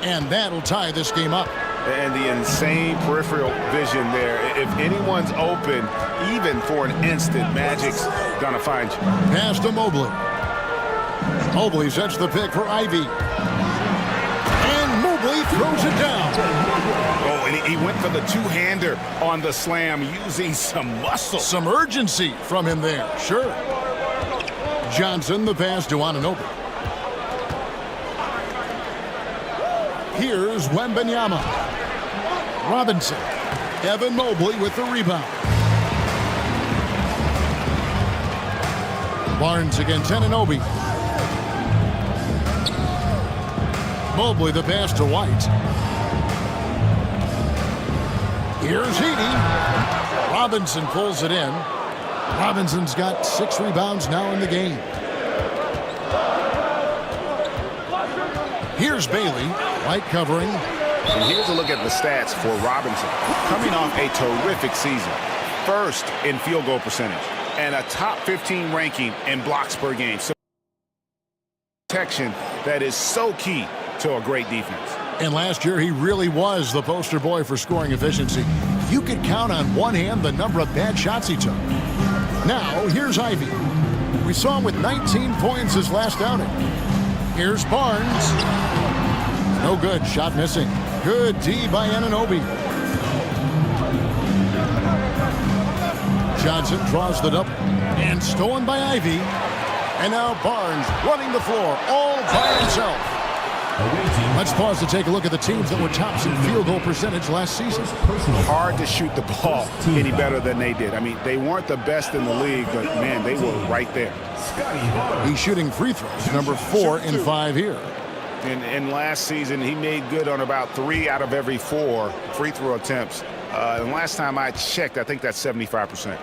And that'll tie this game up. And the insane peripheral vision there. If anyone's open, even for an instant, Magic's gonna find you. Pass to Mobley. Mobley sets the pick for Ivy. And Mobley throws it down. Oh, and he went for the two-hander on the slam, using some muscle. Some urgency from him there, sure. Johnson, the pass to Anunoby. Here's Wembanyama. Robinson. Evan Mobley with the rebound. Barnes against Anunoby. Mobley the pass to White. Here's Heaney. Robinson pulls it in. Robinson's got 6 rebounds now in the game. Here's Bailey. White covering. And here's a look at the stats for Robinson. Coming off a terrific season. First in field goal percentage. And a top 15 ranking in blocks per game. So protection that is so key to a great defense. And last year, he really was the poster boy for scoring efficiency. You could count on one hand the number of bad shots he took. Now, here's Ivy. We saw him with 19 points his last outing. Here's Barnes. No good. Shot missing. Good D by Anunoby. Johnson draws the double. And stolen by Ivy. And now Barnes running the floor all by himself. Let's pause to take a look at the teams that were tops in field goal percentage last season. Hard to shoot the ball any better than they did. I mean, they weren't the best in the league, but, man, they were right there. He's shooting free throws, number 4 in 5 here. And last season, he made good on about 3 out of every 4 free throw attempts. And last time I checked, I think that's 75%.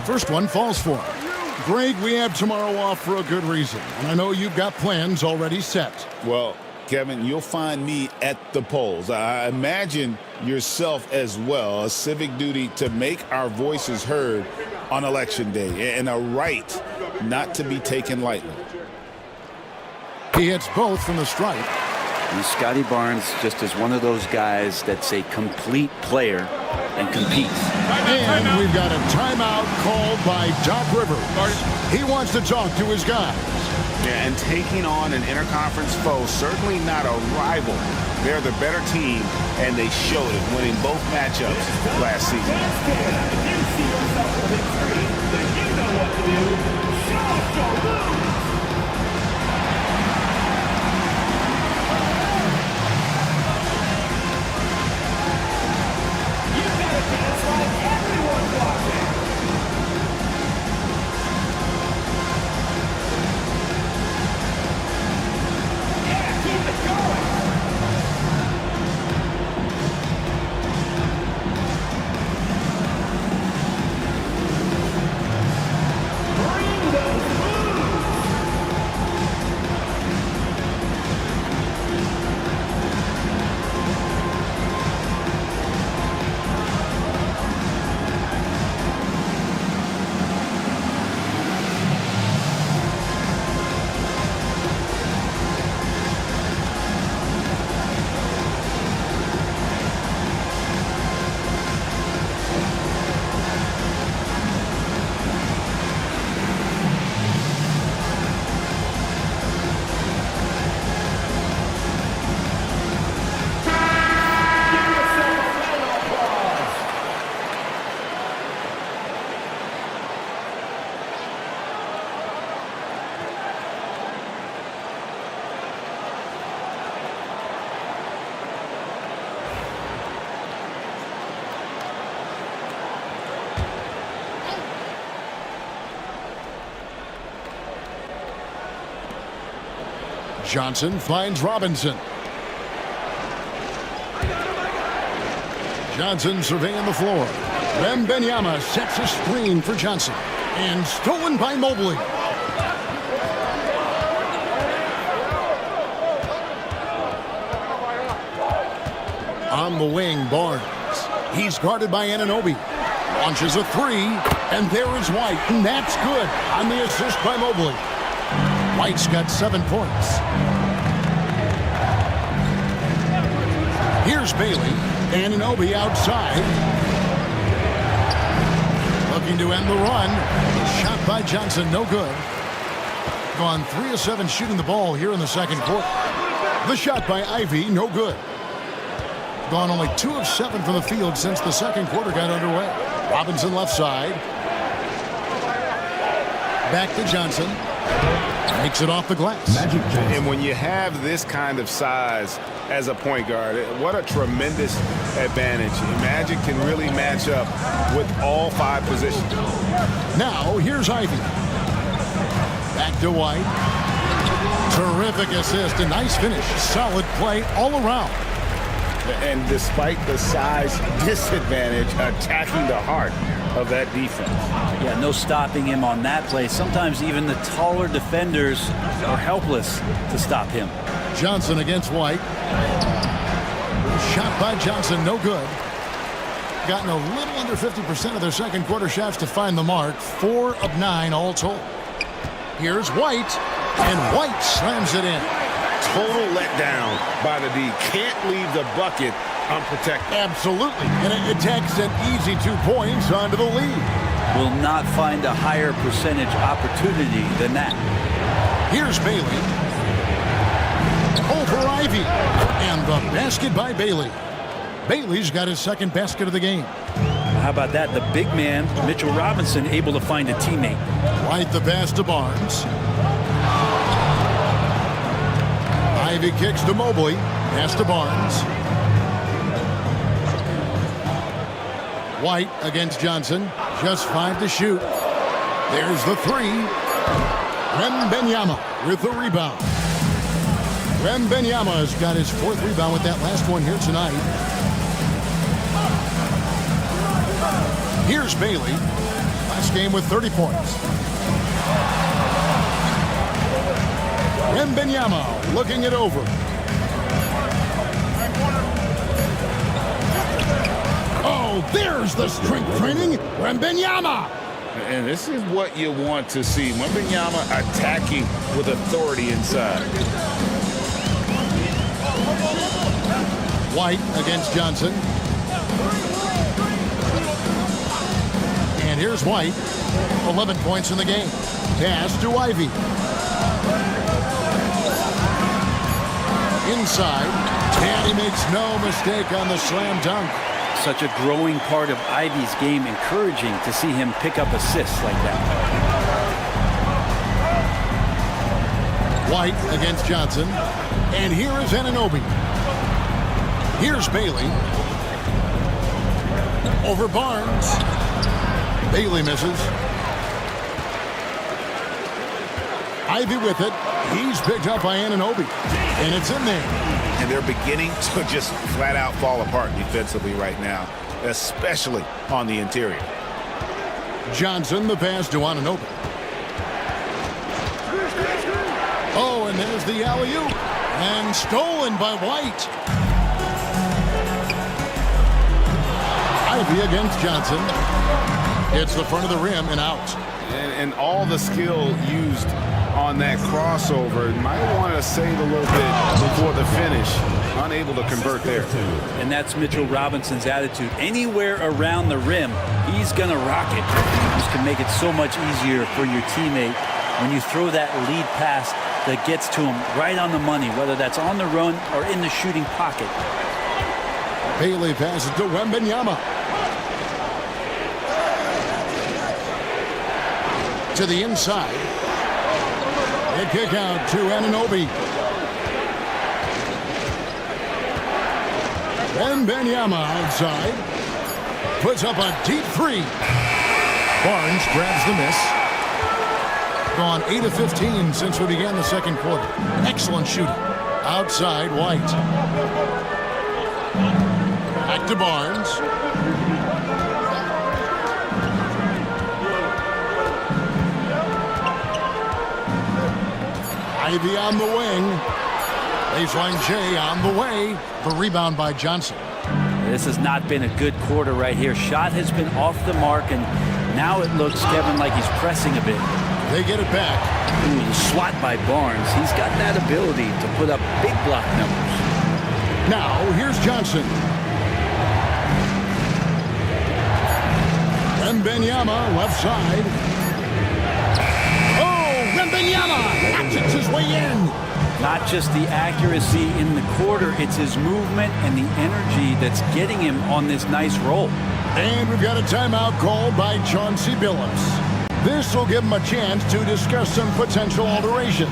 First one falls for him. Greg, we have tomorrow off for a good reason. And I know you've got plans already set. Well, Kevin, you'll find me at the polls. I imagine yourself as well. A civic duty to make our voices heard on Election Day. And a right not to be taken lightly. He hits both from the stripe. And Scotty Barnes just is one of those guys that's a complete player and competes. And we've got a timeout called by Doc Rivers. He wants to talk to his guys. Yeah, and taking on an interconference foe, certainly not a rival. They're the better team, and they showed it, winning both matchups last season. Johnson finds Robinson. Johnson surveying the floor. Wembanyama sets a screen for Johnson. And stolen by Mobley. On the wing, Barnes. He's guarded by Anunoby. Launches a 3, and there is White, and that's good on the assist by Mobley. White's got 7 points. Here's Bailey. Anunoby outside. Looking to end the run. Shot by Johnson, no good. Gone 3 of 7 shooting the ball here in the second quarter. The shot by Ivy, no good. Gone only 2 of 7 from the field since the second quarter got underway. Robinson left side. Back to Johnson. Makes it off the glass. And when you have this kind of size as a point guard, what a tremendous advantage. Magic can really match up with all 5 positions. Now, here's Ivy. Back to White. Terrific assist, a nice finish. Solid play all around. And despite the size disadvantage, attacking the heart of that defense. Yeah, no stopping him on that play. Sometimes even the taller defenders are helpless to stop him. Johnson against White. Shot by Johnson, no good. Gotten a little under 50% of their second quarter shots to find the mark. 4 of 9 all told. Here's White, and White slams it in. Total letdown by the D. Can't leave the bucket unprotected. Absolutely, and it takes an easy 2 points onto the lead. Will not find a higher percentage opportunity than that. Here's Bailey. Over Ivy, and the basket by Bailey. Bailey's got his second basket of the game. How about that? The big man, Mitchell Robinson, able to find a teammate. White the pass to Barnes. Ivy kicks to Mobley. Pass to Barnes. White against Johnson. Just 5 to shoot. There's the 3. Wembanyama with the rebound. Wembanyama's got his 4th rebound with that last one here tonight. Here's Bailey. Last game with 30 points. Wembanyama looking it over. Oh, there's the strength training. Wembanyama. And this is what you want to see. Wembanyama attacking with authority inside. White against Johnson. And here's White. 11 points in the game. Pass to Ivy. Inside. And he makes no mistake on the slam dunk. Such a growing part of Ivy's game. Encouraging to see him pick up assists like that. White against Johnson. And here is Anunoby. Here's Bailey. Over Barnes. Bailey misses. Ivy with it. He's picked up by Anunoby. And it's in there. And they're beginning to just flat out fall apart defensively right now, especially on the interior. Johnson, the pass to Anunoby. Oh, and there's the alley-oop. And stolen by White. Ivy against Johnson. It's the front of the rim and out. And all the skill used on that crossover. Might want to save a little bit before the finish. Unable to convert there. And that's Mitchell Robinson's attitude. Anywhere around the rim, he's going to rock it. This can make it so much easier for your teammate when you throw that lead pass that gets to him right on the money, whether that's on the run or in the shooting pocket. Bailey passes to Wembanyama. To the inside. A kick out to Anunoby. Wembanyama outside. Puts up a deep 3. Barnes grabs the miss. Gone 8 of 15 since we began the second quarter. Excellent shooting. Outside, White. Back to Barnes. Ivy on the wing. Baseline J on the way. The rebound by Johnson. This has not been a good quarter right here. Shot has been off the mark, and now it looks, Kevin, like he's pressing a bit. They get it back. Ooh, the swat by Barnes. He's got that ability to put up big block numbers. Now, here's Johnson. Wembanyama, left side. Oh, Wembanyama hatchets his way in. Not just the accuracy in the quarter, it's his movement and the energy that's getting him on this nice roll. And we've got a timeout called by Chauncey Billups. This will give him a chance to discuss some potential alterations.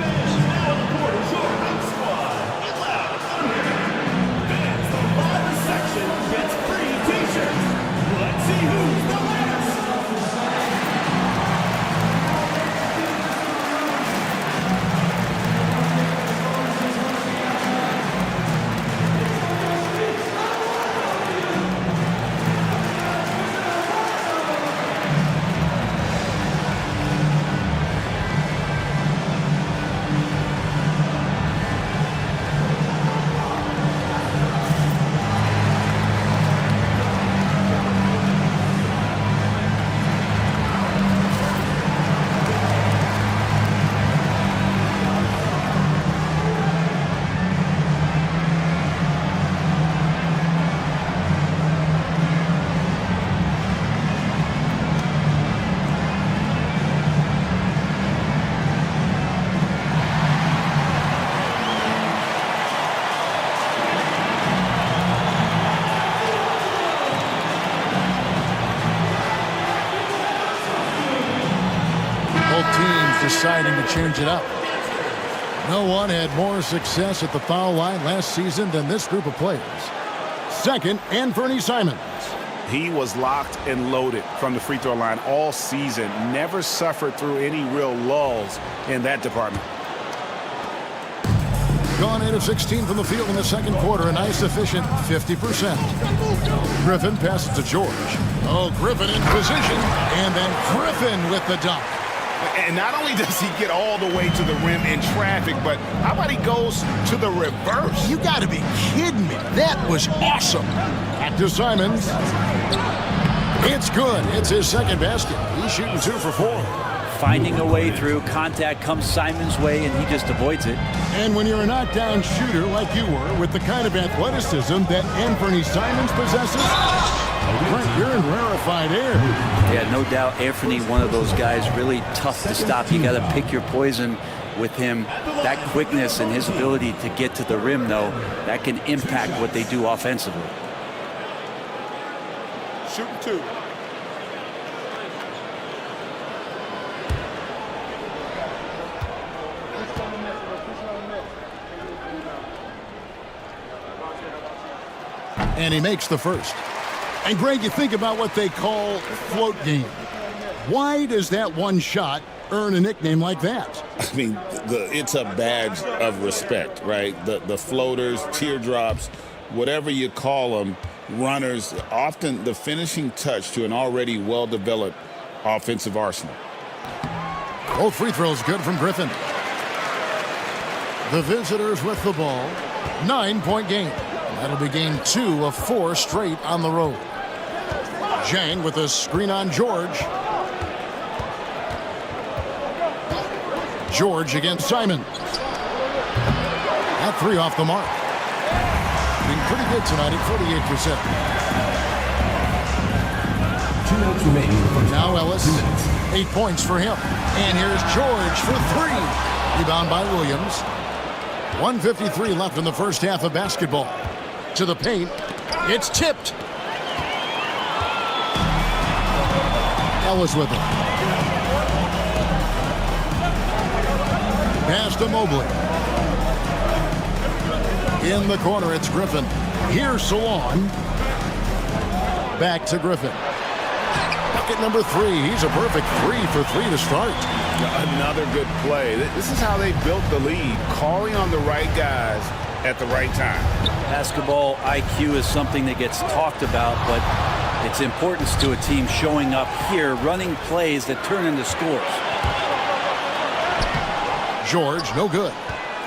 Teams deciding to change it up. No one had more success at the foul line last season than this group of players. Second, Anthony Simons. He was locked and loaded from the free throw line all season. Never suffered through any real lulls in that department. Gone 8 of 16 from the field in the second quarter. A nice efficient 50%. Griffin passes to George. Oh, Griffin in position. And then Griffin with the dunk. And not only does he get all the way to the rim in traffic, but how about he goes to the reverse? You got to be kidding me. That was awesome. Back to Simons. It's good. It's his second basket. He's shooting 2 for 4. Finding a way through. Contact comes Simons' way, and he just avoids it. And when you're a knockdown shooter like you were, with the kind of athleticism that Anthony Simons possesses, you're in rarefied air. Yeah, no doubt Anthony, one of those guys, really tough to stop. You got to pick your poison with him. That quickness and his ability to get to the rim, though, that can impact what they do offensively. Shooting 2. And he makes the first. And Greg, you think about what they call float game. Why does that one shot earn a nickname like that? I mean, it's a badge of respect, right? The floaters, teardrops, whatever you call them, runners, often the finishing touch to an already well-developed offensive arsenal. Both free throws good from Griffin. The visitors with the ball. 9-point game. That'll be game 2 of 4 straight on the road. Jang with a screen on George. George against Simon. That 3 off the mark. Being pretty good tonight at 48%. 2 minutes remaining. Now Ellis. 8 points for him. And here's George for 3. Rebound by Williams. 1:53 left in the first half of basketball. To the paint. It's tipped. Ellis with it. Pass to Mobley. In the corner, it's Griffin. Here's Salon. Back to Griffin. Bucket number 3. He's a perfect 3 for 3 to start. Another good play. This is how they built the lead, calling on the right guys at the right time. Basketball IQ is something that gets talked about, but its importance to a team showing up here, running plays that turn into scores. George, no good.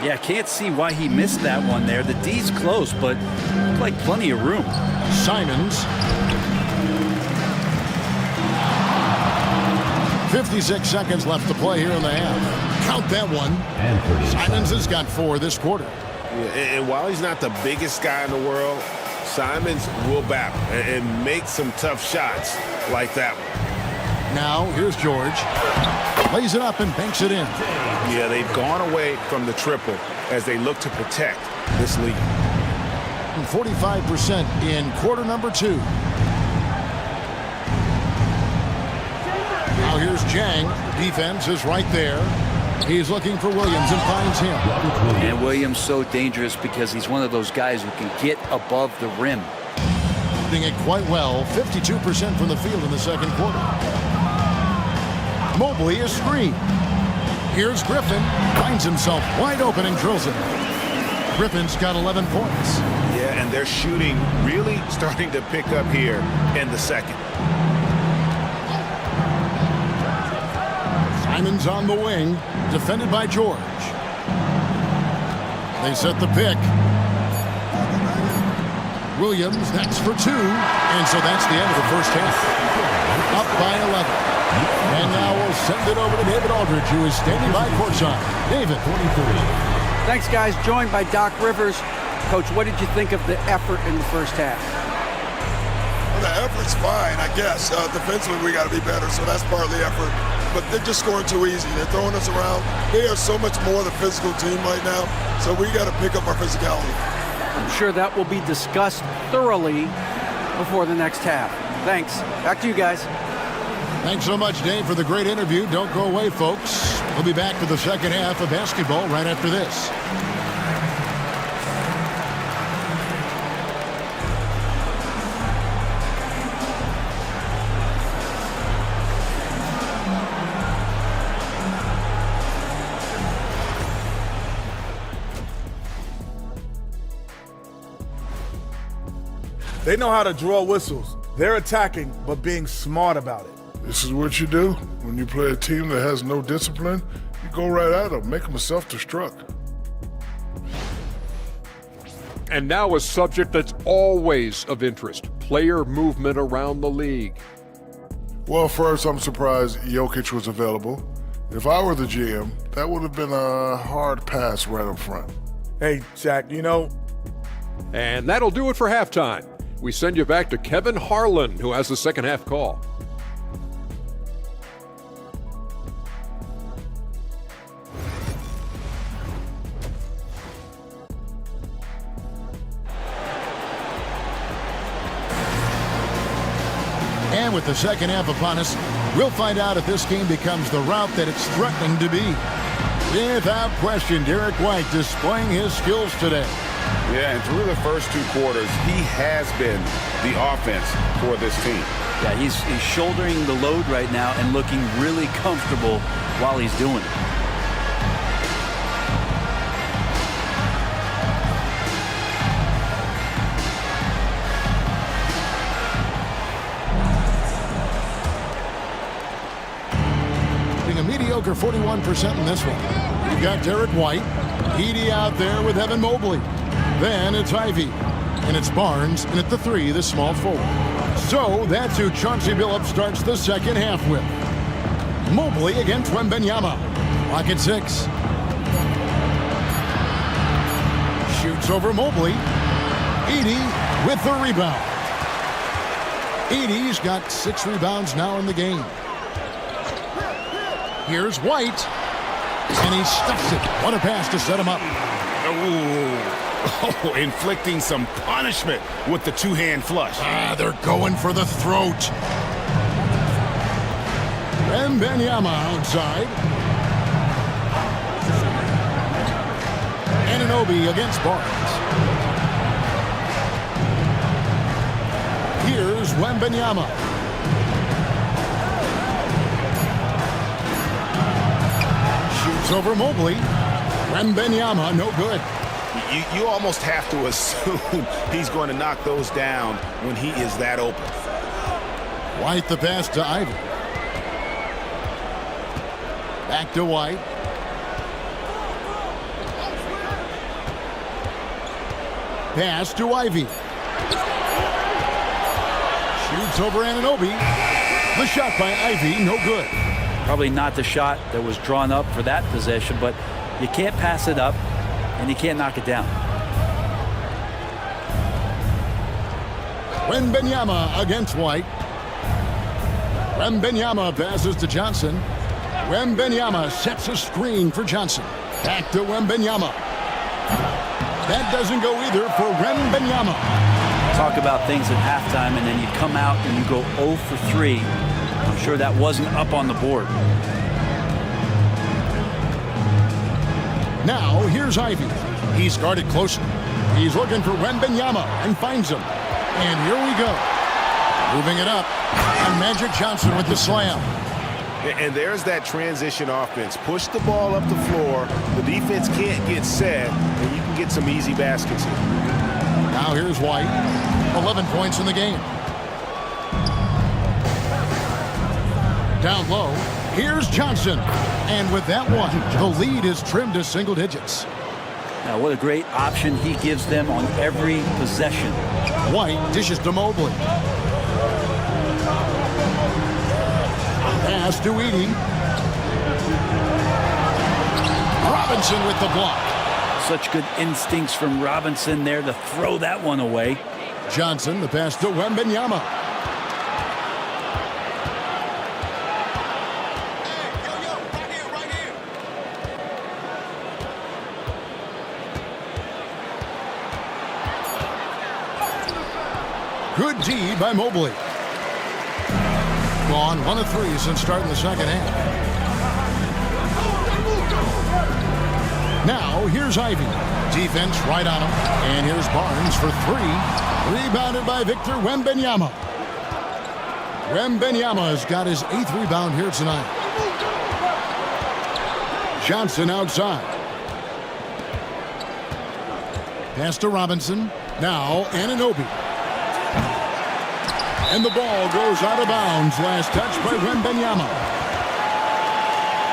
Yeah, can't see why he missed that one there. The D's close, but looked like plenty of room. Simons. 56 seconds left to play here in the half. Count that one. Simons has got 4 this quarter. And while he's not the biggest guy in the world, Simons will battle and make some tough shots like that one. Now, here's George. Lays it up and banks it in. Yeah, they've gone away from the triple as they look to protect this lead. 45% in quarter number 2. Now here's Jang. Defense is right there. He's looking for Williams and finds him. And Williams so dangerous because he's one of those guys who can get above the rim. Doing it quite well. 52% from the field in the second quarter. Mobley is screened. Here's Griffin. Finds himself wide open and drills it. Griffin's got 11 points. Yeah, and they're shooting really starting to pick up here in the second. Simons on the wing, defended by George. They set the pick. Williams next for 2, and so that's the end of the first half. Up by 11. And now we'll send it over to David Aldridge, who is standing by courtside. David. 43. Thanks, guys. Joined by Doc Rivers. Coach, what did you think of the effort in the first half? Well, the effort's fine, I guess. Defensively, we got to be better, so that's part of the effort. But they're just scoring too easy. They're throwing us around. They are so much more the physical team right now, so we got to pick up our physicality. I'm sure that will be discussed thoroughly before the next half. Thanks. Back to you guys. Thanks so much, Dave, for the great interview. Don't go away, folks. We'll be back for the second half of basketball right after this. They know how to draw whistles. They're attacking, but being smart about it. This is what you do when you play a team that has no discipline. You go right at them, make them self-destruct. And now a subject that's always of interest, player movement around the league. Well, first, I'm surprised Jokic was available. If I were the GM, that would have been a hard pass right up front. Hey, Jack, you know. And that'll do it for halftime. We send you back to Kevin Harlan, who has the second half call. And with the second half upon us, we'll find out if this game becomes the route that it's threatening to be. Without question, Derek White displaying his skills today. Yeah, and through the first 2 quarters, he has been the offense for this team. Yeah, he's shouldering the load right now and looking really comfortable while he's doing it. A mediocre 41% in this one. You've got Derek White. Edie out there with Evan Mobley. Then it's Ivy. And it's Barnes. And at the 3, the small forward. So that's who Chauncey Billups starts the second half with. Mobley against Wembanyama. Clock at 6. Shoots over Mobley. Edie with the rebound. Edie's got 6 rebounds now in the game. Here's White, and he stuffs it. What a pass to set him up. Oh, inflicting some punishment with the 2-hand flush. They're going for the throat. Wembanyama outside. Anunoby against Barnes. Here's Wembanyama. Over Mobley. Wembanyama, no good. You almost have to assume he's going to knock those down when he is that open. White the pass to Ivy. Back to White. Pass to Ivy. Shoots over Anunoby. The shot by Ivy, no good. Probably not the shot that was drawn up for that possession, but you can't pass it up. and he can't knock it down. Wembanyama against White. Wembanyama passes to Johnson. Wembanyama sets a screen for Johnson. Back to Wembanyama. That doesn't go either for Wembanyama. Talk about things at halftime, and then you come out and you go 0 for 3. I'm sure that wasn't up on the board. Now, here's Ivy. He's guarded closer. He's looking for Wembanyama and finds him. And here we go. Moving it up. And Magic Johnson with the slam. And there's that transition offense. Push the ball up the floor. The defense can't get set, and you can get some easy baskets here. Now here's White. 11 points in the game. Down low. Here's Johnson. And with that one, the lead is trimmed to single digits. Now, what a great option he gives them on every possession. White dishes to Mobley. Pass to Edey. Robinson with the block. Such good instincts from Robinson there to throw that one away. Johnson, the pass to Wembanyama. Good D by Mobley. Gone 1 of 3 since starting the second half. Now, here's Ivy. Defense right on him. And here's Barnes for 3. Rebounded by Victor Wembanyama. Wembanyama has got his 8th rebound here tonight. Johnson outside. Pass to Robinson. Now, Anunoby. And the ball goes out of bounds. Last touch by Wembanyama.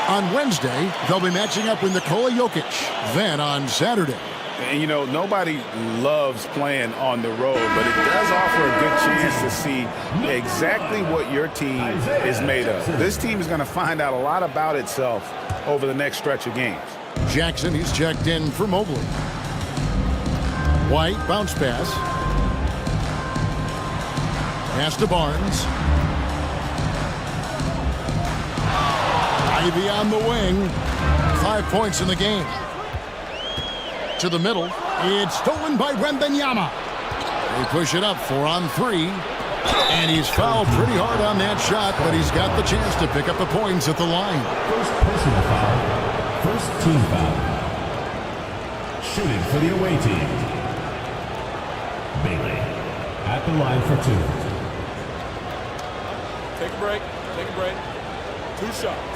On Wednesday, they'll be matching up with Nikola Jokic. Then on Saturday. And, you know, nobody loves playing on the road, but it does offer a good chance to see exactly what your team is made of. This team is going to find out a lot about itself over the next stretch of games. Jackson, he's checked in for Mobley. White, bounce pass. Pass to Barnes. Ivy on the wing. 5 points in the game. To the middle. It's stolen by Wembanyama. They push it up 4 on 3. And he's fouled pretty hard on that shot, but he's got the chance to pick up the points at the line. First personal foul. First team foul. Shooting for the away team. Bailey at the line for 2. Take a break. Take a break. 2 shots.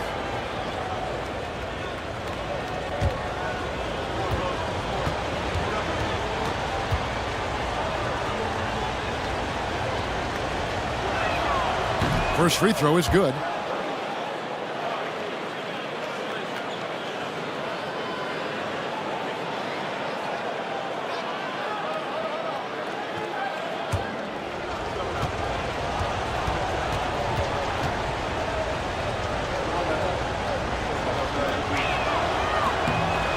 First free throw is good.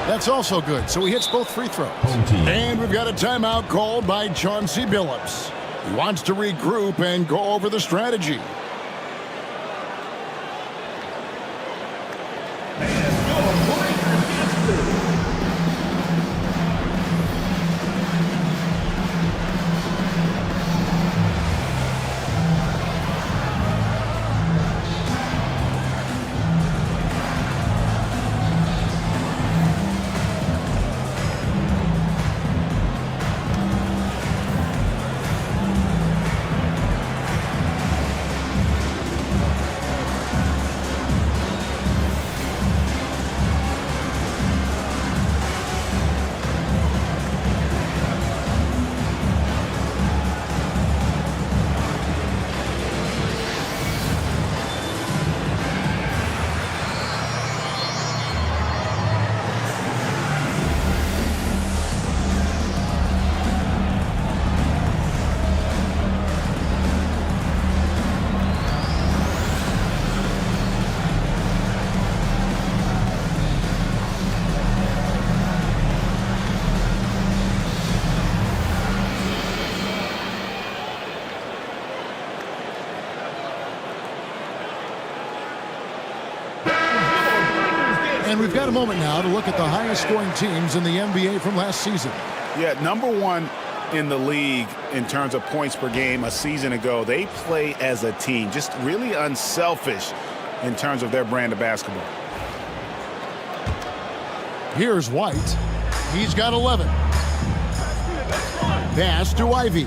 That's also good, so he hits both free throws. And we've got a timeout called by Chauncey Billups. He wants to regroup and go over the strategy. And we've got a moment now to look at the highest scoring teams in the NBA from last season. Yeah, number one in the league in terms of points per game a season ago. They play as a team, just really unselfish in terms of their brand of basketball. Here's White. He's got 11. Pass to Ivy.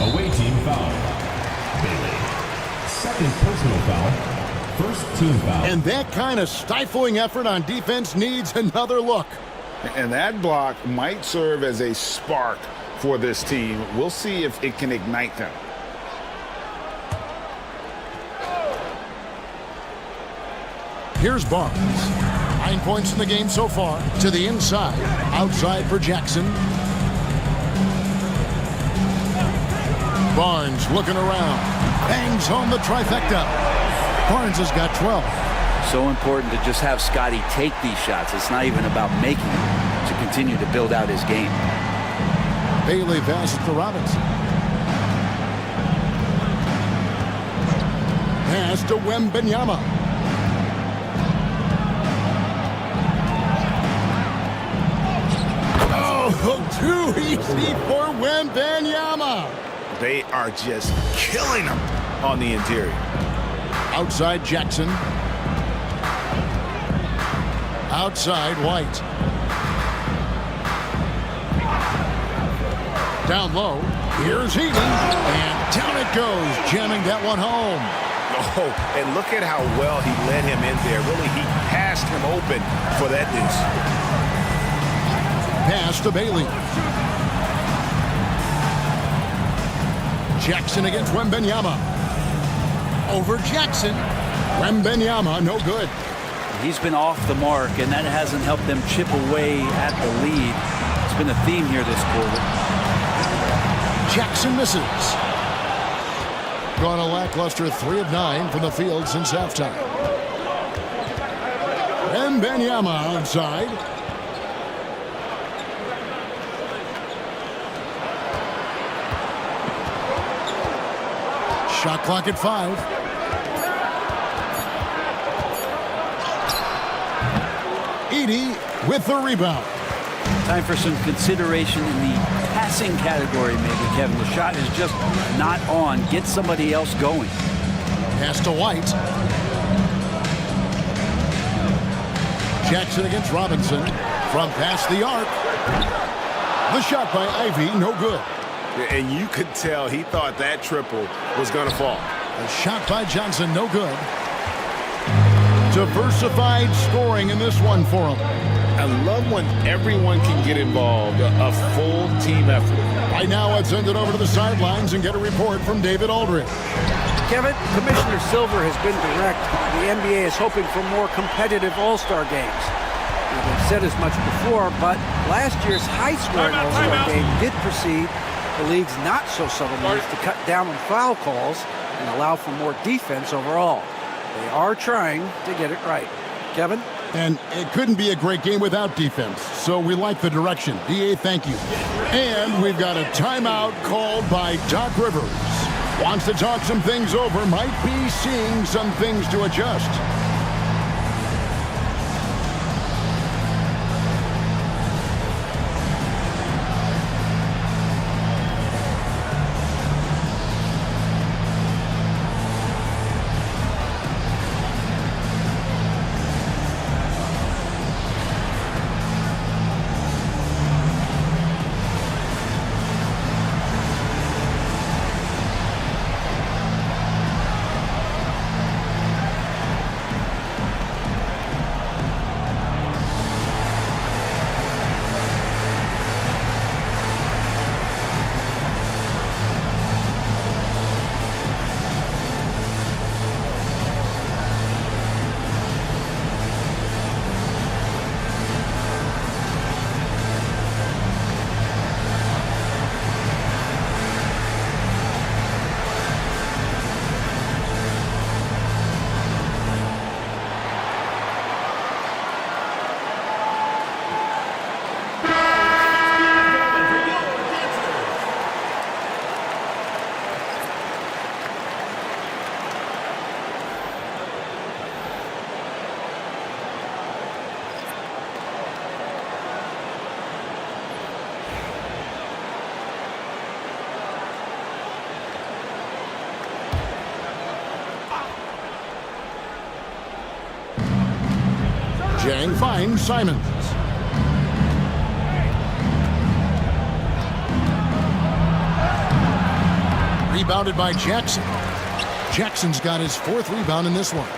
Away team foul. Bailey. Second personal foul. First team foul. And that kind of stifling effort on defense needs another look. And that block might serve as a spark for this team. We'll see if it can ignite them. Here's Barnes. 9 points in the game so far. To the inside. Outside for Jackson. Barnes looking around. Bangs home the trifecta. Barnes has got 12. So important to just have Scotty take these shots. It's not even about making them, to continue to build out his game. Bailey passes to Robinson. Pass to Wembanyama. Oh, too easy for Wembanyama. They are just killing them on the interior. Outside Jackson. Outside White. Down low. Here's Heaton. And down it goes. Jamming that one home. Oh, and look at how well he led him in there. Really, he passed him open for that deuce. Pass to Bailey. Jackson against Wembanyama. Over Jackson. Wembanyama, no good. He's been off the mark, and that hasn't helped them chip away at the lead. It's been a theme here this quarter. Jackson misses. Gone a lackluster 3 of 9 from the field since halftime. Wembanyama outside. Shot clock at 5. Edey with the rebound. Time for some consideration in the passing category, maybe, Kevin. The shot is just not on. Get somebody else going. Pass to White. Jackson against Robinson. From past the arc. The shot by Ivy, no good. And you could tell he thought that triple was going to fall. A shot by Johnson, no good. Diversified scoring in this one for him. I love when everyone can get involved, a full team effort. Right now, let's send it over to the sidelines and get a report from David Aldridge. Kevin, Commissioner Silver has been direct. The NBA is hoping for more competitive All-Star games. They've said as much before, but last year's high-scoring All-Star game did precede the league's not-so-subtle moves to cut down on foul calls and allow for more defense overall. They are trying to get it right. Kevin? And it couldn't be a great game without defense, so we like the direction. DA, thank you. And we've got a timeout called by Doc Rivers. Wants to talk some things over, might be seeing some things to adjust. Jang finds Simons. Rebounded by Jackson. Jackson's got his 4th rebound in this one.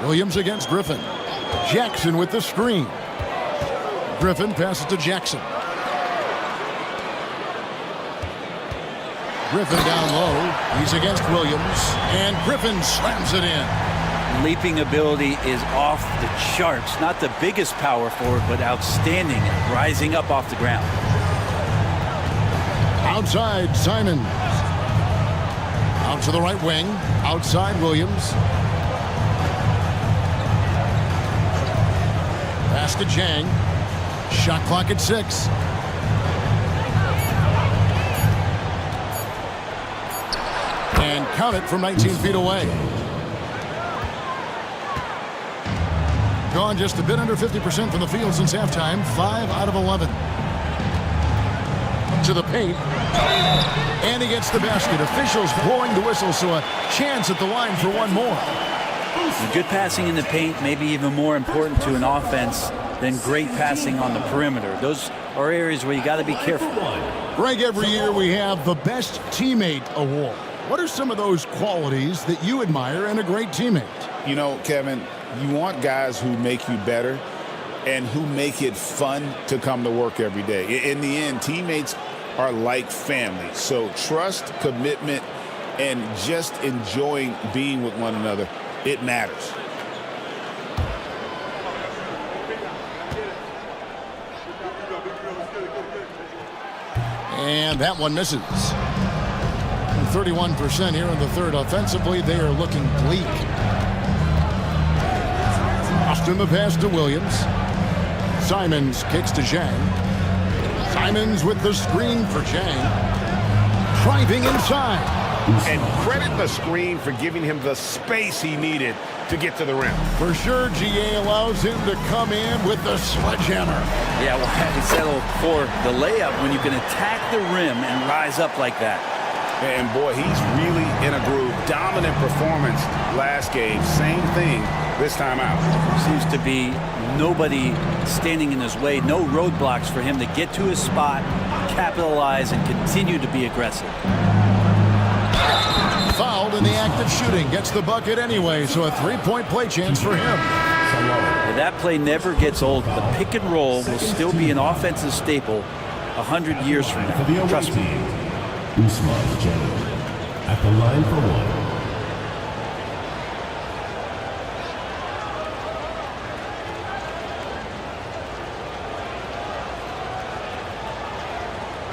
Williams against Griffin. Jackson with the screen. Griffin passes to Jackson. Griffin down low. He's against Williams. And Griffin slams it in. Leaping ability is off the charts. Not the biggest power forward, but outstanding, rising up off the ground. Outside, Simons. Out to the right wing. Outside, Williams. Pass to Jang. Shot clock at 6. And count it from 19 feet away. Gone just a bit under 50% from the field since halftime. 5 out of 11. To the paint. And he gets the basket. Officials blowing the whistle, so a chance at the line for one more. Good passing in the paint may be even more important to an offense than great passing on the perimeter. Those are areas where you got to be careful. Greg, every year we have the Best Teammate Award. What are some of those qualities that you admire in a great teammate? You know, Kevin, you want guys who make you better and who make it fun to come to work every day. In the end, teammates are like family. So trust, commitment, and just enjoying being with one another, it matters. And that one misses. 31% here in the third. Offensively, they are looking bleak. Austin the pass to Williams. Simons kicks to Jang. Simons with the screen for Jang. Driving inside. And credit the screen for giving him the space he needed to get to the rim. For sure, GA allows him to come in with the sledgehammer. Yeah, well, having settled for the layup when you can attack the rim and rise up like that. And boy, he's really in a groove. Dominant performance last game. Same thing this time out. Seems to be nobody standing in his way. No roadblocks for him to get to his spot, capitalize, and continue to be aggressive. Fouled in the act of shooting. Gets the bucket anyway, so a three-point play chance for him. That play never gets old. The pick and roll will still be an offensive staple 100 years from now. Trust me. Usman Jang at the line for one.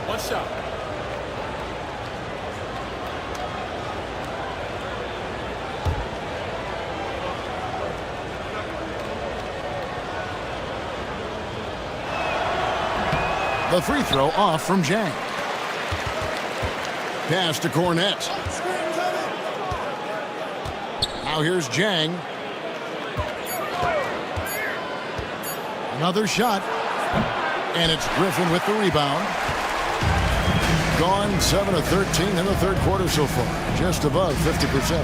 One shot. The free throw off from Jang. Pass to Cornette. Now here's Jang. Another shot. And it's Griffin with the rebound. Gone 7 of 13 in the third quarter so far. Just above 50%.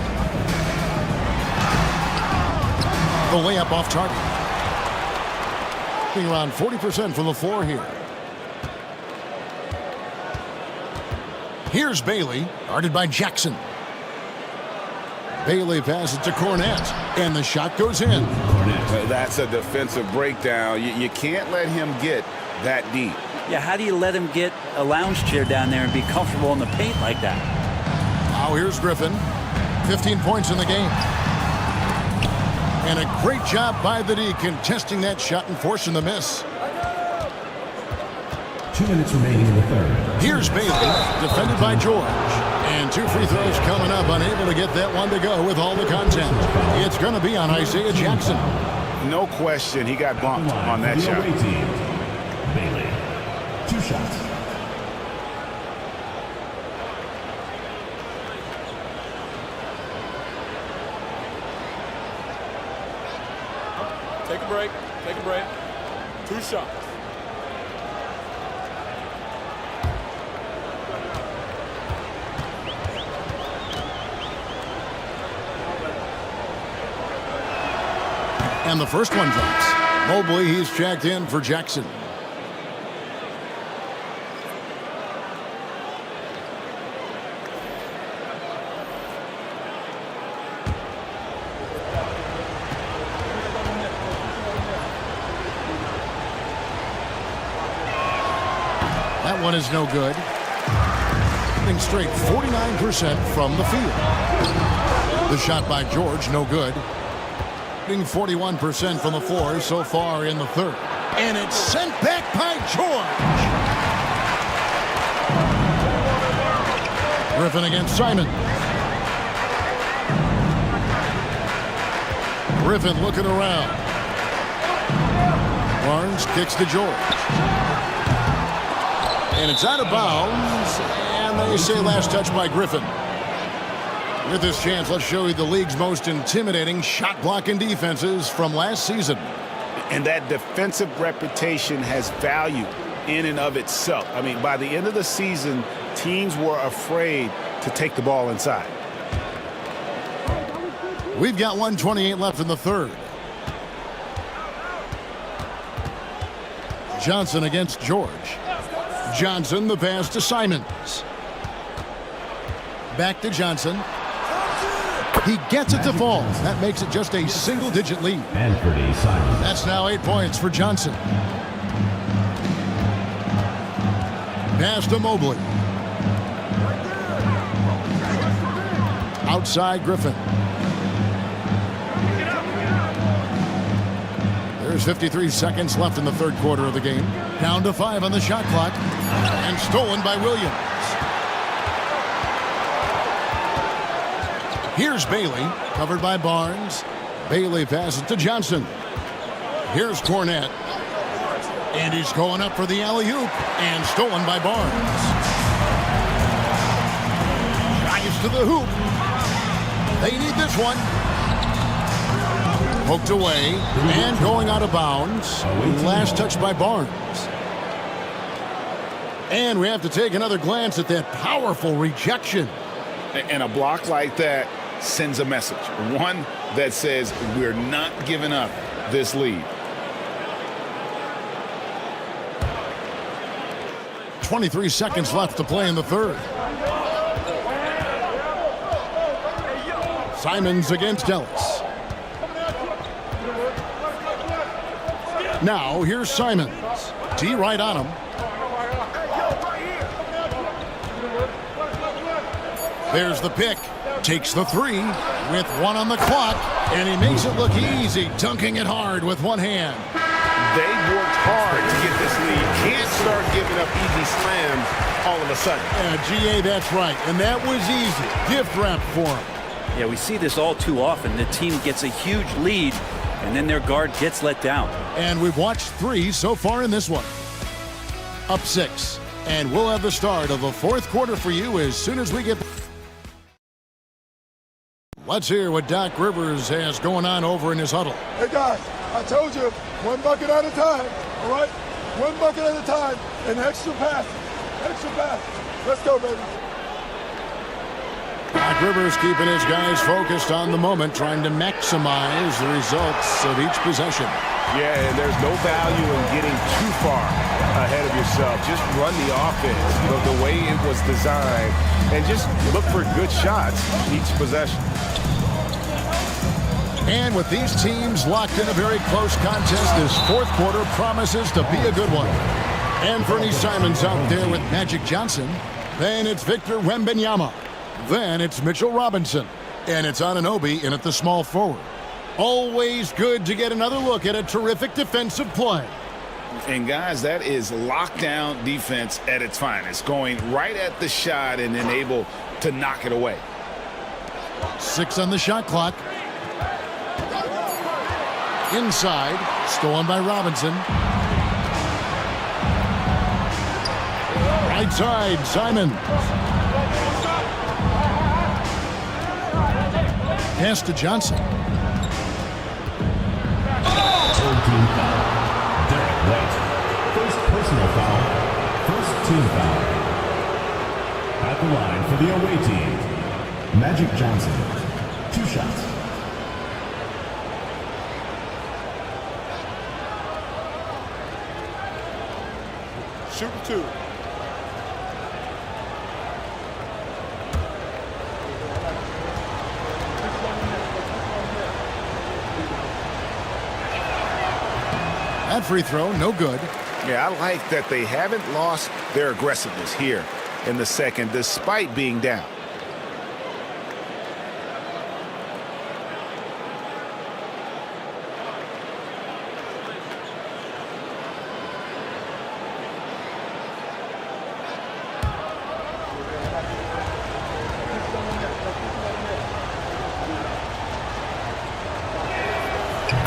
The layup off target. Being around 40% from the floor here. Here's Bailey, guarded by Jackson. Bailey passes to Cornette, and the shot goes in. That's a defensive breakdown. You can't let him get that deep. Yeah, how do you let him get a lounge chair down there and be comfortable in the paint like that? Now here's Griffin. 15 points in the game. And a great job by the D contesting that shot and forcing the miss. 2 minutes remaining in the third. Here's Bailey, defended by George. And 2 free throws coming up, unable to get that one to go with all the content. It's going to be on Isaiah Jackson. No question, he got bumped on that shot. Bailey, 2 shots. Take a break. Take a break. 2 shots. And the first one drops. Mobley, he's checked in for Jackson. That one is no good. Straight 49% from the field. The shot by George, no good. 41% from the floor so far in the third. And it's sent back by George. Griffin against Simon. Griffin looking around. Barnes kicks to George. And it's out of bounds. And they say last touch by Griffin. With this chance, let's show you the league's most intimidating shot blocking defenses from last season. And that defensive reputation has value in and of itself. I mean, by the end of the season, teams were afraid to take the ball inside. We've got 1:28 left in the third. Johnson against George. Johnson, the pass to Simons. Back to Johnson. He gets it to fall. That makes it just a single-digit lead. Anthony Simons. That's now 8 points for Johnson. Pass to Mobley. Outside Griffin. There's 53 seconds left in the third quarter of the game. Down to 5 on the shot clock. And stolen by Williams. Here's Bailey, covered by Barnes. Bailey passes to Johnson. Here's Cornette. And he's going up for the alley-oop. And stolen by Barnes. Drives to the hoop. They need this one. Poked away. And going out of bounds. Last touch by Barnes. And we have to take another glance at that powerful rejection. And a block like that sends a message. One that says we're not giving up this lead. 23 seconds left to play in the third. Simons against Ellis. Now here's Simons. T right on him. There's the pick. Takes the three with 1 on the clock, and he makes it look easy, dunking it hard with one hand. They worked hard to get this lead. Can't start giving up easy slams all of a sudden. GA, that's right, and that was easy. Gift wrap for him. Yeah, we see this all too often. The team gets a huge lead, and then their guard gets let down. And we've watched 3 so far in this one. Up 6, and we'll have the start of the fourth quarter for you as soon as we get... Let's hear what Doc Rivers has going on over in his huddle. Hey, guys, I told you, 1 bucket at a time, all right? 1 bucket at a time, and extra pass. Extra pass. Let's go, baby. Doc Rivers keeping his guys focused on the moment, trying to maximize the results of each possession. Yeah, and there's no value in getting too far ahead of yourself. Just run the offense the way it was designed, and just look for good shots each possession. And with these teams locked in a very close contest, this fourth quarter promises to be a good one. And Fernie Simons out there with Magic Johnson. Then it's Victor Wembanyama. Then it's Mitchell Robinson. And it's Anunoby in at the small forward. Always good to get another look at a terrific defensive play. And guys, that is lockdown defense at its finest. Going right at the shot and then able to knock it away. 6 on the shot clock. Inside, stolen by Robinson. Right side, Simon. Pass to Johnson. Third team foul. Derek White. First personal foul. First team foul. At the line for the away team, Magic Johnson. 2 shots. Shoot 2. That free throw, no good. Yeah, I like that they haven't lost their aggressiveness here in the second, despite being down.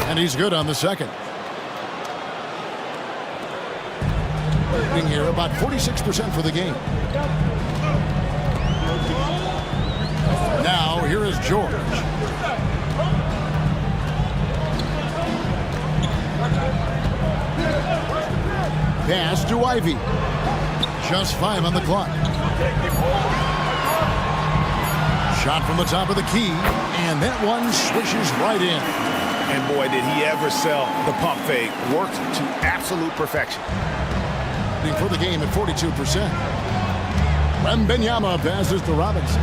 And he's good on the second. Being here about 46% for the game. Now here is George. Pass to Ivy. Just 5 on the clock. Shot from the top of the key, and that one swishes right in. And boy, did he ever sell the pump fake. Worked to absolute perfection. For the game at 42%. Wembanyama passes to Robinson.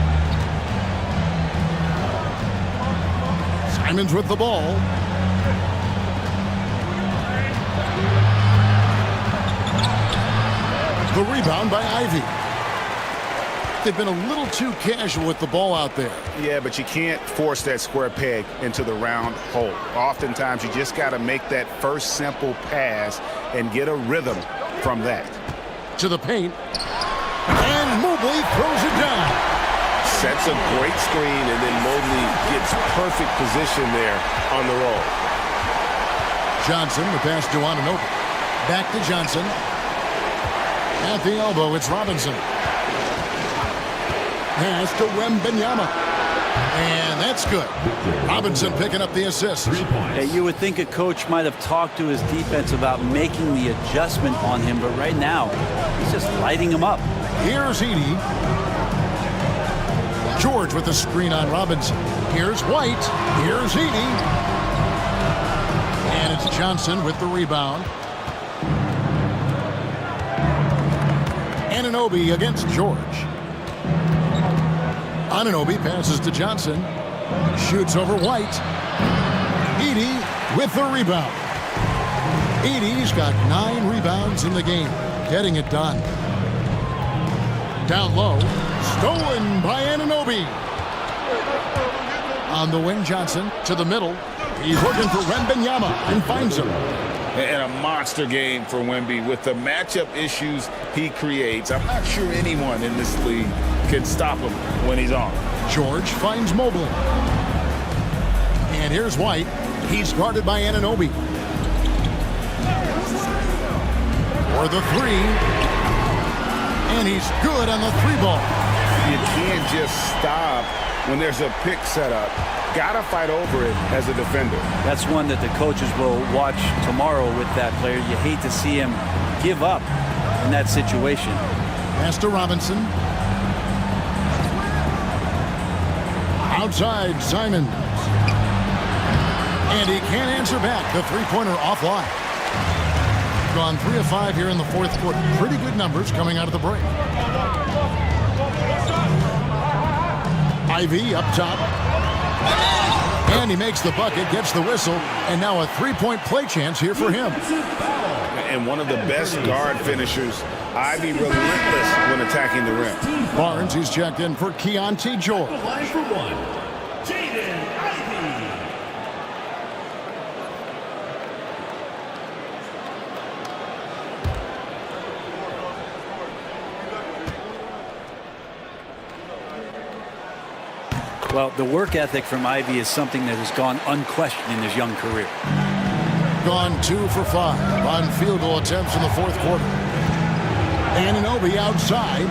Simons with the ball. The rebound by Ivy. They've been a little too casual with the ball out there. Yeah, but you can't force that square peg into the round hole. Oftentimes, you just got to make that first simple pass and get a rhythm from that. To the paint. And Mobley throws it down. Sets a great screen, and then Mobley gets perfect position there on the roll. Johnson, the pass to Anunoby. Back to Johnson. At the elbow, it's Robinson. Pass to Wembanyama. And that's good. Robinson picking up the assist. Yeah, you would think a coach might have talked to his defense about making the adjustment on him, but right now, he's just lighting him up. Here's Edey. George with the screen on Robinson. Here's White. Here's Edey. And it's Johnson with the rebound. Anunoby against George. Anunoby passes to Johnson. Shoots over White. Edey with the rebound. Edey's got 9 rebounds in the game. Getting it done. Down low. Stolen by Anunoby. On the wing, Johnson to the middle. He's looking for Wembanyama and finds him. And a monster game for Wemby with the matchup issues he creates. I'm not sure anyone in this league can stop him when he's on. George finds Mobley. And here's White. He's guarded by Anunoby. For the 3. And he's good on the 3 ball. You can't just stop when there's a pick set up. Gotta fight over it as a defender. That's one that the coaches will watch tomorrow with that player. You hate to see him give up in that situation. Pass to Robinson. Outside, Simon. And he can't answer back. The three-pointer offline. Gone 3 of 5 here in the fourth quarter. Pretty good numbers coming out of the break. Ivy up top. And he makes the bucket, gets the whistle, and now a three-point play chance here for him. And one of the best guard finishers. Ivy relentless when attacking the rim. Barnes, he's checked in for Keontae George. Line for 1, Jaden Ivey. Well, the work ethic from Ivy is something that has gone unquestioned in his young career. Gone 2 for 5 on field goal attempts in the fourth quarter. Anunoby outside.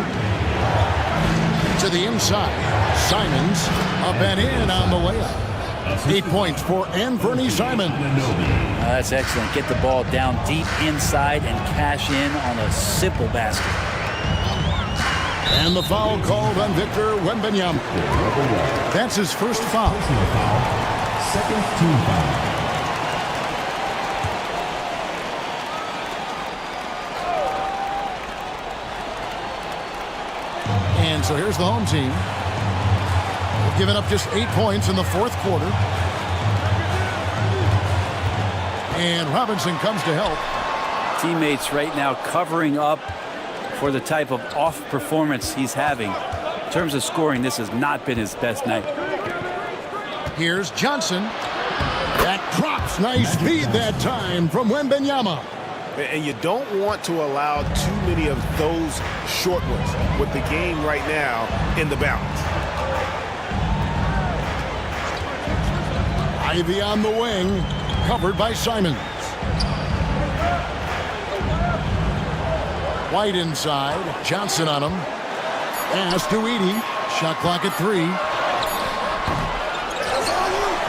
To the inside. Simons up and in on the layup. 8 points for Anthony Simons. That's excellent. Get the ball down deep inside and cash in on a simple basket. And the foul called on Victor Wembanyama. That's his first foul. Second team foul. And so here's the home team. They've given up just 8 points in the fourth quarter. And Robinson comes to help. Teammates right now covering up for the type of off performance he's having. In terms of scoring, this has not been his best night. Here's Johnson. That drops. Nice feed that time from Wembanyama. And you don't want to allow too many of those short ones with the game right now in the balance. Ivy on the wing, covered by Simons. White inside, Johnson on him. Pass to Edey. Shot clock at 3.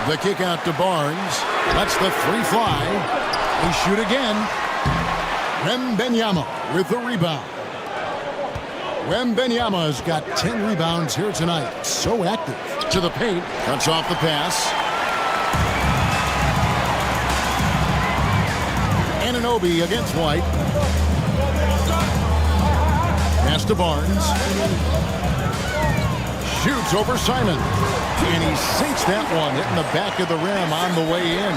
The kick out to Barnes. Lets the 3 fly. They shoot again. Wembanyama with the rebound. Wembanyama's got 10 rebounds here tonight. So active. To the paint. Cuts off the pass. Anunoby against White. Pass to Barnes. Shoots over Simon. And he sinks that one, hitting the back of the rim on the way in.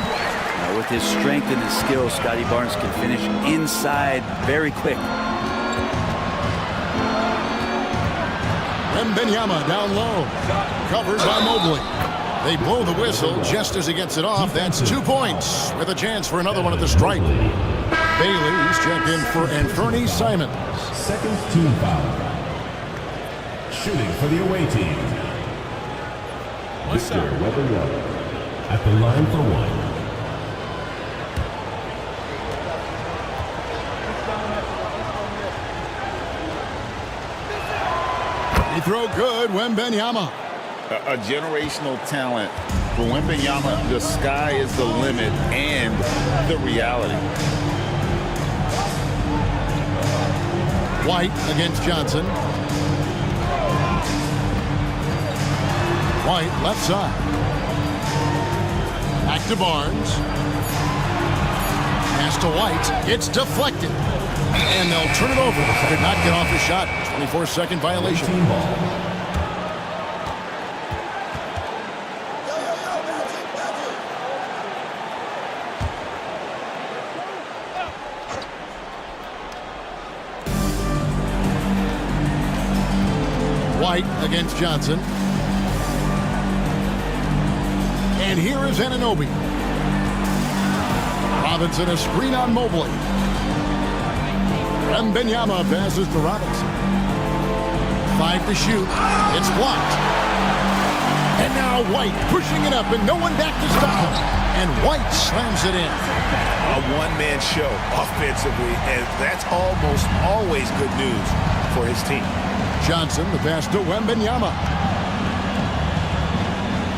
Now with his strength and his skill, Scotty Barnes can finish inside very quick. Wembanyama down low. Covered by Mobley. They blow the whistle just as he gets it off. That's 2 points with a chance for another one at the stripe. Bailey's checked in for Anthony Simons. Second team foul. Shooting for the away team. Victor Wembanyama at the line for 1. He throw good, Wembanyama. A generational talent. For Wembanyama, the sky is the limit and the reality. White against Johnson. White left side. Back to Barnes. Pass to White. It's deflected. And they'll turn it over. Did not get off the shot. 24-second violation. Team ball. White against Johnson. And here is Anunoby. Robinson a screen on Mobley. Wembanyama passes to Robinson. 5 to shoot. It's blocked. And now White pushing it up and no one back to stop him. And White slams it in. A one-man show offensively, and that's almost always good news for his team. Johnson, the pass to Wembanyama.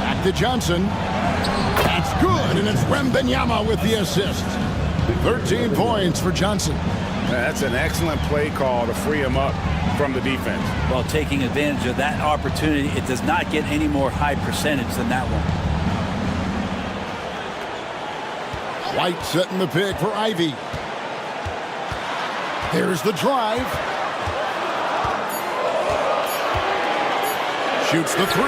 Back to Johnson. That's good, and it's Wembanyama with the assist. 13 points for Johnson. That's an excellent play call to free him up from the defense. While taking advantage of that opportunity, it does not get any more high percentage than that one. White setting the pick for Ivy. There's the drive. Shoots the 3.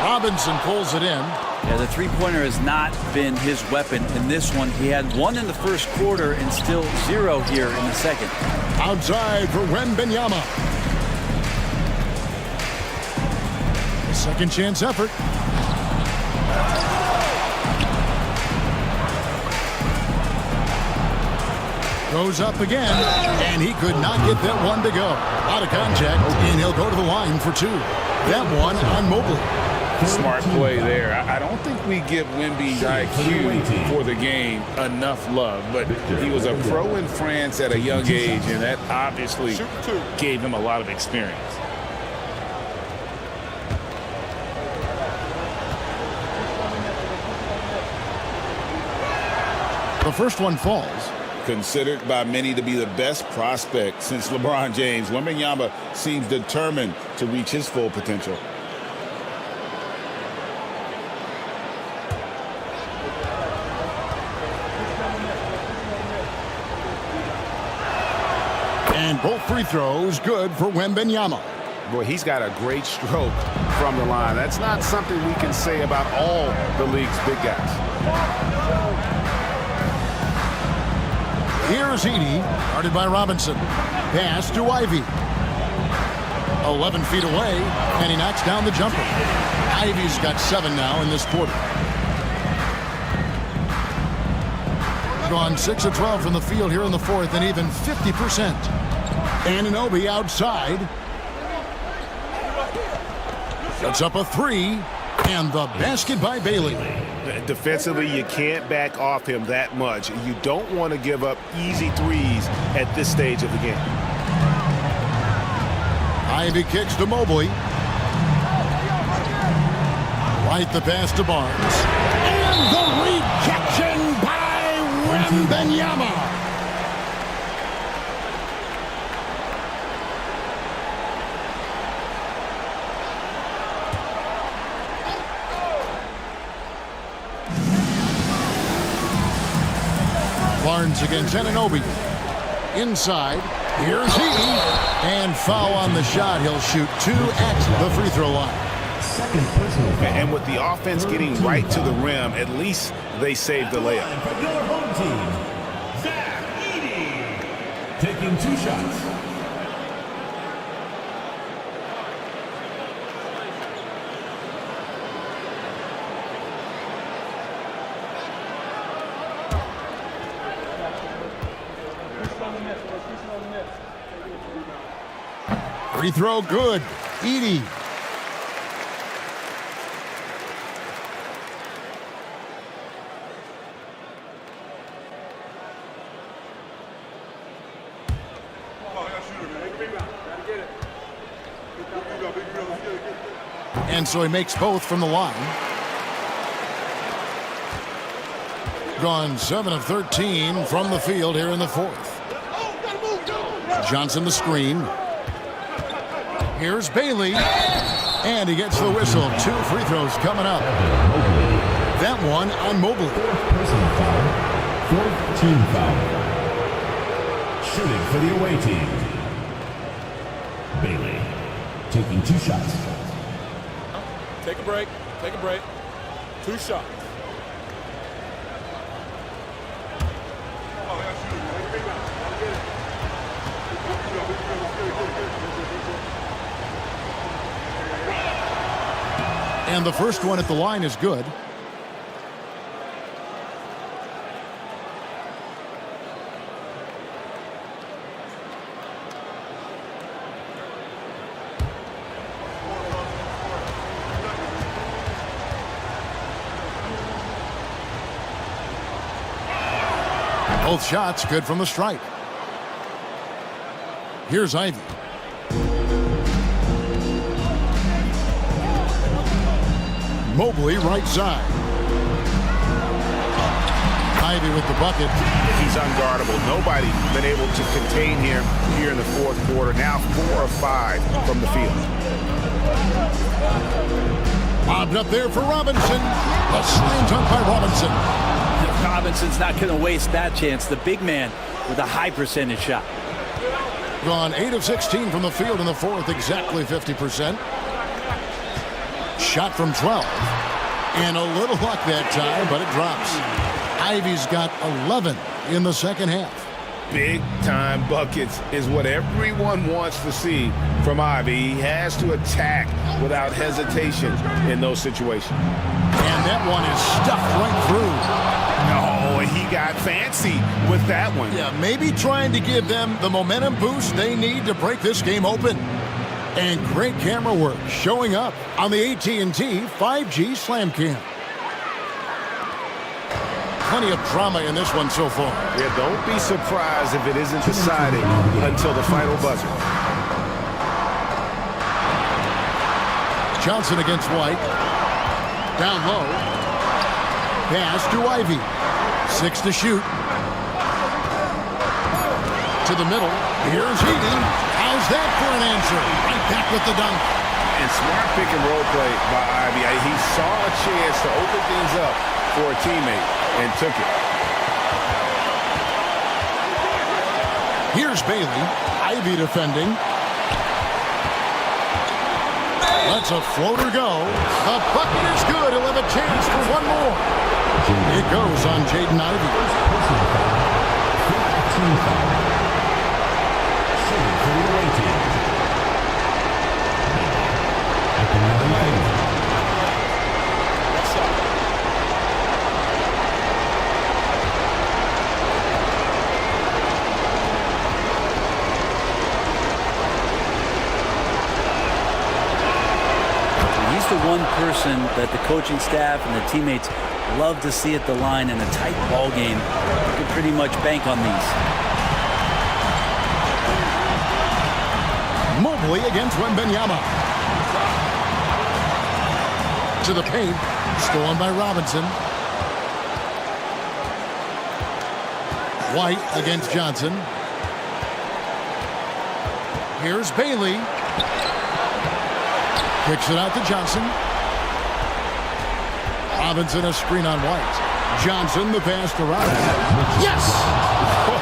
Robinson pulls it in. Yeah, the three-pointer has not been his weapon in this one. He had 1 in the first quarter and still 0 here in the second. Outside for Wembanyama. Second chance effort. Goes up again, and he could not get that one to go. Out of contact, and he'll go to the line for 2. That one on Mobley. Smart play there. I don't think we give Wemby's IQ for the game enough love, but he was a pro in France at a young age, and that obviously gave him a lot of experience. The first one falls. Considered by many to be the best prospect since LeBron James, Wembanyama seems determined to reach his full potential. And both free throws good for Wembanyama. Boy, he's got a great stroke from the line. That's not something we can say about all the league's big guys. Here's Edey, guarded by Robinson. Pass to Ivey. 11 feet away, and he knocks down the jumper. Ivey's got 7 now in this quarter. Gone 6 of 12 from the field here in the fourth, and even 50%. Anunoby outside. Puts up a 3, and the basket by Bailey. Defensively, you can't back off him that much. You don't want to give up easy threes at this stage of the game. Ivey kicks to Mobley. Right the pass to Barnes. And the rejection by Wembanyama. Barnes against Anunoby. Inside. Here's Edey. And foul on the shot. He'll shoot 2 at the free throw line. And with the offense getting right to the rim, at least they saved the layup. For your home team, Zach Edey, taking 2 shots. Free throw good. Edey. And so he makes both from the line. Gone 7 of 13 from the field here in the fourth. Johnson the screen. Here's Bailey. And he gets the whistle. 2 free throws coming up. That one on Mobley. Personal foul. 4th team foul. Shooting for the away team. Bailey taking 2 shots. Take a break. Take a break. 2 shots. And the first one at the line is good. Both shots good from the stripe. Here's Ivey. Mobley right side. Ivey with the bucket. He's unguardable. Nobody been able to contain him here in the fourth quarter. Now 4 of 5 from the field. Bobbed up there for Robinson. A slam dunk by Robinson. Robinson's not going to waste that chance. The big man with a high percentage shot. Gone 8 of 16 from the field in the fourth, exactly 50%. Shot from 12. And a little luck that time, but it drops. Ivey's got 11 in the second half. Big time buckets is what everyone wants to see from Ivey. He has to attack without hesitation in those situations. And that one is stuffed right through. Oh, he got fancy with that one. Yeah, maybe trying to give them the momentum boost they need to break this game open. And great camera work showing up on the AT&T 5G Slam Cam. Plenty of drama in this one so far. Yeah, don't be surprised if it isn't decided until the final buzzer. Johnson against White. Down low. Pass to Ivey. 6 to shoot. To the middle. Here's Edey. How's that for an answer? Right back with the dunk. And smart pick and roll play by Ivey. He saw a chance to open things up for a teammate and took it. Here's Bailey. Ivey defending. Lets a floater go. The bucket is good. He'll have a chance for one more. It goes on Jaden Ivey. Personal foul. 15 foul. Shooting for the away team. At the line, He's the one person that the coaching staff and the teammates love to see at the line in a tight ball game. You can pretty much bank on these. Mobley against Wembanyama. To the paint. Stolen by Robinson. White against Johnson. Here's Bailey. Kicks it out to Johnson. Robinson a screen on White. Johnson the pass to Robinson. Yes! Oh,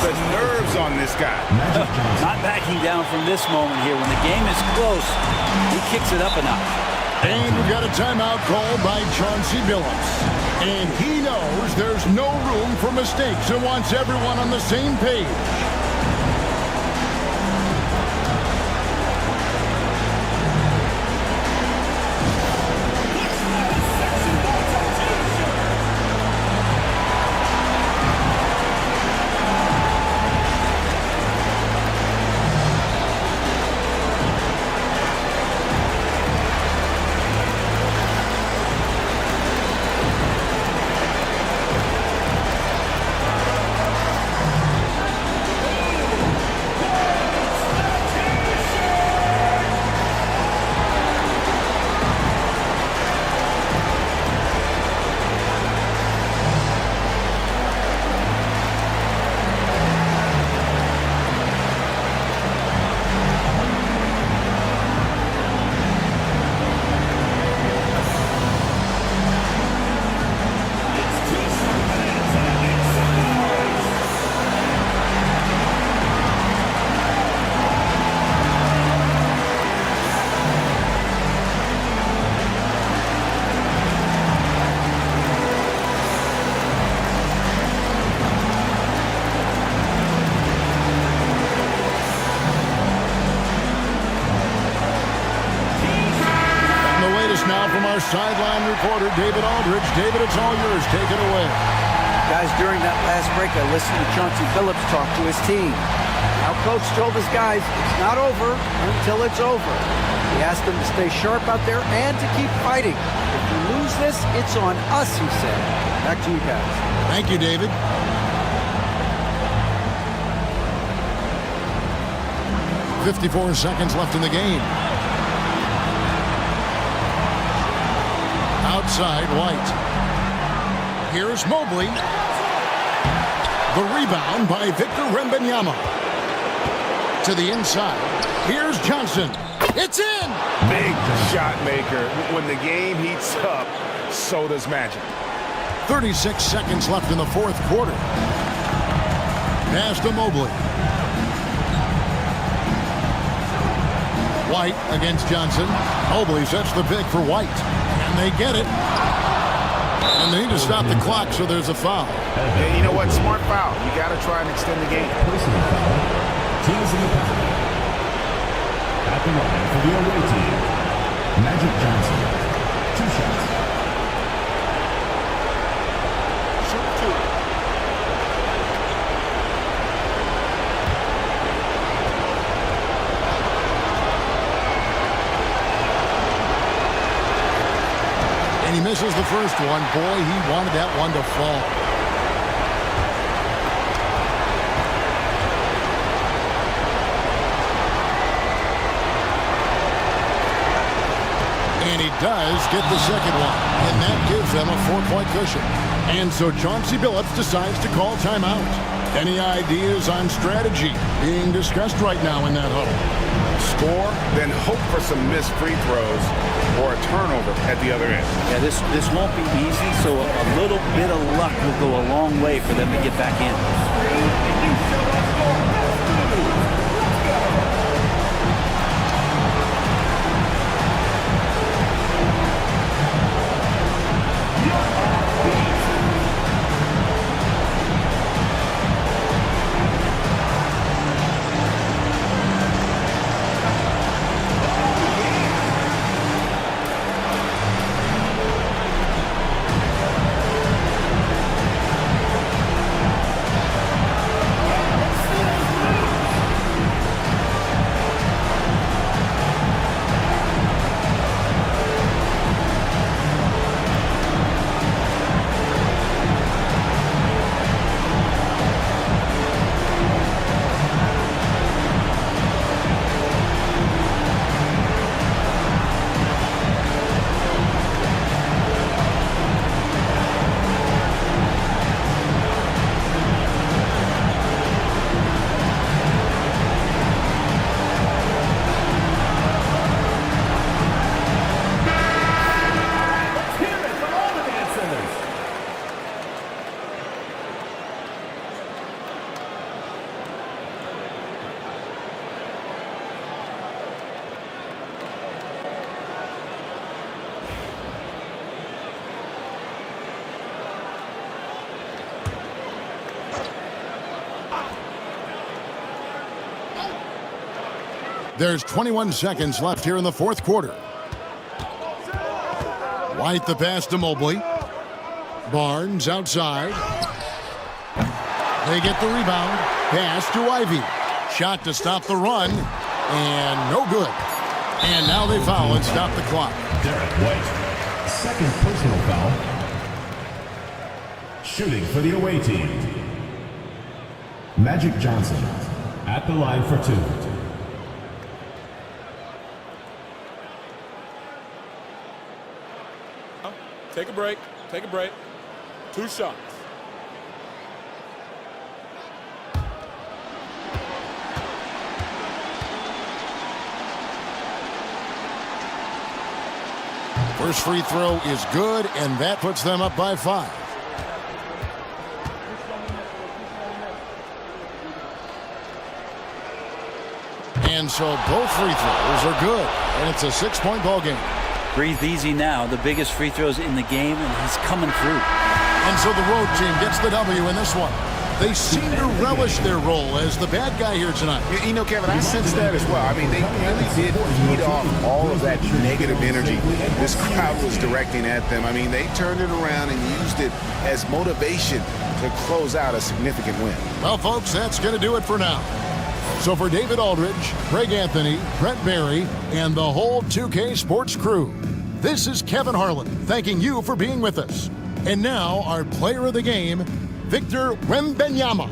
the nerves on this guy. Not backing down from this moment here. When the game is close, he kicks it up a notch. And we've got a timeout called by Chauncey Billups. And he knows there's no room for mistakes and wants everyone on the same page. Now from our sideline reporter, David Aldridge. David, it's all yours. Take it away. Guys, during that last break, I listened to Chauncey Billups talk to his team. Our coach told his guys, it's not over until it's over. He asked them to stay sharp out there and to keep fighting. If you lose this, it's on us, he said. Back to you guys. Thank you, David. .54 seconds left in the game. Outside, White. Here's Mobley. The rebound by Victor Wembanyama. To the inside. Here's Johnson. It's in! Big shot maker. When the game heats up, so does magic. 36 seconds left in the fourth quarter. Pass to Mobley. White against Johnson. Mobley sets the pick for White. And they get it. And they need to stop the clock, so there's a foul. And you know what? Smart foul. You got to try and extend the game. Personal foul. Teams in the foul. At the line for the away team, Magic Johnson. 2 shots. Shoot 2. And he misses the first one. Boy, he wanted that one to fall. And he does get the second one. And that gives them a 4-point cushion. And so Chauncey Billups decides to call timeout. Any ideas on strategy being discussed right now in that huddle? Score, then hope for some missed free throws or a turnover at the other end. Yeah, this won't be easy, so a little bit of luck will go a long way for them to get back in. There's 21 seconds left here in the fourth quarter. White the pass to Mobley. Barnes outside. They get the rebound. Pass to Ivy. Shot to stop the run. And no good. And now they foul and stop the clock. Derek White, second personal foul. Shooting for the away team. Magic Johnson at the line for 2. Take a break. Take a break. 2 shots. First free throw is good, and that puts them up by 5. And so both free throws are good, and it's a 6-point ball game. Breathe easy now. The biggest free throws in the game, and he's coming through. And so the road team gets the W in this one. They seem to relish their role as the bad guy here tonight. You know, Kevin, I sense that as well. I mean, they really did feed off all of that negative energy this crowd was directing at them. I mean, they turned it around and used it as motivation to close out a significant win. Well, folks, that's going to do it for now. So for David Aldridge, Greg Anthony, Brett Barry, and the whole 2K Sports crew, this is Kevin Harlan thanking you for being with us. And now our player of the game, Victor Wembanyama.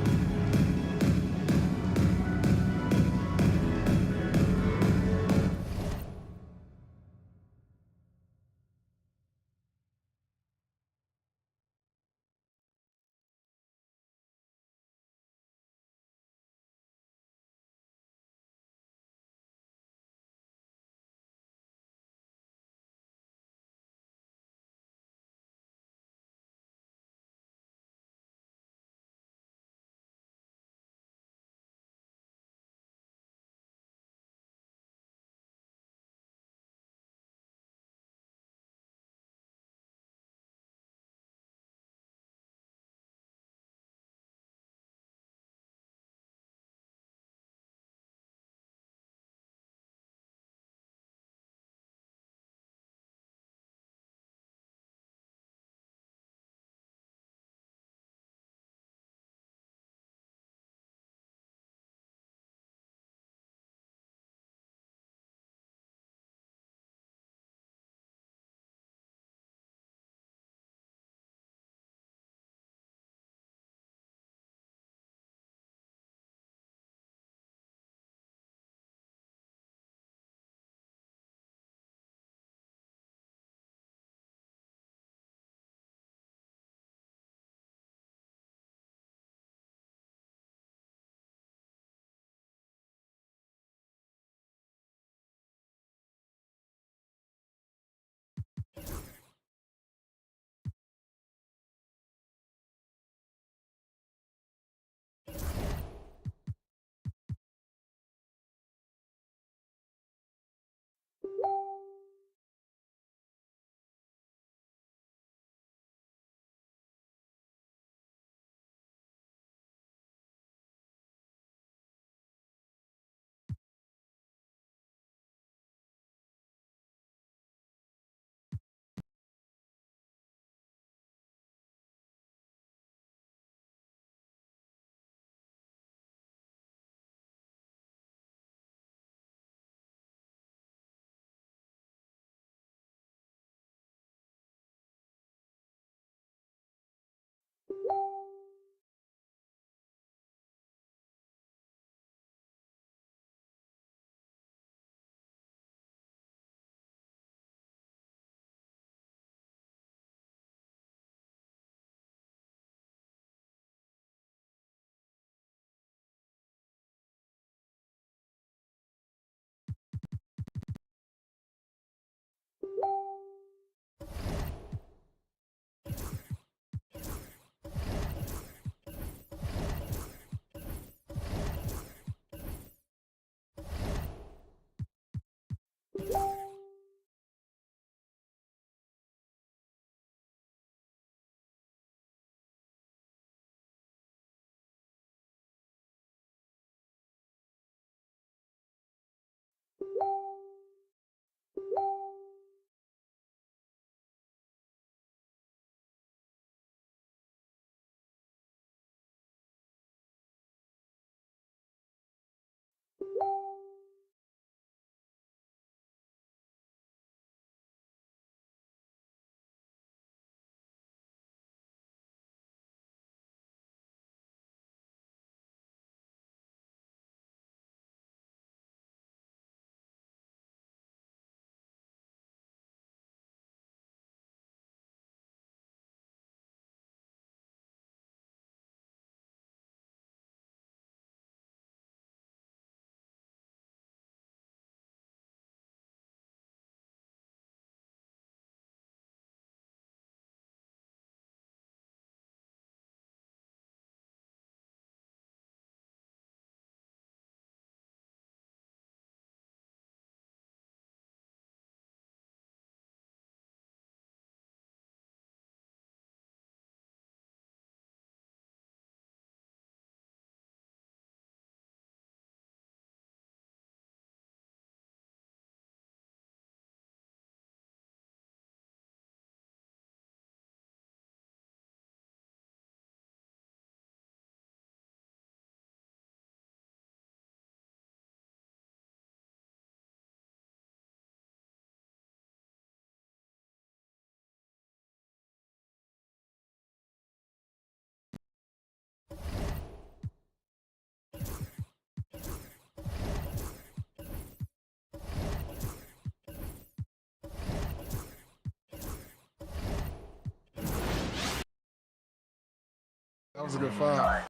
That was a good foul.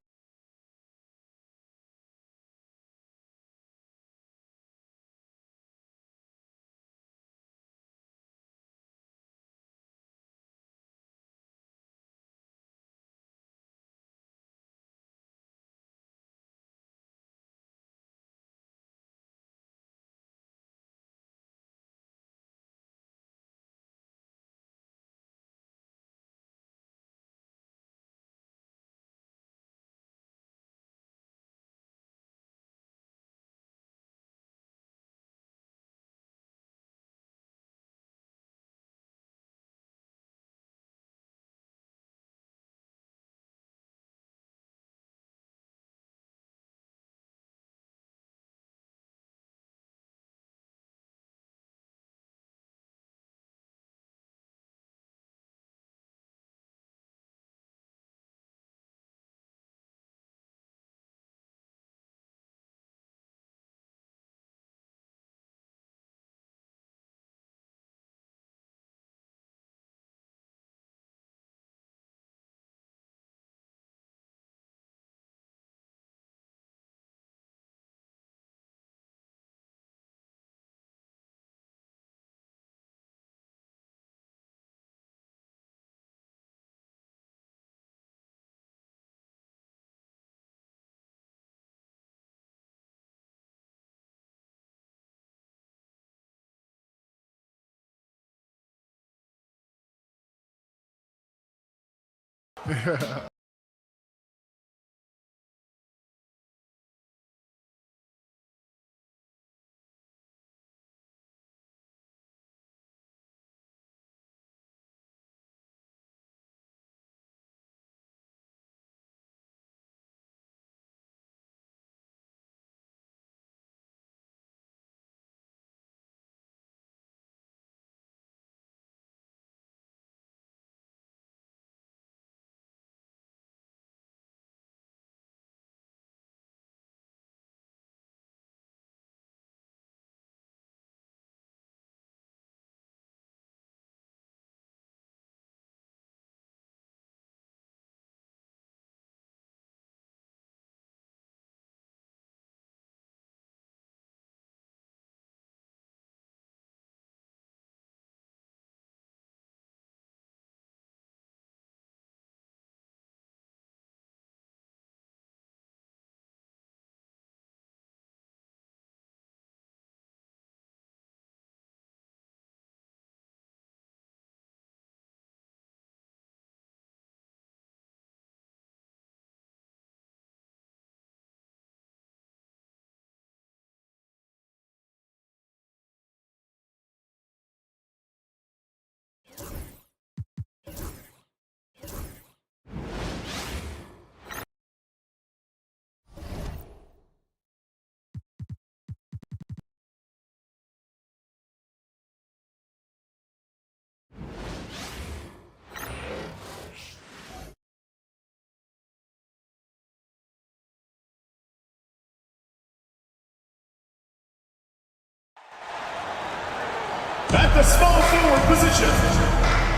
At the small forward position,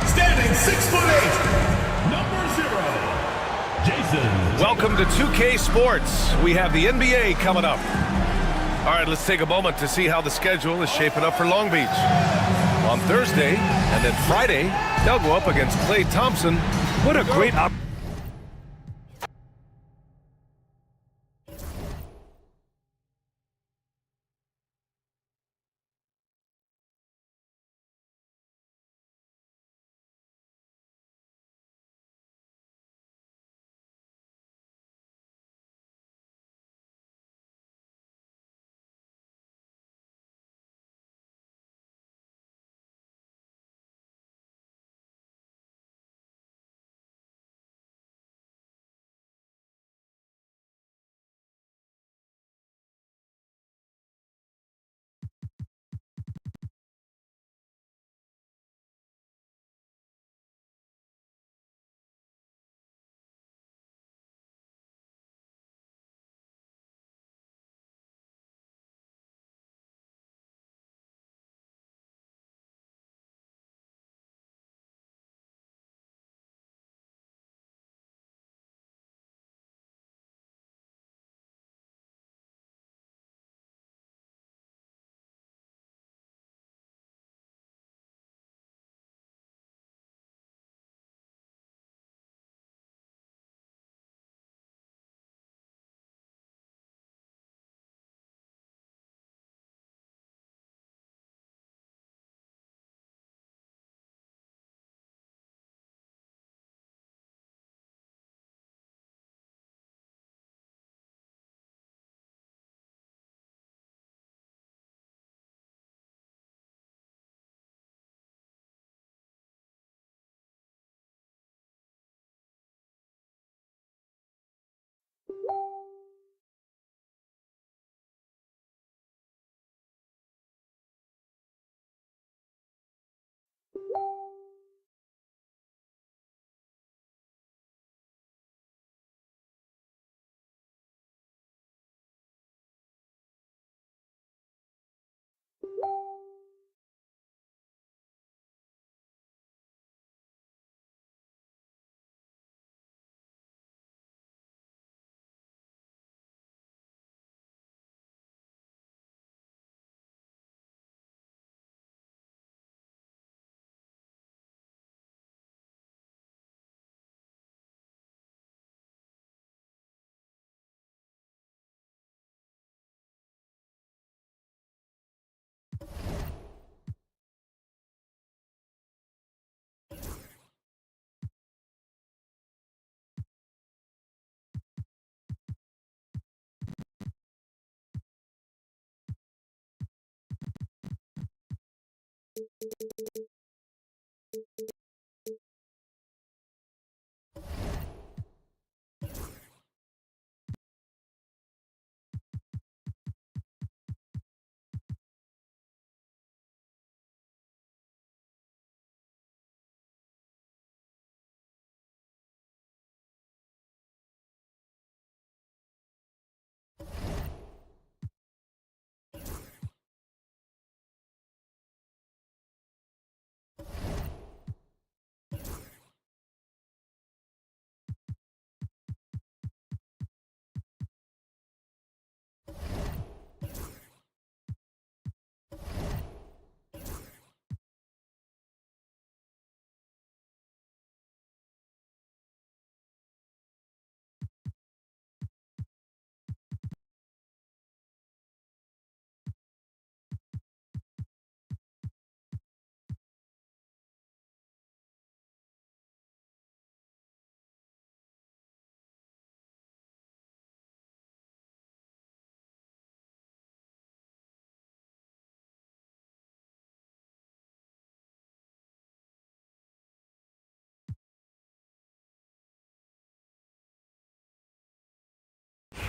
standing 6'8", number 0, Jason. Welcome to 2K Sports. We have the NBA coming up. All right, let's take a moment to see how the schedule is shaping up for Long Beach. On Thursday and then Friday, they'll go up against Klay Thompson. What a great opportunity.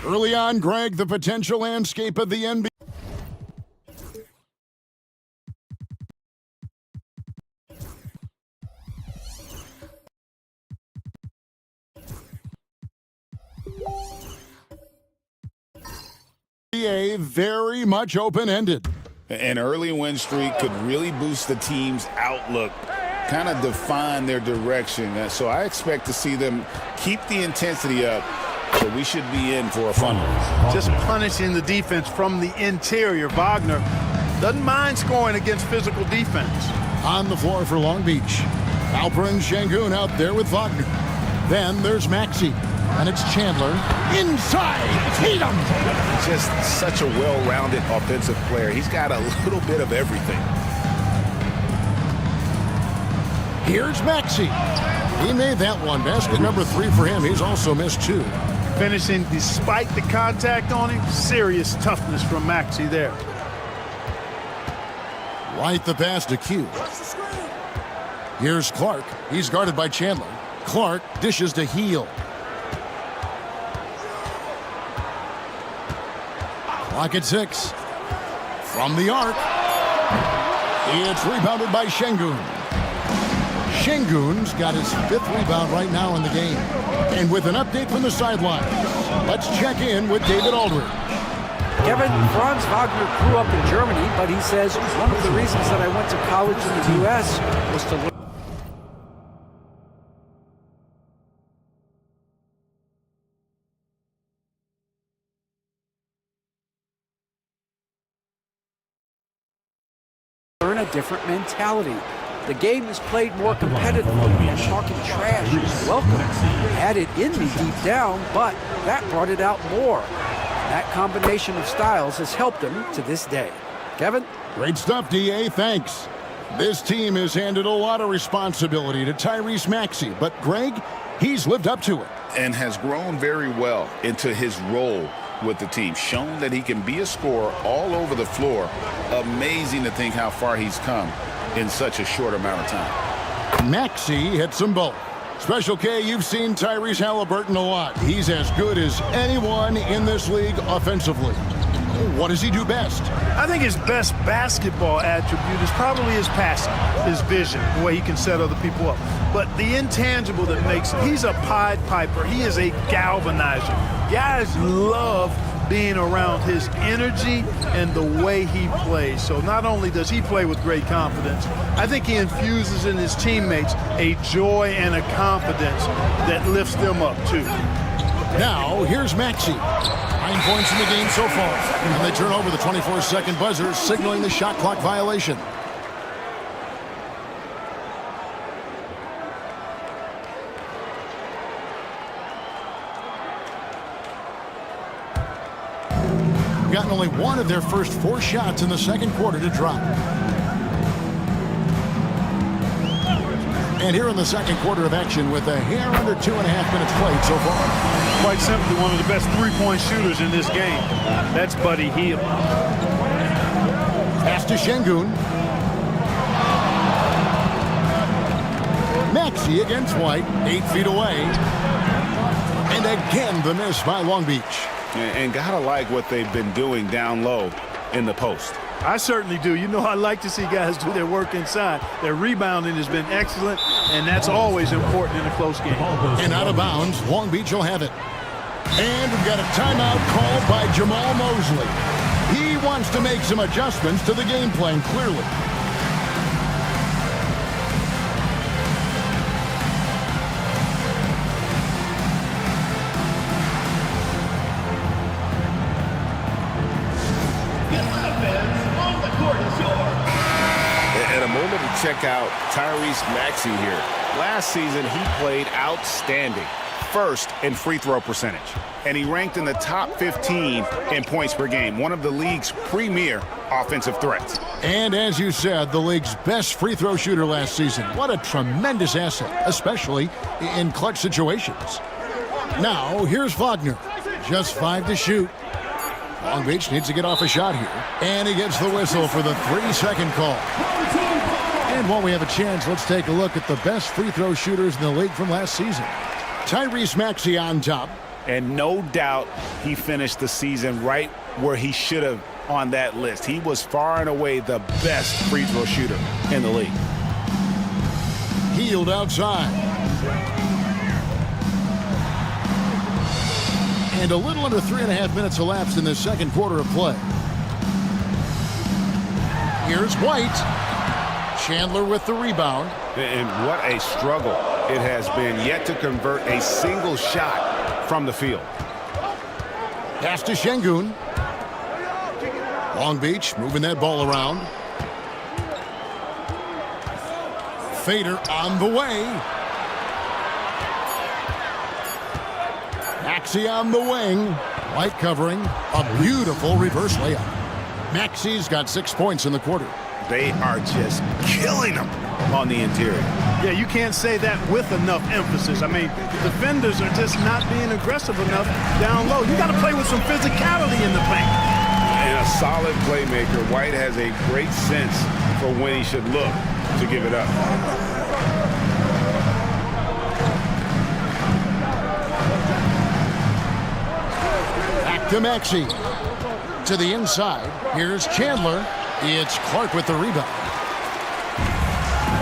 Early on, Greg, the potential landscape of the NBA. Very much open-ended. An early win streak could really boost the team's outlook, kind of define their direction. So I expect to see them keep the intensity up. So we should be in for a fun one. Just punishing the defense from the interior. Wagner doesn't mind scoring against physical defense. On the floor for Long Beach, Alperin Sengun out there with Wagner. Then there's Maxey, and it's Chandler inside. Tatum. Just such a well-rounded offensive player. He's got a little bit of everything. Here's Maxey. He made that one. Basket number 3 for him. He's also missed 2. Finishing despite the contact on him. Serious toughness from Maxey there. Right the pass to Q. Here's Clark. He's guarded by Chandler. Clark dishes to Heel. Clock at 6. From the arc. It's rebounded by Sengun. Sengun's got his 5th rebound right now in the game. And with an update from the sidelines, let's check in with David Aldridge. Kevin, Franz Wagner grew up in Germany, but he says one of the reasons that I went to college in the U.S. was to learn. A different mentality. The game is played more competitively, and talking trash is welcome. Had it in me deep down, but that brought it out more. That combination of styles has helped him to this day. Kevin? Great stuff, D.A. Thanks. This team has handed a lot of responsibility to Tyrese Maxey, but Greg, he's lived up to it. And has grown very well into his role with the team. Shown that he can be a scorer all over the floor. Amazing to think how far he's come in such a short amount of time. Maxey hits them both. Special K, you've seen Tyrese Halliburton a lot. He's as good as anyone in this league offensively. What does he do best? I think his best basketball attribute is probably his passing, his vision, the way he can set other people up. But the intangible that makes him, he's a Pied Piper. He is a galvanizer. Guys love being around his energy and the way he plays. So not only does he play with great confidence, I think he infuses in his teammates a joy and a confidence that lifts them up too. Now, here's Maxey. 9 points in the game so far. And they turn over the 24-second buzzer, signaling the shot clock violation. Gotten only one of their first 4 shots in the second quarter to drop. And here in the second quarter of action with a hair under 2.5 minutes played so far. Quite simply, one of the best three-point shooters in this game. That's Buddy Hield. Pass to Sengun. Maxey against White, 8 feet away. And again, the miss by Long Beach. And gotta like what they've been doing down low in the post. I certainly do. You know, I like to see guys do their work inside. Their rebounding has been excellent, and that's always important in a close game. And out of bounds, Long Beach will have it. And we've got a timeout called by Jamal Mosley. He wants to make some adjustments to the game plan, clearly. Check out Tyrese Maxey here. Last season, he played outstanding. First in free throw percentage. And he ranked in the top 15 in points per game. One of the league's premier offensive threats. And as you said, the league's best free throw shooter last season. What a tremendous asset, especially in clutch situations. Now, here's Wagner. Just 5 to shoot. Long Beach needs to get off a shot here. And he gets the whistle for the 3-second call. And while we have a chance, let's take a look at the best free throw shooters in the league from last season. Tyrese Maxey on top. And no doubt he finished the season right where he should have on that list. He was far and away the best free throw shooter in the league. Hield outside. And a little under 3.5 minutes elapsed in the second quarter of play. Here's White. Chandler with the rebound. And what a struggle it has been yet to convert a single shot from the field. Pass to Şengün. Long Beach moving that ball around. Fader on the way. Maxey on the wing. White covering. A beautiful reverse layup. Maxey's got 6 points in the quarter. They are just killing them on the interior. Yeah, you can't say that with enough emphasis. I mean, defenders are just not being aggressive enough down low. You got to play with some physicality in the paint. And a solid playmaker. White has a great sense for when he should look to give it up. Back to Maxey. To the inside. Here's Chandler. It's Clark with the rebound.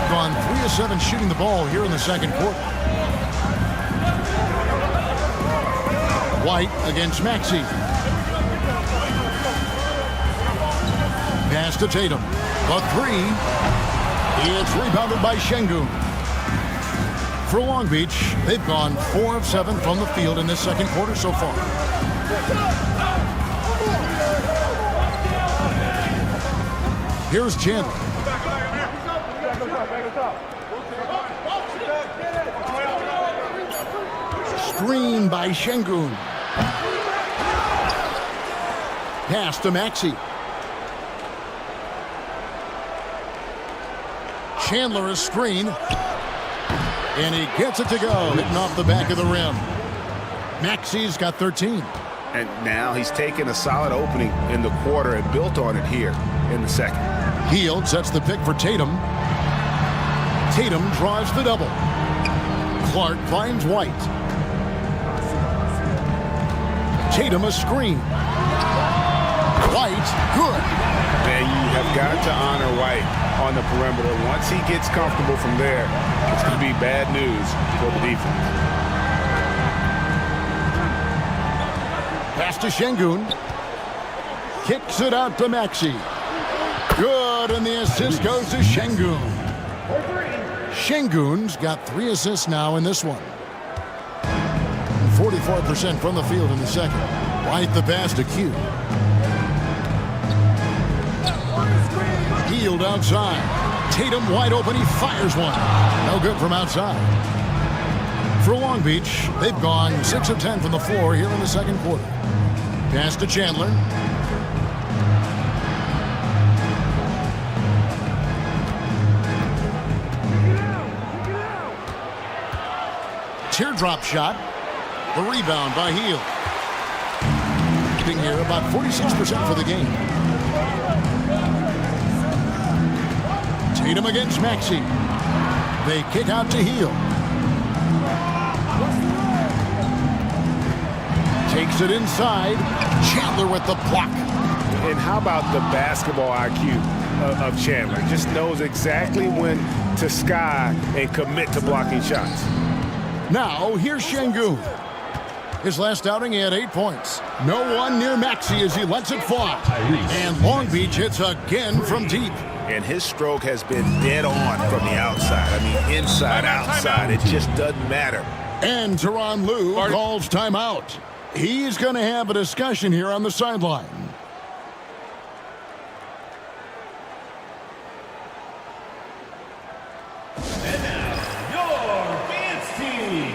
Gone 3 of 7 shooting the ball here in the second quarter. White against Maxey. Pass to Tatum. The three. It's rebounded by Şengün. For Long Beach, they've gone 4 of 7 from the field in this second quarter so far. Here's Chandler. Screen by Şengün. Pass to Maxey. Chandler is screen. And he gets it to go, hitting off the back of the rim. Maxey's got 13. And now he's taken a solid opening in the quarter and built on it here in the second. Hield sets the pick for Tatum. Tatum draws the double. Clark finds White. Tatum a screen. White, good. And you have got to honor White on the perimeter. Once he gets comfortable from there, it's going to be bad news for the defense. Pass to Şengün. Kicks it out to Maxey. Good, and the assist goes to Şengün. Şengün's got 3 assists now in this one. 44% from the field in the second. White the pass to Q. Hield outside. Tatum wide open. He fires one. No good from outside. For Long Beach, they've gone 6 of 10 from the floor here in the second quarter. Pass to Chandler. Teardrop shot. The rebound by Hield. Shooting here about 46% for the game. Tatum against Maxey. They kick out to Hield. Takes it inside. Chandler with the block. And how about the basketball IQ of Chandler? Just knows exactly when to sky and commit to blocking shots. Now, here's Şengün. His last outing, he had 8 points. No one near Maxey as he lets it fly. And Long Beach hits again from deep. And his stroke has been dead on from the outside. I mean, inside, outside. It just doesn't matter. And Tyronn Lue calls timeout. He's going to have a discussion here on the sideline. And now, your dance team.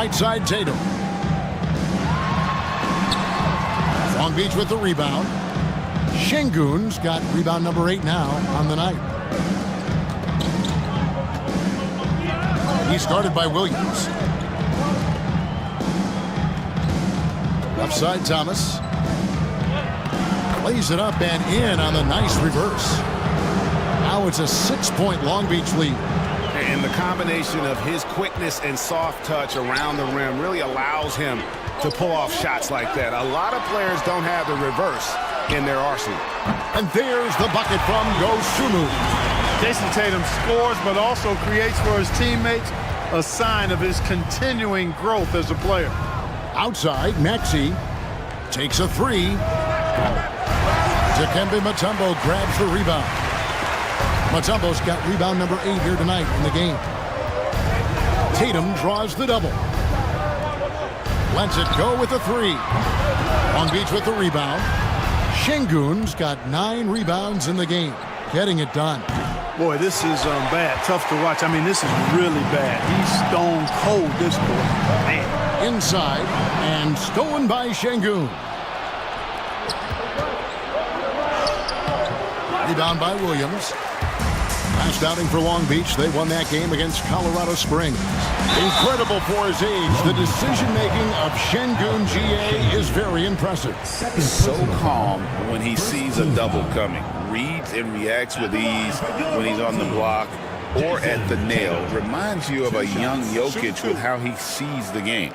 Right side, Tatum. Long Beach with the rebound. Şengün's got rebound number 8 now on the night. He's guarded by Williams. Left side, Thomas. Lays it up and in on the nice reverse. Now it's a 6-point Long Beach lead. And the combination of his quickness and soft touch around the rim really allows him to pull off shots like that. A lot of players don't have the reverse in their arsenal. And there's the bucket from Dosunmu. Jason Tatum scores, but also creates for his teammates a sign of his continuing growth as a player. Outside, Maxey takes a 3. Dikembe Mutombo grabs the rebound. Mutombo's got rebound number 8 here tonight in the game. Tatum draws the double. Lets it go with a 3. Long Beach with the rebound. Şengün's got 9 rebounds in the game, getting it done. Boy, this is bad. Tough to watch. I mean, this is really bad. He's stone cold, this boy. Man. Inside, and stolen by Şengün. Rebound by Williams. Last outing for Long Beach. They won that game against Colorado Springs. Incredible for his age. The decision-making of Şengün GA is very impressive. So calm when he sees a double coming. Reads and reacts with ease when he's on the block or at the nail. Reminds you of a young Jokic with how he sees the game.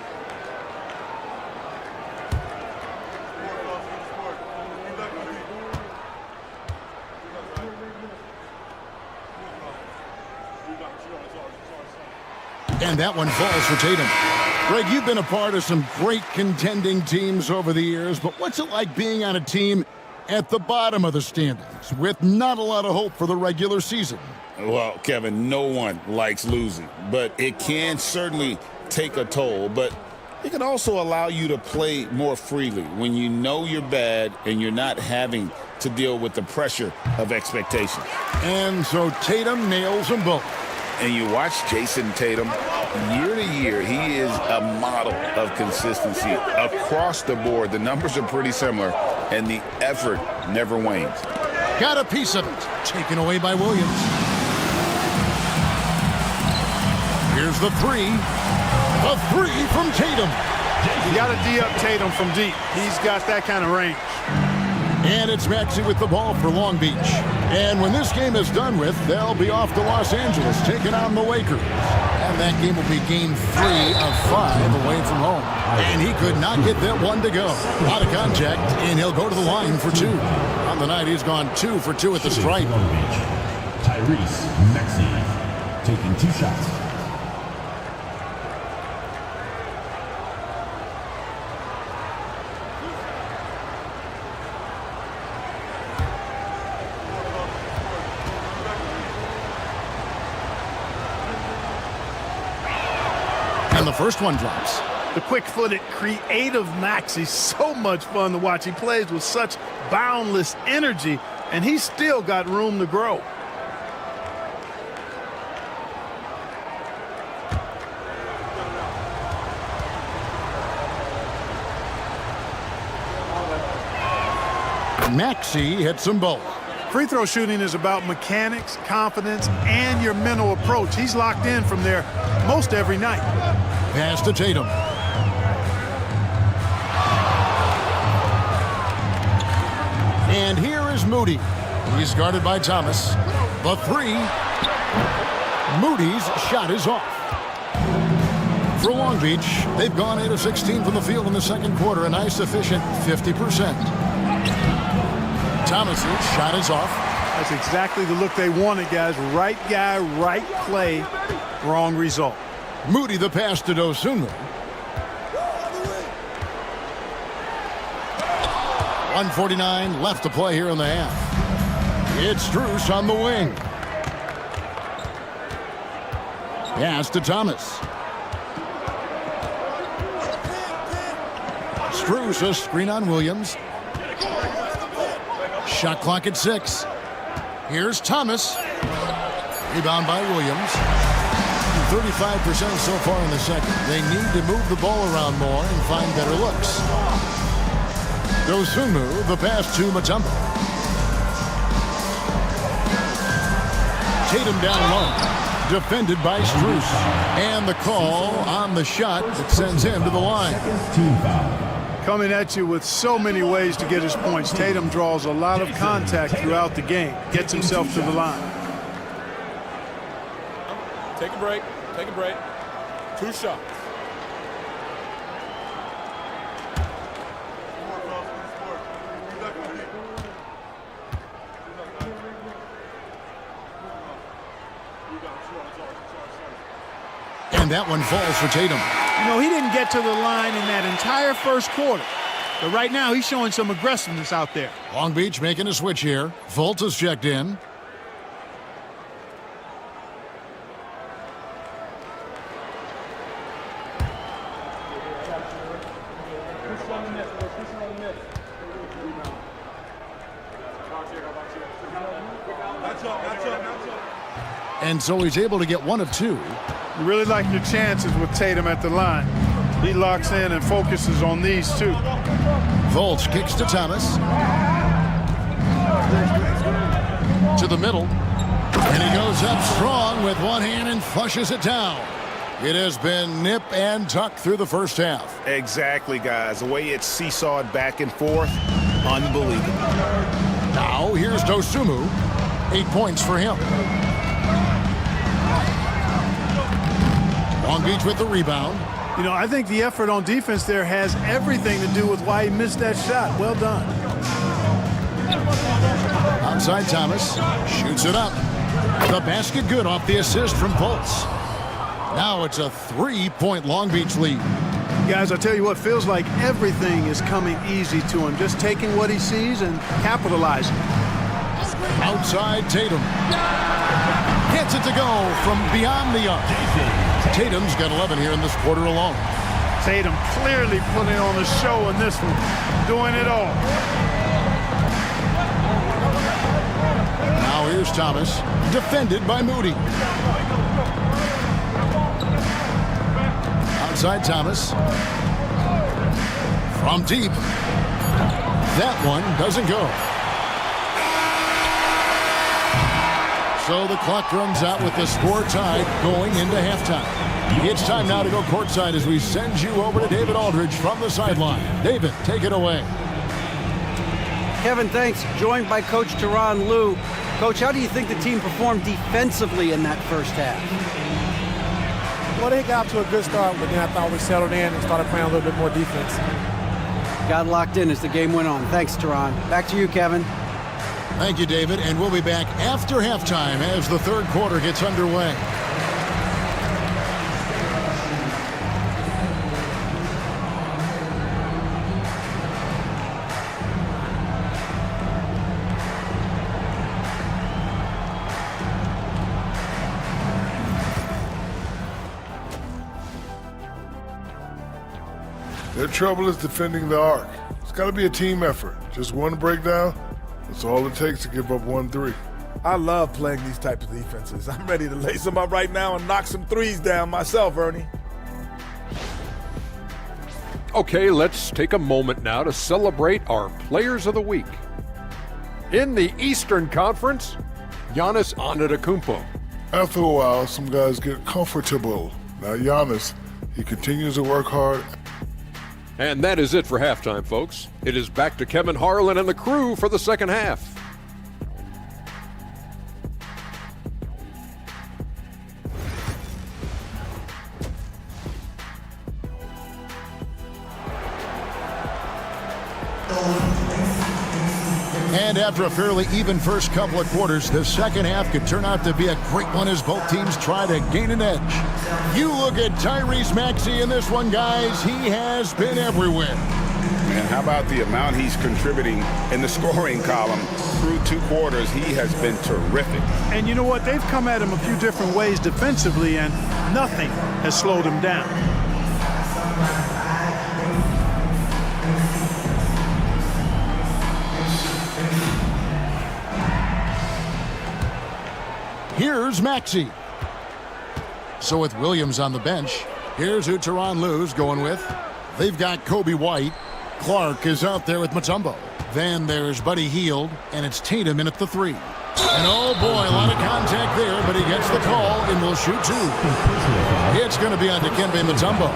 And that one falls for Tatum. Greg, you've been a part of some great contending teams over the years, but what's it like being on a team at the bottom of the standings with not a lot of hope for the regular season? Well, Kevin, no one likes losing, but it can certainly take a toll. But it can also allow you to play more freely when you know you're bad and you're not having to deal with the pressure of expectation. And so Tatum nails them both. And you watch Jason Tatum, year to year, he is a model of consistency across the board. The numbers are pretty similar, and the effort never wanes. Got a piece of it. Taken away by Williams. Here's the 3. A 3 from Tatum. You got to D-up Tatum from deep. He's got that kind of range. And it's Maxey with the ball for Long Beach. And when this game is done with, they'll be off to Los Angeles, taking on the Lakers. And that game will be game 3 of 5 away from home. And he could not get that one to go. Out of contact, and he'll go to the line for 2. On the night, he's gone 2 for 2 at the stripe. Long Beach, Tyrese Maxey taking 2 shots. And the first one drops. The quick-footed, creative Maxey, so much fun to watch. He plays with such boundless energy, and he's still got room to grow. Maxey hits them both. Free throw shooting is about mechanics, confidence, and your mental approach. He's locked in from there most every night. Pass to Tatum. And here is Moody. He's guarded by Thomas. The 3. Moody's shot is off. For Long Beach, they've gone 8 of 16 from the field in the second quarter. A nice, efficient 50%. Thomas's shot is off. That's exactly the look they wanted, guys. Right guy, right play, wrong result. Moody the pass to Dosunmu. 1:49 left to play here in the half. It's Strus on the wing. Pass to Thomas. Strus a screen on Williams. Shot clock at 6. Here's Thomas. Rebound by Williams. shooting 35% so far in the second. They need to move the ball around more and find better looks. Dosunmu, the pass to Mutombo. Tatum down low. Defended by Strus. And the call on the shot that sends him to the line. Coming at you with so many ways to get his points. Tatum draws a lot of contact throughout the game. Gets himself to the line. Take a break. Take a break. 2 shots. And that one falls for Tatum. You know, he didn't get to the line in that entire first quarter. But right now, he's showing some aggressiveness out there. Long Beach making a switch here. Fultz is checked in. And so he's able to get 1 of 2. You really like your chances with Tatum at the line. He locks in and focuses on these 2. Fultz kicks to Thomas. To the middle. And he goes up strong with one hand and flushes it down. It has been nip and tuck through the first half. Exactly, guys. The way it's seesawed back and forth, unbelievable. Now here's Dosunmu. 8 points for him. Long Beach with the rebound. You know, I think the effort on defense there has everything to do with why he missed that shot. Well done. Outside Thomas. Shoots it up. The basket good off the assist from Fultz. Now it's a 3-point Long Beach lead. Guys, I tell you what, feels like everything is coming easy to him. Just taking what he sees and capitalizing. Outside Tatum. Gets it to go from beyond the arc. Tatum's got 11 here in this quarter alone. Tatum clearly putting on the show in this one. Doing it all. Now here's Thomas. Defended by Moody. Outside Thomas. From deep. That one doesn't go. So the clock runs out with the score tied going into halftime. It's time now to go courtside as we send you over to David Aldridge from the sideline. David, take it away. Kevin, thanks. Joined by Coach Tyronn Lue. Coach, how do you think the team performed defensively in that first half? Well, they got to a good start, but then I thought we settled in and started playing a little bit more defense. Got locked in as the game went on. Thanks, Tyronn. Back to you, Kevin. Thank you, David, and we'll be back after halftime as the third quarter gets underway. Their trouble is defending the arc. It's got to be a team effort. Just one breakdown, that's all it takes to give up 1-3. I love playing these types of defenses. I'm ready to lace them up right now and knock some threes down myself, Ernie. Okay, let's take a moment now to celebrate our Players of the Week. In the Eastern Conference, Giannis Antetokounmpo. After a while, some guys get comfortable. Now Giannis, he continues to work hard. And that is it for halftime, folks. It is back to Kevin Harlan and the crew for the second half. And after a fairly even first couple of quarters, the second half could turn out to be a great one as both teams try to gain an edge. You look at Tyrese Maxey in this one, guys. He has been everywhere. Man, how about the amount he's contributing in the scoring column? Through 2 quarters, he has been terrific. And you know what? They've come at him a few different ways defensively, and nothing has slowed him down. Here's Maxey. So with Williams on the bench, here's who Tyronn Lue's going with. They've got Kobe White. Clark is out there with Mutombo. Then there's Buddy Hield, and it's Tatum in at the 3. And oh boy, a lot of contact there, but he gets the call and will shoot 2. It's going to be on Dikembe Mutombo.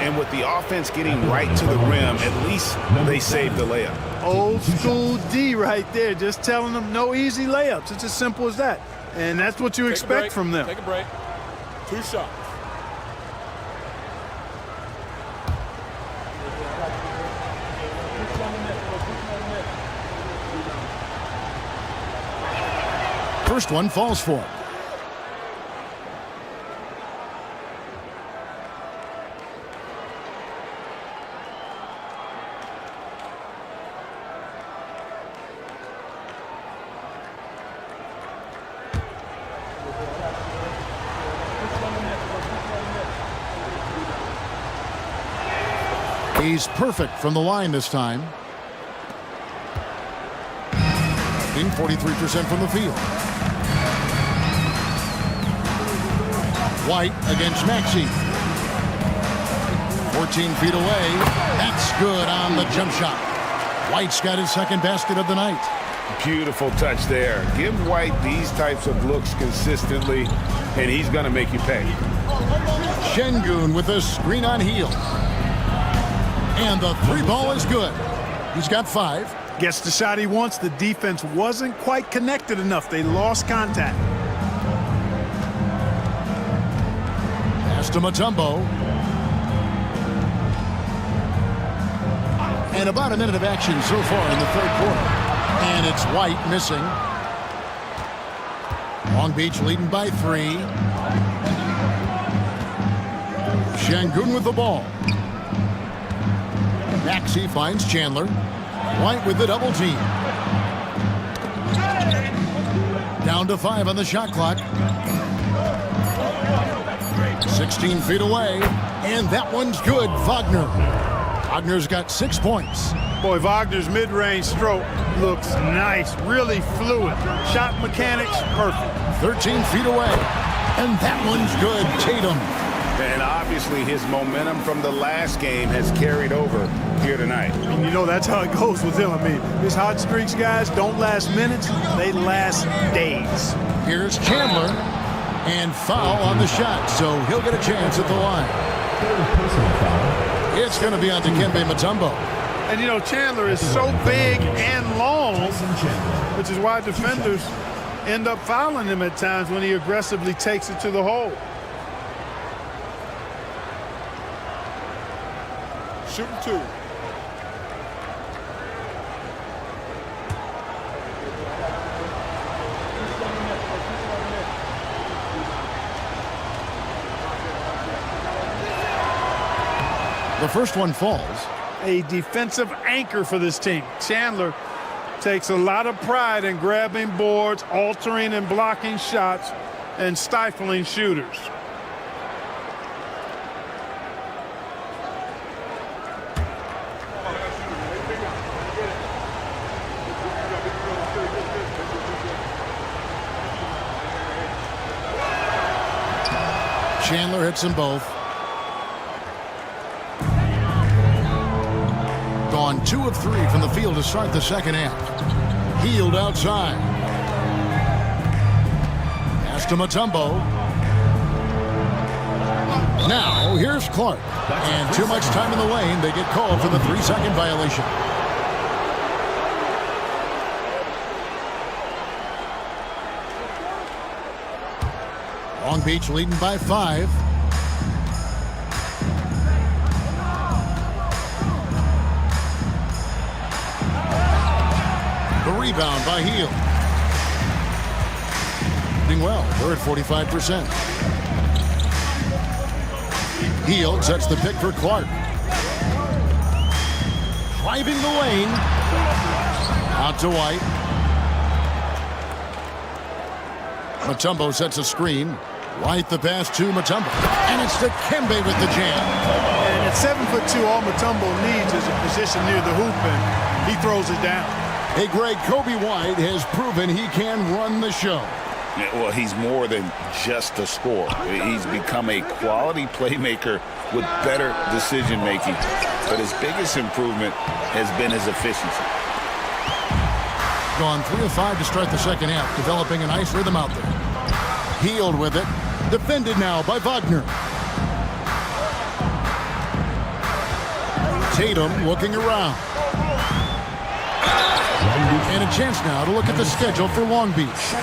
And with the offense getting right to the rim, at least they saved the layup. Old school D right there, just telling them no easy layups. It's as simple as that. And that's what you expect from them. Take a break. 2 shots. First one falls for him. He's perfect from the line this time. 43% from the field. White against Maxey. 14 feet away. That's good on the jump shot. White's got his second basket of the night. Beautiful touch there. Give White these types of looks consistently, and he's going to make you pay. Şengün with a screen on Hield. And the 3 ball is good. He's got 5. Gets the shot he wants. The defense wasn't quite connected enough. They lost contact. Pass to Mutombo. And about a minute of action so far in the 3rd quarter. And it's White missing. Long Beach leading by 3. Şengün with the ball. Maxey finds Chandler. White with the double team. Down to 5 on the shot clock. 16 feet away. And that one's good. Wagner. Wagner's got 6 points. Boy, Wagner's mid-range stroke looks nice. Really fluid. Shot mechanics, perfect. 13 feet away. And that one's good. Tatum. And obviously his momentum from the last game has carried over here tonight. And you know that's how it goes with him. I mean, his hot streaks, guys, don't last minutes. They last days. Here's Chandler. And foul on the shot, so he'll get a chance at the line. It's going to be on Dikembe Mutombo. And, you know, Chandler is so big and long, which is why defenders end up fouling him at times when he aggressively takes it to the hole. Shooting 2. The first one falls. A defensive anchor for this team. Chandler takes a lot of pride in grabbing boards, altering and blocking shots, and stifling shooters. Chandler hits them both. Gone 2 of 3 from the field to start the second half. Hield outside. Pass to Mutombo. Now here's Clark. And too much time in the lane. They get called for the 3-second violation. Long Beach leading by 5. The rebound by Hield. Doing well. They're at 45%. Hield sets the pick for Clark. Driving the lane. Out to White. Mutombo sets a screen. White the pass to Mutombo. And it's Dikembe with the jam. And at 7'2", all Mutombo needs is a position near the hoop, and he throws it down. Hey, Greg, Kobe White has proven he can run the show. Well, he's more than just a scorer. He's become a quality playmaker with better decision-making. But his biggest improvement has been his efficiency. Gone 3 of 5 to start the second half, developing a nice rhythm out there. Healed with it. Defended now by Wagner. Tatum looking around. And a chance now to look at the schedule for Long Beach.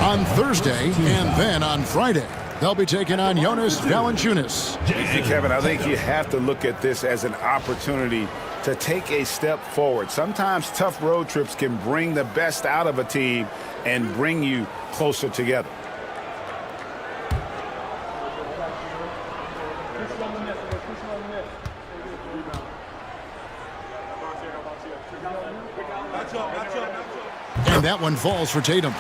On Thursday and then on Friday, they'll be taking on Jonas Valanciunas. And Kevin, I think you have to look at this as an opportunity to take a step forward. Sometimes tough road trips can bring the best out of a team and bring you closer together. And that one falls for Tatum.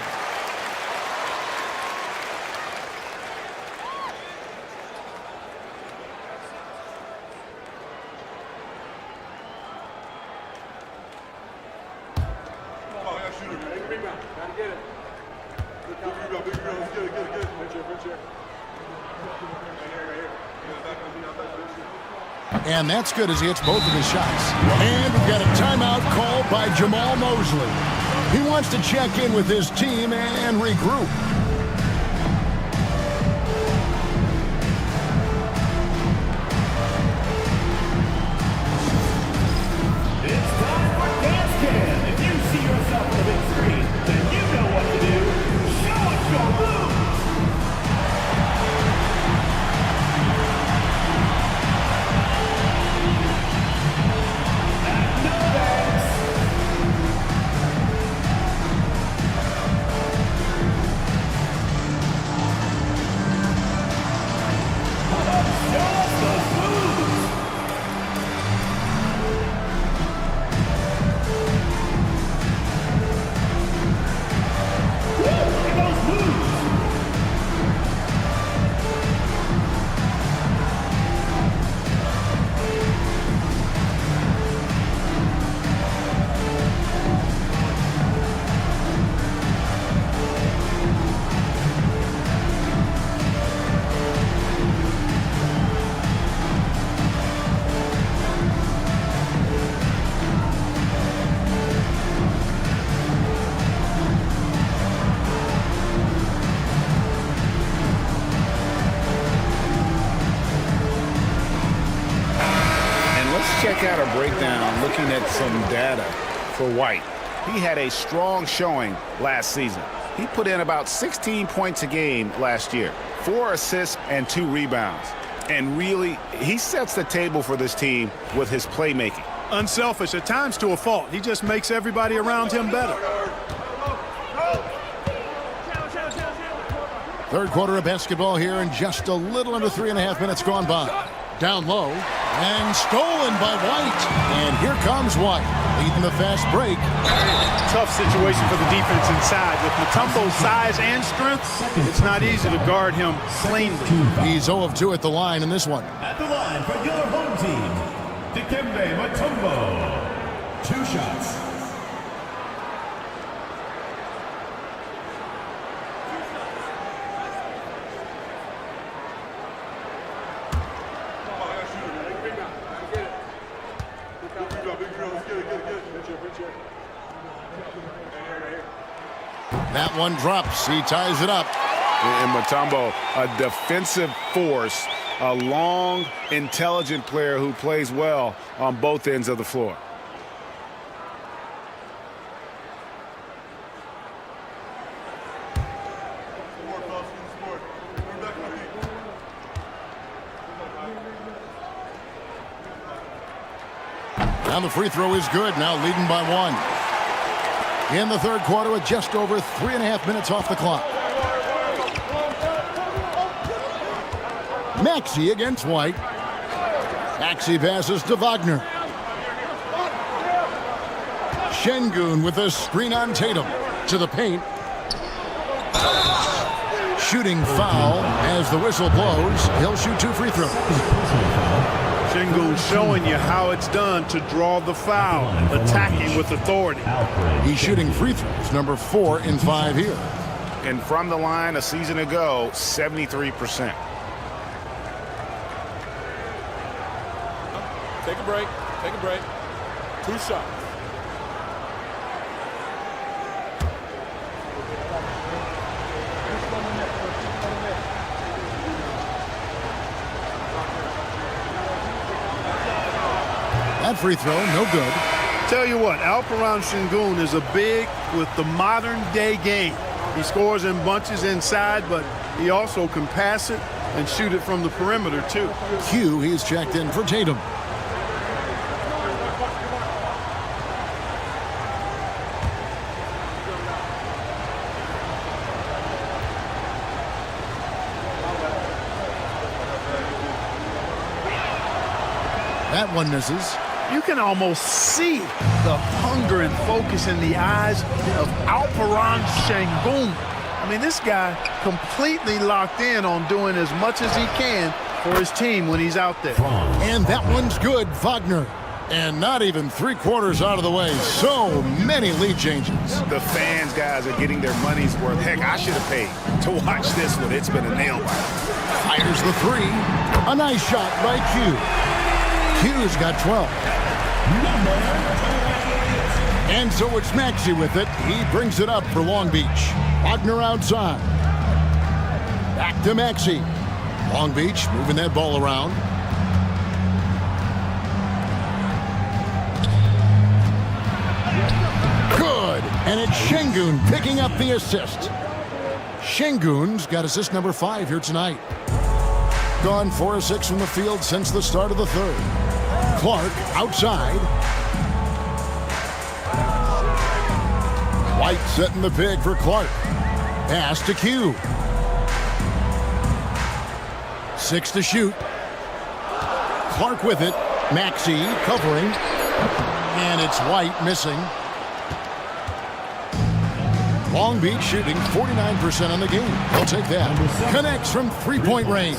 And that's good as he hits both of his shots. And we've got a timeout called by Jamal Mosley. He wants to check in with his team and regroup. It's time for Dance Cam. If you see yourself on the big screen, then you know what to do. Show us your moves. No thanks. Show us those moves. Check out a breakdown looking at some data for White. He had a strong showing last season. He put in about 16 points a game last year, 4 assists and 2 rebounds. And really, he sets the table for this team with his playmaking. Unselfish, at times to a fault. He just makes everybody around him better. Third quarter of basketball here, and just a little under 3.5 minutes gone by. Down low, and stolen by White. And here comes White, leading the fast break. Tough situation for the defense inside. With Mutombo's size and strength, it's not easy to guard him cleanly. He's 0 of 2 at the line in this one. At the line for your home team, Dikembe Mutombo. 2 shots. That one drops. He ties it up. And Mutombo, a defensive force, a long, intelligent player who plays well on both ends of the floor. Now the free throw is good, now leading by 1. In the third quarter with just over 3.5 minutes off the clock. Maxey against White. Maxey passes to Wagner. Şengün with a screen on Tatum. To the paint. Shooting foul as the whistle blows. He'll shoot 2 free throws. Şengün showing you how it's done to draw the foul, attacking with authority. He's shooting free throws, number 4 in 5 here. And from the line a season ago, 73%. Take a break. Take a break. 2 shots. That free throw, no good. Tell you what, Alperen Sengun is a big with the modern-day game. He scores in bunches inside, but he also can pass it and shoot it from the perimeter, too. Q, he's checked in for Tatum. That one misses. You can almost see the hunger and focus in the eyes of Alperen Sengun. I mean, this guy completely locked in on doing as much as he can for his team when he's out there. And that one's good, Wagner. And not even 3/4 out of the way. So many lead changes. The fans, guys, are getting their money's worth. Heck, I should have paid to watch this one. It's been a nail biter. Fires the three. A nice shot by Q. Q's got 12. And so it's Maxey with it. He brings it up for Long Beach. Wagner outside. Back to Maxey. Long Beach moving that ball around. Good. And it's Sengun picking up the assist. Sengun's got assist number 5 here tonight. Gone 4 of 6 from the field since the start of the third. Clark outside. White setting the pig for Clark. Pass to Q. 6 to shoot. Clark with it. Maxey covering. And it's White missing. Long Beach shooting 49% on the game. I'll take that. Connects from 3-point range.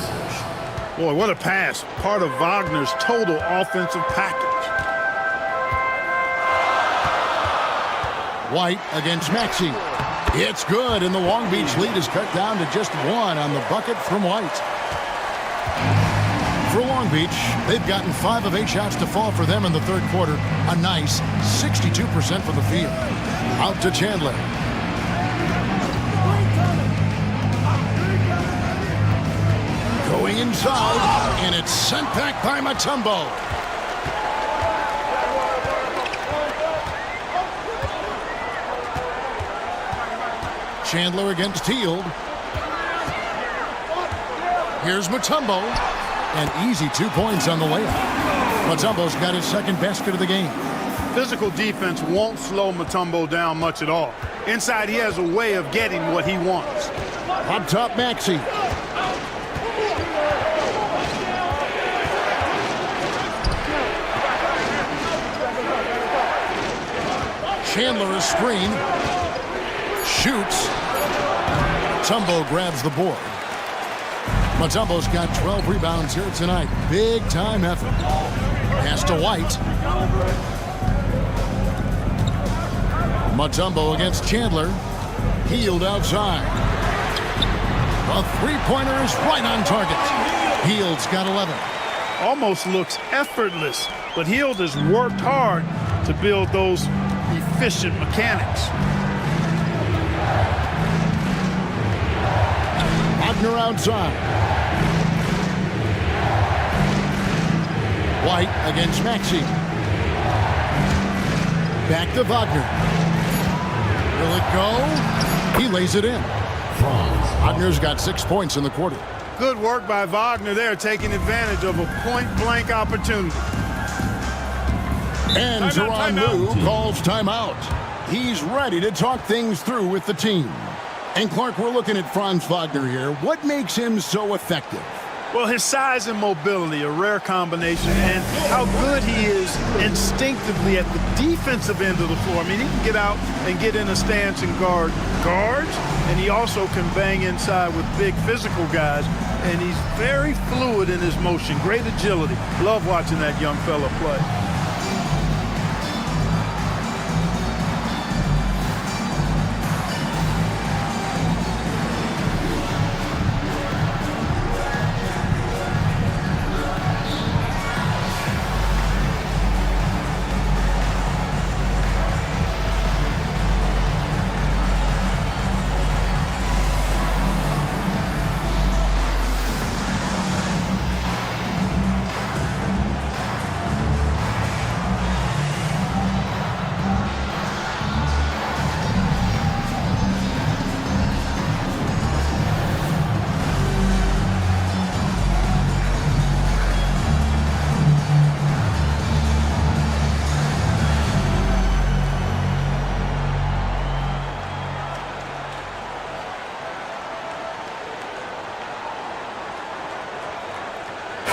Boy, what a pass. Part of Wagner's total offensive package. White against Maxey. It's good, and the Long Beach lead is cut down to just 1 on the bucket from White. For Long Beach, they've gotten 5 of 8 shots to fall for them in the third quarter. A nice 62% from the field. Out to Chandler. Going inside, and it's sent back by Mutombo. Chandler against Hield. Here's Mutombo. And easy 2 points on the layup. Mutombo's got his second basket of the game. Physical defense won't slow Mutombo down much at all. Inside, he has a way of getting what he wants. Up top, Maxey. Chandler is screen. Shoots. Mutombo grabs the board. Mutombo's got 12 rebounds here tonight. Big time effort. Pass to White. Mutombo against Chandler. Hield outside. A three-pointer is right on target. Hield's got 11. Almost looks effortless, but Hield has worked hard to build those efficient mechanics. Wagner outside. White against Maxey. Back to Wagner. Will it go? He lays it in. Wagner's got 6 points in the quarter. Good work by Wagner there, taking advantage of a point-blank opportunity. And Tyronn Lue calls timeout. He's ready to talk things through with the team. And Clark, we're looking at Franz Wagner here. What makes him so effective? Well, his size and mobility, a rare combination, and how good he is instinctively at the defensive end of the floor. I mean, he can get out and get in a stance and guard guards, and he also can bang inside with big physical guys, and he's very fluid in his motion, great agility. Love watching that young fella play.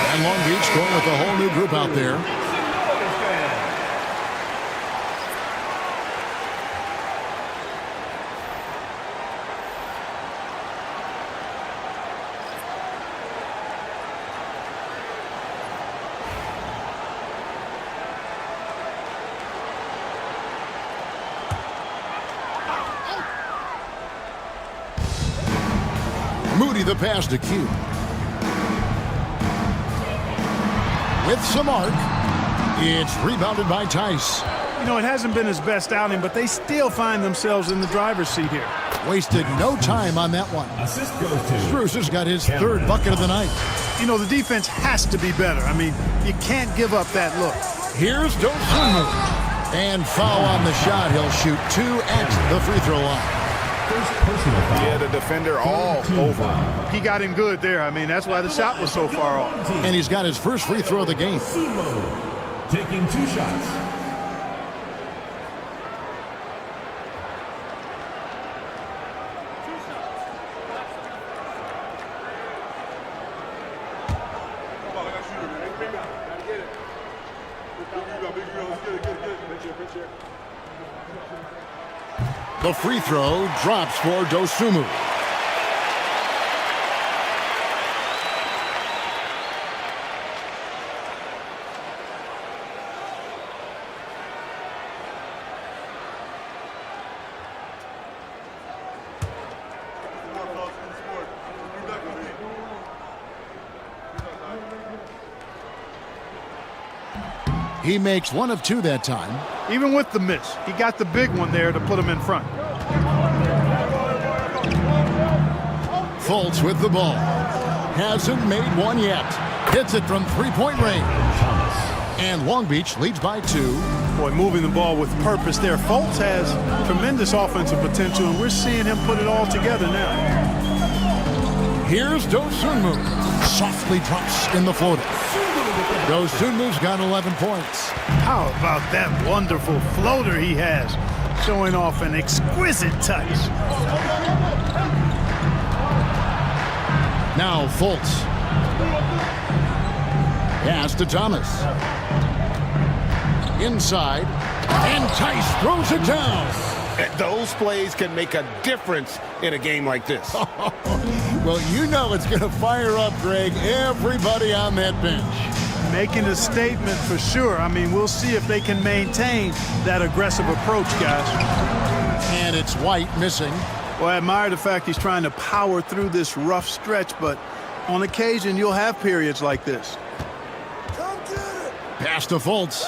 And Long Beach going with a whole new group out there. Moody the pass to Q. With some arc, it's rebounded by Tice. You know, it hasn't been his best outing, but they still find themselves in the driver's seat here. Wasted no time on that one. Assist goes to Strus has got his third bucket of the night. You know, the defense has to be better. I mean, you can't give up that look. Here's Dosunmu. And foul on the shot. He'll shoot 2 at the free throw line. first personal foul. Yeah, the defender all over. He got him good there. I mean, that's why the shot was so far off. And he's got his first free throw of the game. Taking 2 shots. The free throw drops for Dosunmu. He makes 1 of 2 that time. Even with the miss, he got the big one there to put him in front. Fultz with the ball. Hasn't made 1 yet. Hits it from 3-point range. And Long Beach leads by 2. Boy, moving the ball with purpose there. Fultz has tremendous offensive potential, and we're seeing him put it all together now. Here's Dosunmu. Softly drops in the floater. Dosunmu's got 11 points. How about that wonderful floater he has, showing off an exquisite touch. Now Fultz. Pass to Thomas. Inside. And Tice throws it down. Those plays can make a difference in a game like this. Well, you know it's going to fire up, Greg, everybody on that bench. Making a statement for sure. I mean, we'll see if they can maintain that aggressive approach, guys. And it's White missing. Well, I admire the fact he's trying to power through this rough stretch, but on occasion, you'll have periods like this. Pass to Fultz.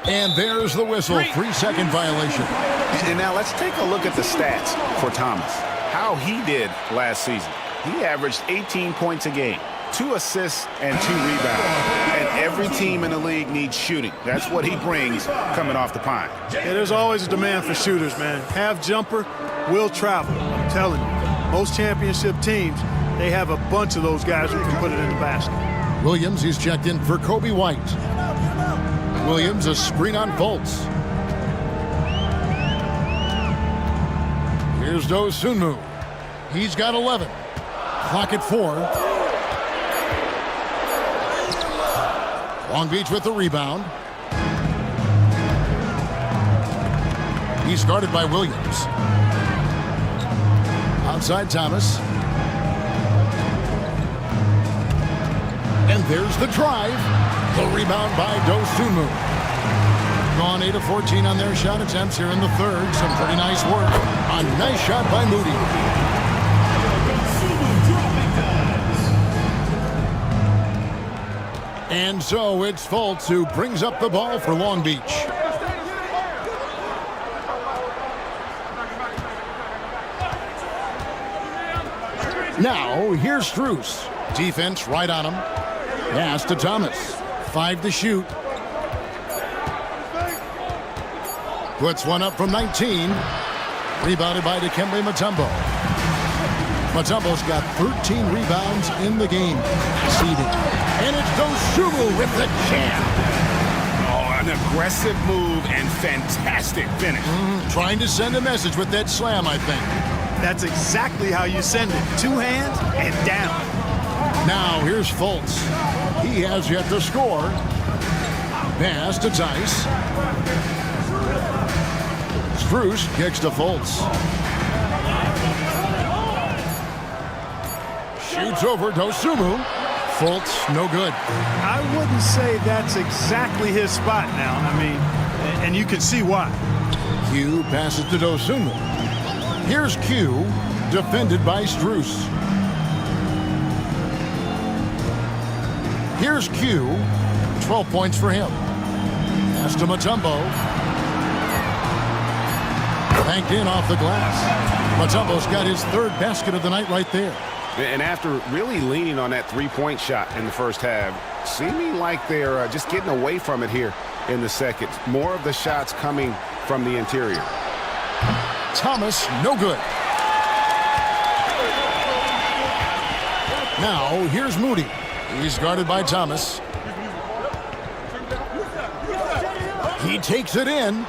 And there's the whistle. 3-second violation. And now let's take a look at the stats for Thomas. How he did last season. He averaged 18 points a game, 2 assists and 2 rebounds. And every team in the league needs shooting. That's what he brings coming off the pine. Yeah, there's always a demand for shooters, man. Have jumper, will travel. I'm telling you, most championship teams, they have a bunch of those guys who can put it in the basket. Williams, he's checked in for Kobe White. Williams, a screen on Fultz. Here's Dosunmu. He's got 11. Clock at 4. Long Beach with the rebound. He's guarded by Williams. Outside Thomas. And there's the drive. The rebound by Dosunmu. Gone 8 of 14 on their shot attempts here in the third. Some pretty nice work. A nice shot by Moody. And so it's Fultz who brings up the ball for Long Beach. Now, here's Strus. Defense right on him. Pass to Thomas. 5 to shoot. Puts 1 up from 19. Rebounded by Dikembe Mutombo. Mutombo's got 13 rebounds in the game. Seeding. And it's Dosunmu with the jam. Oh, an aggressive move and fantastic finish. Trying to send a message with that slam, I think. That's exactly how you send it. 2 hands and down. Now, here's Fultz. He has yet to score. Pass to Tice. Strus kicks to Fultz. Shoots over Dosunmu. Fultz, no good. I wouldn't say that's exactly his spot now. I mean, and you can see why. Q passes to Dosunmu. Here's Q, defended by Strus. Here's Q, 12 points for him. Pass to Mutombo. Banked in off the glass. Mutombo's got his third basket of the night right there. And after really leaning on that three-point shot in the first half, seeming like they're just getting away from it here in the second. More of the shots coming from the interior. Thomas, no good. Now, here's Moody. He's guarded by Thomas. He takes it in.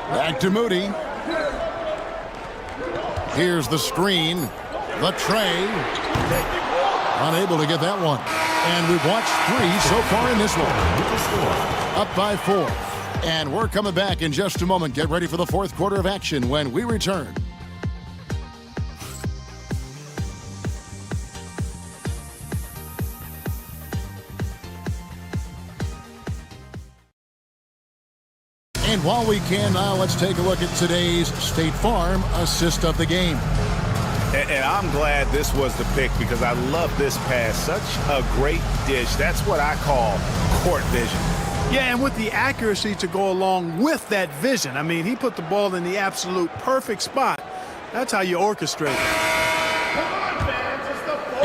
Back to Moody. Here's the screen. The tray. Unable to get that one. And we've watched 3 so far in this one. Up by 4. And we're coming back in just a moment. Get ready for the fourth quarter of action when we return. And while we can now, let's take a look at today's State Farm assist of the game. And I'm glad this was the pick because I love this pass. Such a great dish. That's what I call court vision. Yeah, and with the accuracy to go along with that vision. I mean, he put the ball in the absolute perfect spot. That's how you orchestrate it.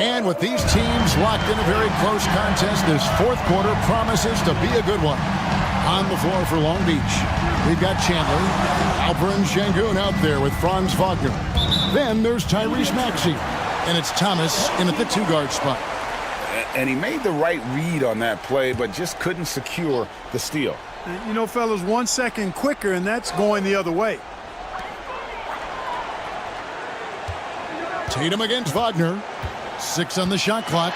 And with these teams locked in a very close contest, this fourth quarter promises to be a good one. On the floor for Long Beach, we've got Chandler, Alperen Sengun out there with Franz Wagner. Then there's Tyrese Maxey, and it's Thomas in at the 2-guard spot. And he made the right read on that play, but just couldn't secure the steal. And, you know, fellas, 1 second quicker, and that's going the other way. Tatum against Wagner. 6 on the shot clock.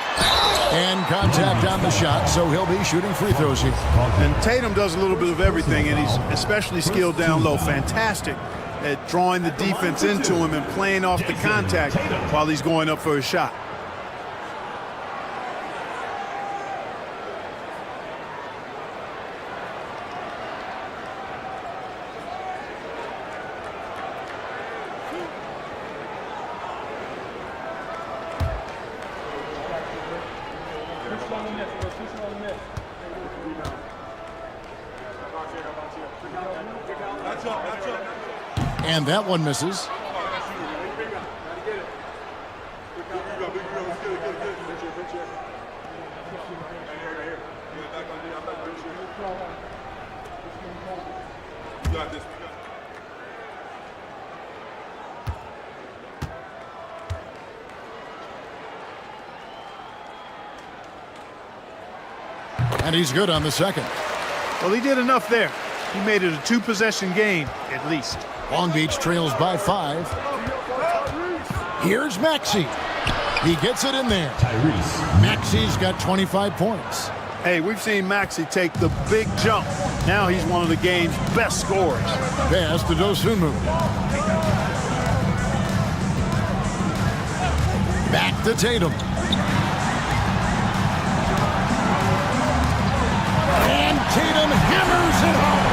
And contact on the shot, so he'll be shooting free throws here. And Tatum does a little bit of everything, and he's especially skilled down low. Fantastic at drawing the defense into him and playing off the contact while he's going up for a shot. And that one misses. And he's good on the second. Well, he did enough there. He made it a 2-possession game, at least. Long Beach trails by 5. Here's Maxey. He gets it in there. Maxey's got 25 points. Hey, we've seen Maxey take the big jump. Now he's one of the game's best scorers. Pass to Dosunmu. Back to Tatum. And Tatum hammers it home.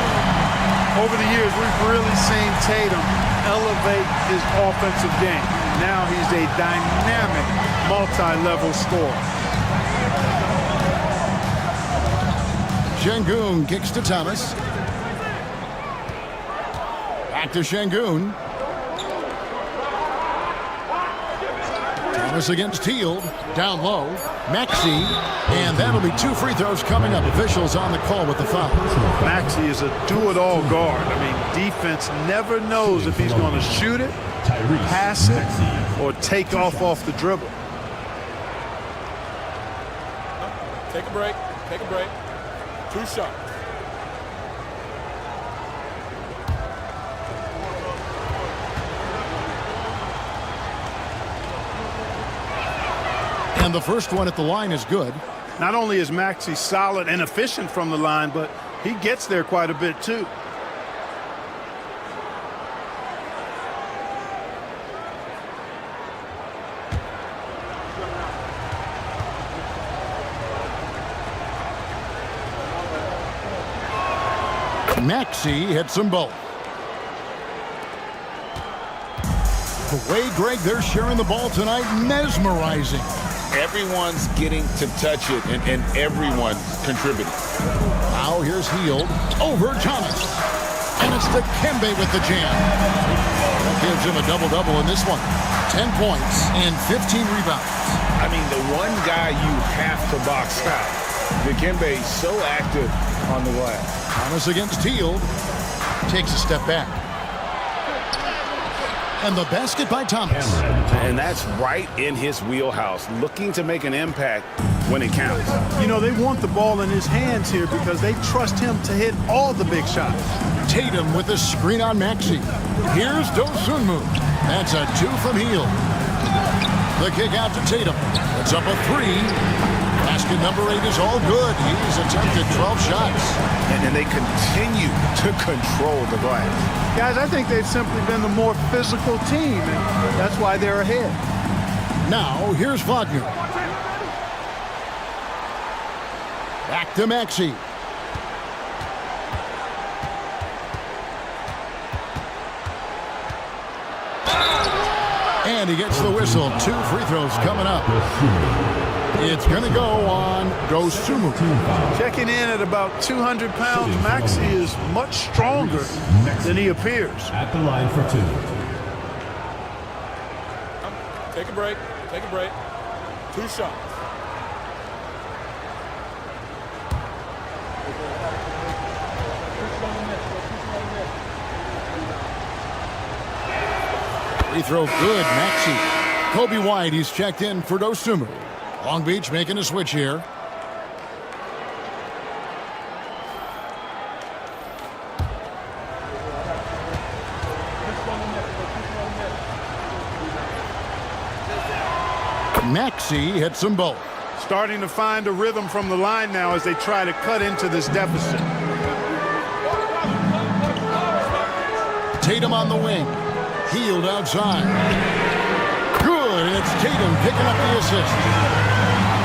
Over the years, we've really seen Tatum elevate his offensive game. Now he's a dynamic, multi-level scorer. Sengun kicks to Thomas. Back to Sengun. Thomas against Hield. Down low. Maxey. And that'll be 2 free throws coming up. Officials on the call with the foul. Maxey is a do-it-all guard. I mean, defense never knows if he's going to shoot it, pass it, or take off the dribble. Take a break. Take a break. 2 shots. And the first one at the line is good. Not only is Maxey solid and efficient from the line, but he gets there quite a bit too. Maxey hits them both. The way, Greg, they're sharing the ball tonight, mesmerizing. Everyone's getting to touch it, and everyone's contributing. Now here's Heald over Thomas. And it's Dikembe with the jam. That gives him a double-double in this one. 10 points and 15 rebounds. I mean, the one guy you have to box out. Dikembe so active on the glass. Thomas against Heald. Takes a step back. And the basket by Thomas. And that's right in his wheelhouse, looking to make an impact when it counts. You know, they want the ball in his hands here because they trust him to hit all the big shots. Tatum with a screen on Maxey. Here's Dosunmu. That's a 2 from Heald. The kick out to Tatum. It's up a 3. Basket number 8 is all good. He's attempted 12 shots. And they continue to control the glass. Guys, I think they've simply been the more physical team, and that's why they're ahead. Now, here's Wagner. Back to Maxey. And he gets the whistle. 2 free throws coming up. It's going to go on Dosunmu. Checking in at about 200 pounds, Maxey is much stronger than he appears. At the line for 2. Take a break. Take a break. 2 shots. Free throw good, Maxey. Kobe White, he's checked in for Dosunmu. Long Beach making a switch here. Maxey hits them both. Starting to find a rhythm from the line now as they try to cut into this deficit. Tatum on the wing. Heald outside. Good, and it's Tatum picking up the assist.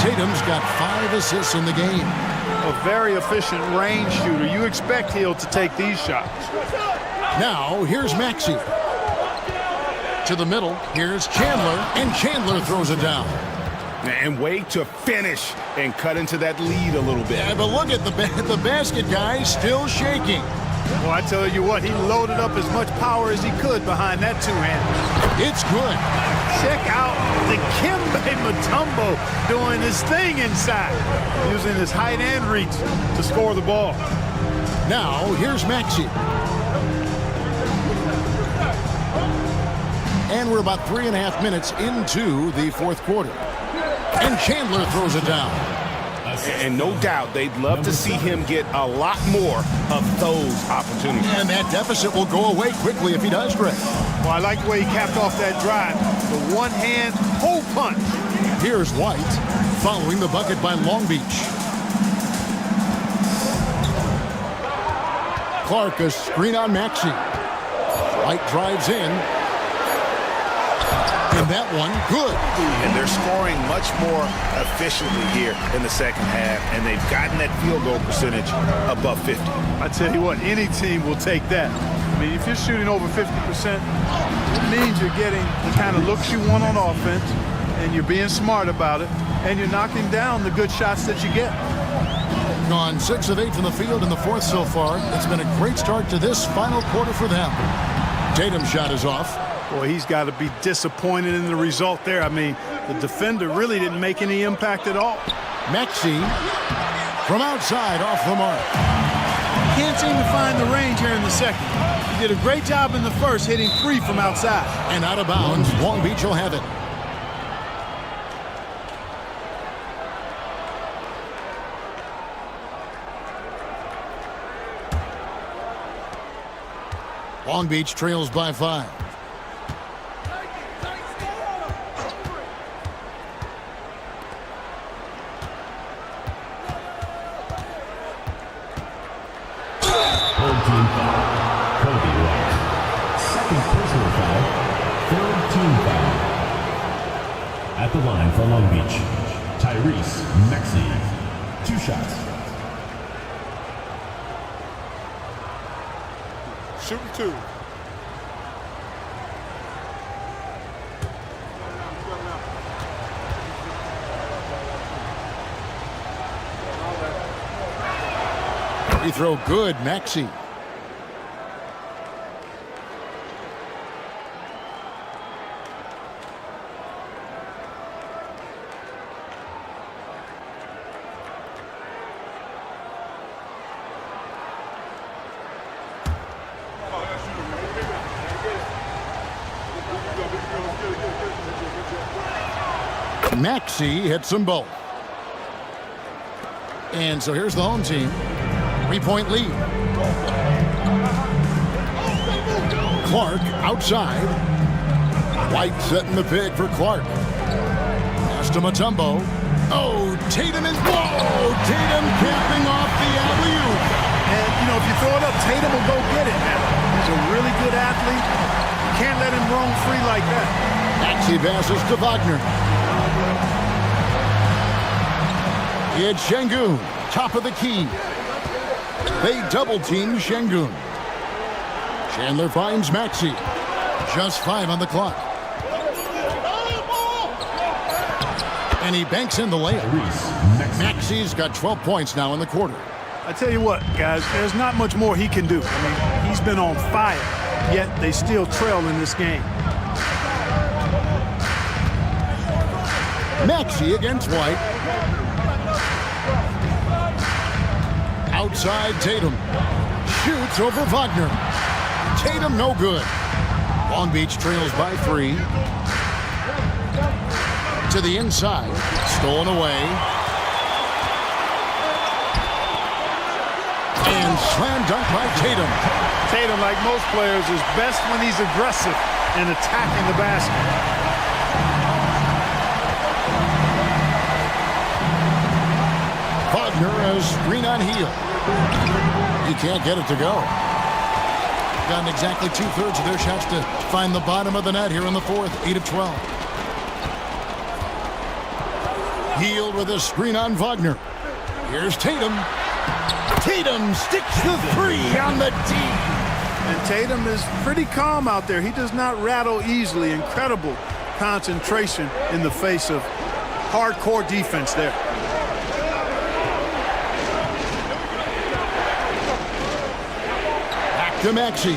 Tatum's got 5 assists in the game. A very efficient range shooter. You expect Heald to take these shots. Now, here's Maxey. To the middle, here's Chandler, and Chandler throws it down. And way to finish and cut into that lead a little bit. Yeah, but look at the basket, guys, still shaking. Well, I tell you what, he loaded up as much power as he could behind that two-hander. It's good. Check out Dikembe Mutombo doing his thing inside, using his height and reach to score the ball. Now, here's Maxey. And we're about 3.5 minutes into the fourth quarter. And Chandler throws it down. And no doubt they'd love to see him get a lot more of those opportunities. And that deficit will go away quickly if he does, Greg. Well, I like the way he capped off that drive. The one-hand hole punch. Here's White following the bucket by Long Beach. Clark, a screen on Maxey. White drives in. And that one, good. And they're scoring much more efficiently here in the second half, and they've gotten that field goal percentage above 50. I tell you what, any team will take that. I mean, if you're shooting over 50%, it means you're getting the kind of looks you want on offense, and you're being smart about it, and you're knocking down the good shots that you get. Gone 6 of 8 from the field in the fourth so far. It's been a great start to this final quarter for them. Tatum's shot is off. Boy, he's got to be disappointed in the result there. I mean, the defender really didn't make any impact at all. Maxey from outside off the mark. Can't seem to find the range here in the second. He did a great job in the first, hitting 3 from outside. And out of bounds, Long Beach will have it. Long Beach trails by 5. the line for Long Beach, Tyrese Maxey. 2 shots. Shooting 2. Free throw good, Maxey. Maxey hits them both. And so here's the home team. 3-point lead. Clark outside. White setting the pick for Clark. Pass to Mutombo. Oh, Tatum is... Whoa! Tatum capping off the alley-oop. And, you know, if you throw it up, Tatum will go get it now. He's a really good athlete. You can't let him roam free like that. Maxey passes to Wagner. It's Şengün, top of the key. They double-team Şengün. Chandler finds Maxey. Just 5 on the clock. And he banks in the layup. Maxey's got 12 points now in the quarter. I tell you what, guys, there's not much more he can do. I mean, he's been on fire, yet they still trail in this game. Maxey against White. Outside Tatum. Shoots over Wagner. Tatum no good. Long Beach trails by 3. To the inside. Stolen away. And slam dunk by Tatum. Tatum, like most players, is best when he's aggressive and attacking the basket. Wagner has screen on heel. He can't get it to go. Gotten exactly 2/3 of their shots to find the bottom of the net here in the 4th. 8 of 12. Heel with a screen on Wagner. Here's Tatum. Tatum sticks the 3 on the D. And Tatum is pretty calm out there. He does not rattle easily. Incredible concentration in the face of hardcore defense there. To Maxey.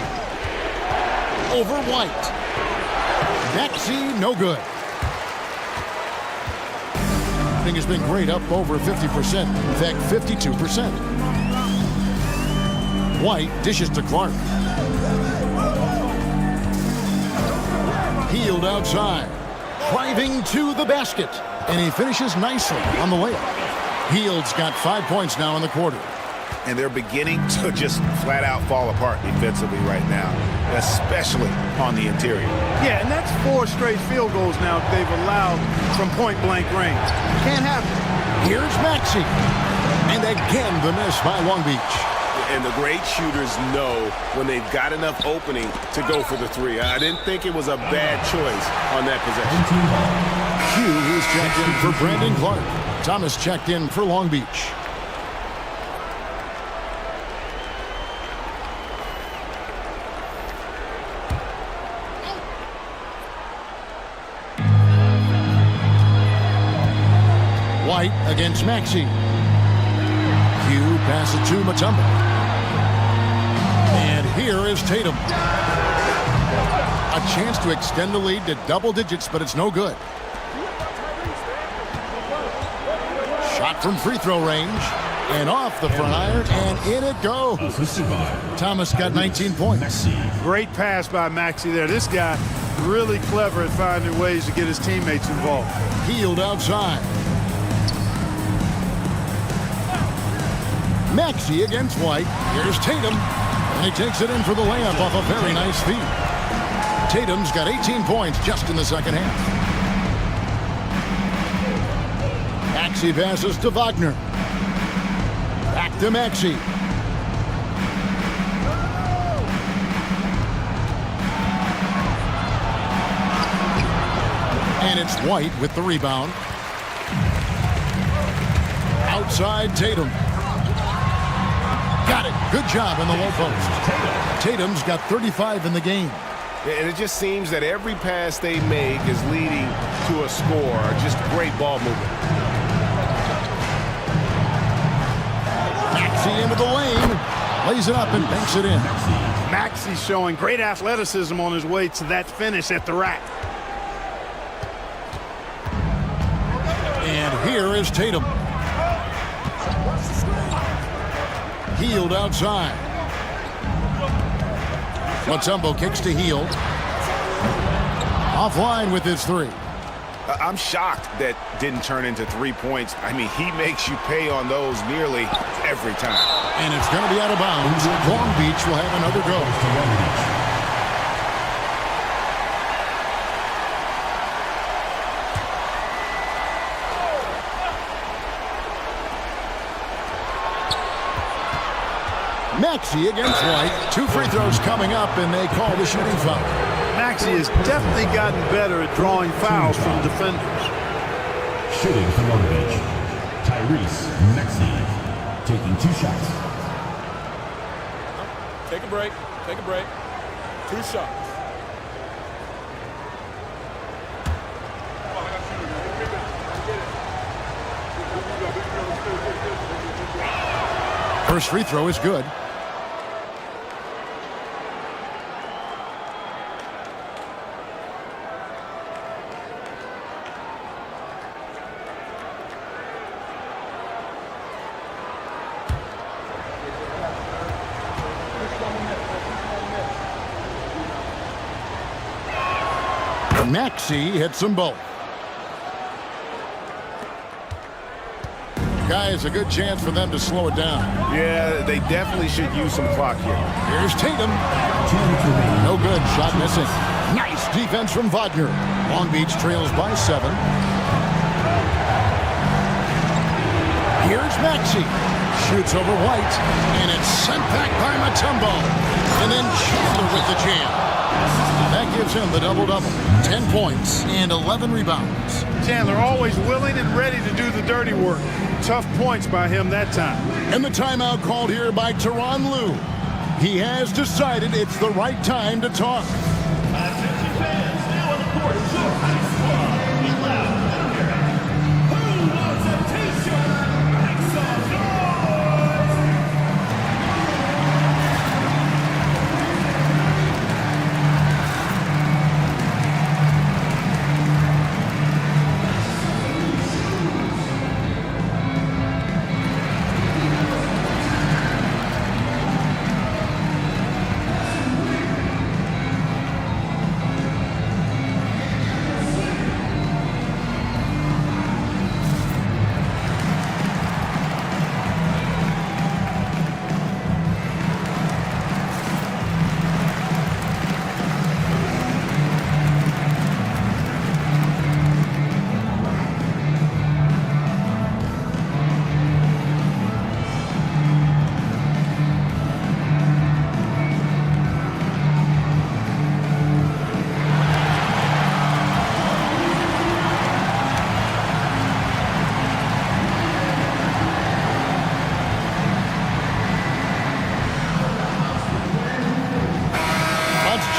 Over White. Maxey, no good. I think has been great, up over 50%. In fact, 52%. White dishes to Clark. Healed outside. Driving to the basket. And he finishes nicely on the layup. Heald's got 5 points now in the quarter. And they're beginning to just flat out fall apart defensively right now, especially on the interior. Yeah, and that's 4 straight field goals now they've allowed from point-blank range. Can't happen. Here's Maxey. And again, the miss by Long Beach. And the great shooters know when they've got enough opening to go for the 3. I didn't think it was a bad choice on that possession. Hugh is checked in for Brandon Clark. Thomas checked in for Long Beach. White against Maxey. Hugh passes to Mutombo. And here is Tatum. A chance to extend the lead to double digits, but it's no good. Shot from free throw range. And off the front iron, and in it goes. Thomas got 19 points. Great pass by Maxey there. This guy really clever at finding ways to get his teammates involved. Healed outside. Maxey against White. Here's Tatum. And he takes it in for the layup off a very nice feed. Tatum's got 18 points just in the second half. Maxey passes to Wagner. Back to Maxey. And it's White with the rebound. Outside Tatum. Got it. Good job in the low post. Tatum's got 35 in the game. And it just seems that every pass they make is leading to a score. Just great ball movement. Maxey into the lane. Lays it up and banks it in. Maxey's showing great athleticism on his way to that finish at the rack. And here is Tatum. Healed outside. Mutombo kicks to Hield. Offline with his three. I'm shocked that didn't turn into 3 points. I mean, he makes you pay on those nearly every time. And it's going to be out of bounds. Long Beach will have another go. Maxey against White. 2 free throws coming up, and they call the shooting foul. Maxey has definitely gotten better at drawing fouls from defenders. Shooting for Long Beach, Tyrese Maxey, taking 2 shots. Take a break. Take a break. 2 shots. First free throw is good. Maxey hits them both. Guys, a good chance for them to slow it down. Yeah, they definitely should use some clock here. Here's Tatum. No good. Shot missing. Nice defense from Wagner. Long Beach trails by 7. Here's Maxey. Shoots over White. And it's sent back by Mutombo. And then Chandler with the jam. That gives him the double-double. 10 points and 11 rebounds. Chandler always willing and ready to do the dirty work. Tough points by him that time. And the timeout called here by Tyronn Lue. He has decided it's the right time to talk. Attention fans, now on the court, your high squad. Be loud and clear. Who wants a t-shirt? Make some noise!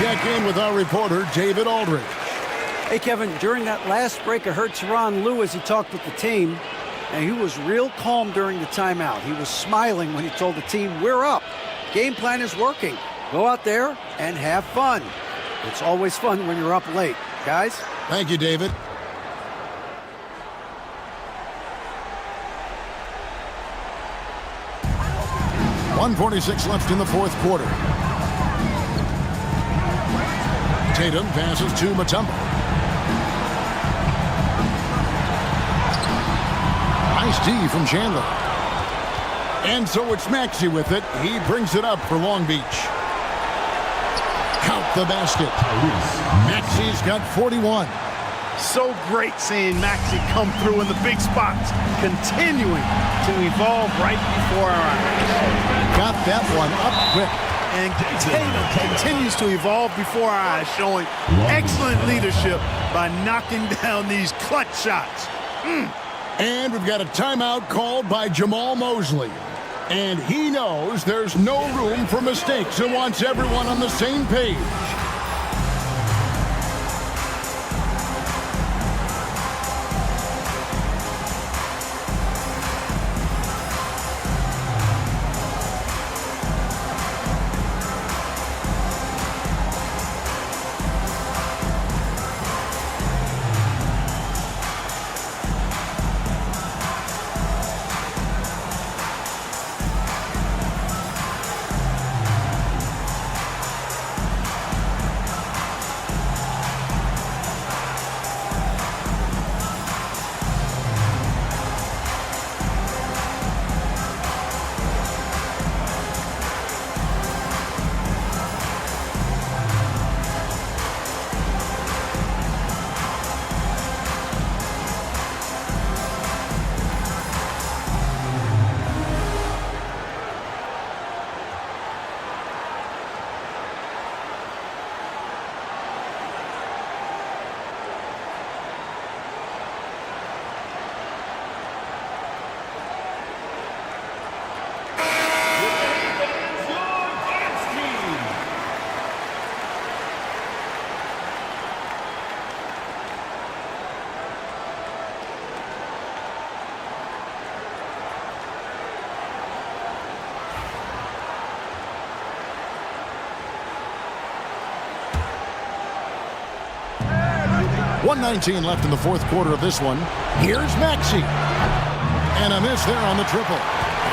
Check in with our reporter, David Aldridge. Hey, Kevin, during that last break, I heard Tyronn Lue as he talked with the team, and he was real calm during the timeout. He was smiling when he told the team, we're up. Game plan is working. Go out there and have fun. It's always fun when you're up late. Guys? Thank you, David. .146 left in the fourth quarter. Tatum passes to Mutombo. Nice D from Chandler. And so it's Maxey with it. He brings it up for Long Beach. Count the basket. Maxey's got 41. So great seeing Maxey come through in the big spots, continuing to evolve right before our eyes. Got that one up quick. And Tatum continues to evolve before our eyes, showing excellent leadership by knocking down these clutch shots. And we've got a timeout called by Jamal Mosley. And he knows there's no room for mistakes and wants everyone on the same page. .119 left in the fourth quarter of this one. Here's Maxey. And a miss there on the triple.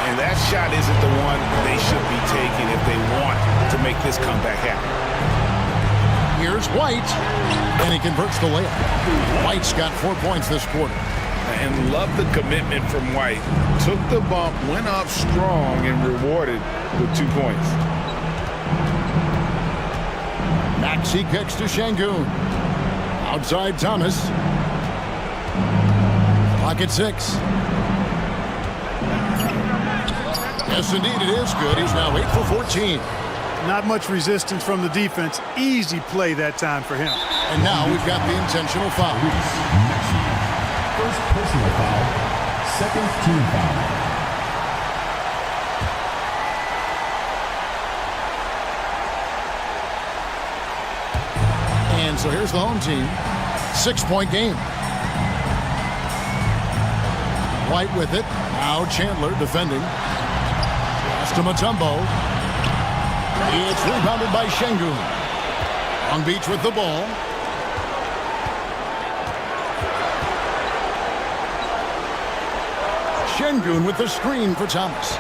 And that shot isn't the one they should be taking if they want to make this comeback happen. Here's White. And he converts the layup. White's got 4 points this quarter. And love the commitment from White. Took the bump, went up strong, and rewarded with 2 points. Maxey kicks to Şengün. Outside Thomas. Clock at 6. Yes, indeed, it is good. He's now 8 for 14. Not much resistance from the defense. Easy play that time for him. And now we've got the intentional foul. First personal foul, second team foul. And so here's the home team. 6-point game. White with it. Now Chandler defending. Pass to Mutombo. It's rebounded by Şengün. Long Beach with the ball. Şengün with the screen for Thomas.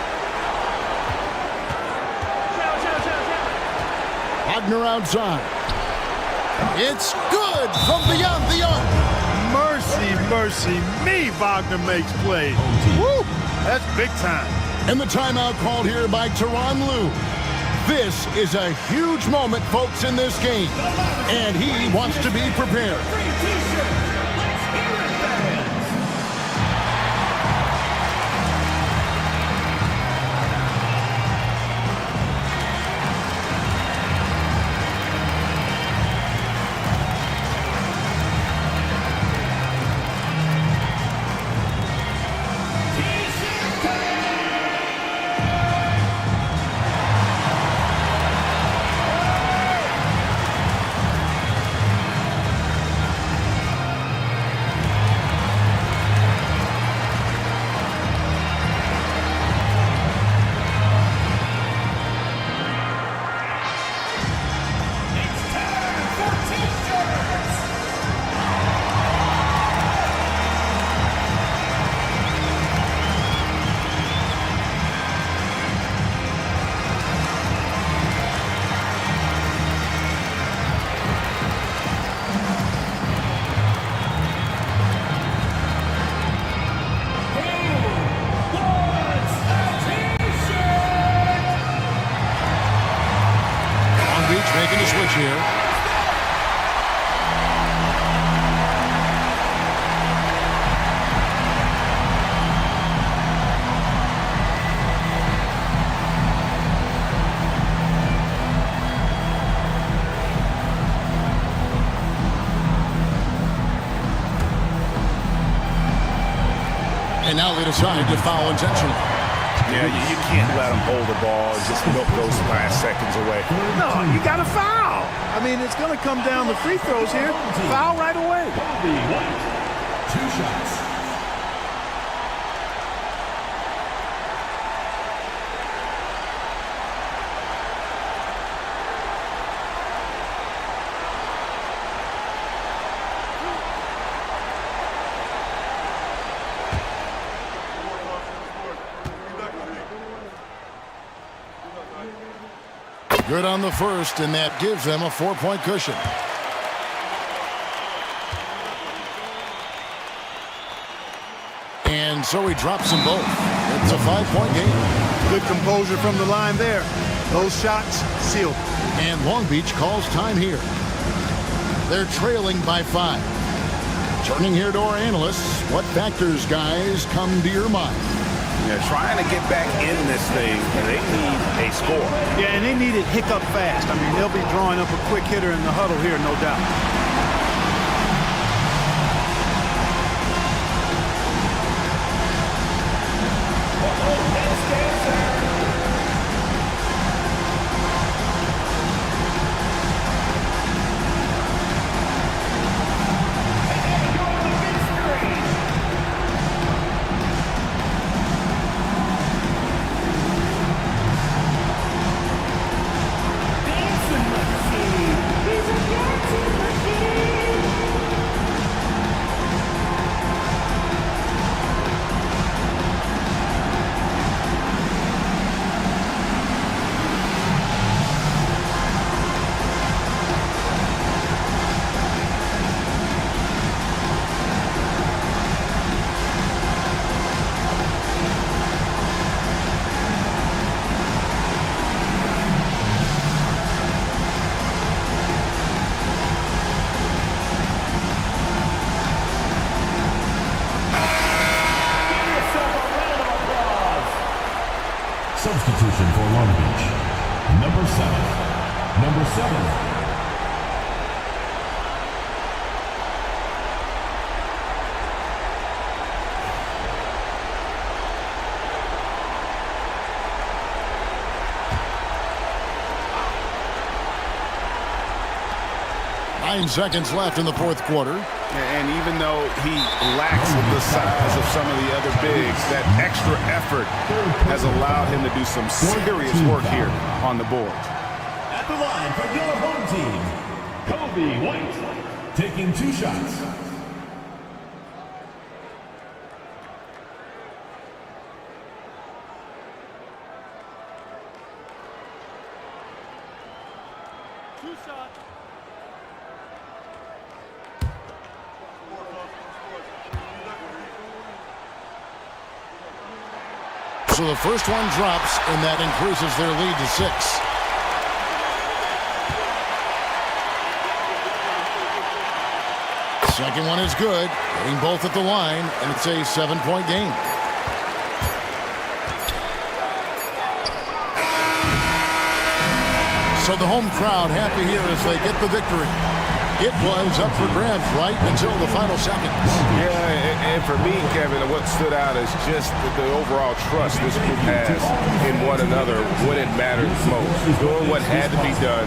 Wagner outside. It's good from beyond the arc. Mercy, mercy me, Wagner makes plays. Woo! That's big time. And the timeout called here by Tyronn Lue. This is a huge moment, folks, in this game. And he wants to be prepared. Making a switch here. And now they decide to foul intentionally. Yeah, you can't let them hold the ball and just milk those last seconds away. No, you got to foul. I mean, it's going to come down to free throws here. Foul right away. Two shots. Good on the first, and that gives them a 4-point cushion. And so he drops them both. It's a 5-point game. Good composure from the line there. Those shots sealed. And Long Beach calls time here. They're trailing by 5. Turning here to our analysts, what factors, guys, come to your mind? Yeah, trying to get back in this thing, and they need a score. Yeah, and they need it hiccup fast. I mean, they'll be drawing up a quick hitter in the huddle here, no doubt. Substitution for Long Beach. Number 7. Number 7. 9 seconds left in the fourth quarter. And even though he lacks the size of some of the other bigs, that extra effort has allowed him to do some serious work here on the board. At the line for your home team, Kobe White, taking 2 shots. So the first one drops, and that increases their lead to 6. Second one is good, getting both at the line, and it's a 7-point game. So the home crowd happy here as they get the victory. It was up for grabs right until the final seconds. Yeah, and for me, Kevin, what stood out is just the overall trust this group has in one another when it matters most. Doing what had to be done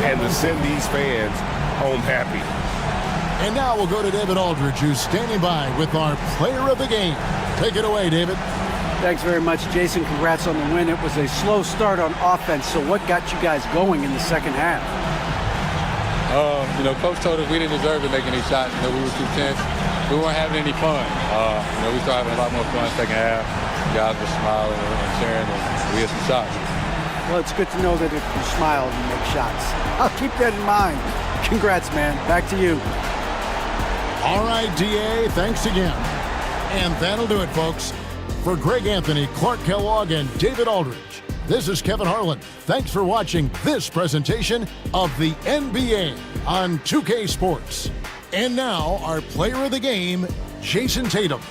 and to send these fans home happy. And now we'll go to David Aldridge, who's standing by with our player of the game. Take it away, David. Thanks very much, Jason. Congrats on the win. It was a slow start on offense, so what got you guys going in the second half? Coach told us we didn't deserve to make any shots. We were too tense. We weren't having any fun. We started having a lot more fun second half. Guys were smiling and cheering, and we had some shots. Well, it's good to know that if you smile, you make shots. I'll keep that in mind. Congrats, man. Back to you. All right, DA, thanks again. And that'll do it, folks. For Greg Anthony, Clark Kellogg, and David Aldridge, this is Kevin Harlan. Thanks for watching this presentation of the NBA on 2K Sports. And now, our player of the game, Jason Tatum.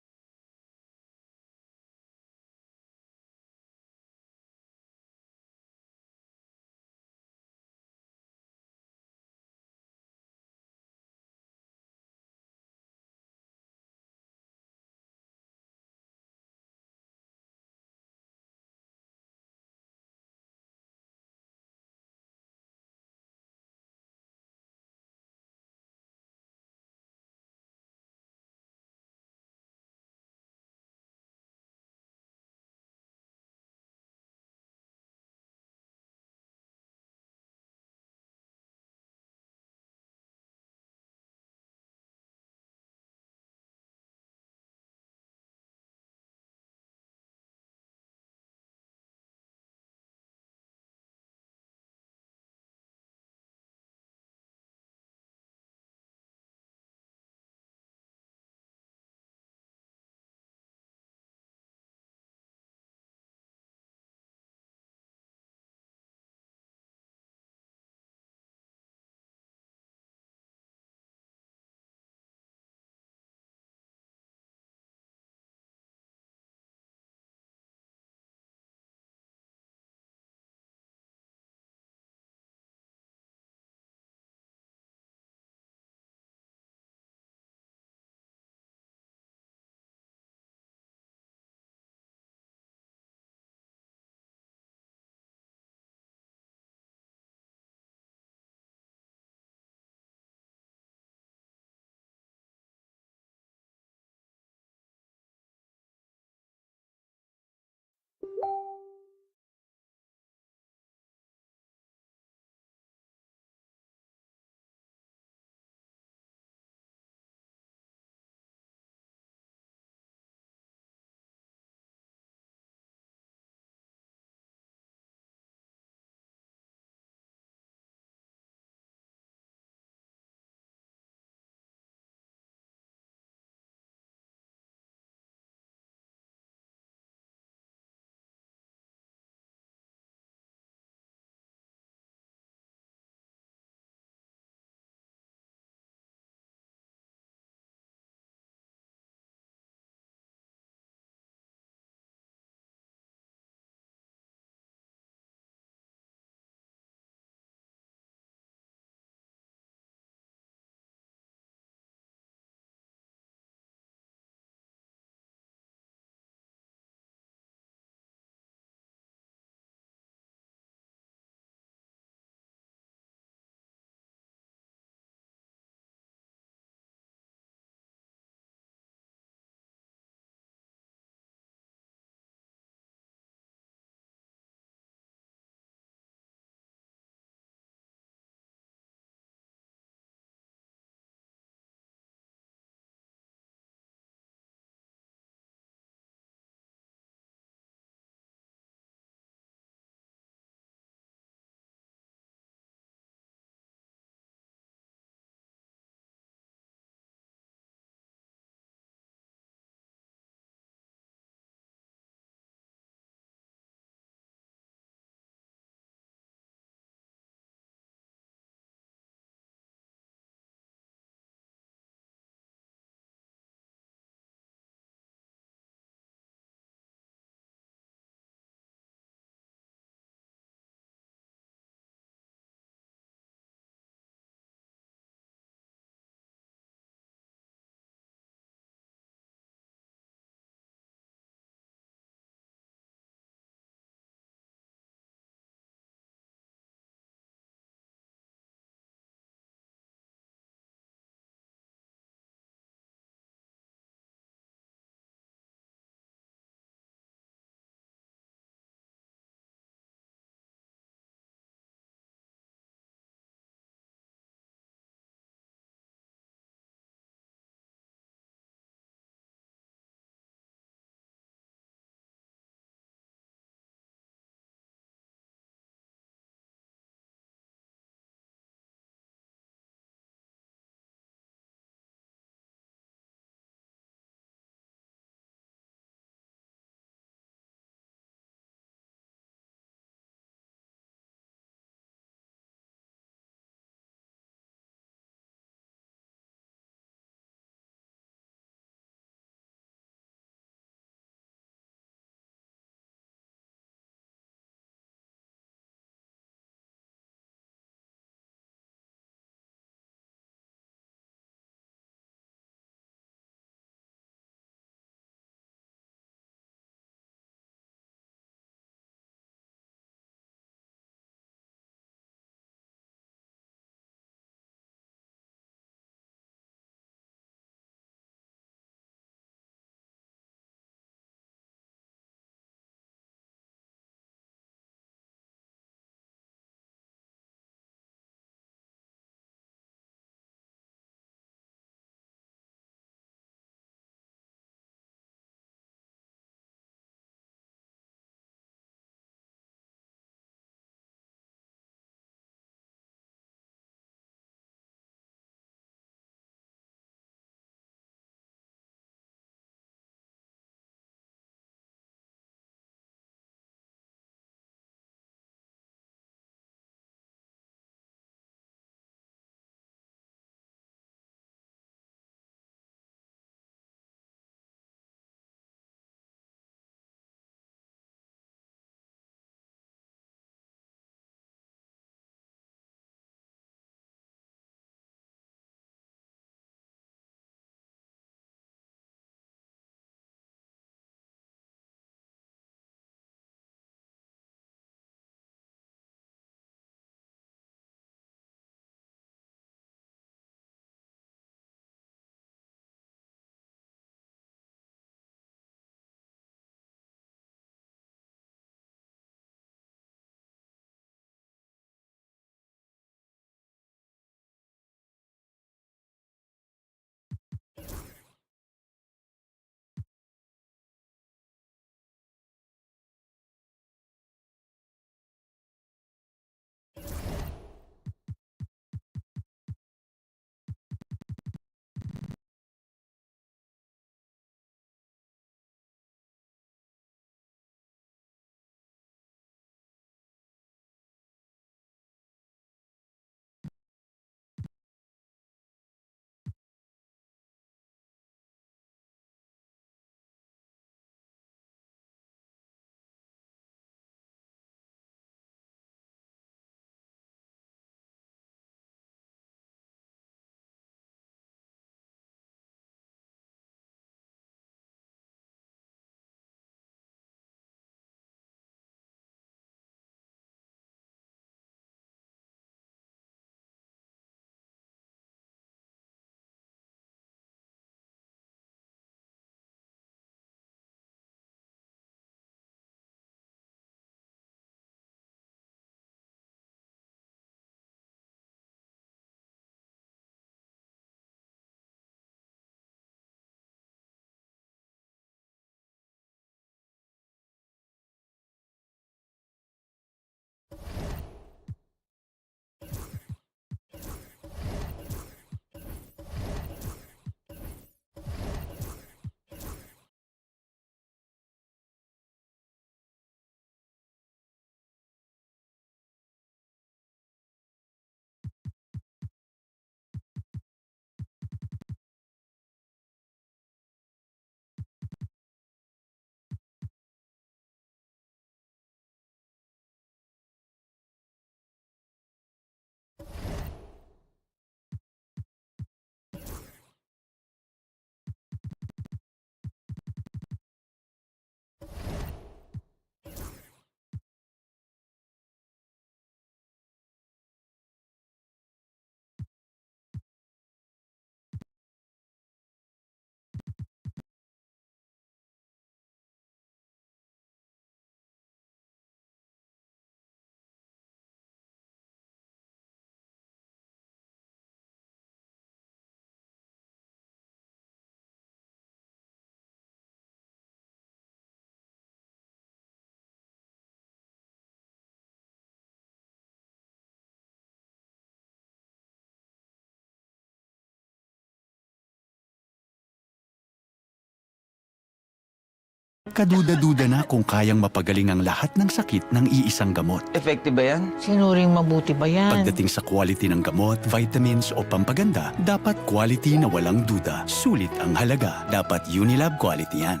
Kaduda-duda na kung kayang mapagaling ang lahat ng sakit ng iisang gamot. Effective ba yan? Sinuring mabuti ba yan? Pagdating sa quality ng gamot, vitamins o pampaganda, dapat quality na walang duda. Sulit ang halaga. Dapat Unilab quality yan.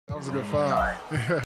That was a good foul.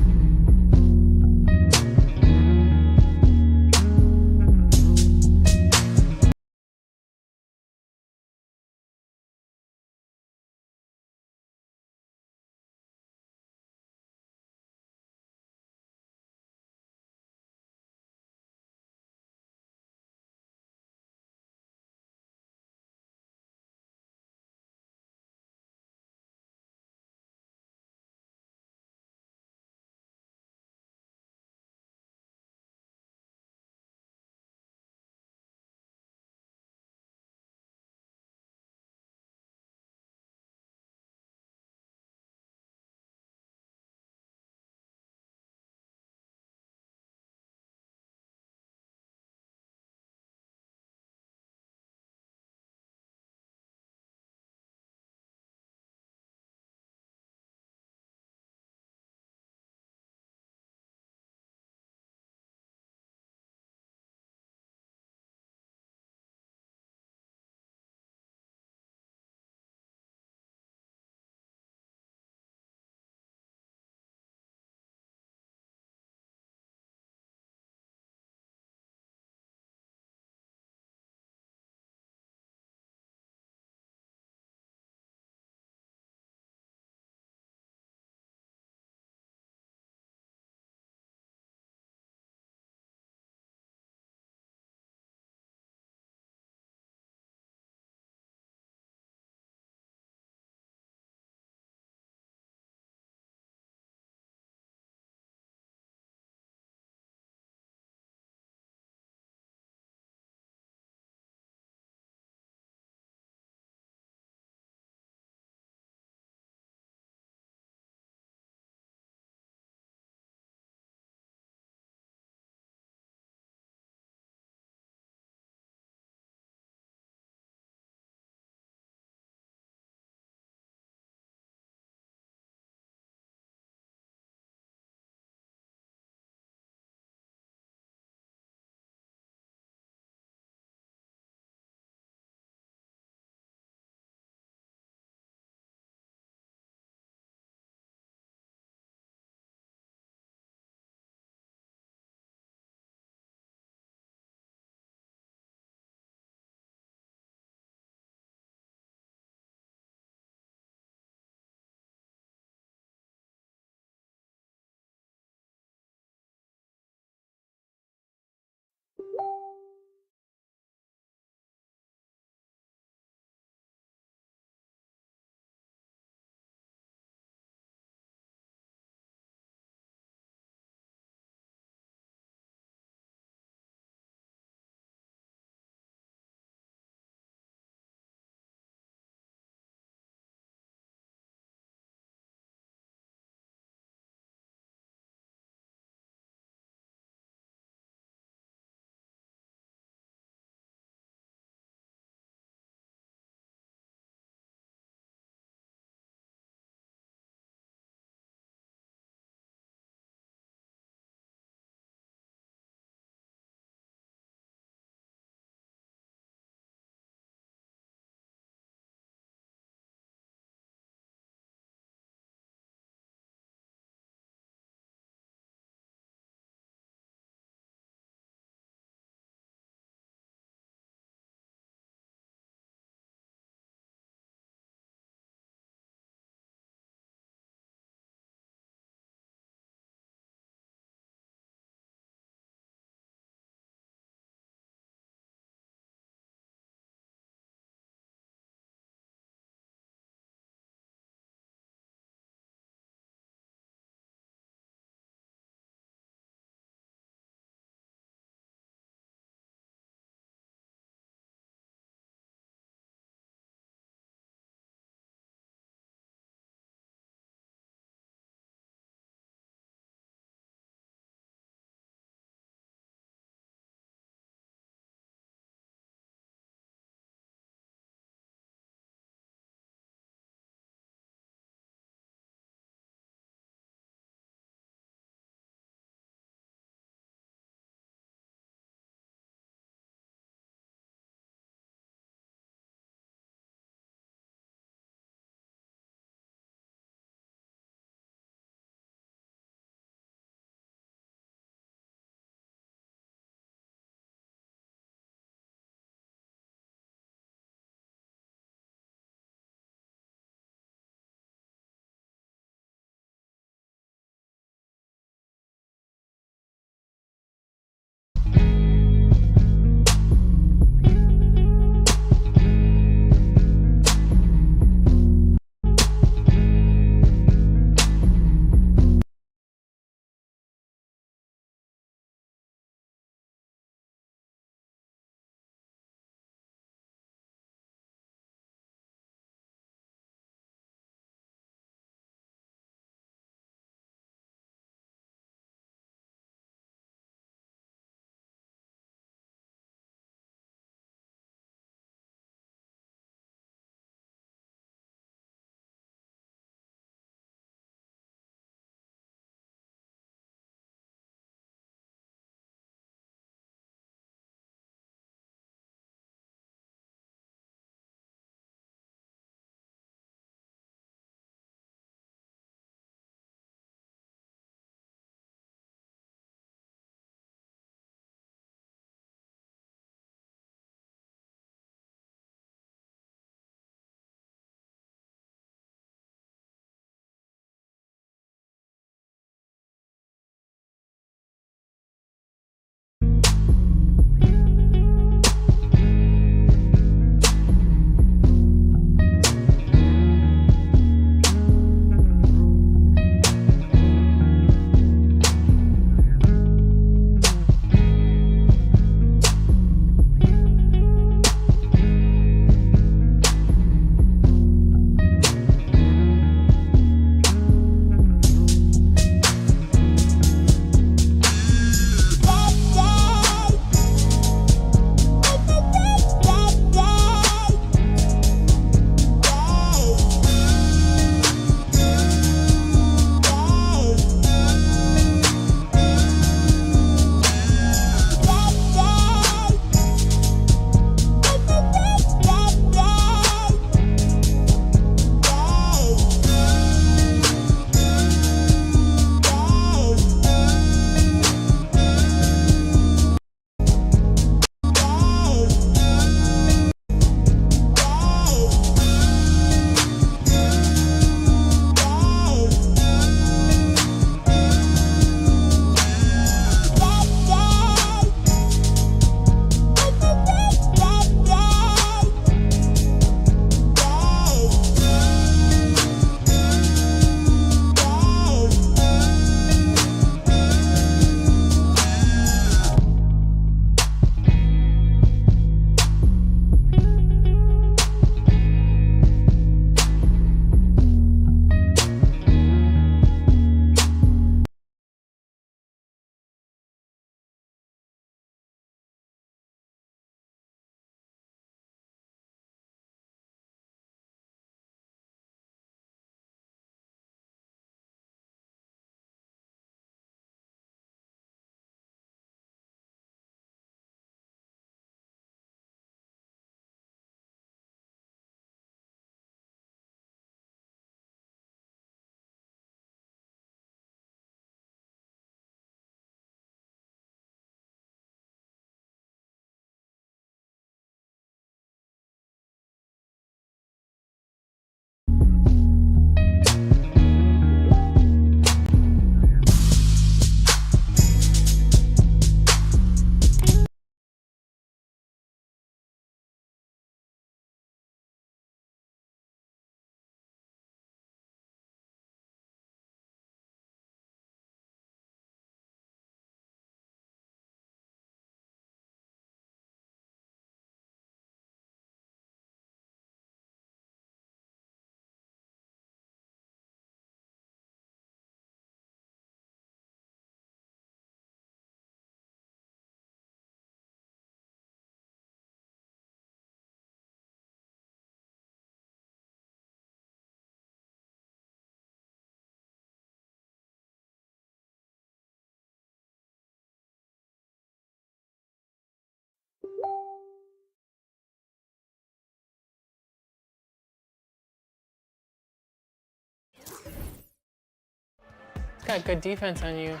got good defense on you.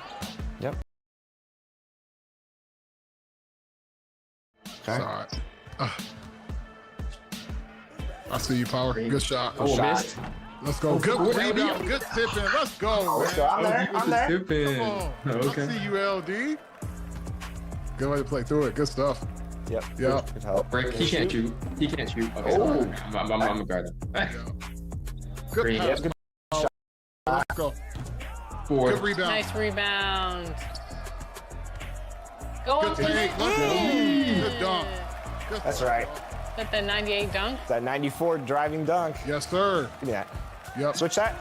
Yep. Okay. All right. I see you, Power. Good shot. Oh, missed. Let's go. Good rebound. Good tipping. Let's go. Let's go. I'm there. I'm there. Come on. Okay. I see you, LD. Good way to play through it. Good stuff. Yep. Yep. Good help. Break. He can't shoot. He can't shoot. Okay. Oh. I'm gonna guard him. Good Green. pass. Good Let's go. 4. Good rebound. Nice rebound. Go Good up with take. it. Let's go. Good dunk. Good That's right. Is that the 98 dunk? That 94 driving dunk. Yes, sir. Yeah. Yep. Switch that.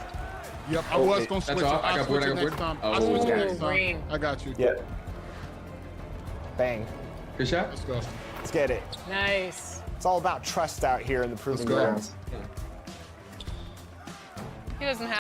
Yep. I was going to switch it. off. I I'll got switch board, it I got next board. time. Oh, I'll switch it yeah. next time. Green. I got you. Yep. Bang. Good shot. Let's go. Let's get it. Nice. It's all about trust out here in the proving go. grounds. He doesn't have.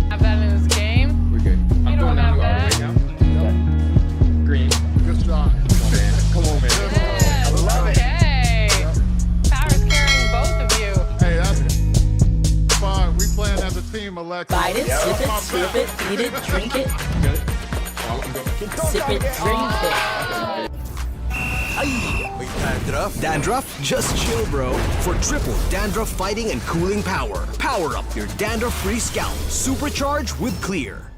Have that in his game. We're good. I'm You don't going down have to guard right now. Green. Good shot. Come on, man. Yes. Okay. Power's carrying both of you. Hey, that's fine. We playing as a team, Alexa. Bite it, sip it, slurp it, eat it, drink it. Sip it, drink it. Dandruff? Just chill, bro. For triple dandruff fighting and cooling power. Power up your dandruff-free scalp. Supercharge with Clear.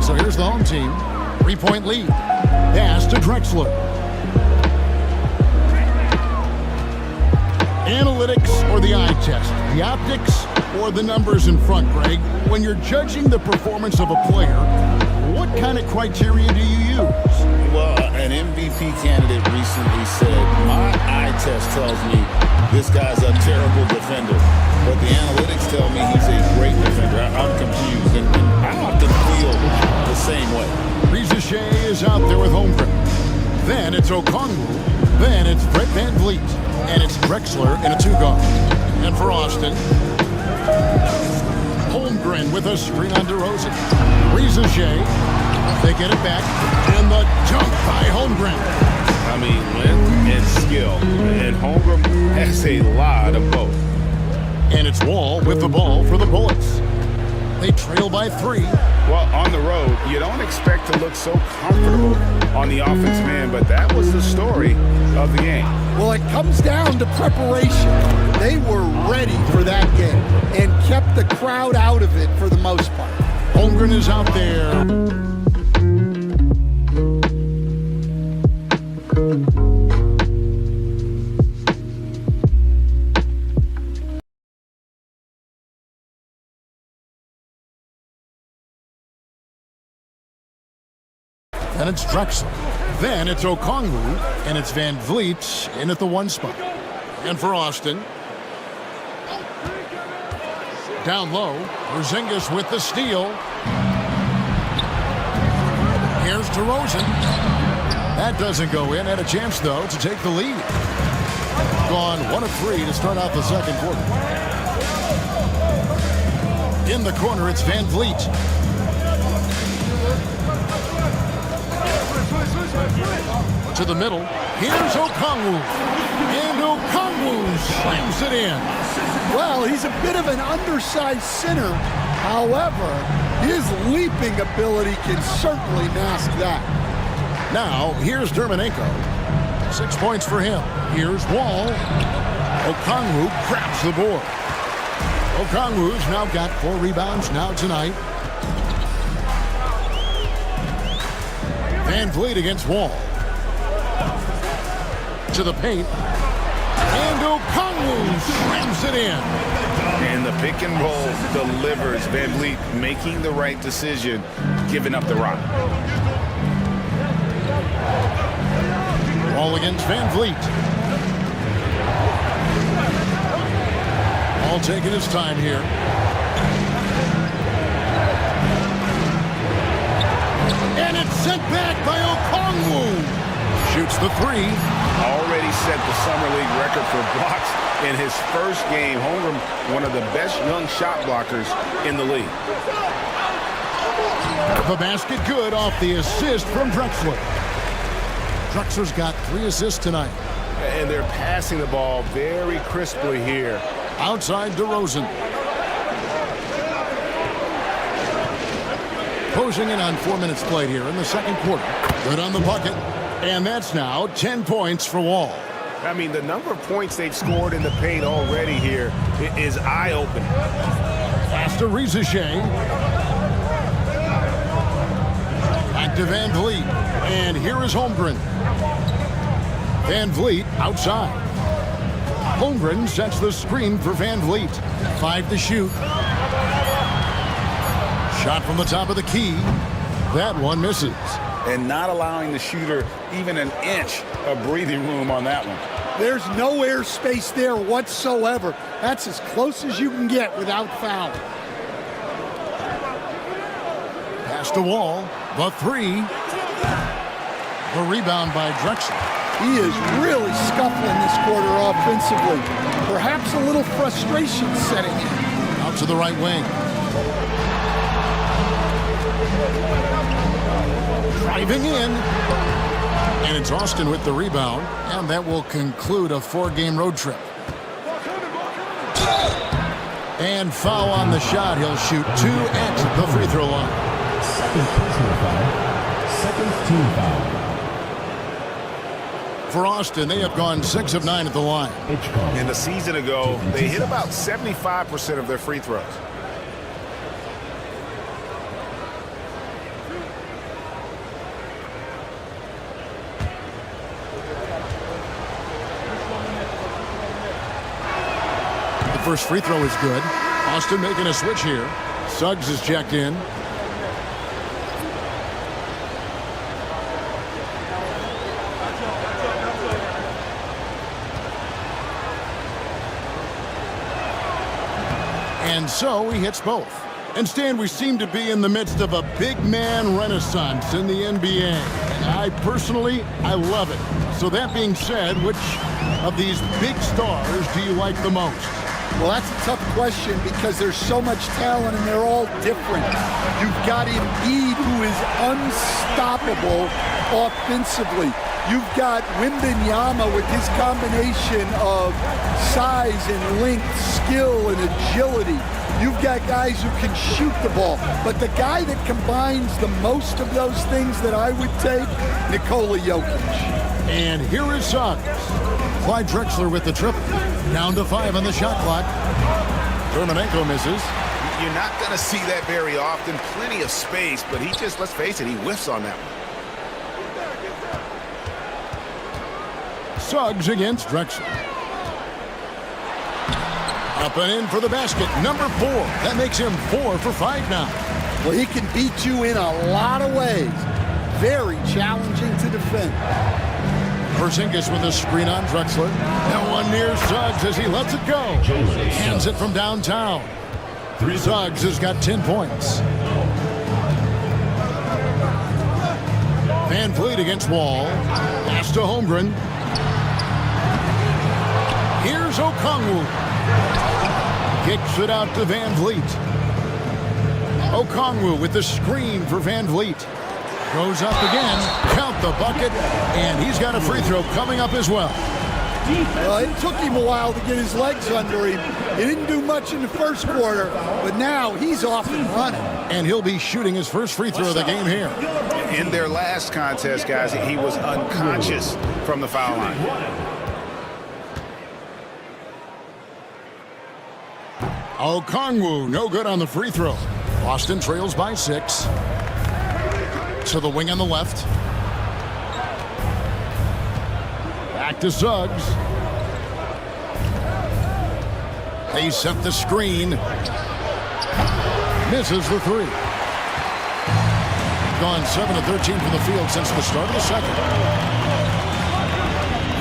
So here's the home team. 3-point lead. Pass to Drexler. Analytics or the eye test? The optics or the numbers in front, Greg? When you're judging the performance of a player, what kind of criteria do you use? Well, an MVP candidate recently said, my eye test tells me this guy's a terrible defender, but the analytics tell me he's a great defender. I'm confused, and I often feel the same way. Reza Shea is out there with Holmgren. Then it's Okongwu. Then it's Brett Van Vliet. And it's Drexler in a 2-guard. And for Austin, Holmgren with a screen on DeRozan. Reza Shea, they get it back, and the dunk by Holmgren. I mean, length and skill. And Holmgren has a lot of both. And it's Wall with the ball for the Bullets. They trail by 3. Well, on the road, you don't expect to look so comfortable on the offensive end, but that was the story of the game. Well, it comes down to preparation. They were ready for that game and kept the crowd out of it for the most part. Holmgren is out there. And it's Drexler. Then it's Okongwu, and it's Van Vliet in at the 1 spot. And for Austin, down low, Porzingis with the steal. Here's DeRozan. That doesn't go in. Had a chance, though, to take the lead. Gone 1 of 3 to start out the second quarter. In the corner, it's Van Vliet. To the middle. Here's Okongwu. And Okongwu slams it in. Well, he's a bit of an undersized center. However, his leaping ability can certainly mask that. Now, here's Dermanenko. 6 points for him. Here's Wall. Okongwu grabs the board. Okongwu's now got 4 rebounds now tonight. Van Vliet against Wall. To the paint. And Okongwu slams it in. And the pick and roll delivers. Van Vliet making the right decision, giving up the rock. Wall against Van Vliet. Wall taking his time here. And it's sent back by Okongwu. Shoots the 3. Already set the Summer League record for blocks in his first game. Holmgren, one of the best young shot blockers in the league. The basket good off the assist from Drexler. Drexler's got 3 assists tonight. And they're passing the ball very crisply here. Outside DeRozan. Closing in on 4 minutes played here in the second quarter. Good on the bucket. And that's now 10 points for Wall. I mean, the number of points they've scored in the paint already here is eye-opening. Pass to Rizachet. Back to Van Vliet. And here is Holmgren. Van Vliet outside. Holmgren sets the screen for Van Vliet. 5 to shoot. Shot from the top of the key. That one misses. And not allowing the shooter even an inch of breathing room on that one. There's no air space there whatsoever. That's as close as you can get without foul. Pass to Wall. The 3. The rebound by Drexler. He is really scuffling this quarter offensively. Perhaps a little frustration setting in. Out to the right wing. Driving in. And it's Austin with the rebound. And that will conclude a 4-game road trip. And foul on the shot. He'll shoot 2 at the free throw line. Second personal foul. Second team foul. For Austin, they have gone 6 of 9 at the line. And a season ago, they hit about 75% of their free throws. The first free throw is good. Austin making a switch here. Suggs is checked in. And so he hits both. And Stan, we seem to be in the midst of a big man renaissance in the NBA. And I love it. So that being said, which of these big stars do you like the most? Well, that's a tough question because there's so much talent and they're all different. You've got Embiid, who is unstoppable offensively. You've got Wembanyama with his combination of size and length, skill and agility. You've got guys who can shoot the ball. But the guy that combines the most of those things that I would take, Nikola Jokic. And here is Suggs. Clyde Drexler with the triple. Down to 5 on the shot clock. Terminenko misses. You're not going to see that very often. Plenty of space, but he just, let's face it, he whiffs on that one. Suggs against Drexler. Up and in for the basket. Number 4. That makes him 4 for 5 now. Well, he can beat you in a lot of ways. Very challenging to defend. Porzingis with a screen on Drexler. Now one near Suggs as he lets it go. Hands it from downtown. Suggs has got 10 points. Van Vliet against Wall. Pass to Holmgren. Here's Okongwu. Kicks it out to Van Vliet. Okongwu with the screen for Van Vliet. Goes up again. Count the bucket. And he's got a free throw coming up as well. Well, it took him a while to get his legs under him. He didn't do much in the first quarter, but now he's off and running. And he'll be shooting his first free throw of the game here. In their last contest, guys, he was unconscious from the foul line. Okongwu, no good on the free throw. Boston trails by 6. To the wing on the left. Back to Suggs. They set the screen. Misses the 3. Gone 7 of 13 from the field since the start of the second.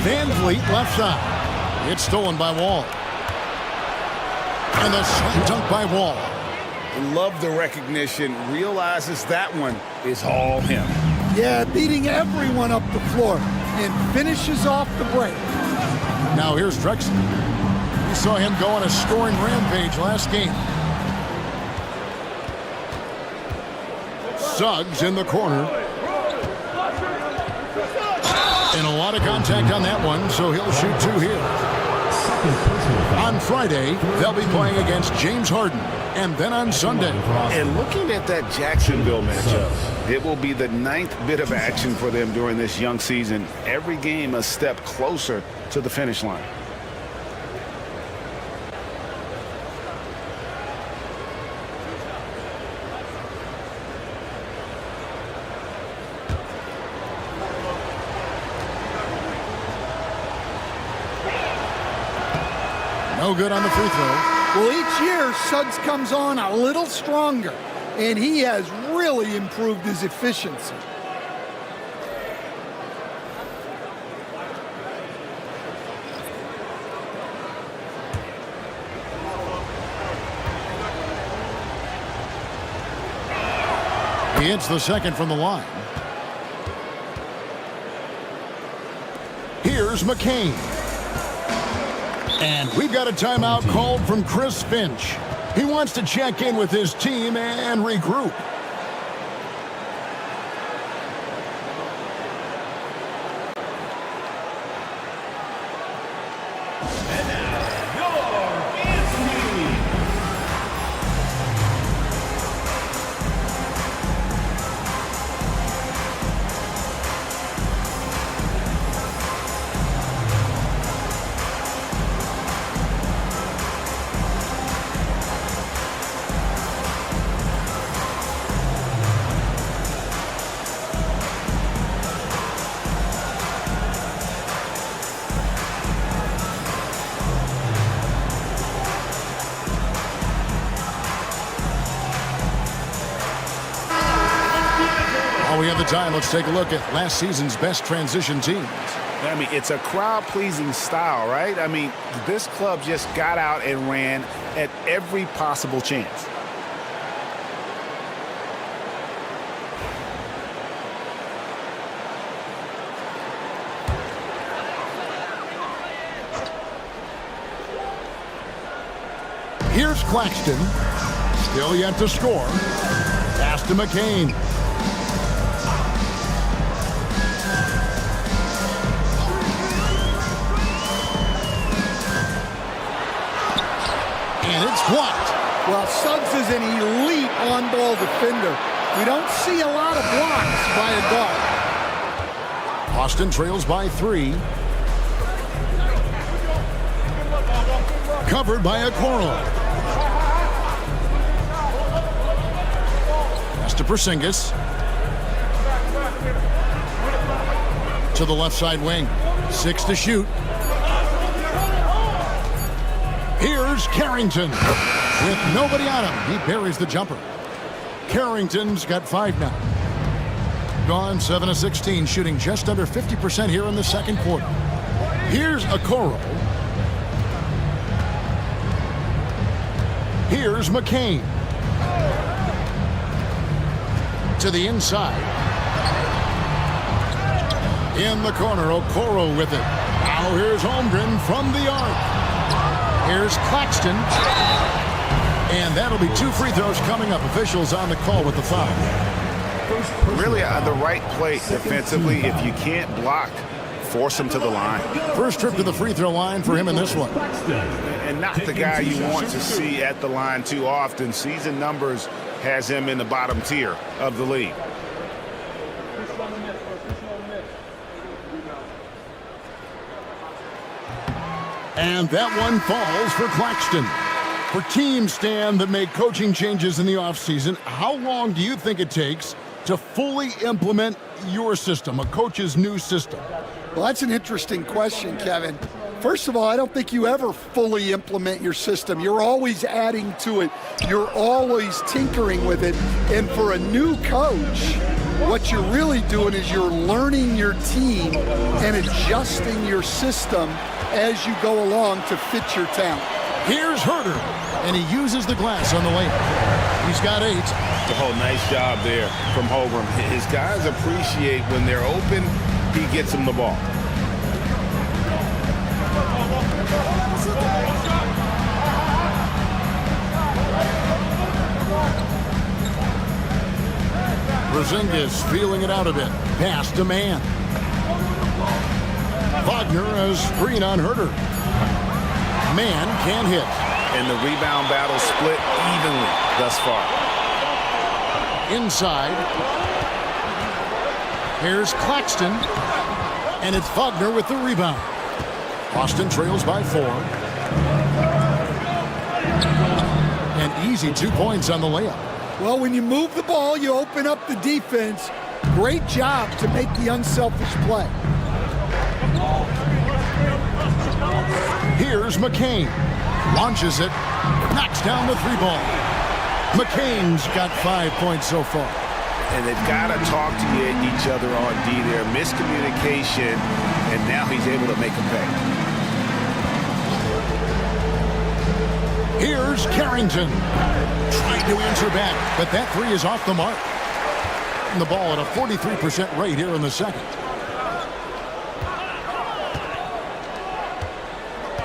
Van Vliet left side. It's stolen by Wall. And the slam dunk by Wall. Love the recognition. Realizes that one is all him. Yeah, beating everyone up the floor and finishes off the break. Now here's Drexler. We saw him go on a scoring rampage last game. Suggs in the corner. And a lot of contact on that one, so he'll shoot 2 here. On Friday, they'll be playing against James Harden. And then on Sunday. And looking at that Jacksonville matchup, it will be the 9th bit of action for them during this young season. Every game a step closer to the finish line. No good on the free throw. Well, each year, Suggs comes on a little stronger, and he has really improved his efficiency. He hits the second from the line. Here's McCain. And we've got a timeout called from Chris Finch. He wants to check in with his team and regroup. While we have the time, let's take a look at last season's best transition teams. I mean, it's a crowd-pleasing style, right? I mean, this club just got out and ran at every possible chance. Here's Claxton. Still yet to score. Pass to McCain. And it's blocked. Well, Suggs is an elite on-ball defender. We don't see a lot of blocks by a guard. Austin trails by 3. Covered by a Okoro. Pass to Porzingis. To the left side wing. 6 to shoot. Here's Carrington. With nobody on him, he buries the jumper. Carrington's got 5 now. Gone 7 of 16, shooting just under 50% here in the second quarter. Here's Okoro. Here's McCain. To the inside. In the corner, Okoro with it. Now here's Holmgren from the arc. Here's Claxton. And that'll be 2 free throws coming up. Officials on the call with the foul. Really the right play defensively. If you can't block, force him to the line. First trip to the free throw line for him in this one. And not the guy you want to see at the line too often. Season numbers has him in the bottom tier of the league. And that one falls for Claxton. For teams, Stan, that make coaching changes in the offseason, how long do you think it takes to fully implement your system, a coach's new system? Well, that's an interesting question, Kevin. First of all, I don't think you ever fully implement your system. You're always adding to it. You're always tinkering with it. And for a new coach, what you're really doing is you're learning your team and adjusting your system as you go along to fit your talent. Here's Herter, and he uses the glass on the layup. He's got 8. Oh, nice job there from Holmgren. His guys appreciate when they're open, he gets them the ball. Porzingis feeling it out a bit. Pass to man. Wagner has screen on Herter. Man can't hit. And the rebound battle split evenly thus far. Inside. Here's Claxton. And it's Wagner with the rebound. Austin trails by 4. An easy 2 points on the layup. Well, when you move the ball, you open up the defense. Great job to make the unselfish play. Here's McCain. Launches it. Knocks down the 3-ball. McCain's got 5 points so far. And they've got to talk to each other on D there. Miscommunication, and now he's able to make them pay. Here's Carrington. Trying to answer back, but that 3 is off the mark. And the ball at a 43% rate here in the second.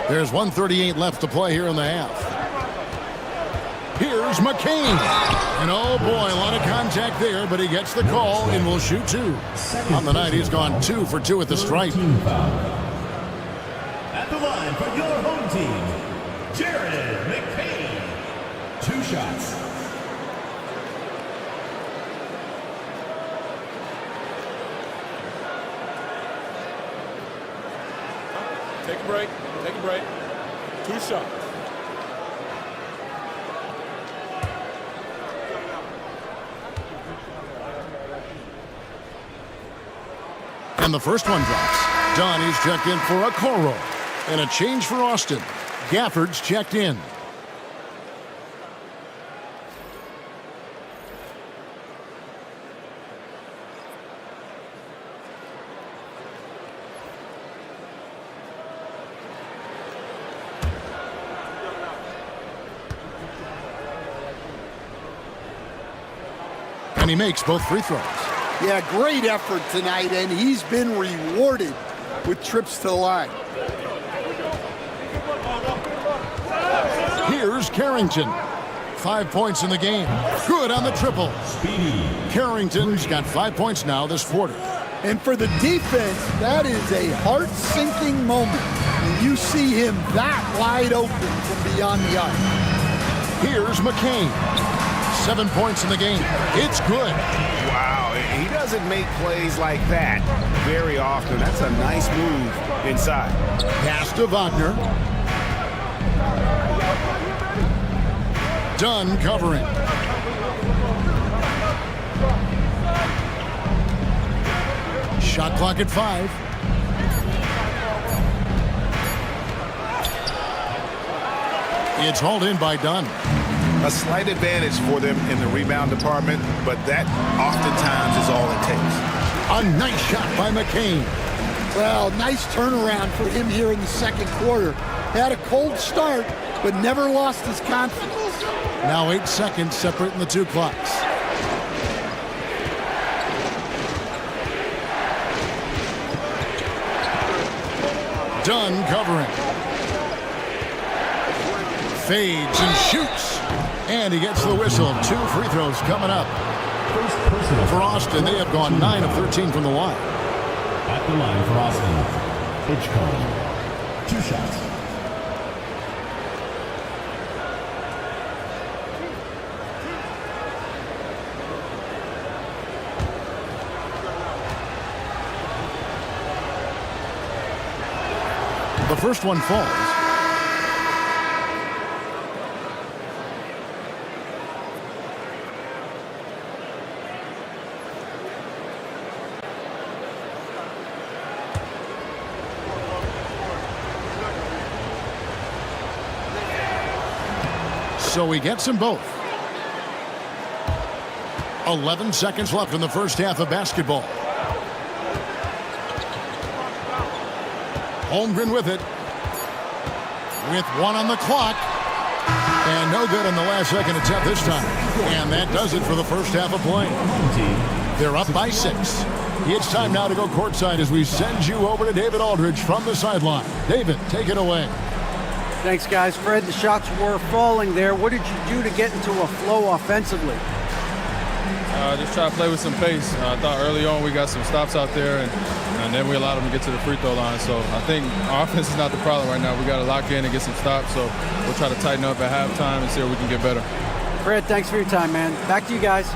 There's 1:38 left to play here in the half. Here's McCain. And oh boy, a lot of contact there, but he gets the call and will shoot 2. On the night, he's gone 2 for 2 at the stripe. At the line for your home team, Jared McCain. 2 shots. Take a break. Take a break. 2 shots. And the first one drops. Donnie's checked in for a Coro. And a change for Austin. Gafford's checked in. And he makes both free throws. Yeah, great effort tonight, and he's been rewarded with trips to the line. Here's Carrington. 5 points in the game. Good on the triple. Carrington's got 5 points now this quarter. And for the defense, that is a heart-sinking moment when you see him that wide open from beyond the arc. Here's McCain. 7 points in the game. It's good. Wow, he doesn't make plays like that very often. That's a nice move inside. Pass to Wagner. Dunn covering. Shot clock at 5. It's hauled in by Dunn. A slight advantage for them in the rebound department, but that oftentimes is all it takes. A nice shot by McCain. Well, nice turnaround for him here in the second quarter. Had a cold start, but never lost his confidence. Now 8 seconds separating the 2 clocks. Dunn covering. Fades and shoots. And he gets the whistle. 2 free throws coming up. For Austin, they have gone 9 of 13 from the line. At the line for Austin, Hitchcock. 2 shots. The first one falls. So he gets them both. 11 seconds left in the first half of basketball. Holmgren with it. With 1 on the clock. And no good on the last second attempt this time. And that does it for the first half of play. They're up by 6. It's time now to go courtside as we send you over to David Aldridge from the sideline. David, take it away. Thanks, guys. Fred, the shots were falling there. What did you do to get into a flow offensively? Just try to play with some pace. I thought early on we got some stops out there, and then we allowed them to get to the free throw line. So I think our offense is not the problem right now. We got to lock in and get some stops. So we'll try to tighten up at halftime and see if we can get better. Fred, thanks for your time, man. Back to you guys.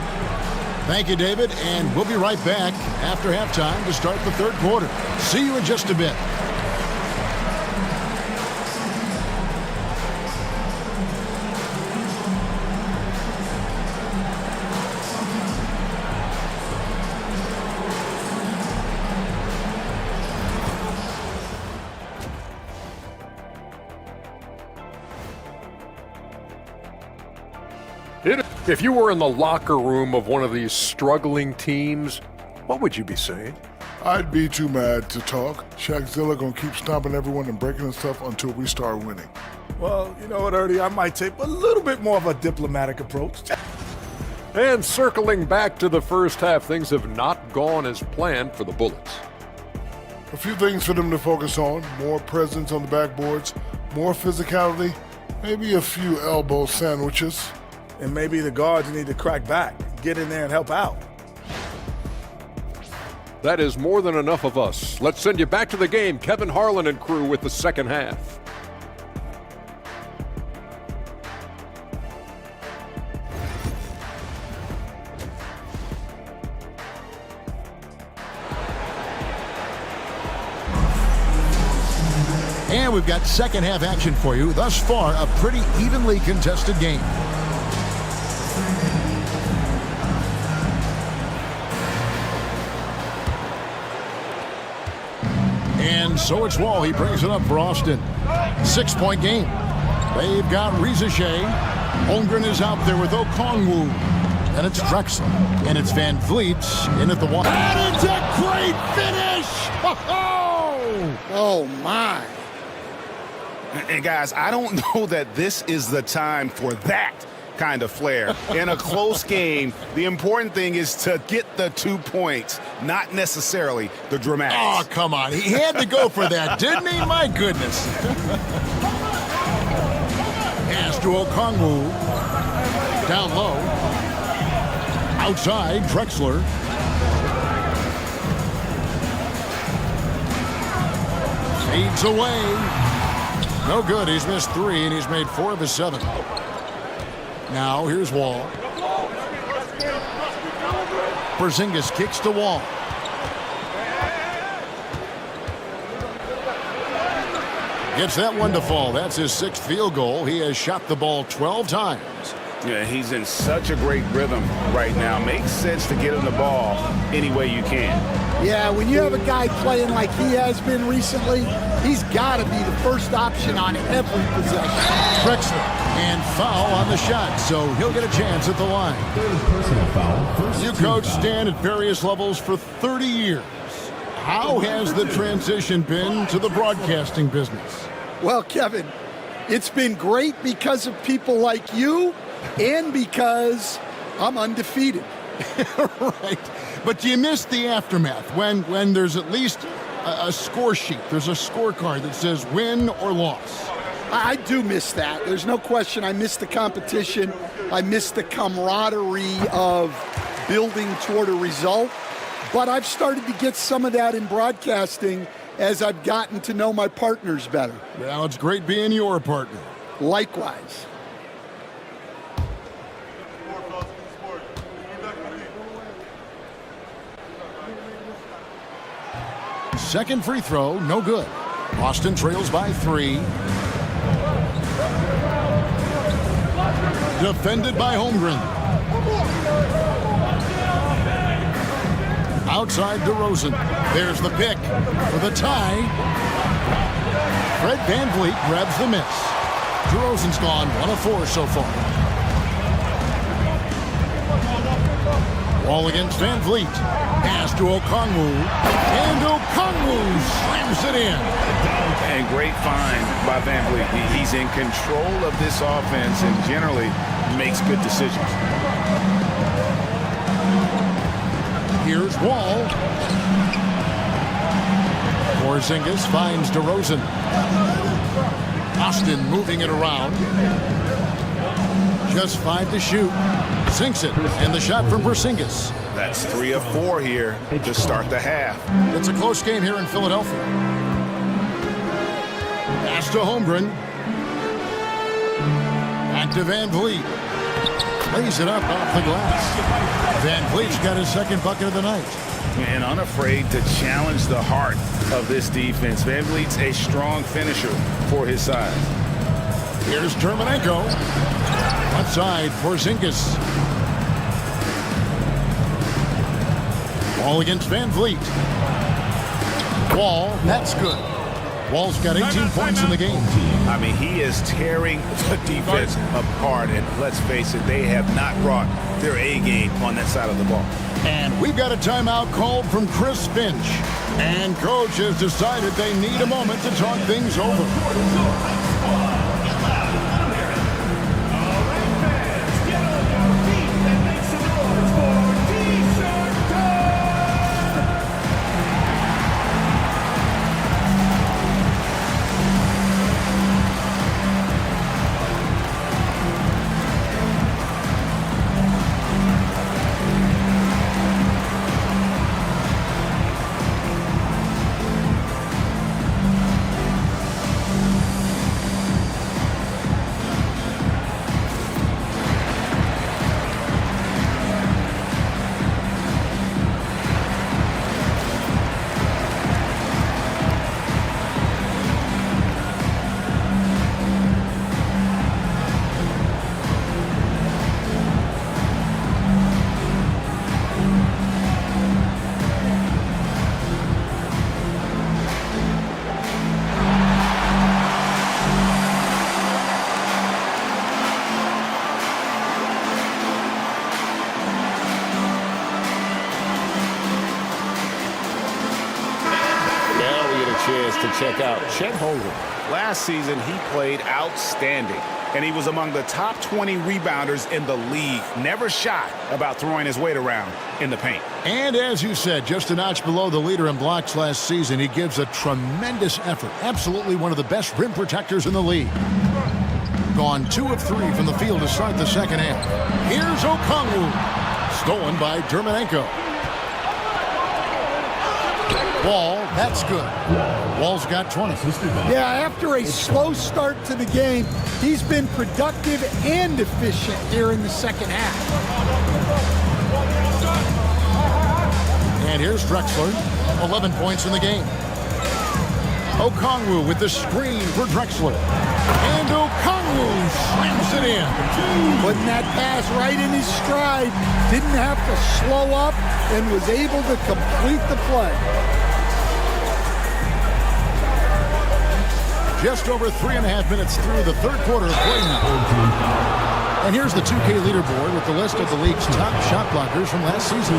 Thank you, David, and we'll be right back after halftime to start the third quarter. See you in just a bit. If you were in the locker room of one of these struggling teams, what would you be saying? I'd be too mad to talk. Shaqzilla gonna keep stomping everyone and breaking stuff until we start winning. Well, you know what, Ernie? I might take a little bit more of a diplomatic approach. And circling back to the first half, things have not gone as planned for the Bullets. A few things for them to focus on. More presence on the backboards, more physicality, maybe a few elbow sandwiches. And maybe the guards need to crack back, get in there and help out. That is more than enough of us. Let's send you back to the game. Kevin Harlan and crew with the second half. And we've got second half action for you. Thus far, a pretty evenly contested game. And so it's Wall. He brings it up for Austin. 6-point game. They've got Rizachet. Holmgren is out there with Okongwu. And it's Drexler. And it's Van Vliet in at the one. And it's a great finish! Oh, my. And guys, I don't know that this is the time for that kind of flair. In a close game, the important thing is to get the 2 points, not necessarily the dramatics. Oh, come on. He had to go for that, didn't he? My goodness. Pass to Okongwu. Down low. Outside, Drexler. Fades away. No good. He's missed 3, and he's made 4 of his 7. Now, here's Wall. Porzingis kicks to Wall. Gets that one to fall. That's his 6th field goal. He has shot the ball 12 times. Yeah, he's in such a great rhythm right now. Makes sense to get him the ball any way you can. Yeah, when you have a guy playing like he has been recently, he's got to be the first option on every possession. Drexler. And foul on the shot, so he'll get a chance at the line. Personal foul. You coach Stan at various levels for 30 years. How has the transition been to the broadcasting business? Well, Kevin, it's been great because of people like you and because I'm undefeated. Right. But do you miss the aftermath when there's at least a score sheet? There's a scorecard that says win or loss. I do miss that. There's no question. I miss the competition. I miss the camaraderie of building toward a result. But I've started to get some of that in broadcasting as I've gotten to know my partners better. Well, it's great being your partner. Likewise. Second free throw, no good. Austin trails by 3. Defended by Holmgren. Outside DeRozan. There's the pick for the tie. Fred VanVleet grabs the miss. DeRozan's gone 1 of 4 so far. Wall against VanVleet. Pass to Okongwu. And Okongwu slams it in. And great find by VanVleet. He's in control of this offense and generally makes good decisions. Here's Wall. Porzingis finds DeRozan. Austin moving it around. Just 5 to shoot. sinks it, and the shot from Porzingis. That's 3 of 4 here to start the half. It's a close game here in Philadelphia. Pass to Holmgren. Back to Van Vliet. Lays it up off the glass. Van Vliet's got his second bucket of the night. And unafraid to challenge the heart of this defense. Van Vliet's a strong finisher for his size. Here's Terminenko. Left side, Porzingis. Ball against Van Vliet. Wall, that's good. Wall's got 18 points in the game. I mean, he is tearing the defense apart, and let's face it, they have not brought their A game on that side of the ball. And we've got a timeout called from Chris Finch. And coach has decided they need a moment to talk things over. To check out Chet Holmgren. Last season, he played outstanding, and he was among the top 20 rebounders in the league. Never shy about throwing his weight around in the paint. And as you said, just a notch below the leader in blocks last season, he gives a tremendous effort. Absolutely one of the best rim protectors in the league. Gone 2 of 3 from the field to start the second half. Here's Okongwu. Stolen by Terminenko. Wall, that's good. Wall's got 20. Yeah, after a slow start to the game, he's been productive and efficient here in the second half. And here's Drexler, 11 points in the game. Okongwu with the screen for Drexler. And Okongwu slams it in. Putting that pass right in his stride. Didn't have to slow up and was able to complete the play. Just over 3.5 minutes through the third quarter of play now. And here's the 2K leaderboard with the list of the league's top shot blockers from last season.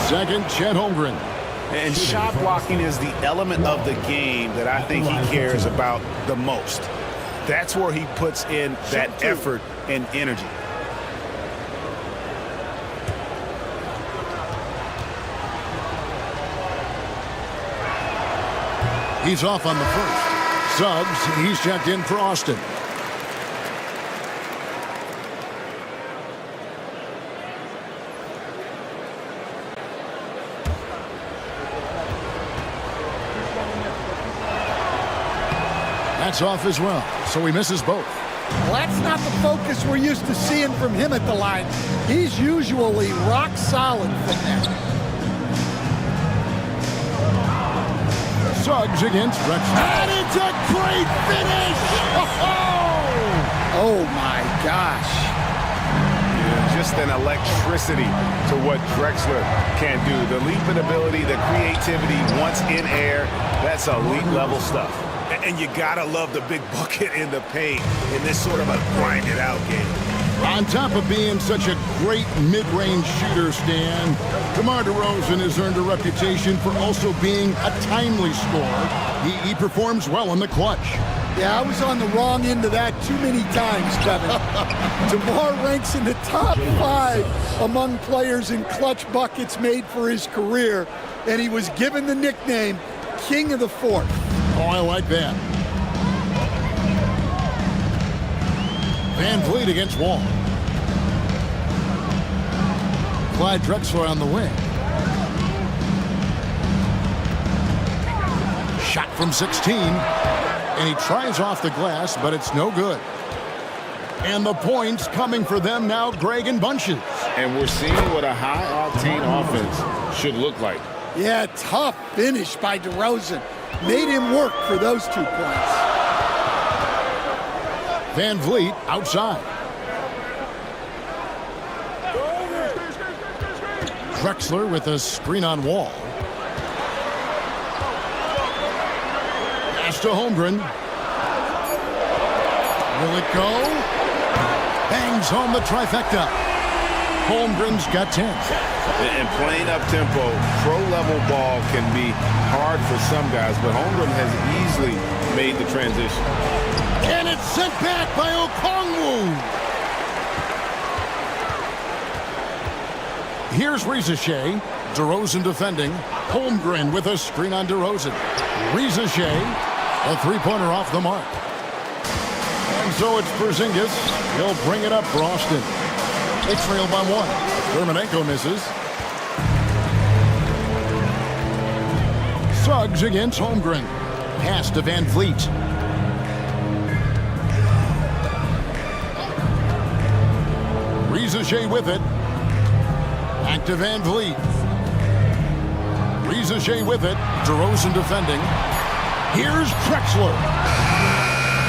Second, Chet Holmgren. And shot blocking is the element of the game that I think he cares about the most. That's where he puts in that effort and energy. He's off on the first. Suggs, he's checked in for Austin. That's off as well, so he misses both. Well, that's not the focus we're used to seeing from him at the line. He's usually rock solid from there. Suggs against Drexler. And it's a great finish! Oh my gosh. Yeah, just an electricity to what Drexler can do. The leaping ability, the creativity once in air, that's elite level stuff. And you gotta love the big bucket in the paint in this sort of a grinded out game. On top of being such a great mid-range shooter, Stan, DeMar DeRozan has earned a reputation for also being a timely scorer. He performs well in the clutch. Yeah, I was on the wrong end of that too many times, Kevin. DeMar ranks in the top 5 among players in clutch buckets made for his career, and he was given the nickname King of the Fourth. Oh, I like that. Van Vliet against Wall. Clyde Drexler on the wing. Shot from 16. And he tries off the glass, but it's no good. And the points coming for them now, Greg, in bunches. And we're seeing what a high-octane offense should look like. Yeah, tough finish by DeRozan. Made him work for those 2 points. Van Vliet outside. Drexler with a screen on Wall. Pass to Holmgren. Will it go? Bangs home the trifecta. Holmgren's got 10. And playing up-tempo, pro-level ball can be hard for some guys, but Holmgren has easily made the transition. And it's sent back by Okongwu. Here's Rizachet. DeRozan defending. Holmgren with a screen on DeRozan. Rizachet, a three-pointer off the mark. And so it's Porzingis. He'll bring it up for Austin. They trail by 1. Dermonenko misses. Suggs against Holmgren. Pass to Van Vliet. Rizachet with it. Back to Van Vliet. Rizachet with it. DeRozan defending. Here's Drexler.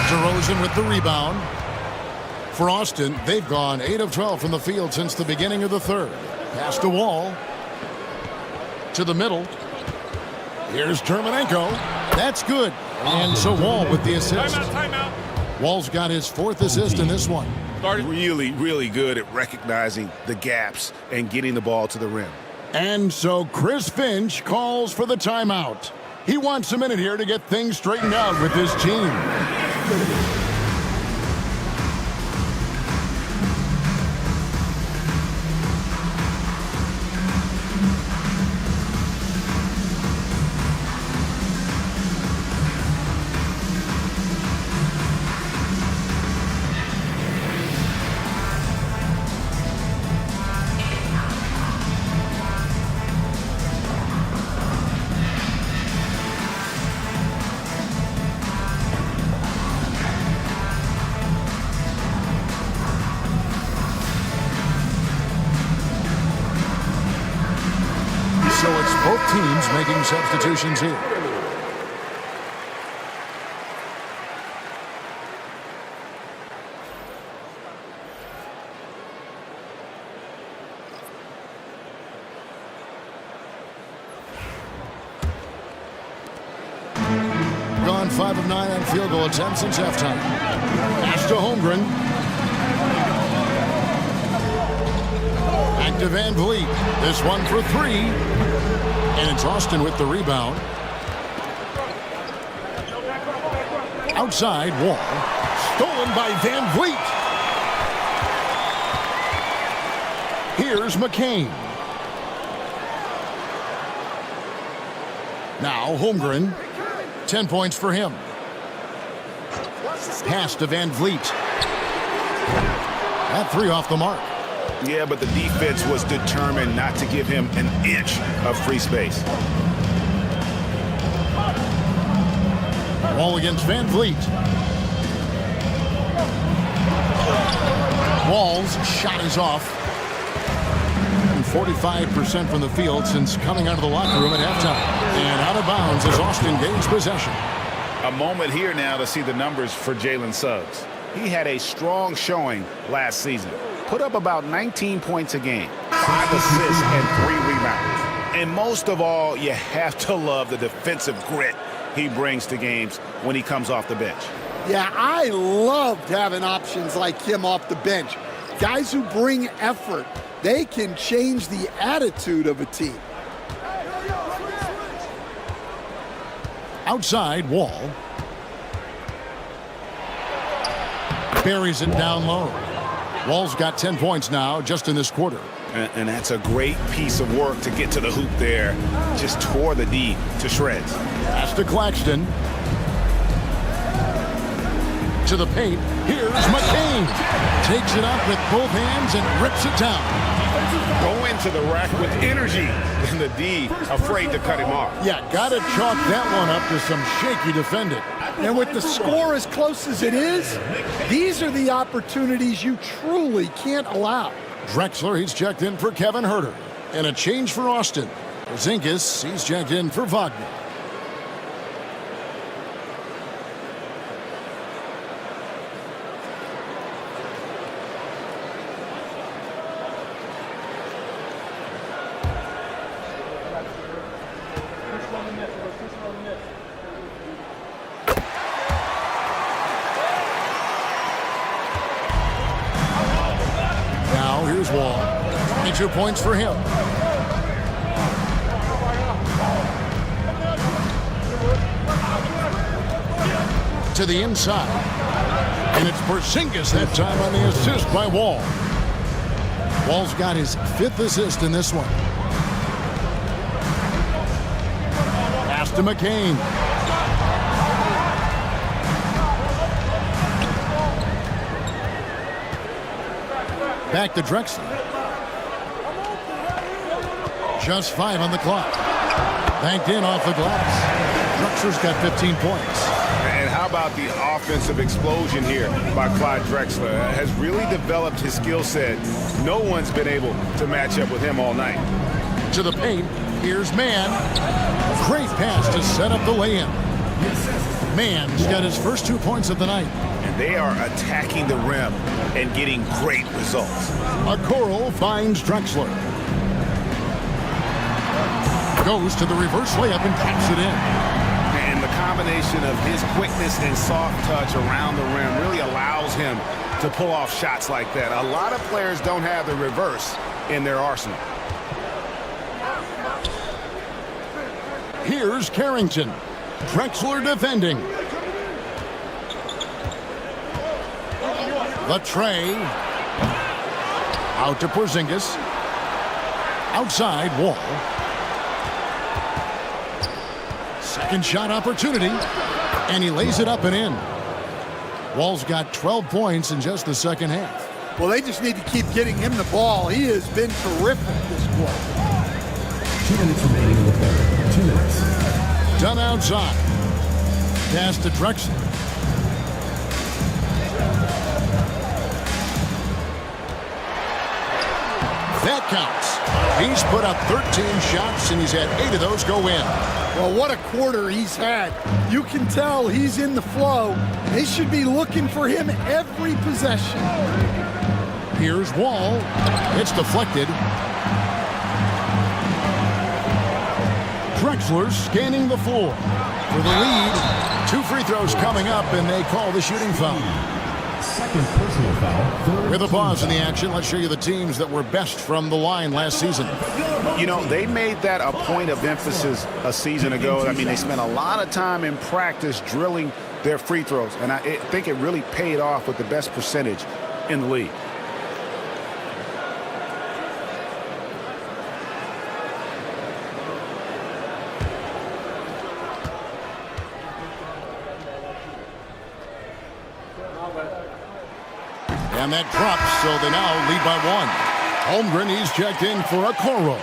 DeRozan with the rebound. For Austin, they've gone 8 of 12 from the field since the beginning of the third. Pass to Wall. To the middle. Here's Dermonenko. That's good. And so Wall with the assist. Wall's got his 4th assist in this one. Really, really good at recognizing the gaps and getting the ball to the rim. And so Chris Finch calls for the timeout. He wants a minute here to get things straightened out with his team. So it's both teams making substitutions here. Gone 5 of 9 on field goal attempts since halftime. Pass to Holmgren. Back to Van Vliet. This one for 3. And it's Austin with the rebound. Outside, Wall. Stolen by Van Vliet. Here's McCain. Now Holmgren. 10 points for him. Pass to Van Vliet. That 3 off the mark. Yeah, but the defense was determined not to give him an inch of free space. Wall against Van Vliet. Wall's shot is off. 45% from the field since coming out of the locker room at halftime. And out of bounds as Austin gains possession. A moment here now to see the numbers for Jalen Suggs. He had a strong showing last season. Put up about 19 points a game, 5 assists and 3 rebounds. And most of all, you have to love the defensive grit he brings to games when he comes off the bench. Yeah, I loved having options like him off the bench. Guys who bring effort. They can change the attitude of a team. Outside, Wall. Buries it down low. Wall's got 10 points now just in this quarter. And that's a great piece of work to get to the hoop there. Just tore the D to shreds. Pass to Claxton. To the paint. Here's McCain. Takes it up with both hands and rips it down. Go into the rack with energy, and the D afraid to cut him off. Yeah, got to chalk that one up to some shaky defending. And with the score as close as it is, these are the opportunities you truly can't allow. Drexler, he's checked in for Kevin Herter. And a change for Austin. Zinkis, he's checked in for Wagner. Now here's Wall. 22 points for him. To the inside. And it's Porzingis that time on the assist by Wall. Wall's got his 5th assist in this one. Pass to McCain. Back to Drexler. Just 5 on the clock. Banked in off the glass. Drexler's got 15 points. And how about the offensive explosion here by Clyde Drexler? Has really developed his skill set. No one's been able to match up with him all night. To the paint, here's Mann. Great pass to set up the lay-in. Mann's got his first 2 points of the night. And they are attacking the rim and getting great results. Okoro finds Drexler. Goes to the reverse layup and taps it in. And the combination of his quickness and soft touch around the rim really allows him to pull off shots like that. A lot of players don't have the reverse in their arsenal. Here's Carrington. Drexler defending. The tray. Out to Porzingis. Outside Wall. Second shot opportunity. And he lays it up and in. Wall's got 12 points in just the second half. Well, they just need to keep getting him the ball. He has been terrific this quarter. 2 minutes remaining in the third. 2 minutes. Done outside. Pass to Drexler. That counts. He's put up 13 shots, and he's had 8 of those go in. Well, what a quarter he's had. You can tell he's in the flow. They should be looking for him every possession. Here's Wall. It's deflected. Drexler scanning the floor for the lead. 2 free throws coming up, and they call the shooting foul. Second personal foul. With a pause in the action, let's show you the teams that were best from the line last season. You know, they made that a point of emphasis a season ago. I mean, they spent a lot of time in practice drilling their free throws, and I think it really paid off with the best percentage in the league. And that drops, so they now lead by 1. Holmgren, he's checked in for Okoro.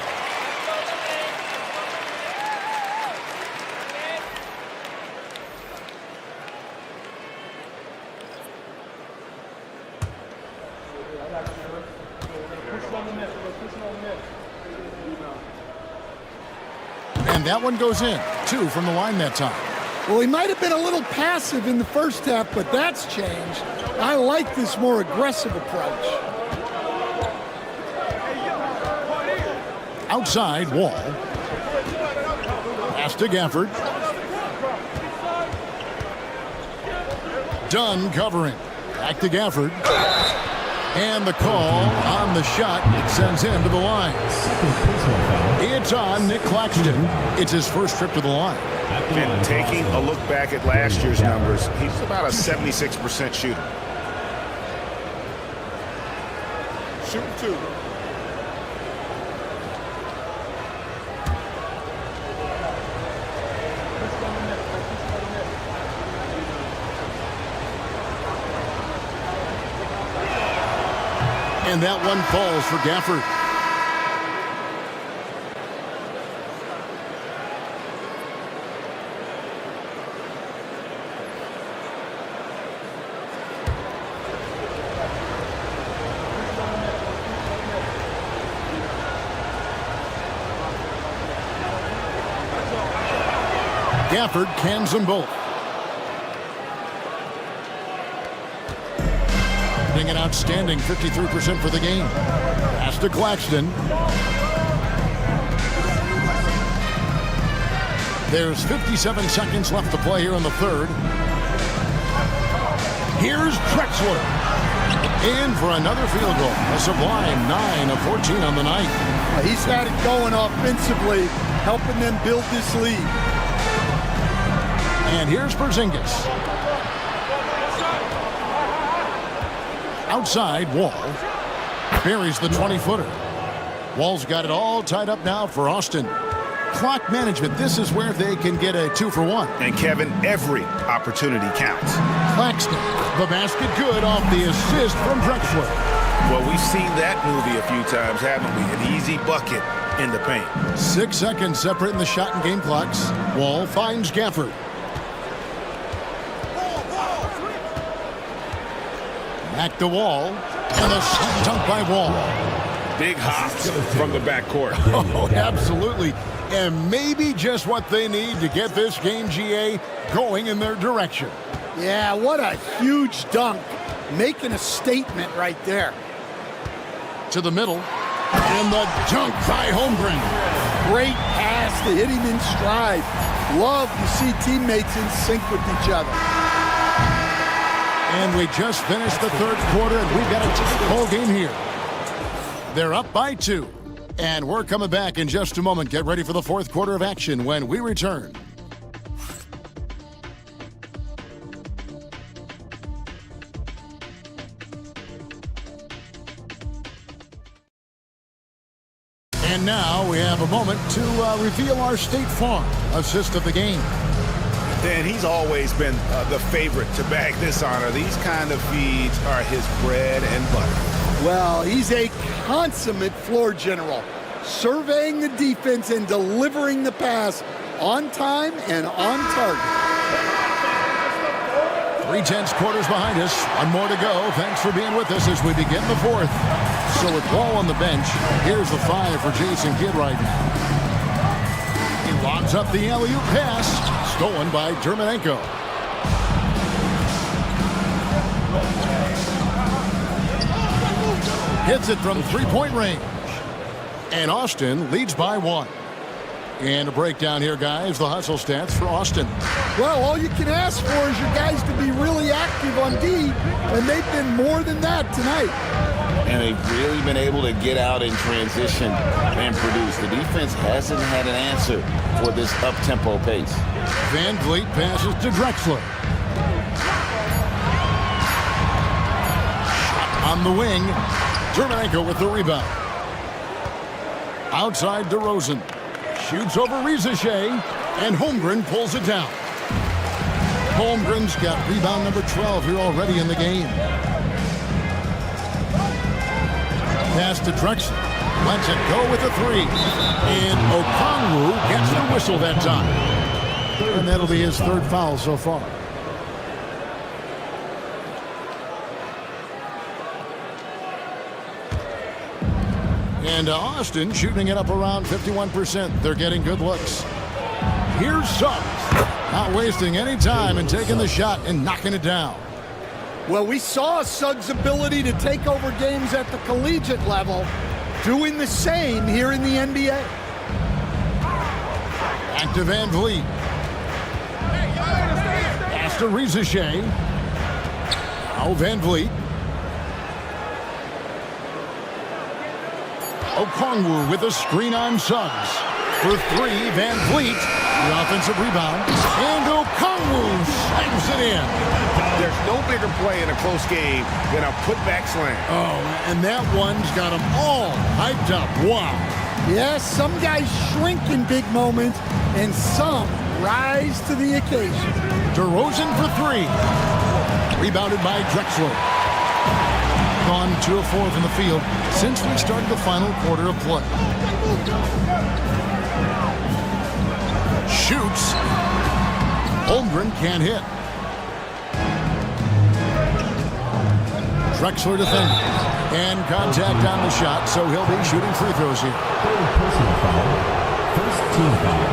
And that one goes in. 2 from the line that time. Well, he might have been a little passive in the first half, but that's changed. I like this more aggressive approach. Outside Wall. Pass to Gafford. Dunn covering. Back to Gafford. And the call on the shot. It sends him to the line. It's on Nick Claxton. It's his first trip to the line. And taking a look back at last year's numbers, he's about a 76% shooter. Shoot 2. And that one falls for Gafford. Gafford cans them both. Being an outstanding 53% for the game. Pass to Claxton. There's 57 seconds left to play here in the third. Here's Drexler. In for another field goal. A sublime 9 of 14 on the night. He's got it going offensively, helping them build this lead. And here's Porzingis. Outside, Wall buries the 20-footer. Wall's got it all tied up now for Austin. Clock management, this is where they can get a 2-for-1. And Kevin, every opportunity counts. Claxton, the basket good off the assist from Drexler. Well, we've seen that movie a few times, haven't we? An easy bucket in the paint. 6 seconds separating the shot and game clocks. Wall finds Gafford. Back to Wall, and a slam dunk by Wall. Big hops from the backcourt. Oh, absolutely. And maybe just what they need to get this game, GA, going in their direction. Yeah, what a huge dunk. Making a statement right there. To the middle, and the dunk by Holmgren. Great pass to hit him in stride. Love to see teammates in sync with each other. And we just finished the third quarter, and we've got a tight ball game here. They're up by 2. And we're coming back in just a moment. Get ready for the fourth quarter of action when we return. And now we have a moment to reveal our State Farm assist of the game. Dan, he's always been the favorite to bag this honor. These kind of feeds are his bread and butter. Well, he's a consummate floor general, surveying the defense and delivering the pass on time and on target. 3/10 quarters behind us. One more to go. Thanks for being with us as we begin the fourth. So with Wall on the bench, here's the 5 for Jason Kidd right now. He lobs up the alley-oop pass, stolen by Dermanenko. Hits it from three-point range. And Austin leads by 1. And a breakdown here, guys. The hustle stats for Austin. Well, all you can ask for is your guys to be really active on D, and they've been more than that tonight. And they've really been able to get out in transition and produce. The defense hasn't had an answer for this up-tempo pace. Van Vliet passes to Drexler. Shot on the wing. Dermanenko with the rebound. Outside DeRozan. Shoots over Rizachet, and Holmgren pulls it down. Holmgren's got rebound number 12 here already in the game. Pass to Drexler. Lets it go with a 3. And Okongwu gets the whistle that time. And that'll be his 3rd foul so far. And Austin shooting it up around 51%. They're getting good looks. Here's Suggs. Not wasting any time and taking the shot and knocking it down. Well, we saw Suggs' ability to take over games at the collegiate level, doing the same here in the NBA. Back to Van Vliet. Pass to Rizachet. Now Van Vliet. Okongwu with a screen on Suggs. For 3, Van Vliet, the offensive rebound. And Okongwu slams it in. There's no bigger play in a close game than a putback slam. Oh, and that one's got them all hyped up. Wow. Yes, some guys shrink in big moments, and some rise to the occasion. DeRozan for 3. Rebounded by Drexler. Gone 2 of 4 from the field since we started the final quarter of play. Shoots. Holmgren can't hit. Drexler defending. And contact on the shot, so he'll be shooting free throws here. Third personal foul. First team foul.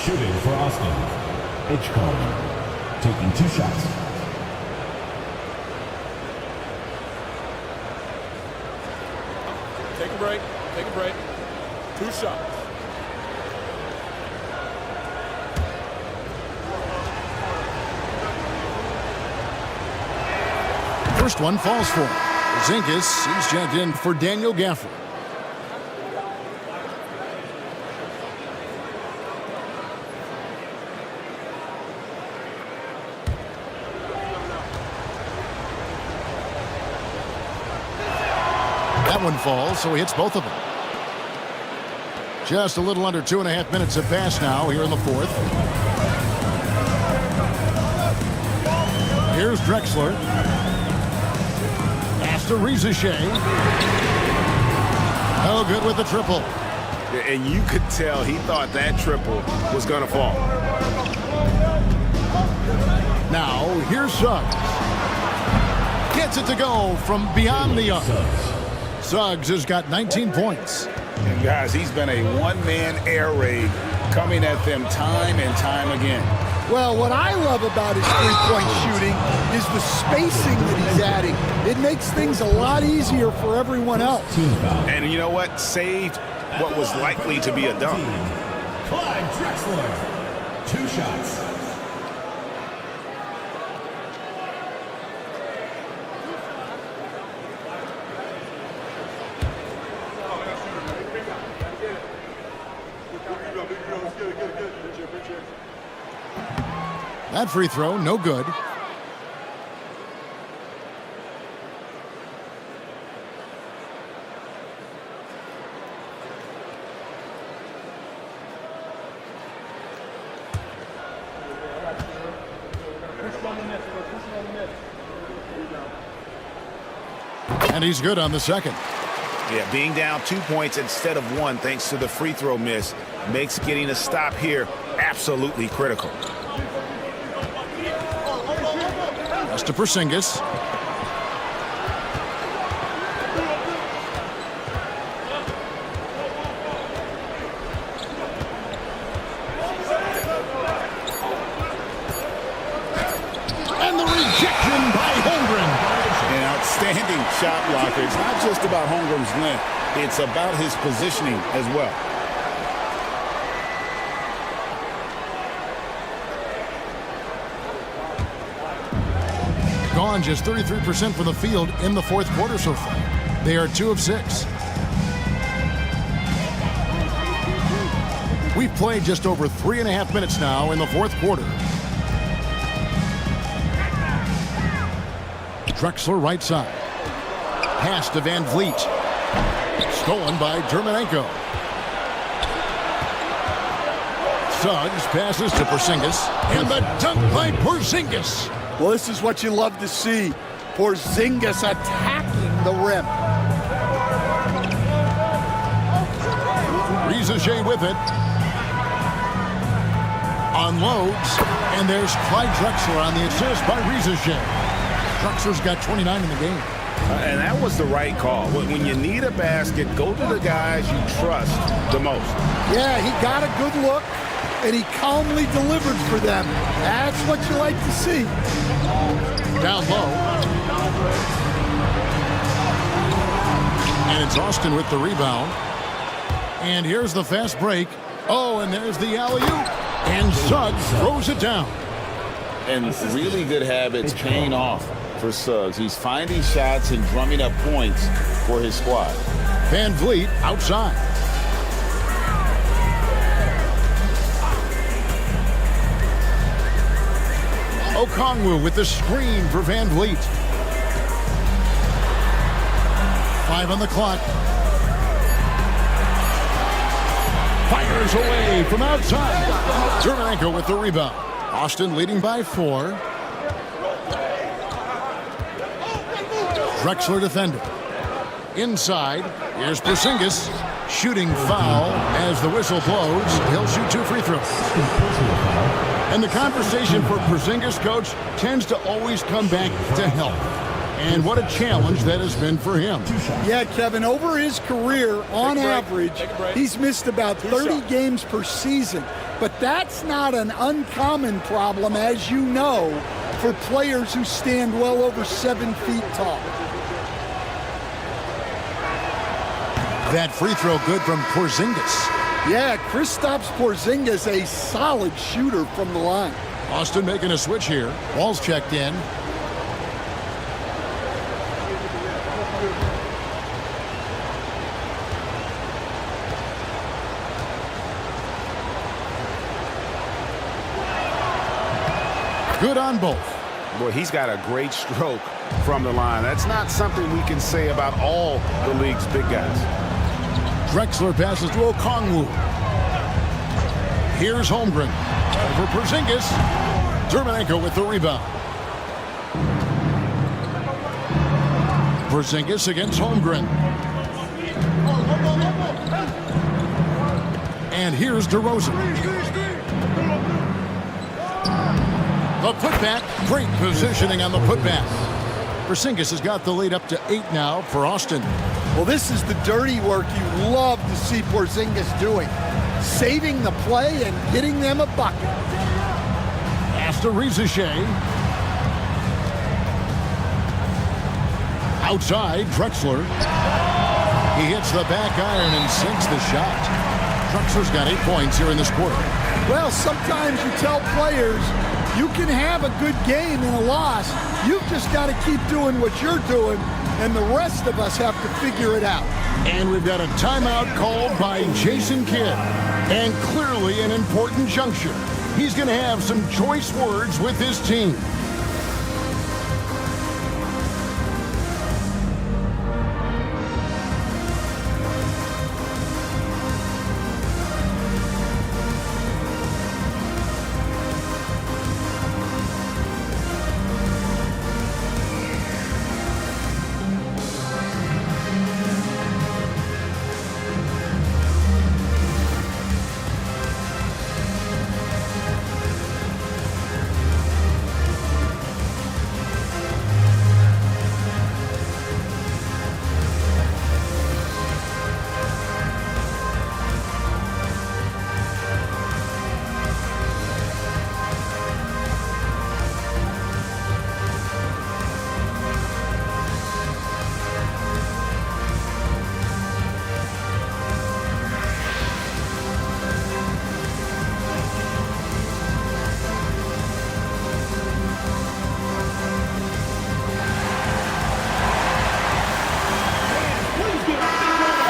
Shooting for Austin, H. Coleman, taking 2 shots. Take a break. Take a break. 2 shots. First one falls for him. Zingas, he's checked in for Daniel Gafford. That one falls, so he hits both of them. Just a little under 2.5 minutes have passed now here in the fourth. Here's Drexler. Pass to Rizashea. Oh, good with the triple. And you could tell he thought that triple was going to fall. Now, here's Suggs. Gets it to go from beyond the arc. Suggs has got 19 points. And guys, he's been a one-man air raid coming at them time and time again. Well, what I love about his three-point shooting is the spacing that he's adding. It makes things a lot easier for everyone else. And you know what? Saved what was likely to be a dunk. Clyde Drexler, 2 shots. That free throw, no good. And he's good on the second. Yeah, being down 2 points instead of 1 thanks to the free throw miss makes getting a stop here absolutely critical. Pass to Porzingis. And the rejection by Holmgren. An outstanding shot blocker. It's not just about Holmgren's length. It's about his positioning as well. Gone just 33% from the field in the fourth quarter so far. They are 2 of 6. We've played just over 3.5 minutes now in the fourth quarter. Drexler right side. Pass to Van Vliet. Stolen by Dermanenko. Suggs passes to Porzingis. And the dunk by Porzingis. Well, this is what you love to see. Porzingis attacking the rim. Rizashea with it. Unloads. And there's Clyde Drexler on the assist by Rizashea. Drexler's got 29 in the game. And that was the right call. When you need a basket, go to the guys you trust the most. Yeah, he got a good look, and he calmly delivered for them. That's what you like to see. Down low. And it's Austin with the rebound. And here's the fast break. Oh, and there's the alley-oop. And Suggs throws it down. And really good habits paying off for Suggs. He's finding shots and drumming up points for his squad. Van Vliet outside. Okongwu with the screen for Van Vliet. 5 on the clock. Fires away from outside. Dermanenko with the rebound. Austin leading by 4. Drexler defending. Inside, here's Porzingis. Shooting foul as the whistle blows. He'll shoot 2 free throws. And the conversation for Porzingis, coach, tends to always come back to health. And what a challenge that has been for him. Yeah, Kevin, over his career, on average, he's missed about 30 games per season. But that's not an uncommon problem, as you know, for players who stand well over 7 feet tall. That free throw good from Porzingis. Yeah, Kristaps Porzingis, a solid shooter from the line. Austin making a switch here. Wall's checked in. Good on both. Boy, he's got a great stroke from the line. That's not something we can say about all the league's big guys. Drexler passes to Okongwu. Here's Holmgren. Over Porzingis. Zermanenko with the rebound. Porzingis against Holmgren. And here's DeRozan. The putback. Great positioning on the putback. Porzingis has got the lead up to 8 now for Austin. Well, this is the dirty work you love to see Porzingis doing. Saving the play and getting them a bucket. Pass to Rizachet. Outside, Drexler. He hits the back iron and sinks the shot. Drexler's got 8 points here in this quarter. Well, sometimes you tell players you can have a good game in a loss. You've just got to keep doing what you're doing, and the rest of us have to figure it out. And we've got a timeout called by Jason Kidd. And clearly an important juncture. He's going to have some choice words with his team.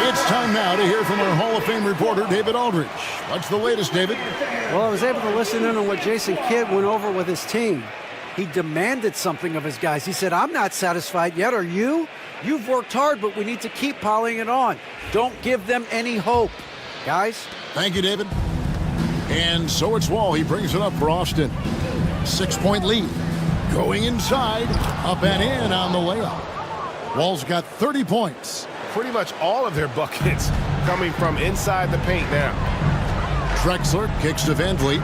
It's time now to hear from our Hall of Fame reporter, David Aldridge. What's the latest, David? Well, I was able to listen in on what Jason Kidd went over with his team. He demanded something of his guys. He said, I'm not satisfied yet, are you? You've worked hard, but we need to keep piling it on. Don't give them any hope. Guys? Thank you, David. And so it's Wall. He brings it up for Austin. 6-point lead. Going inside, up and in on the layup. Wall's got 30 points. Pretty much all of their buckets coming from inside the paint now. Drexler kicks to Van Vliet.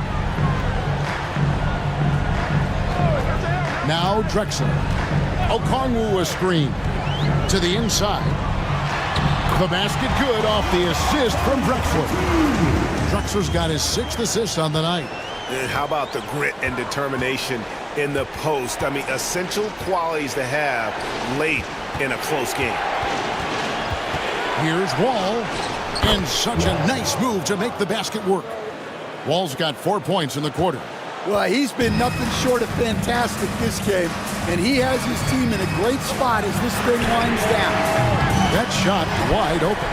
Now Drexler. Okongwu a screen to the inside. The basket good off the assist from Drexler. Drexler's got his 6th assist on the night. And how about the grit and determination in the post? I mean, essential qualities to have late in a close game. Here's Wall, and such a nice move to make the basket work. Wall's got 4 points in the quarter. Well, he's been nothing short of fantastic this game, and he has his team in a great spot as this thing winds down. That shot wide open.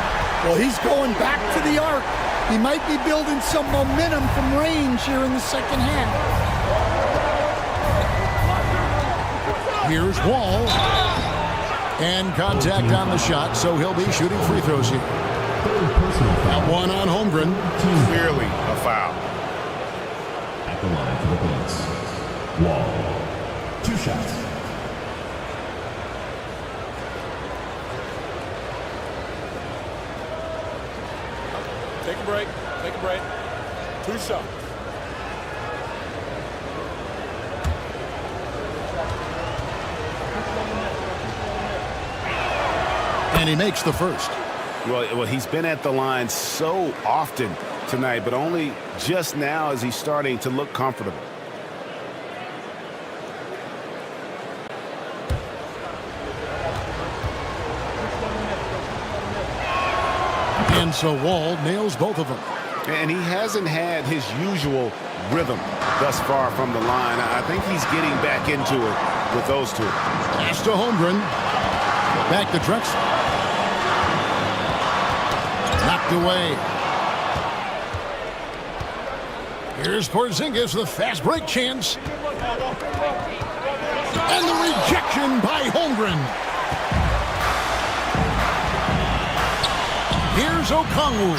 Well, he's going back to the arc. He might be building some momentum from range here in the second half. Here's Wall. And contact on the shot, so he'll be shooting free throws here. That one on Holmgren. Clearly a foul. At the line for the points. Wall. 2 shots. Take a break. Take a break. 2 shots. And he makes the first. Well, he's been at the line so often tonight, but only just now is he starting to look comfortable. And so Wall nails both of them. And he hasn't had his usual rhythm thus far from the line. I think he's getting back into it with those two. Pass to Holmgren. Back to Drexler. Knocked away. Here's Porzingis, the fast break chance. And the rejection by Holmgren. Here's Okongwu.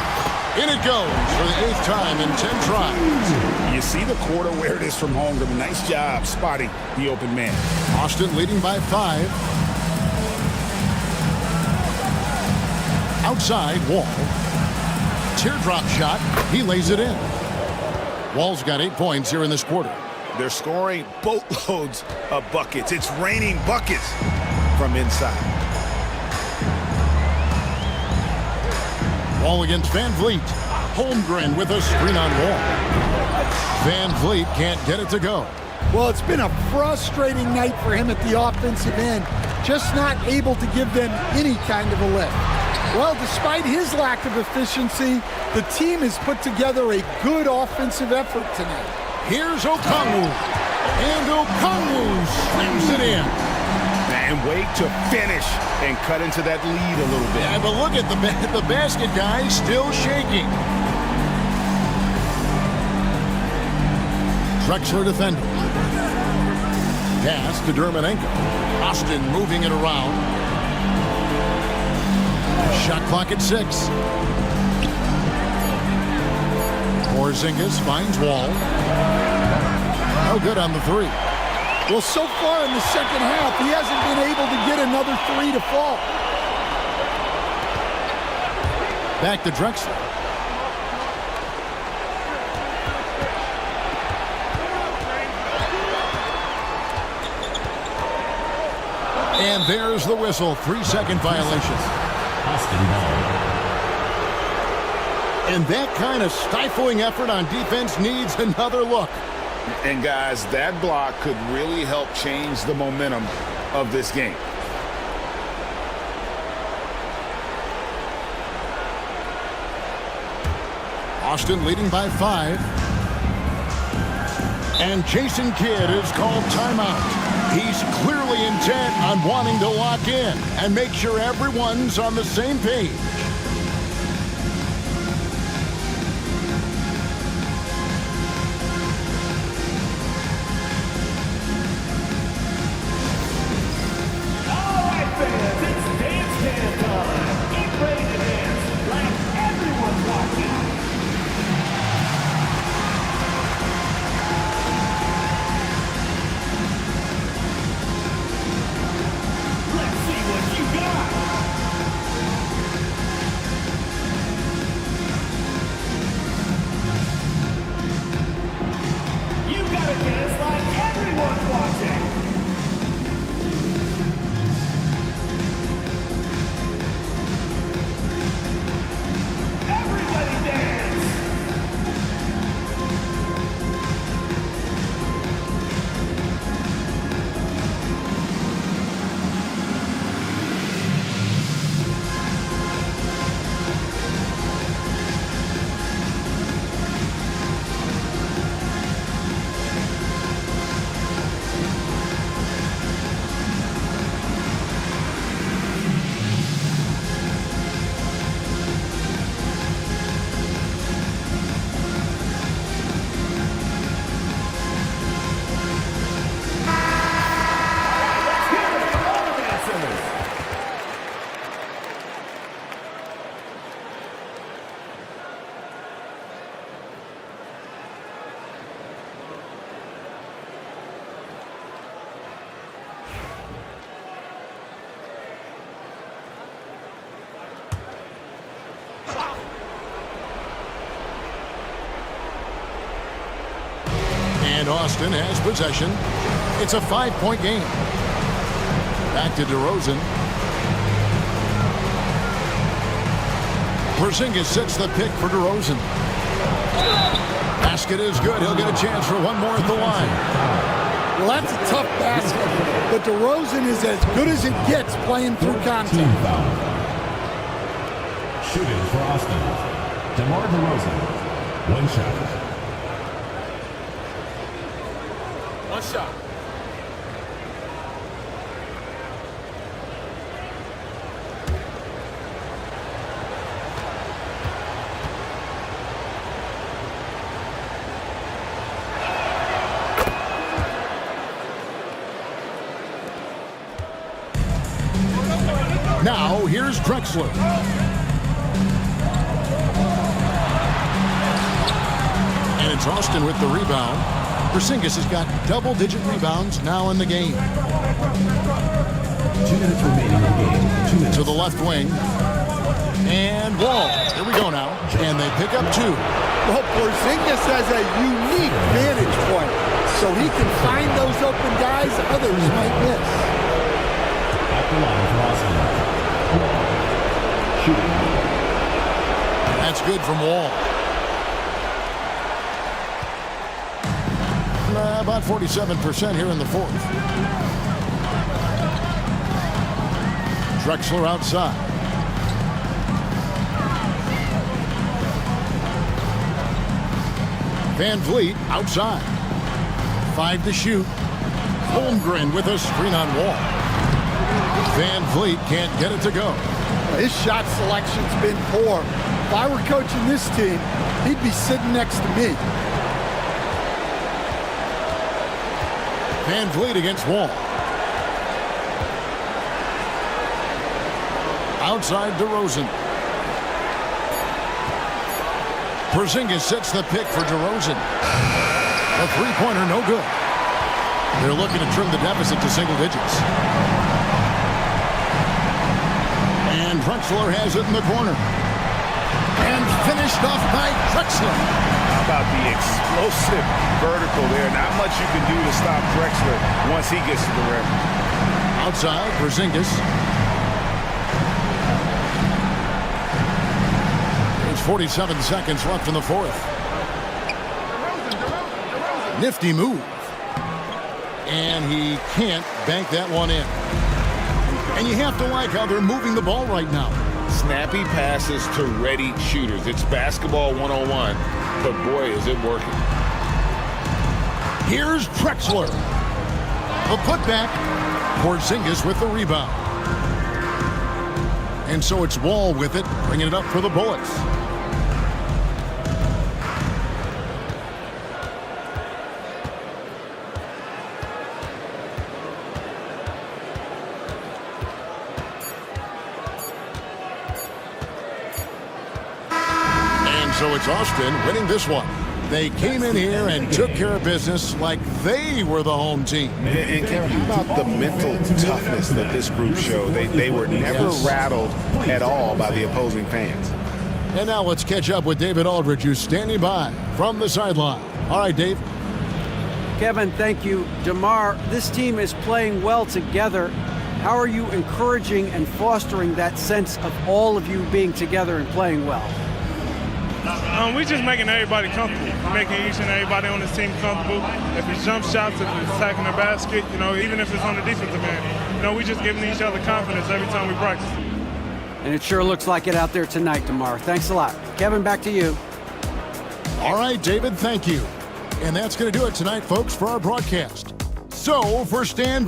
In it goes for the 8th time in 10 tries. You see the court awareness from Holmgren. Nice job spotting the open man. Austin leading by 5. Outside, Wall. Teardrop shot. He lays it in. Wall's got 8 points here in this quarter. They're scoring boatloads of buckets. It's raining buckets from inside. Wall against Van Vliet. Holmgren with a screen on Wall. Van Vliet can't get it to go. Well, it's been a frustrating night for him at the offensive end. Just not able to give them any kind of a lift. Well, despite his lack of efficiency, the team has put together a good offensive effort tonight. Here's Okongwu. And Okongwu slams it in. And wait to finish and cut into that lead a little bit. Yeah, but look at the basket guy still shaking. Drexler defending. Pass to Dermanenko. Austin moving it around. Shot clock at 6. Porzingis finds Wall. No good on the 3. Well, so far in the second half, he hasn't been able to get another 3 to fall. Back to Drexler. And there's the whistle. 3-second violation. And that kind of stifling effort on defense needs another look. And guys, that block could really help change the momentum of this game. Austin leading by 5. And Jason Kidd is called timeout. He's clearly intent on wanting to lock in and make sure everyone's on the same page. And Austin has possession. It's a 5-point game. Back to DeRozan. Porzingis sits the pick for DeRozan. Basket is good. He'll get a chance for one more at the line. Well, that's a tough basket, but DeRozan is as good as it gets playing through contact. Shooting for Austin, DeMar DeRozan. One shot. One shot. Now, here's Drexler. And it's Austin with the rebound. Porzingis has got double-digit rebounds now in the game. 2 minutes remaining in the game. 2 minutes. To the left wing. And Wall. Here we go now. And they pick up 2. Well, Porzingis has a unique vantage point, so he can find those open guys others might miss. At the line for Austin. Shooting. That's good from Wall. About 47% here in the fourth. Drexler outside. Van Vliet outside. 5 to shoot. Holmgren with a screen on Wall. Van Vliet can't get it to go. His shot selection's been poor. If I were coaching this team, he'd be sitting next to me. Van Vliet against Wall. Outside DeRozan. Porzingis sets the pick for DeRozan. A three-pointer, no good. They're looking to trim the deficit to single digits. And Drexler has it in the corner. And finished off by Drexler. How about the explosive vertical there? Not much you can do to stop Drexler once he gets to the rim. Outside, Porzingis. There's 47 seconds left in the fourth. Nifty move. And he can't bank that one in. And you have to like how they're moving the ball right now. Snappy passes to ready shooters. It's basketball 101, but boy, is it working. Here's Drexler. A putback. Porzingis with the rebound. And so it's Wall with it, bringing it up for the Bullets. So it's Austin winning this one. They came in here and took care of business like they were the home team. And Kevin, how about the mental toughness that this group showed? They were never rattled at all by the opposing fans. And now let's catch up with David Aldridge, who's standing by from the sideline. All right, Dave. Kevin, thank you. DeMar, this team is playing well together. How are you encouraging and fostering that sense of all of you being together and playing well? We're just making everybody comfortable, making each and everybody on this team comfortable. If it's jump shots, if it's attacking the basket, even if it's on the defensive end, we're just giving each other confidence every time we practice. And it sure looks like it out there tonight, DeMar. Thanks a lot. Kevin, back to you. All right, David, thank you. And that's going to do it tonight, folks, for our broadcast. So, for Stan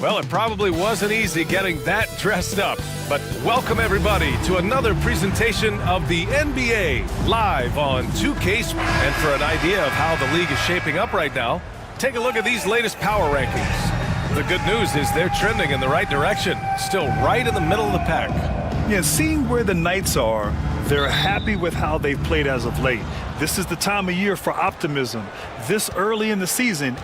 Well, it probably wasn't easy getting that dressed up, but welcome everybody to another presentation of the NBA live on 2K. And for an idea of how the league is shaping up right now, take a look at these latest power rankings. The good news is they're trending in the right direction, still right in the middle of the pack. Yeah, seeing where the Knights are, they're happy with how they've played as of late. This is the time of year for optimism. This early in the season,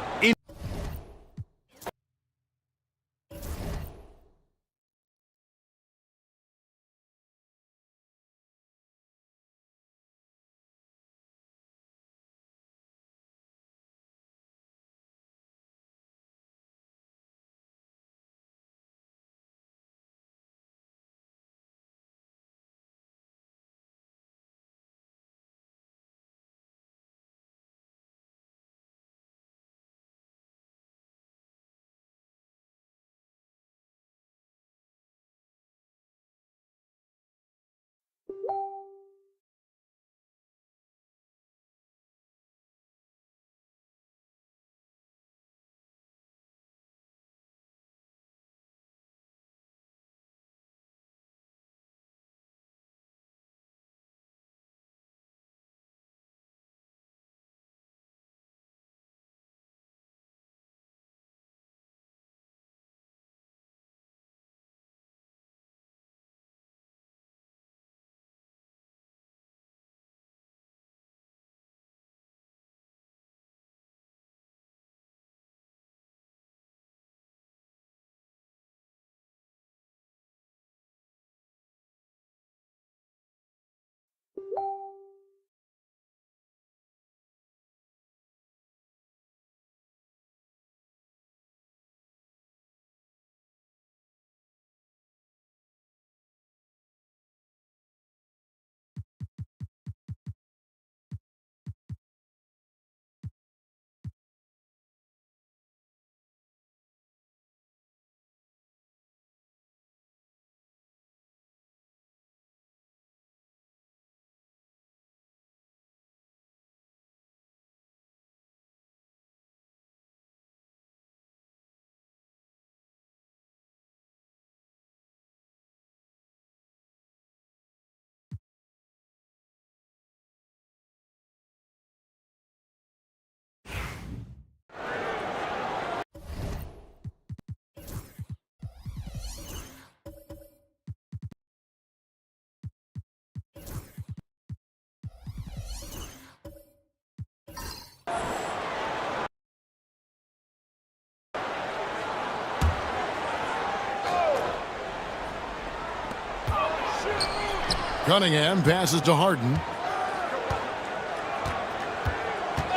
Cunningham passes to Harden.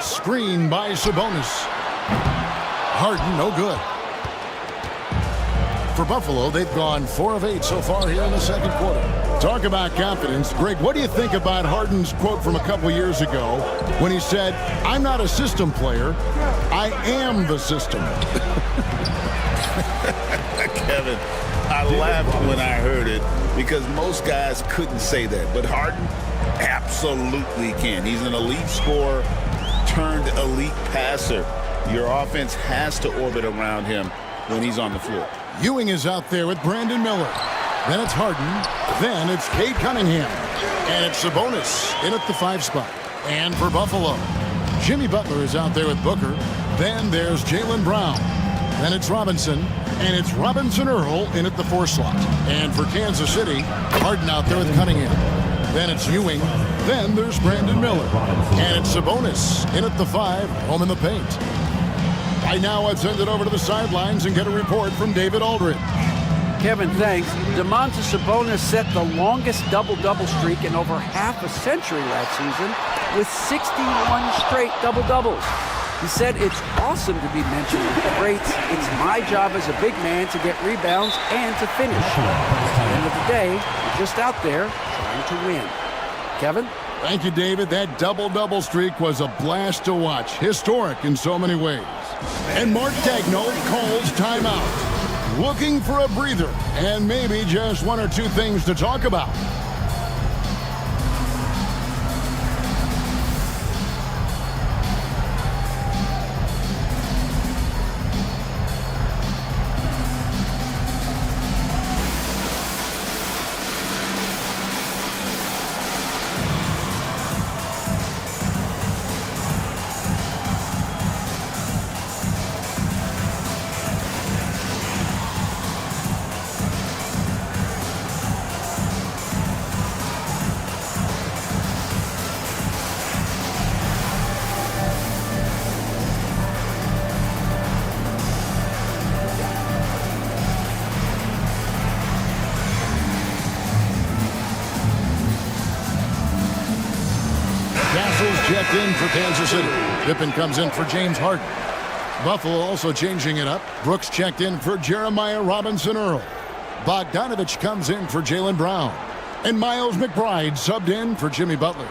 Screen by Sabonis. Harden, no good. For Buffalo, they've gone 4 of 8 so far here in the second quarter. Talk about confidence. Greg, what do you think about Harden's quote from a couple years ago when he said, "I'm not a system player, I am the system"? Kevin, I laughed when I heard it because most guys couldn't say that. But Harden absolutely can. He's an elite scorer turned elite passer. Your offense has to orbit around him when he's on the floor. Ewing is out there with Brandon Miller. Then it's Harden. Then it's Cade Cunningham. And it's Sabonis in at the 5 spot. And for Buffalo, Jimmy Butler is out there with Booker. Then there's Jaylen Brown. Then it's Robinson. And it's Robinson Earl in at the 4 slot. And for Kansas City, Harden out there with Cunningham. Then it's Ewing. Then there's Brandon Miller. And it's Sabonis in at the 5, home in the paint. Right now, let's send it over to the sidelines and get a report from David Aldridge. Kevin, thanks. Domantas Sabonis set the longest double-double streak in over half a century last season with 61 straight double-doubles. He said, "It's awesome to be mentioned with the greats. It's my job as a big man to get rebounds and to finish. At the end of the day, we're just out there trying to win." Kevin? Thank you, David. That double-double streak was a blast to watch. Historic in so many ways. And Mark Daigneault calls timeout. Looking for a breather and maybe just 1 or 2 things to talk about. Checked in for Kansas City. Pippen comes in for James Harden. Buffalo also changing it up. Brooks checked in for Jeremiah Robinson Earl. Bogdanovich comes in for Jaylen Brown. And Miles McBride subbed in for Jimmy Butler.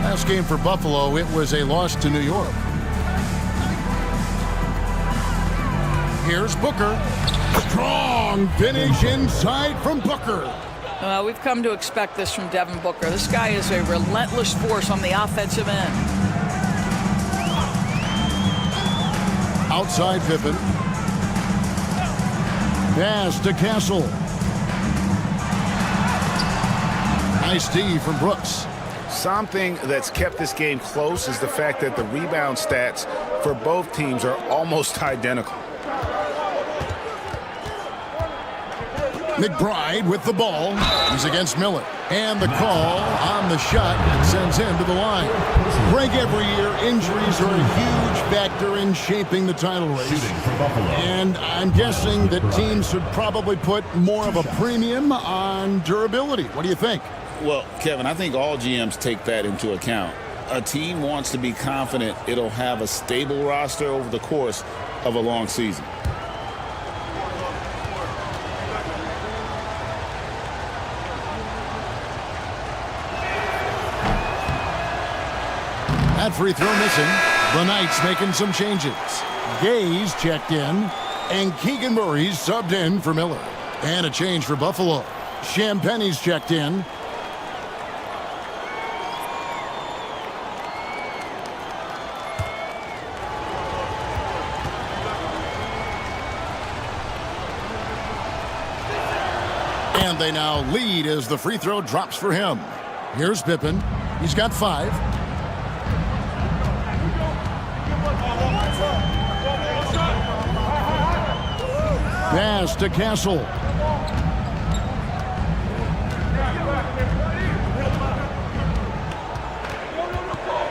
Last game for Buffalo, it was a loss to New York. Here's Booker. Strong finish inside from Booker. We've come to expect this from Devin Booker. This guy is a relentless force on the offensive end. Outside Pippen. Pass to Castle. Nice D from Brooks. Something that's kept this game close is the fact that the rebound stats for both teams are almost identical. McBride with the ball. He's against Miller. And the call on the shot sends him to the line. Break every year, injuries are a huge factor in shaping the title race. And I'm guessing that teams should probably put more of a premium on durability. What do you think? Well, Kevin, I think all GMs take that into account. A team wants to be confident it'll have a stable roster over the course of a long season. That free throw missing. The Knights making some changes. Gay's checked in, and Keegan Murray's subbed in for Miller. And a change for Buffalo. Champagne's checked in. And they now lead as the free throw drops for him. Here's Pippen. He's got 5. Pass to Castle.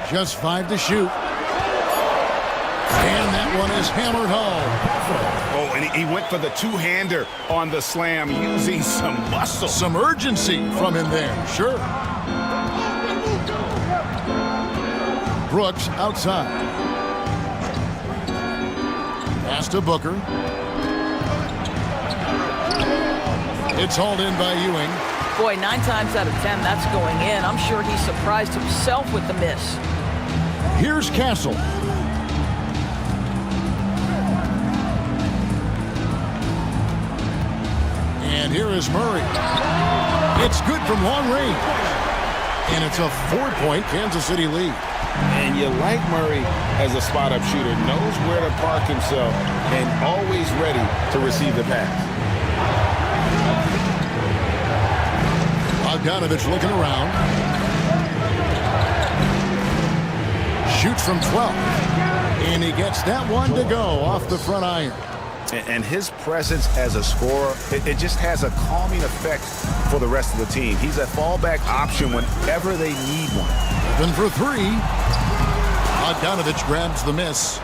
Just 5 to shoot. And that one is hammered home. Oh, and he went for the two-hander on the slam using some muscle. Some urgency from him there, sure. Brooks outside. Pass to Booker. It's hauled in by Ewing. Boy, 9 times out of 10, that's going in. I'm sure he surprised himself with the miss. Here's Castle. And here is Murray. It's good from long range. And it's a 4-point Kansas City lead. And you like Murray as a spot-up shooter, knows where to park himself, and always ready to receive the pass. Bogdanovich looking around. Shoots from 12. And he gets that one to go off the front iron. And his presence as a scorer, it just has a calming effect for the rest of the team. He's a fallback option whenever they need one. Then for three, Bogdanovich grabs the miss.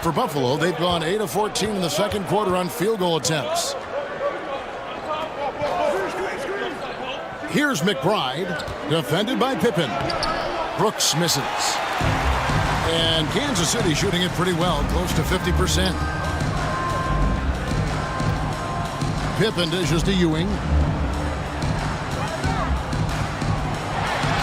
For Buffalo, they've gone 8 of 14 in the second quarter on field goal attempts. Here's McBride, defended by Pippen. Brooks misses. And Kansas City shooting it pretty well, close to 50%. Pippen dishes to Ewing.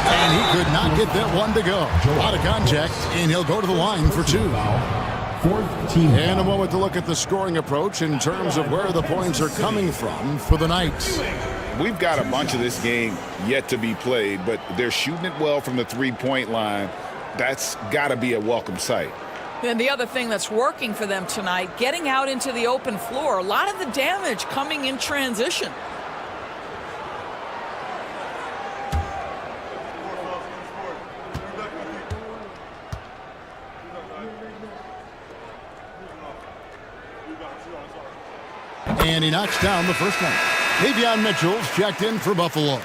And he could not get that one to go. Out of contact, and he'll go to the line for 2. And a moment to look at the scoring approach in terms of where the points are coming from for the Knights. We've got a bunch of this game yet to be played, but they're shooting it well from the three-point line. That's got to be a welcome sight. And the other thing that's working for them tonight, getting out into the open floor. A lot of the damage coming in transition. And he knocks down the first one. Davion Mitchell's checked in for Buffalo.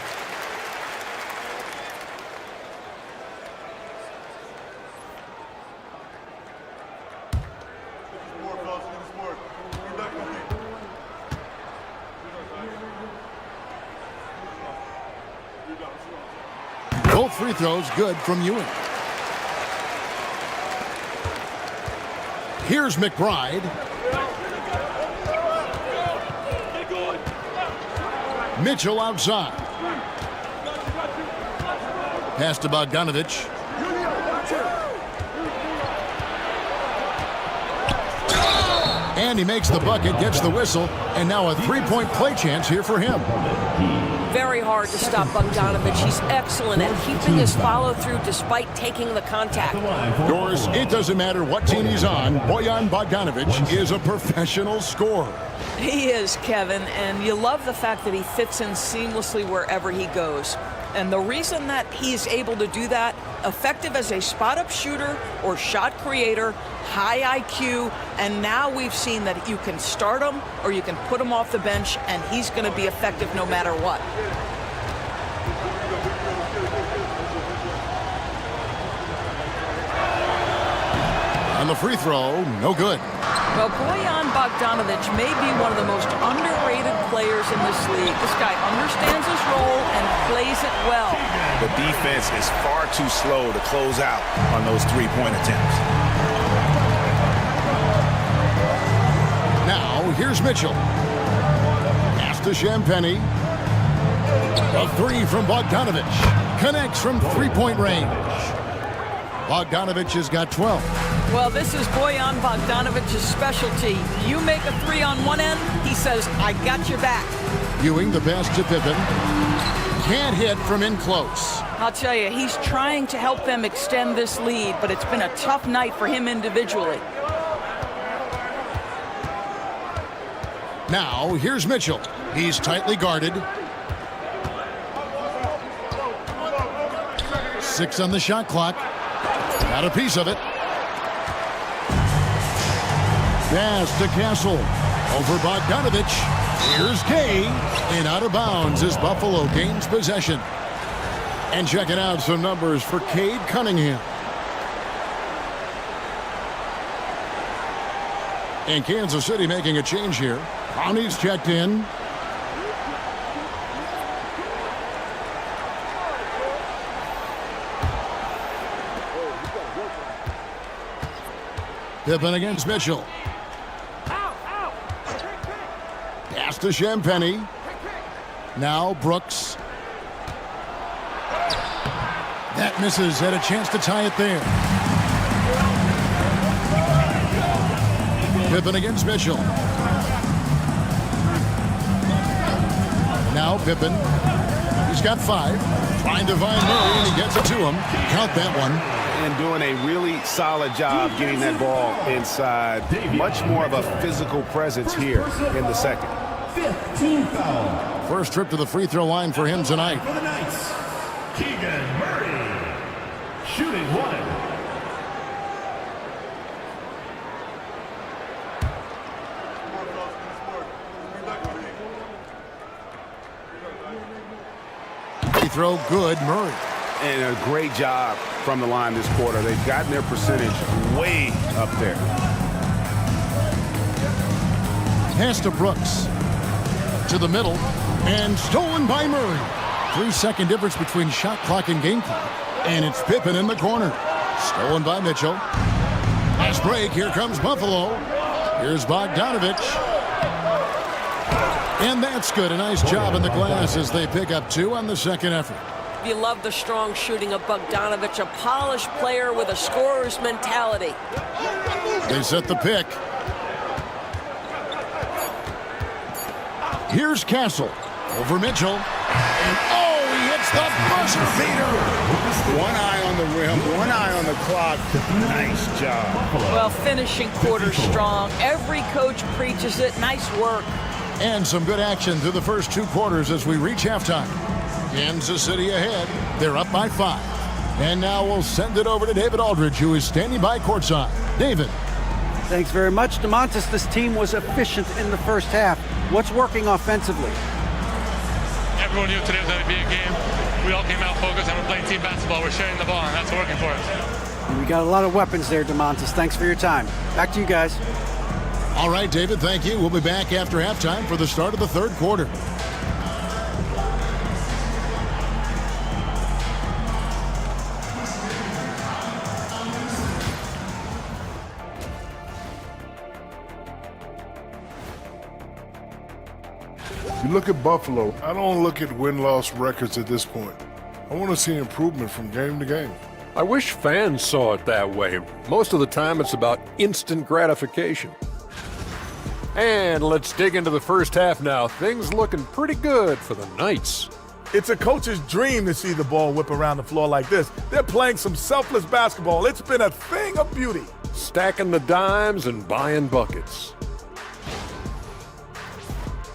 Both free throws good from Ewing. Here's McBride. Mitchell outside. Pass to Bogdanovich. And he makes the bucket, gets the whistle, and now a three-point play chance here for him. Very hard to stop Bogdanovich. He's excellent at keeping his follow-through despite taking the contact. Doris, it doesn't matter what team he's on, Bojan Bogdanovich is a professional scorer. He is, Kevin, and you love the fact that he fits in seamlessly wherever he goes. And the reason that he's able to do that, effective as a spot-up shooter or shot creator, high IQ, and now we've seen that you can start him or you can put him off the bench, and he's going to be effective no matter what. On the free throw, no good. Well, Bojan Bogdanovich may be one of the most underrated players in this league. This guy understands his role and plays it well. The defense is far too slow to close out on those three-point attempts. Now, here's Mitchell. Pass to Champagny. A three from Bogdanovich. Connects from three-point range. Bogdanovich has got 12. Well, this is Bojan Bogdanovich's specialty. You make a three on one end, he says, I got your back. Ewing the pass to Pippen. Can't hit from in close. I'll tell you, he's trying to help them extend this lead, but it's been a tough night for him individually. Now, here's Mitchell. He's tightly guarded. 6 on the shot clock. Got a piece of it. Pass to Castle. Over Bogdanovich. Here's Kay. And out of bounds as Buffalo gains possession. And checking out some numbers for Cade Cunningham. And Kansas City making a change here. Brownie's checked in. Pippen against Mitchell. Pass to Champagny. Now Brooks. That misses. Had a chance to tie it there. Pippen against Mitchell. Now Pippen. He's got 5. Trying to find Murray, and he gets it to him. Count that one. And doing a really solid job getting that ball inside. Much more of a physical presence here in the second. 15 foul. First trip to the free throw line for him tonight. For the Knights, Keegan Murray, shooting 1. Free throw good, Murray. And a great job from the line this quarter. They've gotten their percentage way up there. Pass to Brooks. To the middle. And stolen by Murray. 3-second difference between shot clock and game clock. And it's Pippen in the corner. Stolen by Mitchell. Nice break. Here comes Buffalo. Here's Bogdanovich. And that's good. A nice job in the glass as they pick up 2 on the second effort. You love the strong shooting of Bogdanovich, a polished player with a scorer's mentality. They set the pick. Here's Castle over Mitchell. And he hits the buzzer beater. One eye on the rim, one eye on the clock. Nice job. Well, finishing quarter strong. Every coach preaches it. Nice work. And some good action through the first 2 quarters as we reach halftime. Kansas City ahead. They're up by 5. And now we'll send it over to David Aldridge, who is standing by courtside. David. Thanks very much, DeMontis. This team was efficient in the first half. What's working offensively? Everyone knew today was going to be a game. We all came out focused and we're playing team basketball. We're sharing the ball, and that's working for us. We got a lot of weapons there, DeMontis. Thanks for your time. Back to you guys. All right, David, thank you. We'll be back after halftime for the start of the third quarter. You look at Buffalo, I don't look at win-loss records at this point. I want to see improvement from game to game. I wish fans saw it that way. Most of the time it's about instant gratification. And let's dig into the first half now. Things looking pretty good for the Knights. It's a coach's dream to see the ball whip around the floor like this. They're playing some selfless basketball. It's been a thing of beauty. Stacking the dimes and buying buckets.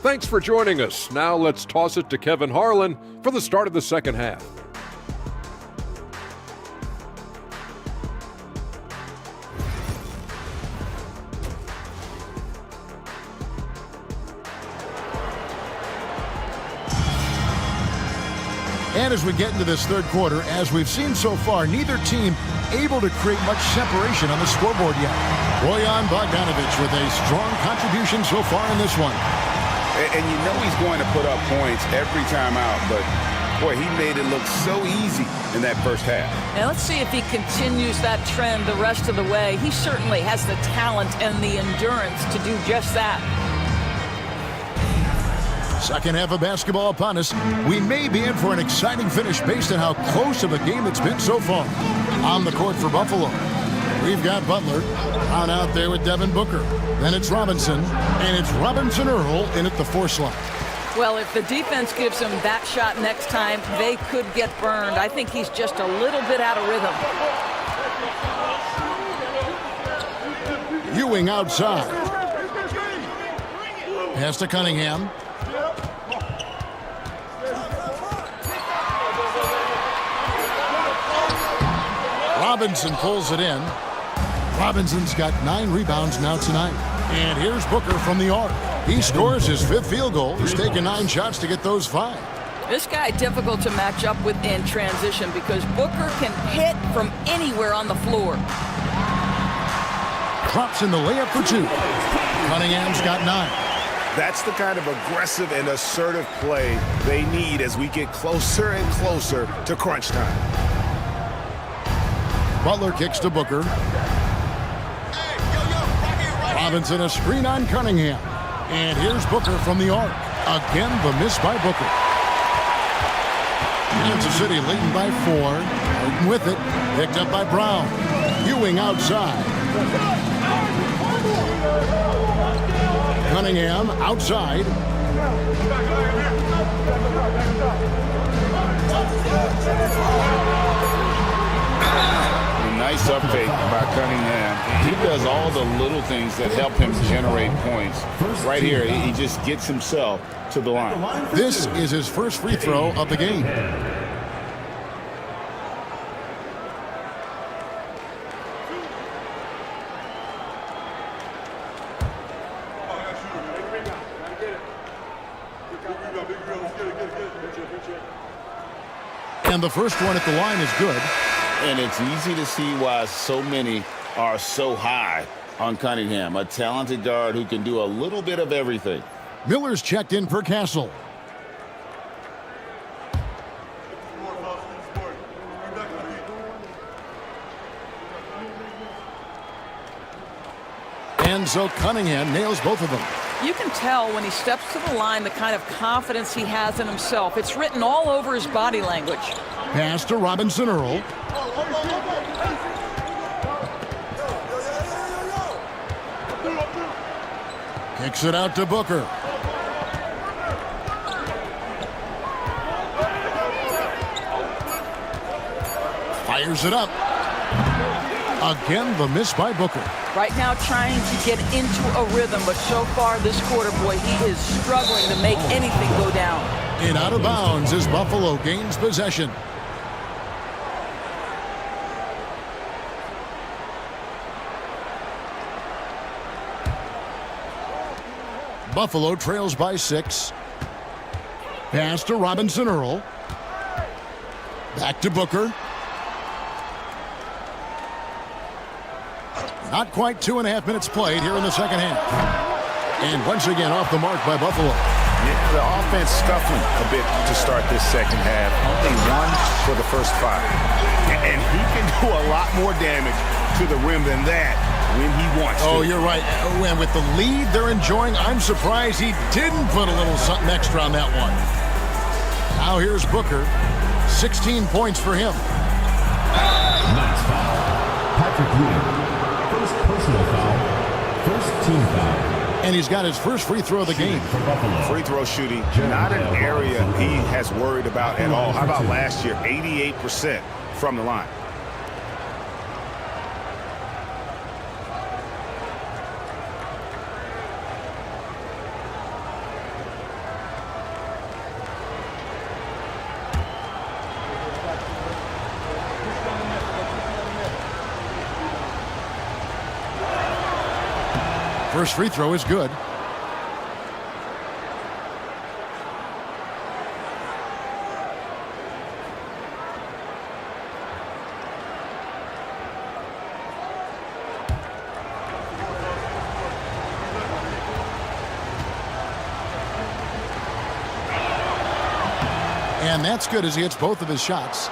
Thanks for joining us. Now let's toss it to Kevin Harlan for the start of the second half. And as we get into this third quarter, as we've seen so far, neither team able to create much separation on the scoreboard yet. Bojan Bogdanovich with a strong contribution so far in this one. And you know he's going to put up points every time out, but boy, he made it look so easy in that first half. Now let's see if he continues that trend the rest of the way. He certainly has the talent and the endurance to do just that. Second half of basketball upon us. We may be in for an exciting finish based on how close of a game it's been so far. On the court for Buffalo, we've got Butler on out there with Devin Booker. Then it's Robinson, and it's Robinson Earl in at the 4 slot. Well, if the defense gives him that shot next time, they could get burned. I think he's just a little bit out of rhythm. Ewing outside. Pass to Cunningham. Robinson pulls it in. Robinson's got 9 rebounds now tonight. And here's Booker from the arc. He scores his 5th field goal. He's taken 9 shots to get those 5. This guy difficult to match up with in transition because Booker can hit from anywhere on the floor. Drops in the layup for 2. Cunningham's got 9. That's the kind of aggressive and assertive play they need as we get closer and closer to crunch time. Butler kicks to Booker. Robinson a screen on Cunningham. And here's Booker from the arc. Again, the miss by Booker. Kansas City leading by 4. Burton with it. Picked up by Brown. Ewing outside. Cunningham outside. A nice uptake by Cunningham. He does all the little things that help him generate points. Right here, he just gets himself to the line. This is his first free throw of the game. And the first one at the line is good. And it's easy to see why so many are so high on Cunningham, a talented guard who can do a little bit of everything. Miller's checked in for Castle. And so Cunningham nails both of them. You can tell when he steps to the line the kind of confidence he has in himself. It's written all over his body language. Pass to Robinson Earl. Kicks it out to Booker. Fires it up. Again, the miss by Booker. Right now trying to get into a rhythm, but so far this quarter, boy, he is struggling to make anything go down. And out of bounds as Buffalo gains possession. Buffalo trails by 6. Pass to Robinson Earl. Back to Booker. Not quite 2.5 minutes played here in the second half. And once again off the mark by Buffalo. Yeah, the offense scuffling a bit to start this second half. Only 1 for the first 5. And he can do a lot more damage to the rim than that when he wants to. Oh, you're right. And with the lead they're enjoying, I'm surprised he didn't put a little something extra on that one. Now here's Booker. 16 points for him. Nice foul. Patrick Ewing. First personal foul. First team foul. And he's got his first free throw of the game. Free throw shooting, not an area he has worried about at all. How about last year? 88% from the line. First free throw is good. And that's good as he hits both of his shots.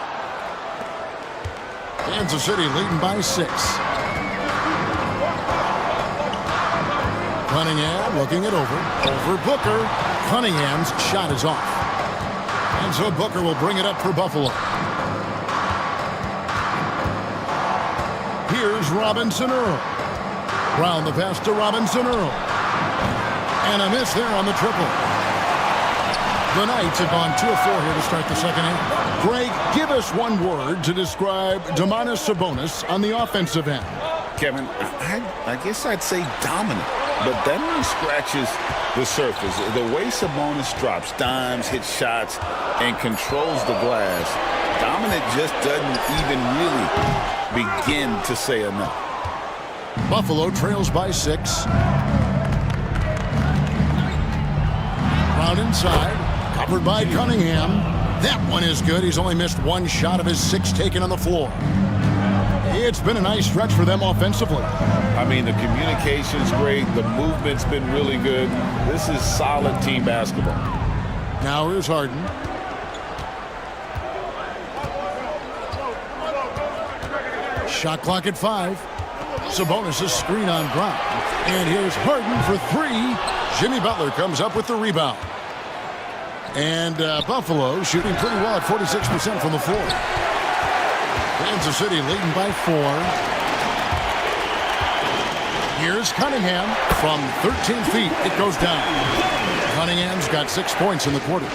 Kansas City leading by 6. Cunningham looking it over Booker. Cunningham's shot is off. And so Booker will bring it up for Buffalo. Here's Robinson Earl. Round the pass to Robinson Earl. And a miss there on the triple. The Knights have gone 2 of 4 here to start the second half. Greg, give us one word to describe Domantas Sabonis on the offensive end. Kevin, I guess I'd say dominant. But that only scratches the surface. The way Sabonis drops dimes, hits shots, and controls the glass, dominant just doesn't even really begin to say enough. Buffalo trails by 6. Round inside, covered by Cunningham. That one is good. He's only missed 1 shot of his 6 taken on the floor. It's been a nice stretch for them offensively. I mean, the communication's great. The movement's been really good. This is solid team basketball. Now here's Harden. Shot clock at 5. Sabonis' screen on ground. And here's Harden for 3. Jimmy Butler comes up with the rebound. And Buffalo shooting pretty well at 46% from the floor. Kansas City leading by 4. Here's Cunningham from 13 feet. It goes down. Cunningham's got 6 points in the quarter.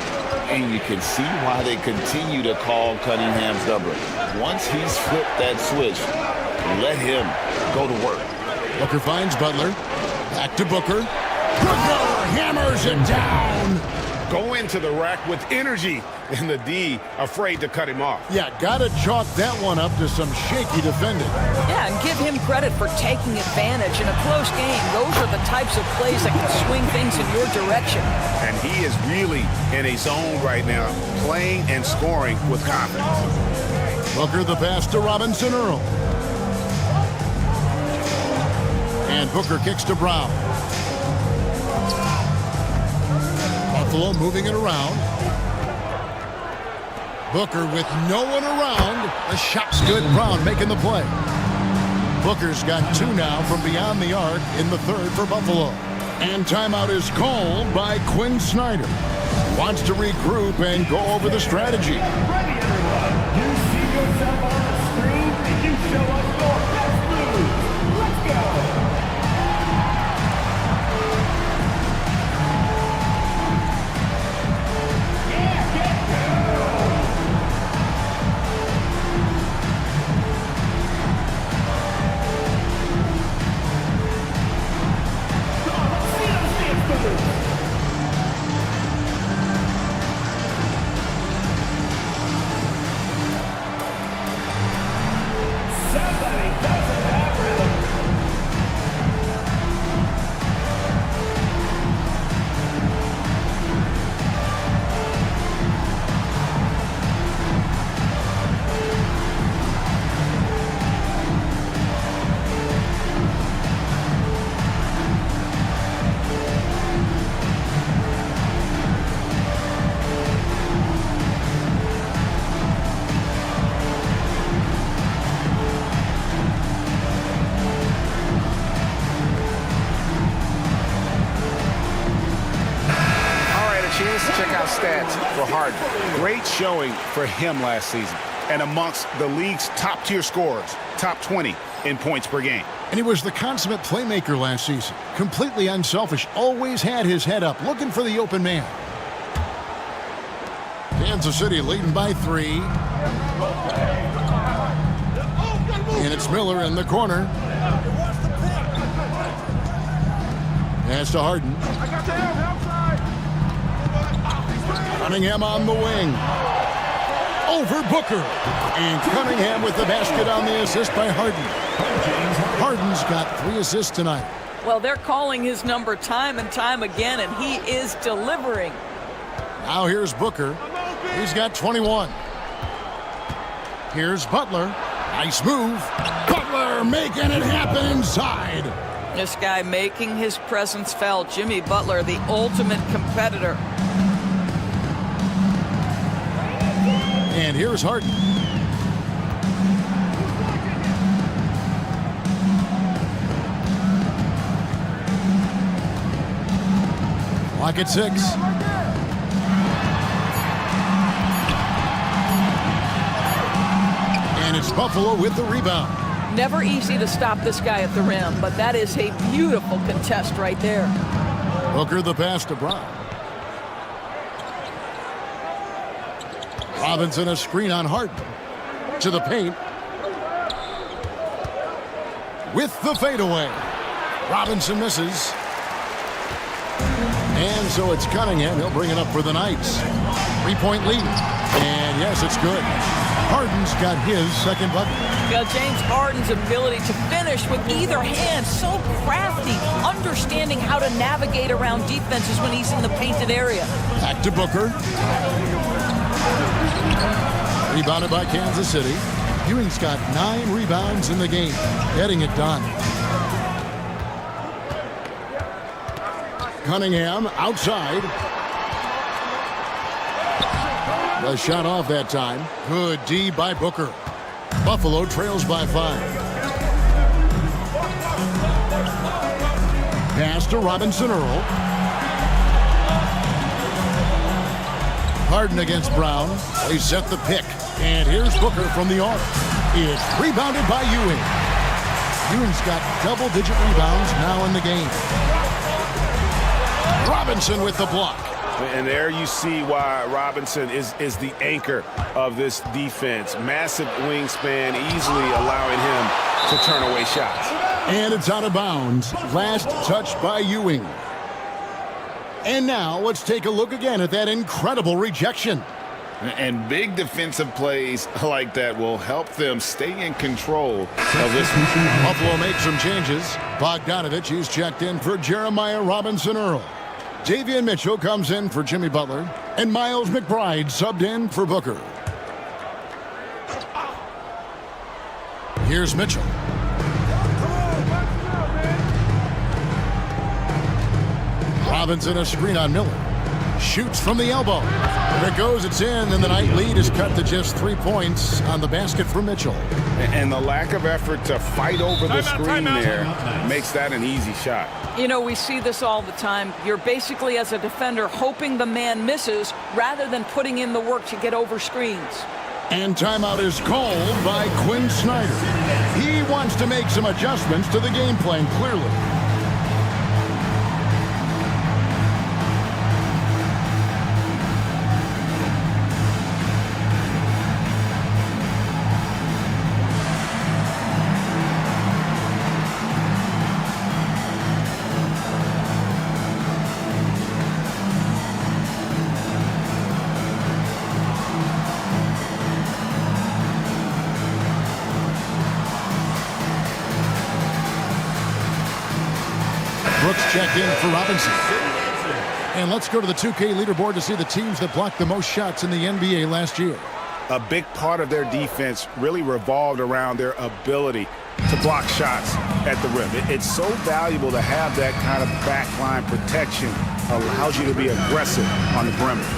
And you can see why they continue to call Cunningham's doubler. Once he's flipped that switch, let him go to work. Booker finds Butler. Back to Booker. Booker hammers it down. Go into the rack with energy, and the D afraid to cut him off. Yeah, gotta chalk that one up to some shaky defending. Yeah, and give him credit for taking advantage in a close game. Those are the types of plays that can swing things in your direction. And he is really in a zone right now, playing and scoring with confidence. Booker the pass to Robinson Earl. And Booker kicks to Brown. Buffalo moving it around. Booker with no one around. The shot's good. Brown making the play. Booker's got 2 now from beyond the arc in the third for Buffalo. And timeout is called by Quinn Snyder. Wants to regroup and go over the strategy. Ready, everyone. You see yourself on the screen and you show us your best moves. Let's go. For Harden. Great showing for him last season, and amongst the league's top-tier scorers, top 20 in points per game. And he was the consummate playmaker last season. Completely unselfish, always had his head up, looking for the open man. Kansas City leading by 3. And it's Miller in the corner. Pass to Harden. Cunningham on the wing. Over Booker. And Cunningham with the basket on the assist by Harden. Harden's got 3 assists tonight. Well, they're calling his number time and time again, and he is delivering. Now here's Booker. He's got 21. Here's Butler. Nice move. Butler making it happen inside. This guy making his presence felt. Jimmy Butler, the ultimate competitor. And here's Harden. Clock at 6. And it's Buffalo with the rebound. Never easy to stop this guy at the rim, but that is a beautiful contest right there. Booker the pass to Brown. Robinson a screen on Harden. To the paint. With the fadeaway. Robinson misses. And so it's Cunningham. He'll bring it up for the Knights. 3-point lead. And yes, it's good. Harden's got his second bucket. Yeah, James Harden's ability to finish with either hand, so crafty, understanding how to navigate around defenses when he's in the painted area. Back to Booker. Rebounded by Kansas City. Ewing's got 9 rebounds in the game, getting it done. Cunningham outside. The shot off that time. Good D by Booker. Buffalo trails by 5. Pass to Robinson Earl. Harden against Brown. They set the pick. And here's Booker from the arc. It's rebounded by Ewing. Ewing's got double-digit rebounds now in the game. Robinson with the block. And there you see why Robinson is the anchor of this defense. Massive wingspan, easily allowing him to turn away shots. And it's out of bounds. Last touch by Ewing. And now let's take a look again at that incredible rejection. And big defensive plays like that will help them stay in control of this. Buffalo makes some changes. Bogdanovich is checked in for Jeremiah Robinson-Earl. Davion Mitchell comes in for Jimmy Butler. And Miles McBride subbed in for Booker. Here's Mitchell. Robinson a screen on Miller. Shoots from the elbow. There it goes, it's in, and the night lead is cut to just 3 points on the basket for Mitchell. And the lack of effort to fight over the screen there makes that an easy shot. You know, we see this all the time. You're basically, as a defender, hoping the man misses rather than putting in the work to get over screens. And timeout is called by Quinn Snyder. He wants to make some adjustments to the game plan, clearly. Brooks checked in for Robinson. And let's go to the 2K leaderboard to see the teams that blocked the most shots in the NBA last year. A big part of their defense really revolved around their ability to block shots at the rim. It's so valuable to have that kind of backline protection. Allows you to be aggressive on the perimeter.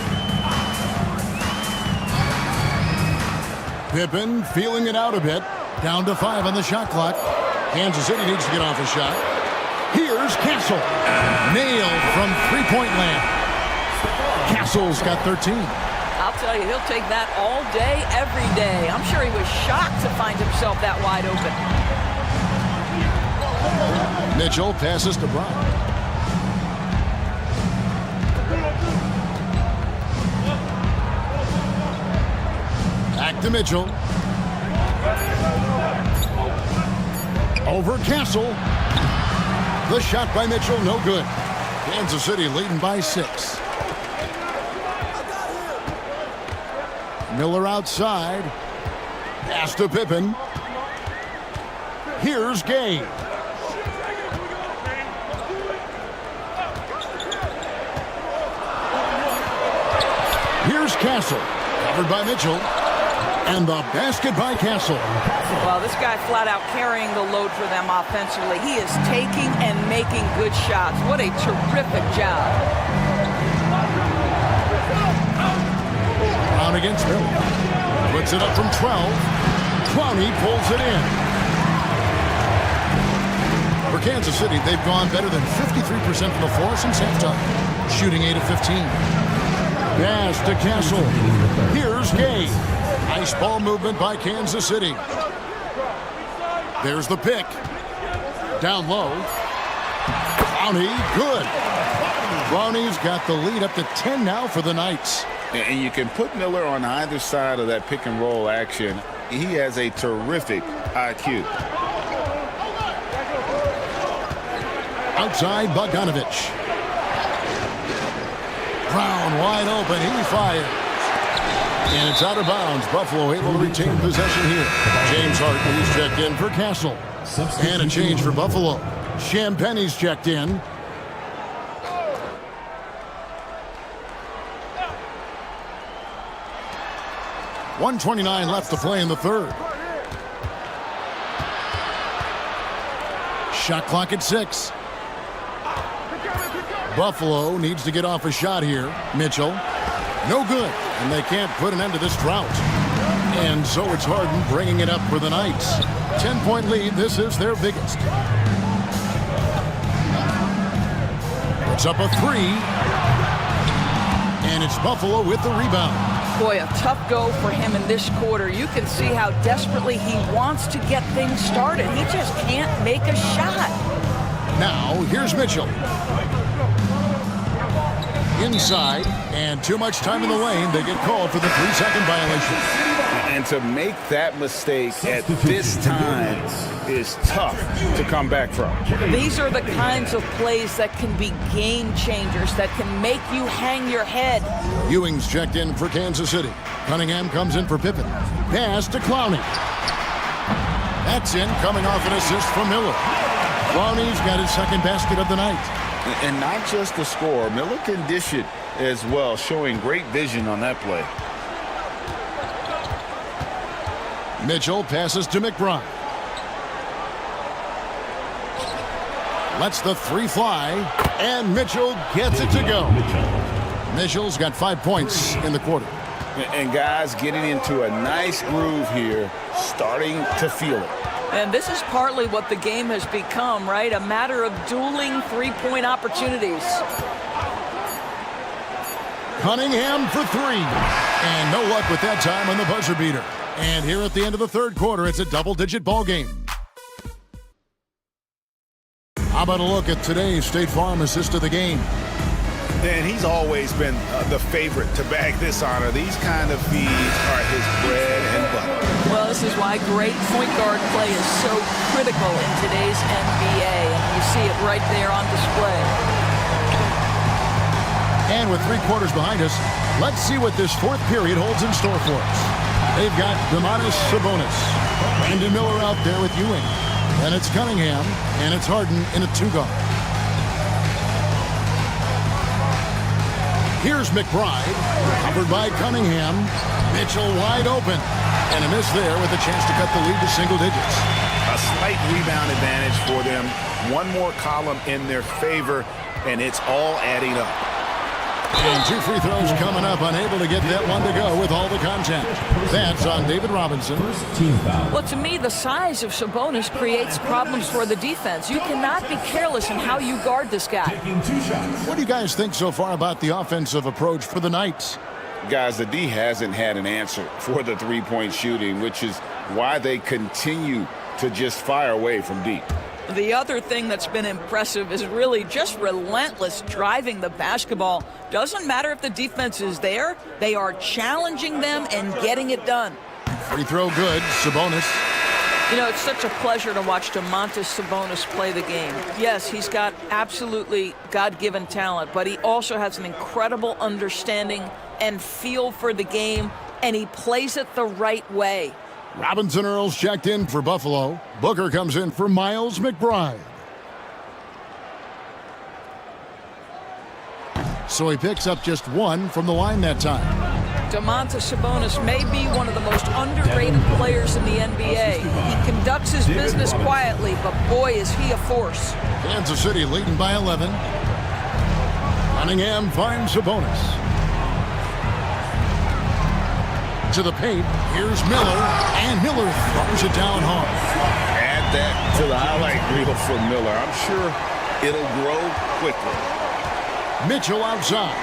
Pippen feeling it out a bit. Down to 5 on the shot clock. Kansas City needs to get off a shot. Here's Castle. Nailed from three-point land. Castle's got 13. I'll tell you, he'll take that all day, every day. I'm sure he was shocked to find himself that wide open. Mitchell passes to Brown. Back to Mitchell. Over Castle. The shot by Mitchell, no good. Kansas City leading by 6. Miller outside. Pass to Pippen. Here's Gay. Here's Castle. Covered by Mitchell. And the basket by Castle. Well, this guy flat out carrying the load for them offensively. He is taking and making good shots. What a terrific job. Brown against Miller. Puts it up from 12. Clowney pulls it in. For Kansas City, they've gone better than 53% from the floor since halftime. Shooting 8 of 15. Pass to Castle. Here's Gay. Nice ball movement by Kansas City. There's the pick. Down low. Clowney, good. Clowney's got the lead up to 10 now for the Knights. And you can put Miller on either side of that pick and roll action. He has a terrific IQ. Outside, Bogdanovich. Brown wide open. He fires. And it's out of bounds. Buffalo able to retain possession here. James Harden is checked in for Castle. And a change for Buffalo. Champagne's checked in. .129 left to play in the third. Shot clock at 6. Buffalo needs to get off a shot here. Mitchell. No good. And they can't put an end to this drought. And so it's Harden bringing it up for the Knights. 10-point lead. This is their biggest. It's up a 3. And it's Buffalo with the rebound. Boy, a tough go for him in this quarter. You can see how desperately he wants to get things started. He just can't make a shot. Now, here's Mitchell. Inside, and too much time in the lane. They get called for the 3-second violation. And to make that mistake at this time is tough to come back from. These are the kinds of plays that can be game changers, that can make you hang your head. Ewing's checked in for Kansas City. Cunningham comes in for Pippen. Pass to Clowney. That's in, coming off an assist from Miller. Clowney's got his second basket of the night. And not just the score, Miller can dish it as well, showing great vision on that play. Mitchell passes to McBride. Lets the three fly, and Mitchell gets it to go. Mitchell's got 5 points in the quarter. And guys getting into a nice groove here, starting to feel it. And this is partly what the game has become, right? A matter of dueling three-point opportunities. Cunningham for three. And no luck with that time on the buzzer beater. And here at the end of the third quarter, it's a double-digit ball game. How about a look at today's State Farm assist of the game? And he's always been the favorite to bag this honor. These kind of feeds are his bread and butter. Well, this is why great point guard play is so critical in today's NBA. And you see it right there on display. And with 3 quarters behind us, let's see what this fourth period holds in store for us. They've got Domantas Sabonis. Brandon Miller out there with Ewing. And it's Cunningham, and it's Harden in a 2-guard. Here's McBride, covered by Cunningham. Mitchell wide open. And a miss there with a chance to cut the lead to single digits. A slight rebound advantage for them. One more column in their favor, and it's all adding up. And 2 free throws coming up, unable to get that one to go with all the contact. That's on David Robinson. Well, to me, the size of Sabonis creates problems for the defense. You cannot be careless in how you guard this guy. What do you guys think so far about the offensive approach for the Knights? Guys, the D hasn't had an answer for the three-point shooting, which is why they continue to just fire away from deep. The other thing that's been impressive is really just relentless driving the basketball. Doesn't matter if the defense is there, they are challenging them and getting it done. Free throw good, Sabonis. You know, it's such a pleasure to watch Domantas Sabonis play the game. Yes, he's got absolutely God-given talent, but he also has an incredible understanding and feel for the game, and he plays it the right way. Robinson Earls checked in for Buffalo. Booker comes in for Miles McBride. So he picks up just 1 from the line that time. Domantas Sabonis may be one of the most underrated players in the NBA. He conducts his business quietly, but boy, is he a force. Kansas City leading by 11. Cunningham finds Sabonis. To the paint, here's Miller, and Miller throws it down hard. Add that to the highlight reel for Miller. I'm sure it'll grow quickly. Mitchell outside.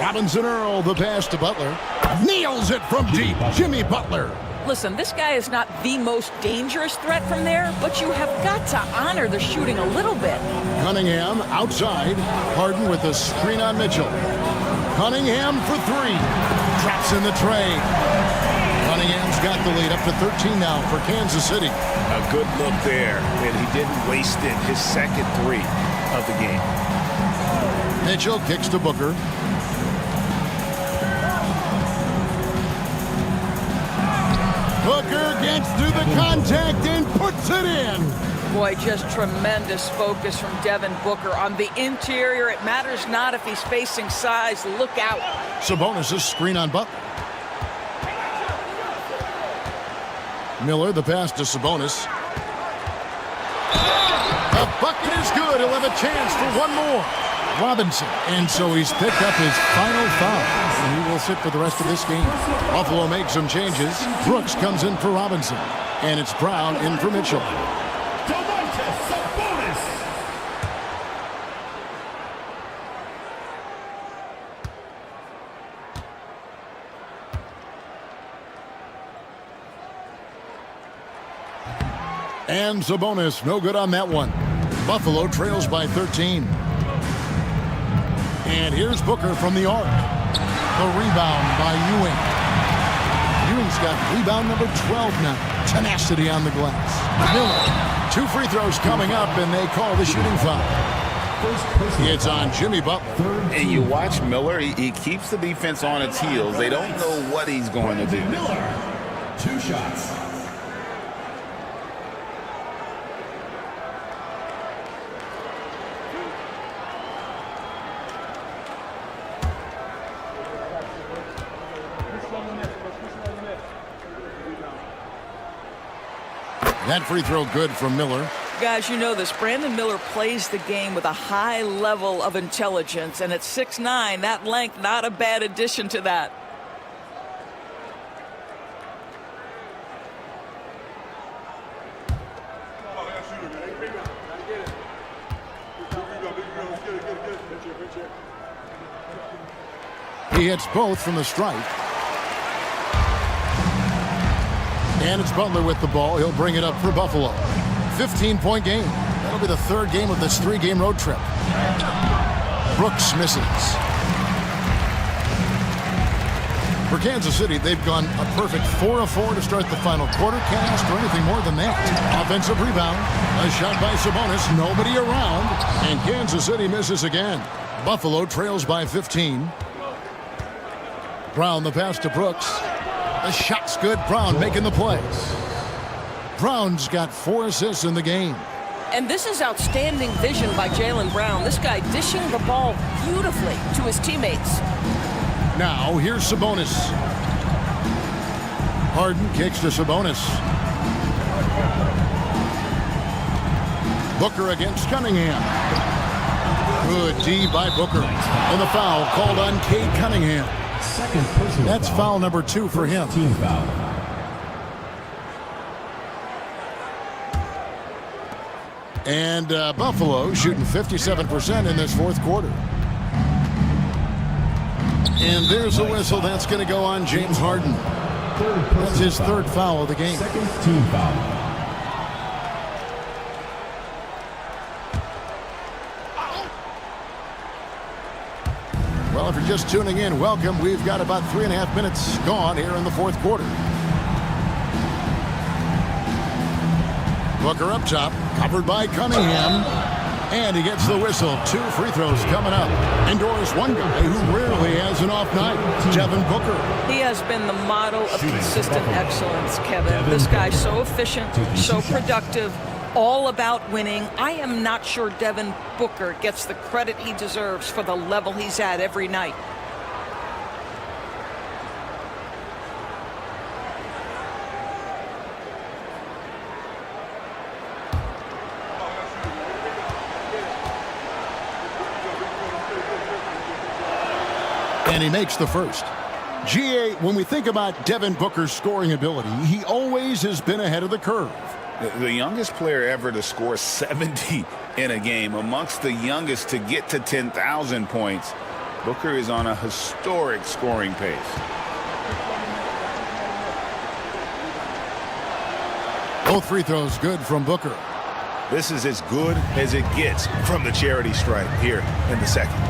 Robinson Earl, the pass to Butler. Nails it from deep. Jimmy Butler. Listen, this guy is not the most dangerous threat from there, but you have got to honor the shooting a little bit. Now outside. Harden with a screen on Mitchell. Cunningham for 3. Drops in the tray. Cunningham's got the lead up to 13 now for Kansas City. A good look there, and he didn't waste it. His second 3 of the game. Mitchell kicks to Booker. Booker gets through the contact and puts it in. Boy, just tremendous focus from Devin Booker. On the interior, it matters not if he's facing size. Look out. Sabonis' screen on Butler. Miller, the pass to Sabonis. The bucket is good. He'll have a chance for one more. Robinson. And so he's picked up his final foul. And he will sit for the rest of this game. Buffalo makes some changes. Brooks comes in for Robinson. And it's Brown in for Mitchell. And Sabonis, no good on that one. Buffalo trails by 13. And here's Booker from the arc. The rebound by Ewing. Ewing's got rebound number 12 now. Tenacity on the glass. Miller, 2 free throws coming up, and they call the shooting foul. It's on Jimmy Butler. And you watch Miller, he keeps the defense on its heels. They don't know what he's going to do. Miller, 2 shots. That free throw good from Miller. Guys, you know this. Brandon Miller plays the game with a high level of intelligence, and at 6'9", that length, not a bad addition to that. He hits both from the stripe. And it's Butler with the ball. He'll bring it up for Buffalo. 15-point game. That'll be the 3rd game of this 3-game road trip. Brooks misses. For Kansas City, they've gone a perfect 4 of 4 to start the final quarter. Can't ask for anything more than that. Offensive rebound. A shot by Sabonis. Nobody around. And Kansas City misses again. Buffalo trails by 15. Brown the pass to Brooks. The shot's good. Brown making the plays. Brown's got 4 assists in the game. And this is outstanding vision by Jaylen Brown. This guy dishing the ball beautifully to his teammates. Now, here's Sabonis. Harden kicks to Sabonis. Booker against Cunningham. Good D by Booker. And the foul called on Cade Cunningham. That's foul number 2 for him. Team foul. And Buffalo shooting 57% in this 4th quarter. And there's a whistle. That's going to go on James Harden. That's his 3rd foul of the game. Second team foul. Well, if you're just tuning in, welcome. We've got about 3.5 minutes gone here in the 4th quarter. Booker up top, covered by Cunningham. And he gets the whistle. 2 free throws coming up. Indoors, one guy who rarely has an off night, Devin Booker. He has been the model of consistent excellence, Kevin. This guy's so efficient, so productive, all about winning. I am not sure Devin Booker gets the credit he deserves for the level he's at every night. And he makes the first. GA, when we think about Devin Booker's scoring ability, he always has been ahead of the curve. The youngest player ever to score 70 in a game, amongst the youngest to get to 10,000 points. Booker is on a historic scoring pace. Both free throws good from Booker. This is as good as it gets from the charity stripe here in the 2nd.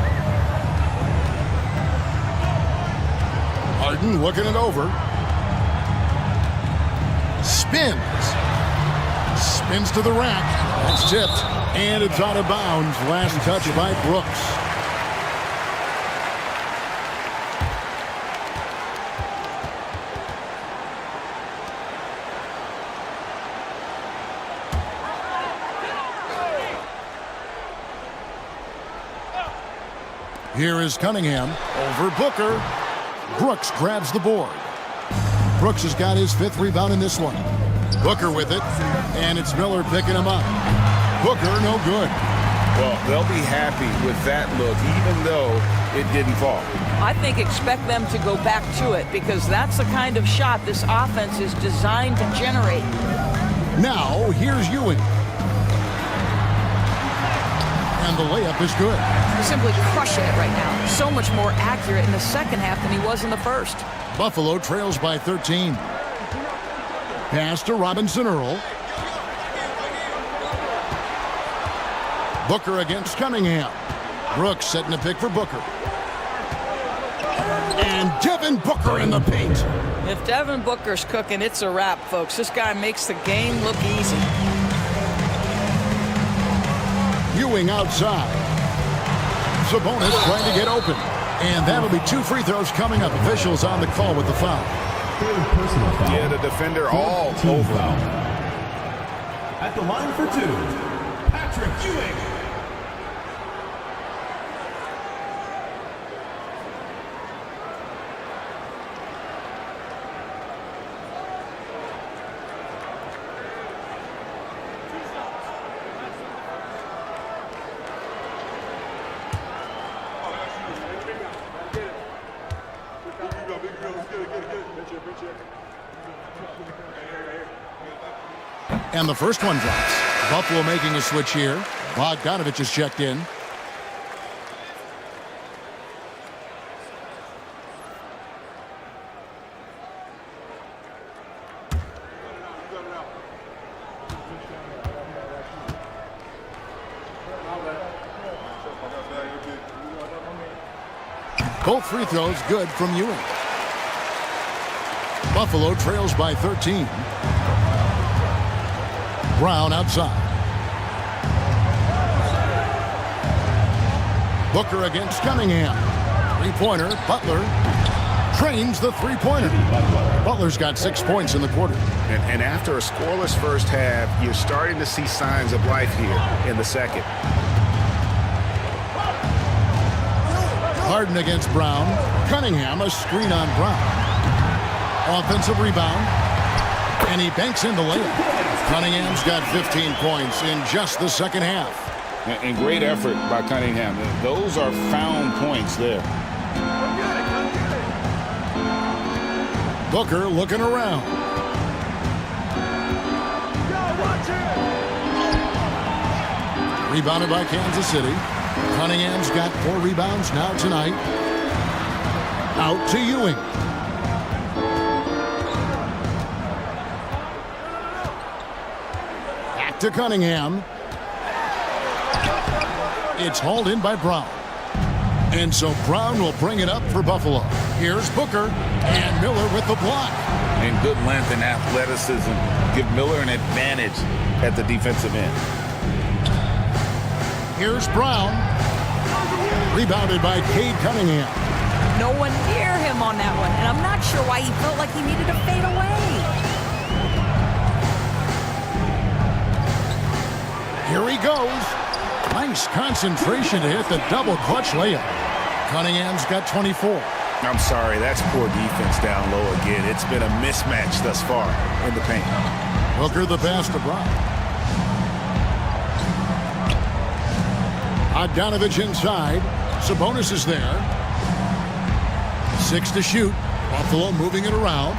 Harden looking it over. Spins to the rack. That's tipped. And it's out of bounds. Last touch by Brooks. Here is Cunningham over Booker. Brooks grabs the board. Brooks has got his 5th rebound in this one. Booker with it, and it's Miller picking him up. Booker, no good. Well, they'll be happy with that look, even though it didn't fall. I think expect them to go back to it because that's the kind of shot this offense is designed to generate. Now, here's Ewing. And the layup is good. He's simply crushing it right now. So much more accurate in the 2nd half than he was in the 1st. Buffalo trails by 13. Pass to Robinson Earl. Booker against Cunningham. Brooks setting a pick for Booker. And Devin Booker in the paint. If Devin Booker's cooking, it's a wrap, folks. This guy makes the game look easy. Ewing outside. Sabonis trying to get open. And that'll be 2 free throws coming up. Officials on the call with the foul. Yeah, the defender all over. At the line for 2, Patrick Ewing. And the first one drops. Buffalo making a switch here. Bogdanovich is checked in. Both free throws good from Ewing. Buffalo trails by 13. Brown outside. Booker against Cunningham. Three-pointer. Butler trains the three-pointer. Butler's got 6 points in the quarter. And after a scoreless first half, you're starting to see signs of life here in the second. Harden against Brown. Cunningham, a screen on Brown. Offensive rebound. And he banks in the layup. Cunningham's got 15 points in just the second half. And great effort by Cunningham. Those are found points there. Booker looking around. Rebounded by Kansas City. Cunningham's got 4 rebounds now tonight. Out to Ewing. Back to Cunningham. It's hauled in by Brown. And so Brown will bring it up for Buffalo. Here's Booker and Miller with the block. And good length and athleticism give Miller an advantage at the defensive end. Here's Brown. Rebounded by Cade Cunningham. No one near him on that one, and I'm not sure why he felt like he needed to fade away. Here he goes. Nice concentration to hit the double clutch layup. Cunningham's got 24. I'm sorry, that's poor defense down low again. It's been a mismatch thus far in the paint. Booker the pass to Brown. Bogdanovich inside. Sabonis is there. 6 to shoot. Buffalo moving it around.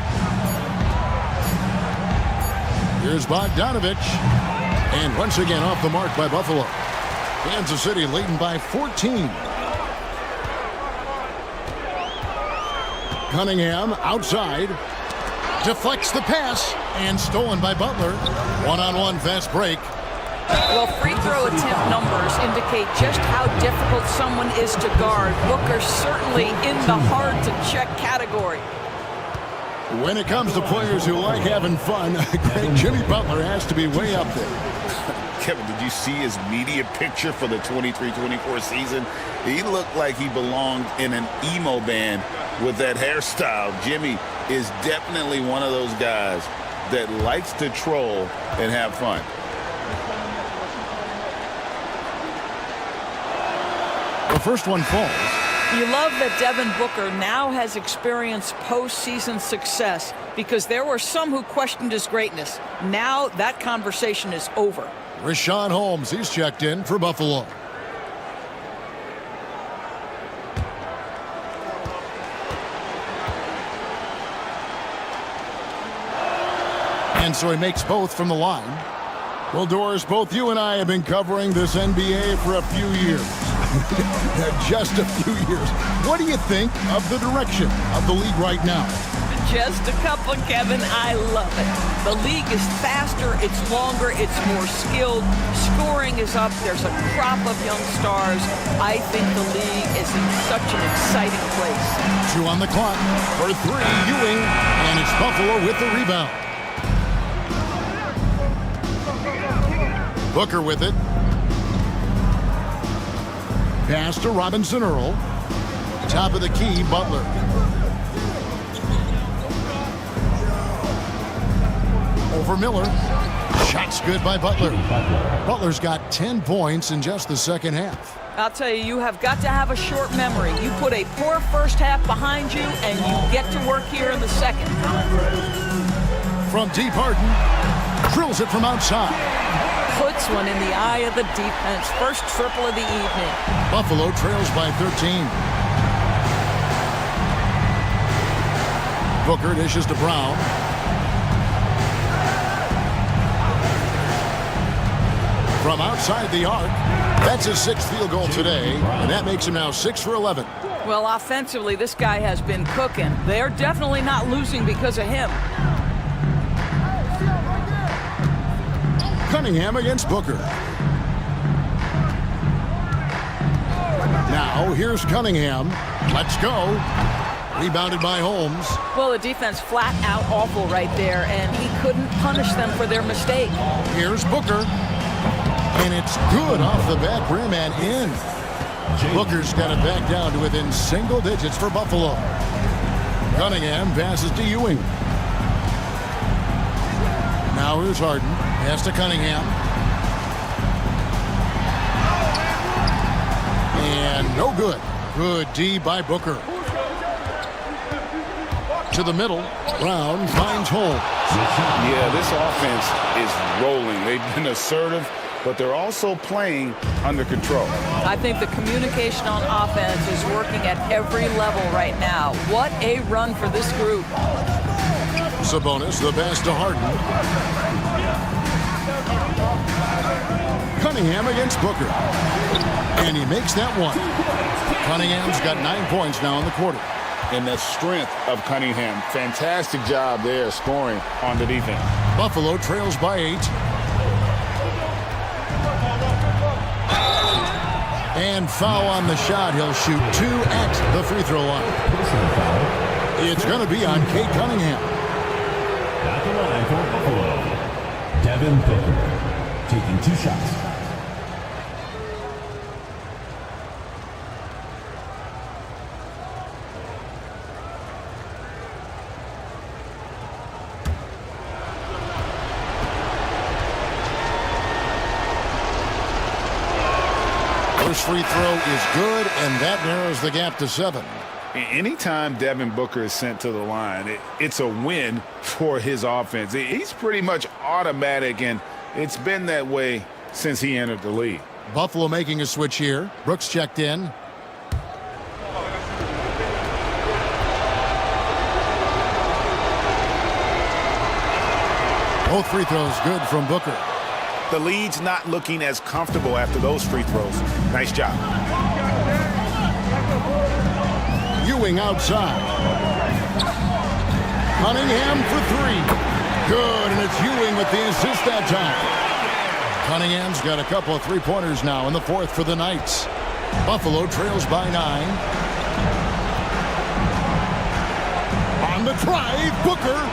Here's Bogdanovich. And once again off the mark by Buffalo. Kansas City leading by 14. Cunningham outside. Deflects the pass. And stolen by Butler. One-on-one fast break. Well, free throw attempt numbers indicate just how difficult someone is to guard. Booker's certainly in the hard-to-check category. When it comes to players who like having fun, Jimmy Butler has to be way up there. Kevin, did you see his media picture for the 23-24 season? He looked like he belonged in an emo band with that hairstyle. Jimmy is definitely one of those guys that likes to troll and have fun. The first one falls. You love that Devin Booker now has experienced postseason success because there were some who questioned his greatness. Now that conversation is over. Rashawn Holmes, he's checked in for Buffalo. And so he makes both from the line. Well, Doris, both you and I have been covering this NBA for a few years. Just a few years. What do you think of the direction of the league right now? Just a couple, Kevin. I love it. The league is faster, it's longer, it's more skilled. Scoring is up. There's a crop of young stars. I think the league is in such an exciting place. 2 on the clock. For 3, Ewing. And it's Buffalo with the rebound. Booker with it. Pass to Robinson Earl. Top of the key, Butler. Over Miller. Shot's good by Butler. Butler's got 10 points in just the second half. I'll tell you, you have got to have a short memory. You put a poor first half behind you, and you get to work here in the second. From deep, Harden drills it from outside. Puts one in the eye of the defense. First triple of the evening. Buffalo trails by 13. Booker dishes to Brown. From outside the arc, that's his 6th field goal today, and that makes him now 6 for 11. Well, offensively, this guy has been cooking. They're definitely not losing because of him. Cunningham against Booker. Now, here's Cunningham. Let's go. Rebounded by Holmes. Well, the defense flat out awful right there, and he couldn't punish them for their mistake. Here's Booker. And it's good off the back rim and in. Booker's got it back down to within single digits for Buffalo. Cunningham passes to Ewing. Now here's Harden. Pass to Cunningham. And no good. Good D by Booker. To the middle. Brown finds Holmes. Yeah, this offense is rolling. They've been assertive, but they're also playing under control. I think the communication on offense is working at every level right now. What a run for this group. Sabonis, the pass to Harden. Cunningham against Booker. And he makes that one. Cunningham's got 9 points now in the quarter. And the strength of Cunningham. Fantastic job there scoring on the defense. Buffalo trails by 8. And foul on the shot. He'll shoot 2 at the free throw line. It's going to be on Kate Cunningham. At the line for Buffalo, Devin Booker, taking 2 shots. First free throw is good, and that narrows the gap to 7. Anytime Devin Booker is sent to the line, it's a win for his offense. He's pretty much automatic, and it's been that way since he entered the league. Buffalo making a switch here. Brooks checked in. Both free throws good from Booker. The lead's not looking as comfortable after those free throws. Nice job. Ewing outside. Cunningham for 3. Good, and it's Ewing with the assist that time. Cunningham's got a couple of three-pointers now in the 4th for the Knights. Buffalo trails by 9. On the drive, Booker.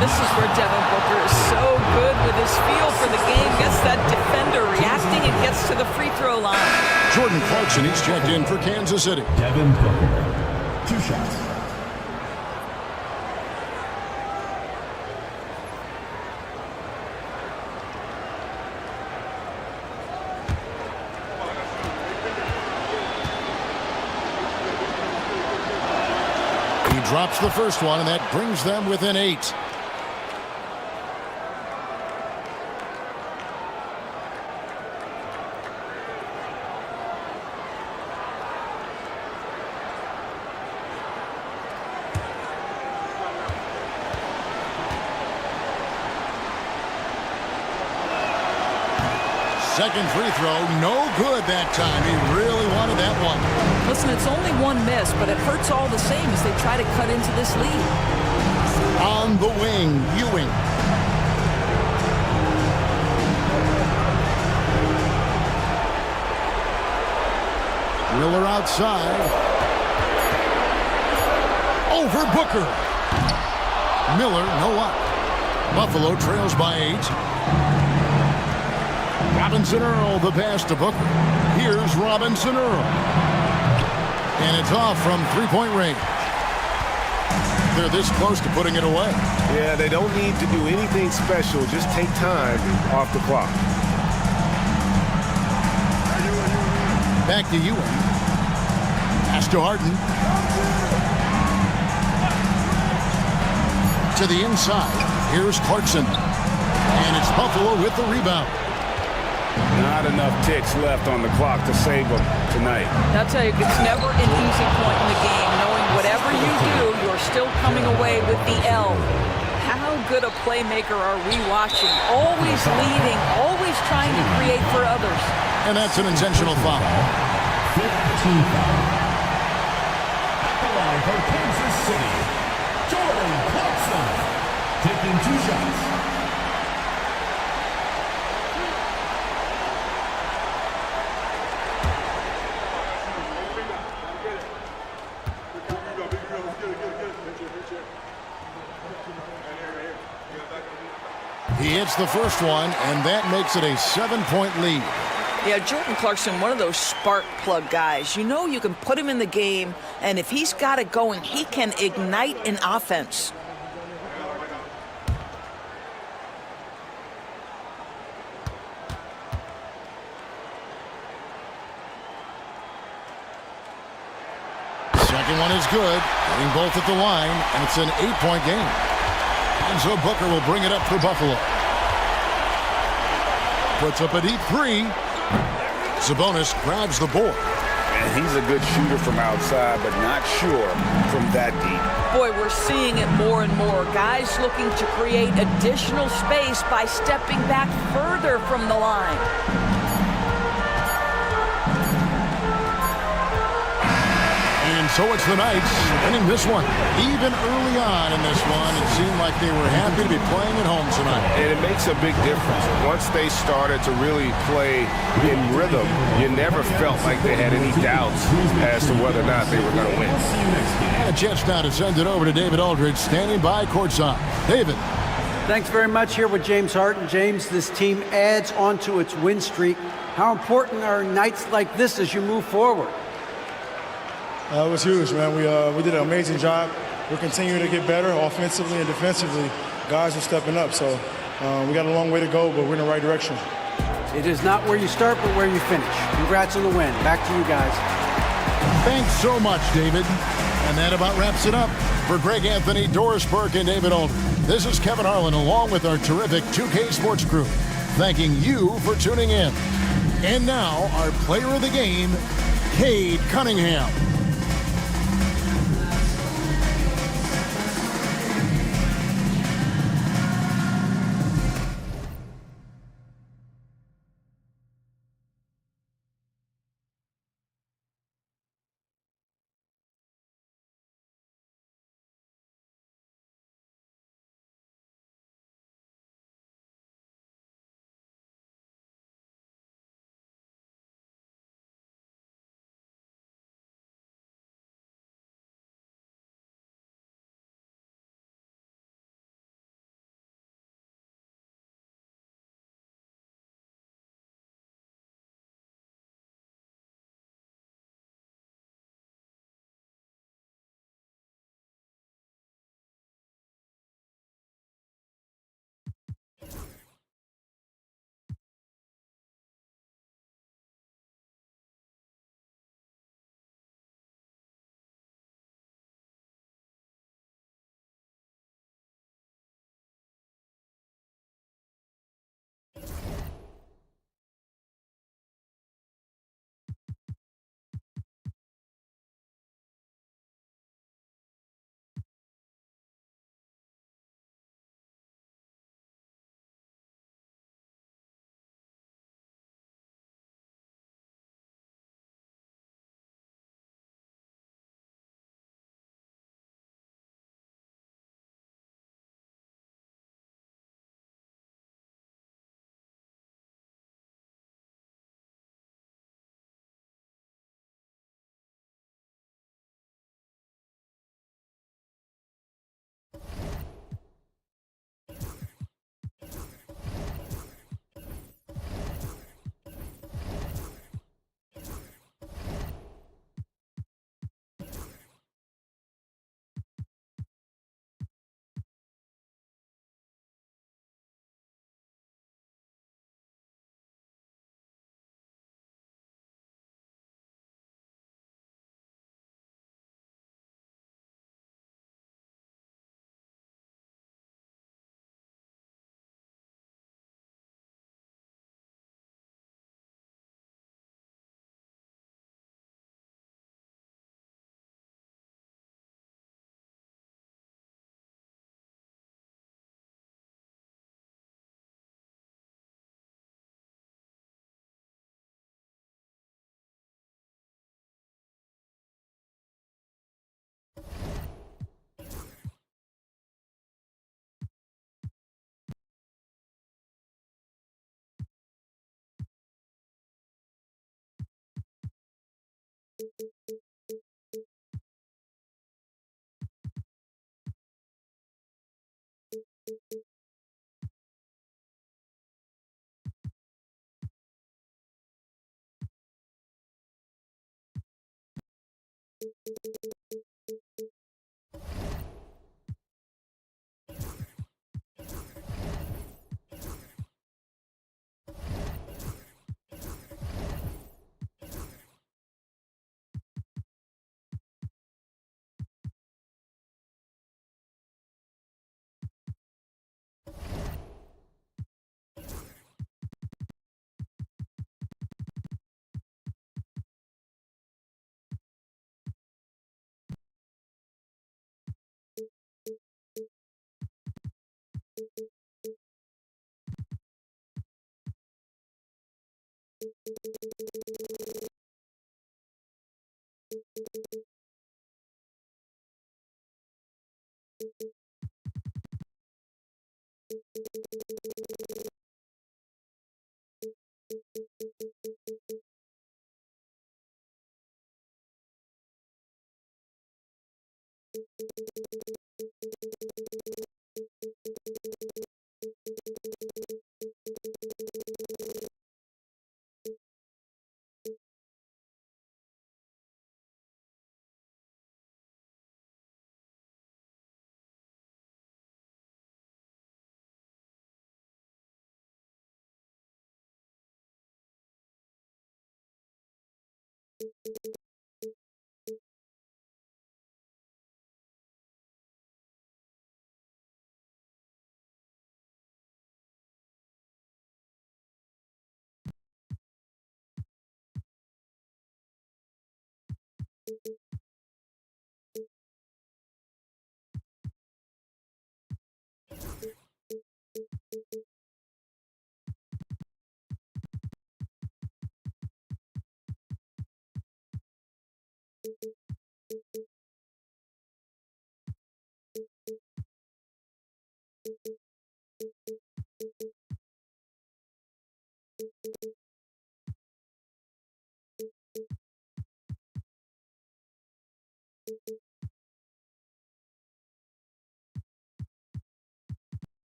This is where Devin Booker is so good with his feel for the game. Gets that defender reacting and gets to the free throw line. Jordan Clarkson, he's checked in for Kansas City. Devin Booker, 2 shots. He drops the first one, and that brings them within 8. Second free throw, no good that time. He really wanted that one. Listen, it's only one miss, but it hurts all the same as they try to cut into this lead. On the wing, Ewing. Miller outside. Over Booker. Miller, no up. Buffalo trails by 8. Robinson Earl, the pass to Booker. Here's Robinson Earl. And it's off from three-point range. They're this close to putting it away. Yeah, they don't need to do anything special. Just take time off the clock. Back to Ewing. Pass to Harden. To the inside. Here's Clarkson. And it's Buffalo with the rebound. Not enough ticks left on the clock to save them tonight. I'll tell you, it's never an easy point in the game, knowing whatever you do, you're still coming away with the L. How good a playmaker are we watching? Always leading, always trying to create for others. And that's an intentional foul. 15 foul. At the line for Kansas City, Jordan Clarkson, taking 2 shots. He hits the first one, and that makes it a 7-point lead. Yeah, Jordan Clarkson, one of those spark plug guys. You know you can put him in the game, and if he's got it going, he can ignite an offense. Second one is good, hitting both at the line, and it's an 8-point game. And so Booker will bring it up for Buffalo. Puts up a deep 3. Sabonis grabs the board. And he's a good shooter from outside, but not sure from that deep. Boy, we're seeing it more and more. Guys looking to create additional space by stepping back further from the line. And so it's the Knights winning this one. Even early on in this one, it seemed like they were happy to be playing at home tonight. And it makes a big difference. Once they started to really play in rhythm, you never felt like they had any doubts as to whether or not they were going to win. And a chance now to send it over to David Aldridge, standing by courtside. David. Thanks very much. Here with James Harden. James, this team adds on to its win streak. How important are nights like this as you move forward? It was huge, man. We did an amazing job. We're continuing to get better offensively and defensively. Guys are stepping up, so we got a long way to go, but we're in the right direction. It is not where you start, but where you finish. Congrats on the win. Back to you guys. Thanks so much, David. And that about wraps it up. For Greg Anthony, Doris Burke, and David Aldridge, this is Kevin Harlan along with our terrific 2K Sports crew, thanking you for tuning in. And now, our player of the game, Cade Cunningham.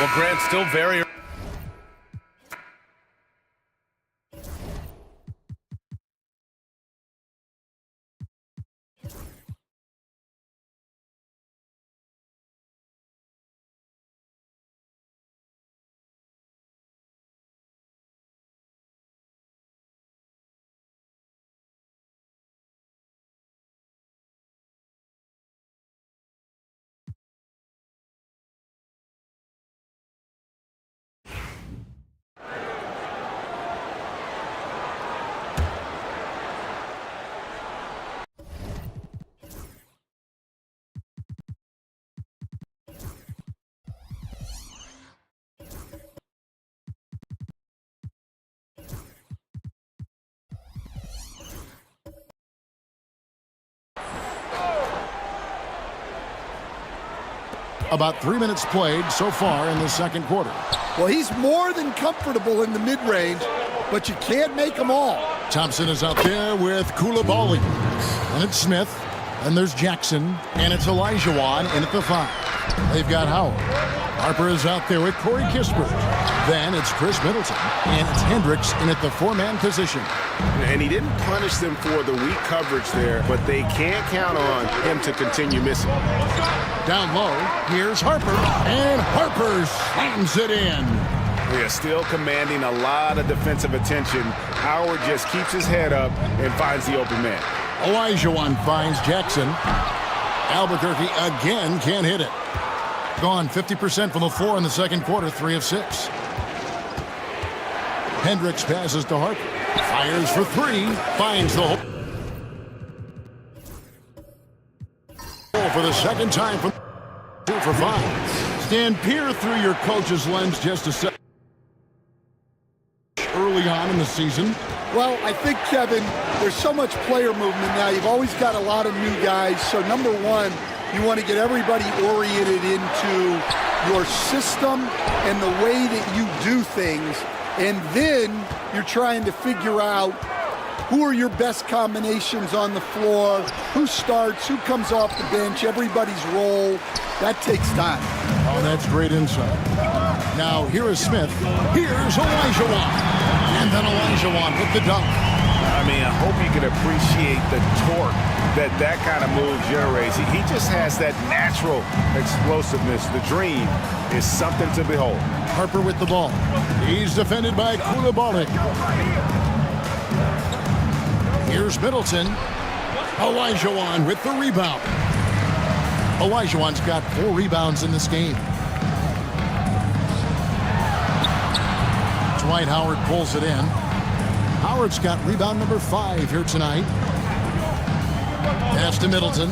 Well, Grant, still very About 3 minutes played so far in the second quarter. Well, he's more than comfortable in the mid-range, but you can't make them all. Thompson is out there with Koulibaly. And it's Smith. And there's Jackson. And it's Olajuwon in at the 5. They've got Howard. Harper is out there with Corey Kispert. Then it's Chris Middleton. And it's Hendricks in at the 4-man position. And he didn't punish them for the weak coverage there, but they can't count on him to continue missing. Down low, here's Harper. And Harper slams it in. They are still commanding a lot of defensive attention. Howard just keeps his head up and finds the open man. Olajuwon finds Jackson. Albuquerque again can't hit it. Gone 50% from the floor in the second quarter, 3 of 6. Hendricks passes to Harper. Fires for 3. Finds the hole. For the second time from 2 for 5. Stan, peer through your coach's lens just a second. Early on in the season. Well, I think, Kevin, there's so much player movement now. You've always got a lot of new guys. So, number one, you want to get everybody oriented into your system and the way that you do things. And then you're trying to figure out who are your best combinations on the floor, who starts, who comes off the bench, everybody's role. That takes time. Oh, that's great insight. Now, here is Smith. Here's Olajuwon. And then Olajuwon with the dunk. I mean, I hope you can appreciate the torque that kind of move generates. He just has that natural explosiveness. The dream is something to behold. Harper with the ball. He's defended by Koulibaly. Here's Middleton. Olajuwon with the rebound. Olajuwon's got 4 rebounds in this game. Dwight Howard pulls it in. Howard's got rebound number 5 here tonight. Pass to Middleton.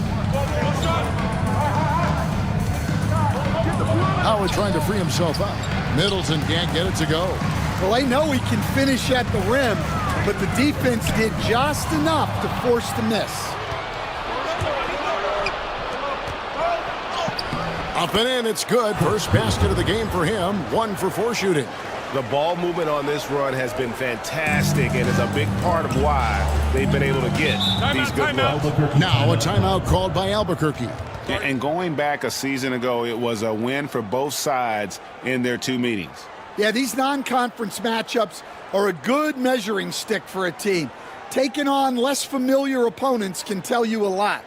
Howard trying to free himself up. Middleton can't get it to go. Well, they know he can finish at the rim, but the defense did just enough to force the miss. Up and in, it's good. First basket of the game for him. 1 for 4 shooting. The ball movement on this run has been fantastic and is a big part of why they've been able to get these good looks. Now a timeout called by Albuquerque. And going back a season ago, it was a win for both sides in their 2 meetings. Yeah, these non-conference matchups are a good measuring stick for a team. Taking on less familiar opponents can tell you a lot.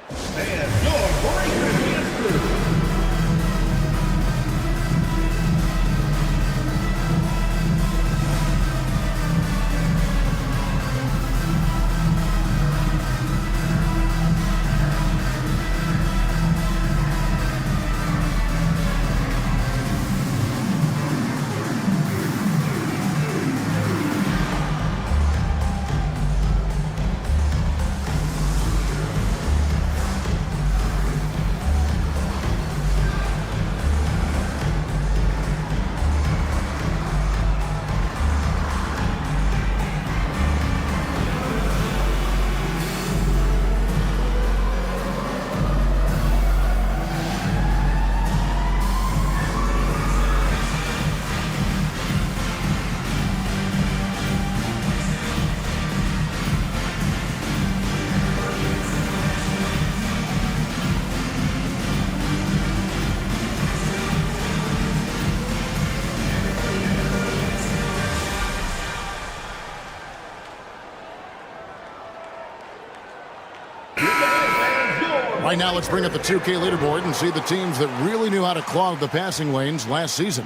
Right now, let's bring up the 2K leaderboard and see the teams that really knew how to clog the passing lanes last season.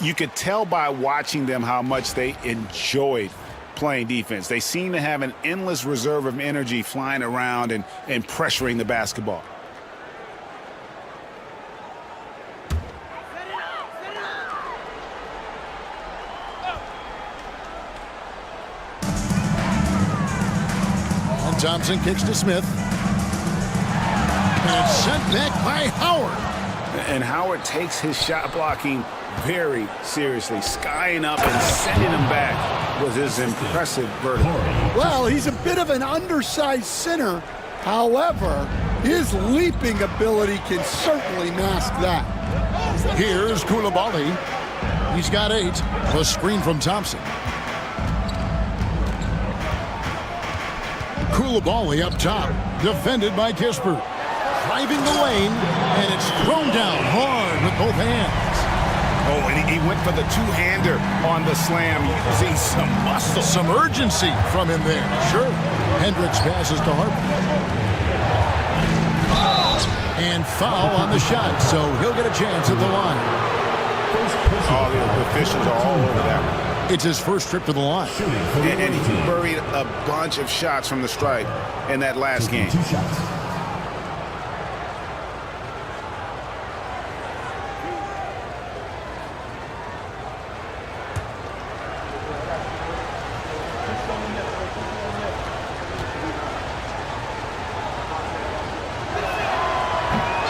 You could tell by watching them how much they enjoyed playing defense. They seem to have an endless reserve of energy flying around and pressuring the basketball. And Thompson kicks to Smith. And it's sent back by Howard. And Howard takes his shot blocking very seriously, skying up and sending him back with his impressive vertical. Well, he's a bit of an undersized center. However, His leaping ability can certainly mask that. Here's Koulibaly. He's got 8. The screen from Thompson. Koulibaly up top, defended by Kispert. Driving the lane, and it's thrown down hard with both hands. Oh, and he went for the two-hander on the slam, using some muscle. Some urgency from him there. Sure. Hendricks passes to Harper. And foul on the shot, so he'll get a chance at the line. Oh, the officials are all over that one. It's his first trip to the line. And he buried a bunch of shots from the stripe in that last game.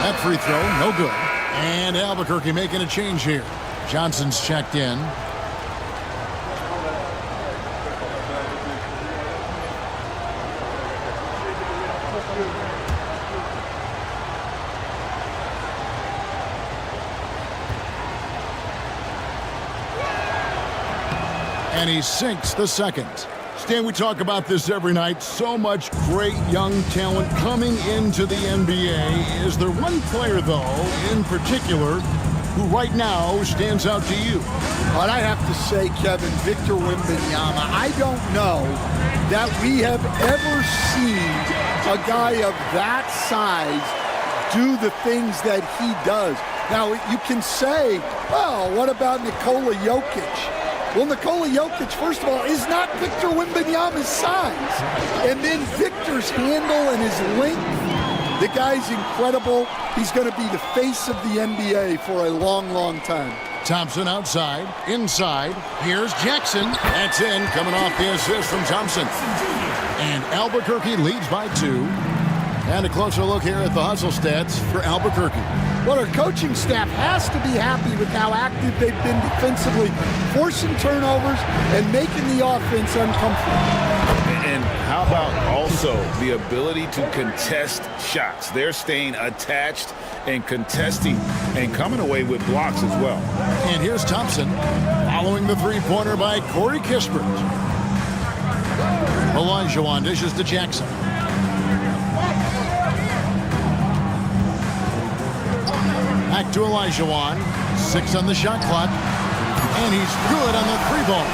That free throw, no good. And Albuquerque making a change here. Johnson's checked in. And he sinks the second. Stan, we talk about this every night. So much great young talent coming into the NBA. Is there one player, though, in particular, who right now stands out to you? But I have to say, Kevin, Victor Wembanyama, I don't know that we have ever seen a guy of that size do the things that he does. Now, you can say, well, what about Nikola Jokic? Well, Nikola Jokic, first of all, is not Victor Wembanyama's size. And then Victor's handle and his length, the guy's incredible. He's going to be the face of the NBA for a long, long time. Thompson outside, inside. Here's Jackson. That's in, coming off the assist from Thompson. And Albuquerque leads by 2. And a closer look here at the hustle stats for Albuquerque. Well, our coaching staff has to be happy with how active they've been defensively, forcing turnovers and making the offense uncomfortable. And how about also the ability to contest shots? They're staying attached and contesting and coming away with blocks as well. And here's Thompson following the three-pointer by Corey Kispert. Olajuwon dishes to Jackson. Back to Olajuwon. 6 on the shot clock. And he's good on the 3-ball.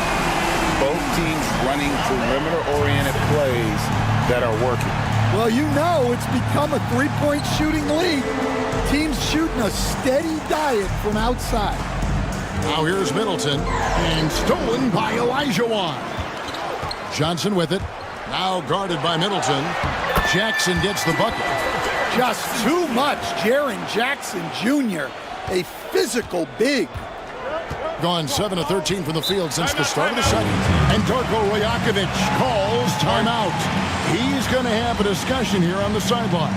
Both teams running perimeter-oriented plays that are working. Well, you know it's become a three-point shooting league. Teams shooting a steady diet from outside. Now here's Middleton. And stolen by Olajuwon. Johnson with it. Now guarded by Middleton. Jackson gets the bucket. Just too much. Jaren Jackson Jr., a physical big. Gone 7 of 13 from the field since the start of the second. And Darko Rajakovic calls timeout. He's going to have a discussion here on the sideline.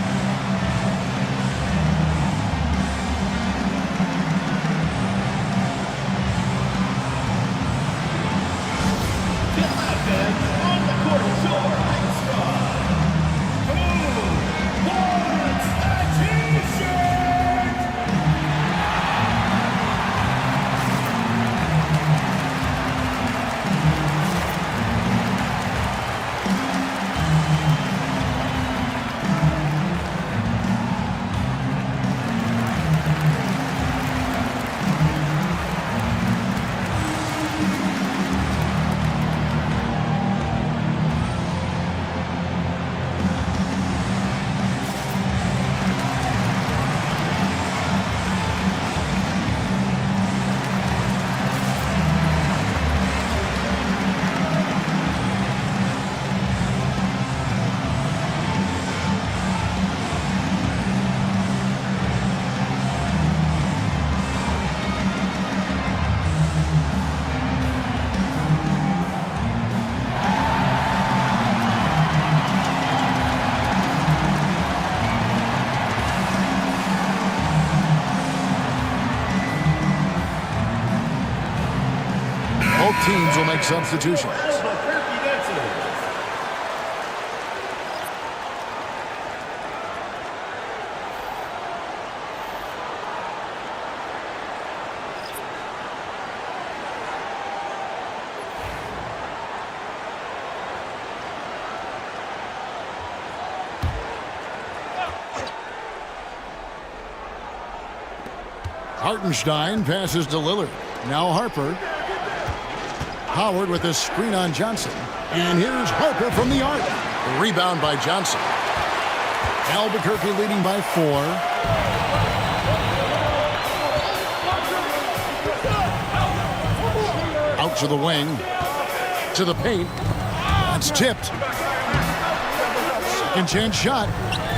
Both teams will make substitutions. Hartenstein passes to Lillard. Now Harper. Howard with a screen on Johnson. And here's Harper from the arc. The rebound by Johnson. Albuquerque leading by 4. Out to the wing. To the paint. That's tipped. Second chance shot.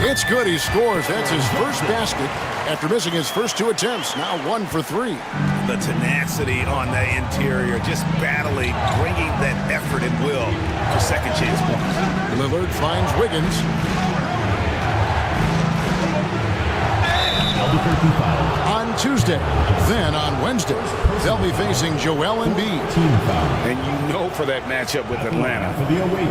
It's good. He scores. That's his first basket after missing his first 2 attempts. Now 1 for 3. The tenacity on the interior, just battling, bringing that effort and will for second chance points. Lillard finds Wiggins. On Tuesday, then on Wednesday, they'll be facing Joel Embiid. And you know for that matchup with Atlanta,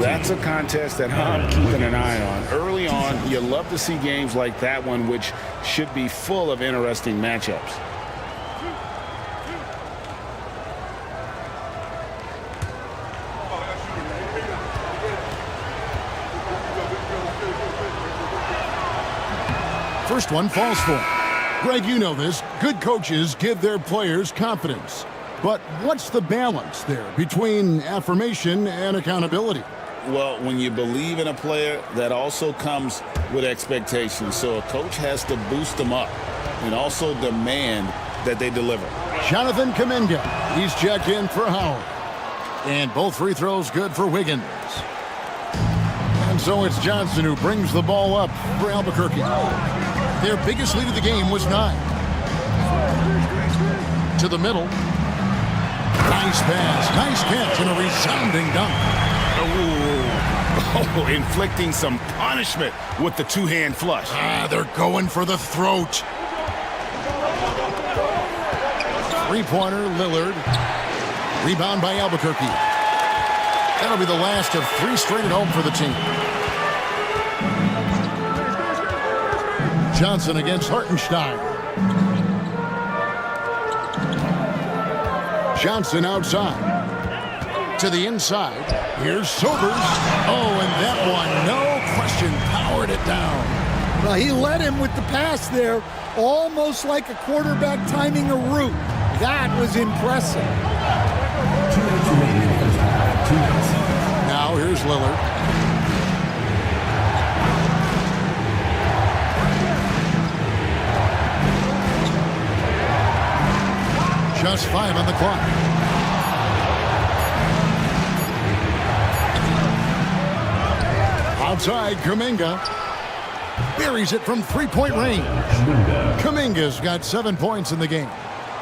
that's a contest that I'm keeping an eye on. Early on, you love to see games like that one, which should be full of interesting matchups. First one falls for. Greg, you know this. Good coaches give their players confidence. But what's the balance there between affirmation and accountability? Well, when you believe in a player, that also comes with expectations. So a coach has to boost them up and also demand that they deliver. Jonathan Kuminga. He's checked in for Howard. And both free throws good for Wiggins. And so it's Johnson who brings the ball up for Albuquerque. Their biggest lead of the game was 9. To the middle. Nice pass, nice catch, and a resounding dunk. Oh, inflicting some punishment with the two-hand flush. They're going for the throat. Three-pointer, Lillard. Rebound by Albuquerque. That'll be the last of 3 straight at home for the team. Johnson against Hartenstein. Johnson outside. To the inside. Here's Sobers. Oh, and that one, no question, powered it down. Well, he led him with the pass there, almost like a quarterback timing a route. That was impressive. Now here's Lillard. Just 5 on the clock. Outside, Kuminga buries it from 3-point range. Kuminga's got 7 points in the game.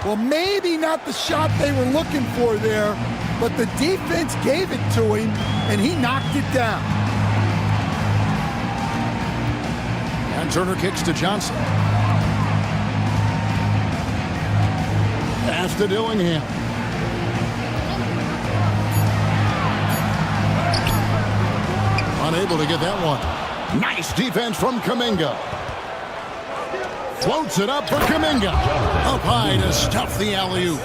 Well, maybe not the shot they were looking for there, but the defense gave it to him, and he knocked it down. And Turner kicks to Johnson. Pass to Dillingham. Unable to get that one. Nice defense from Kuminga. Floats it up for Kuminga. Up high to stuff the alley-oop.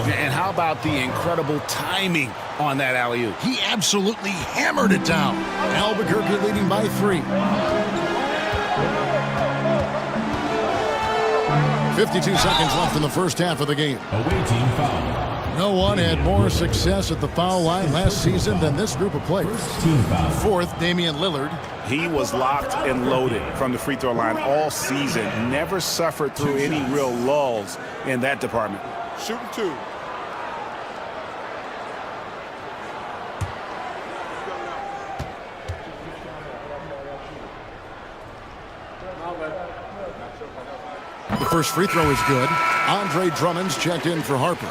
And how about the incredible timing on that alley-oop? He absolutely hammered it down. Albuquerque leading by 3. 52 seconds left in the first half of the game. Awaiting foul. No one had more success at the foul line last season than this group of players. Team foul. Fourth, Damian Lillard. He was locked and loaded from the free throw line all season. Never suffered through any real lulls in that department. Shooting 2. The first free throw is good. Andre Drummond's checked in for Harper.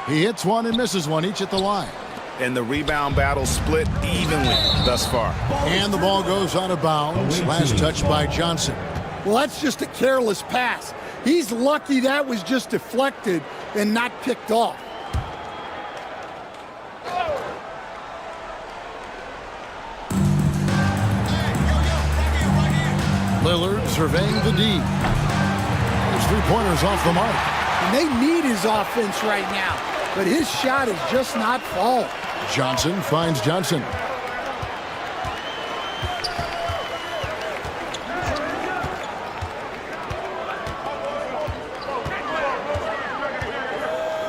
He hits one and misses one, each at the line. And the rebound battle split evenly thus far. And the ball goes out of bounds. Last touch by Johnson. Well, that's just a careless pass. He's lucky that was just deflected and not picked off. Lillard surveying the D. His three-pointers off the mark. And they need his offense right now, but his shot is just not falling. Johnson finds Johnson.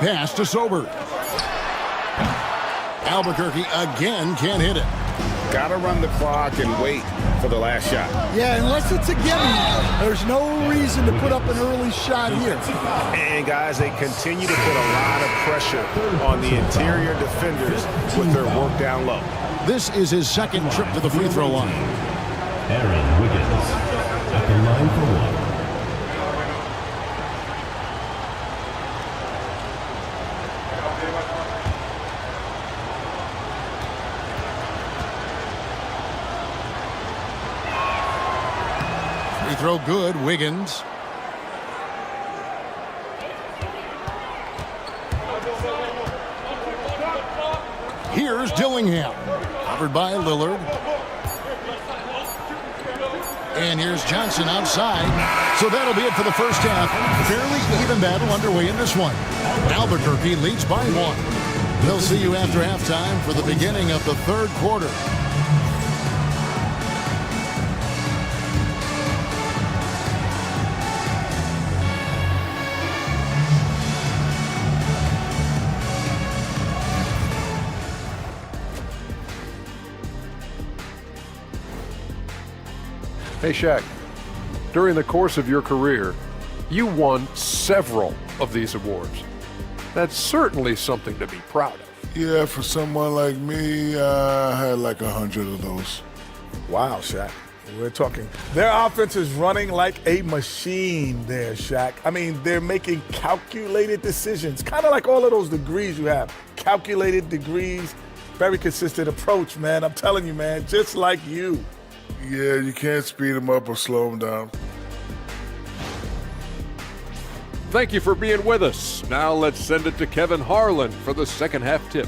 Pass to Sober. Albuquerque again can't hit it. Got to run the clock and wait for the last shot. Yeah, unless it's a gimme, there's no reason to put up an early shot here. And guys, they continue to put a lot of pressure on the interior defenders with their work down low. This is his second trip to the free throw line. Aaron Wiggins at the line for one. Free throw good, Wiggins. Here's Dillingham, covered by Lillard. And here's Johnson outside. So that'll be it for the first half. Fairly even battle underway in this one. Albuquerque leads by one. We'll see you after halftime for the beginning of the third quarter. Hey, Shaq, during the course of your career, you won several of these awards. That's certainly something to be proud of. Yeah, for someone like me, I had like 100 of those. Wow, Shaq. We're talking. Their offense is running like a machine there, Shaq. I mean, they're making calculated decisions, kind of like all of those degrees you have. Calculated degrees, very consistent approach, man. I'm telling you, man, just like you. Yeah, you can't speed them up or slow them down. Thank you for being with us. Now let's send it to Kevin Harlan for the second half tip.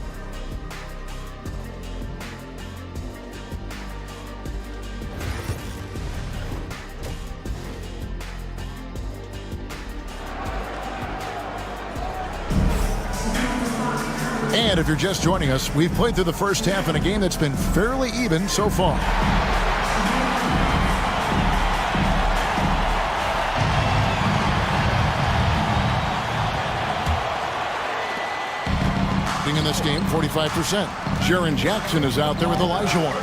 And if you're just joining us, we've played through the first half in a game that's been fairly even so far. In this game, 45%. Jaren Jackson is out there with Olajuwon.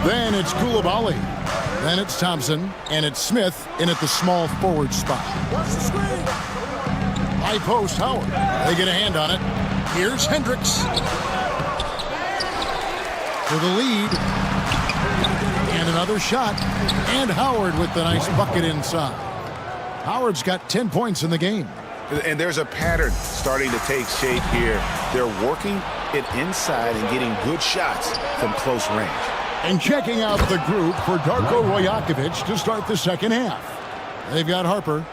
Then it's Coulibaly. Then it's Thompson. And it's Smith in at the small forward spot. High post, Howard. They get a hand on it. Here's Hendricks. For the lead. And another shot. And Howard with the nice bucket inside. Howard's got 10 points in the game. And there's a pattern starting to take shape here. They're working it inside and getting good shots from close range. And checking out the group for Darko Rajakovic to start the second half. They've got Harper.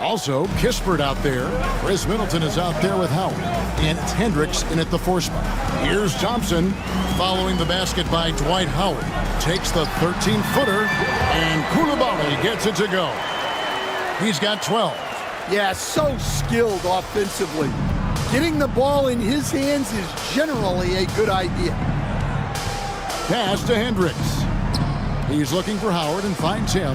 Also, Kispert out there. Chris Middleton is out there with Howard. And it's Hendricks in at the 4 spot. Here's Thompson following the basket by Dwight Howard. Takes the 13-footer, and Coulibaly gets it to go. He's got 12. Yeah, so skilled offensively. Getting the ball in his hands is generally a good idea. Pass to Hendricks. He's looking for Howard and finds him.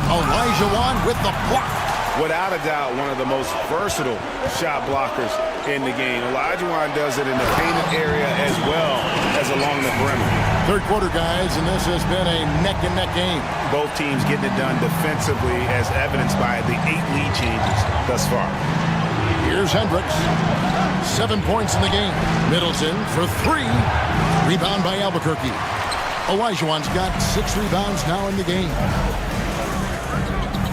Olajuwon with the block. Without a doubt, one of the most versatile shot blockers in the game. Olajuwon does it in the painted area as well as along the perimeter. Third quarter, guys, and this has been a neck-and-neck game. Both teams getting it done defensively as evidenced by the 8 lead changes thus far. Here's Hendricks. 7 points in the game. Middleton for 3. Rebound by Albuquerque. Olajuwon's got 6 rebounds now in the game.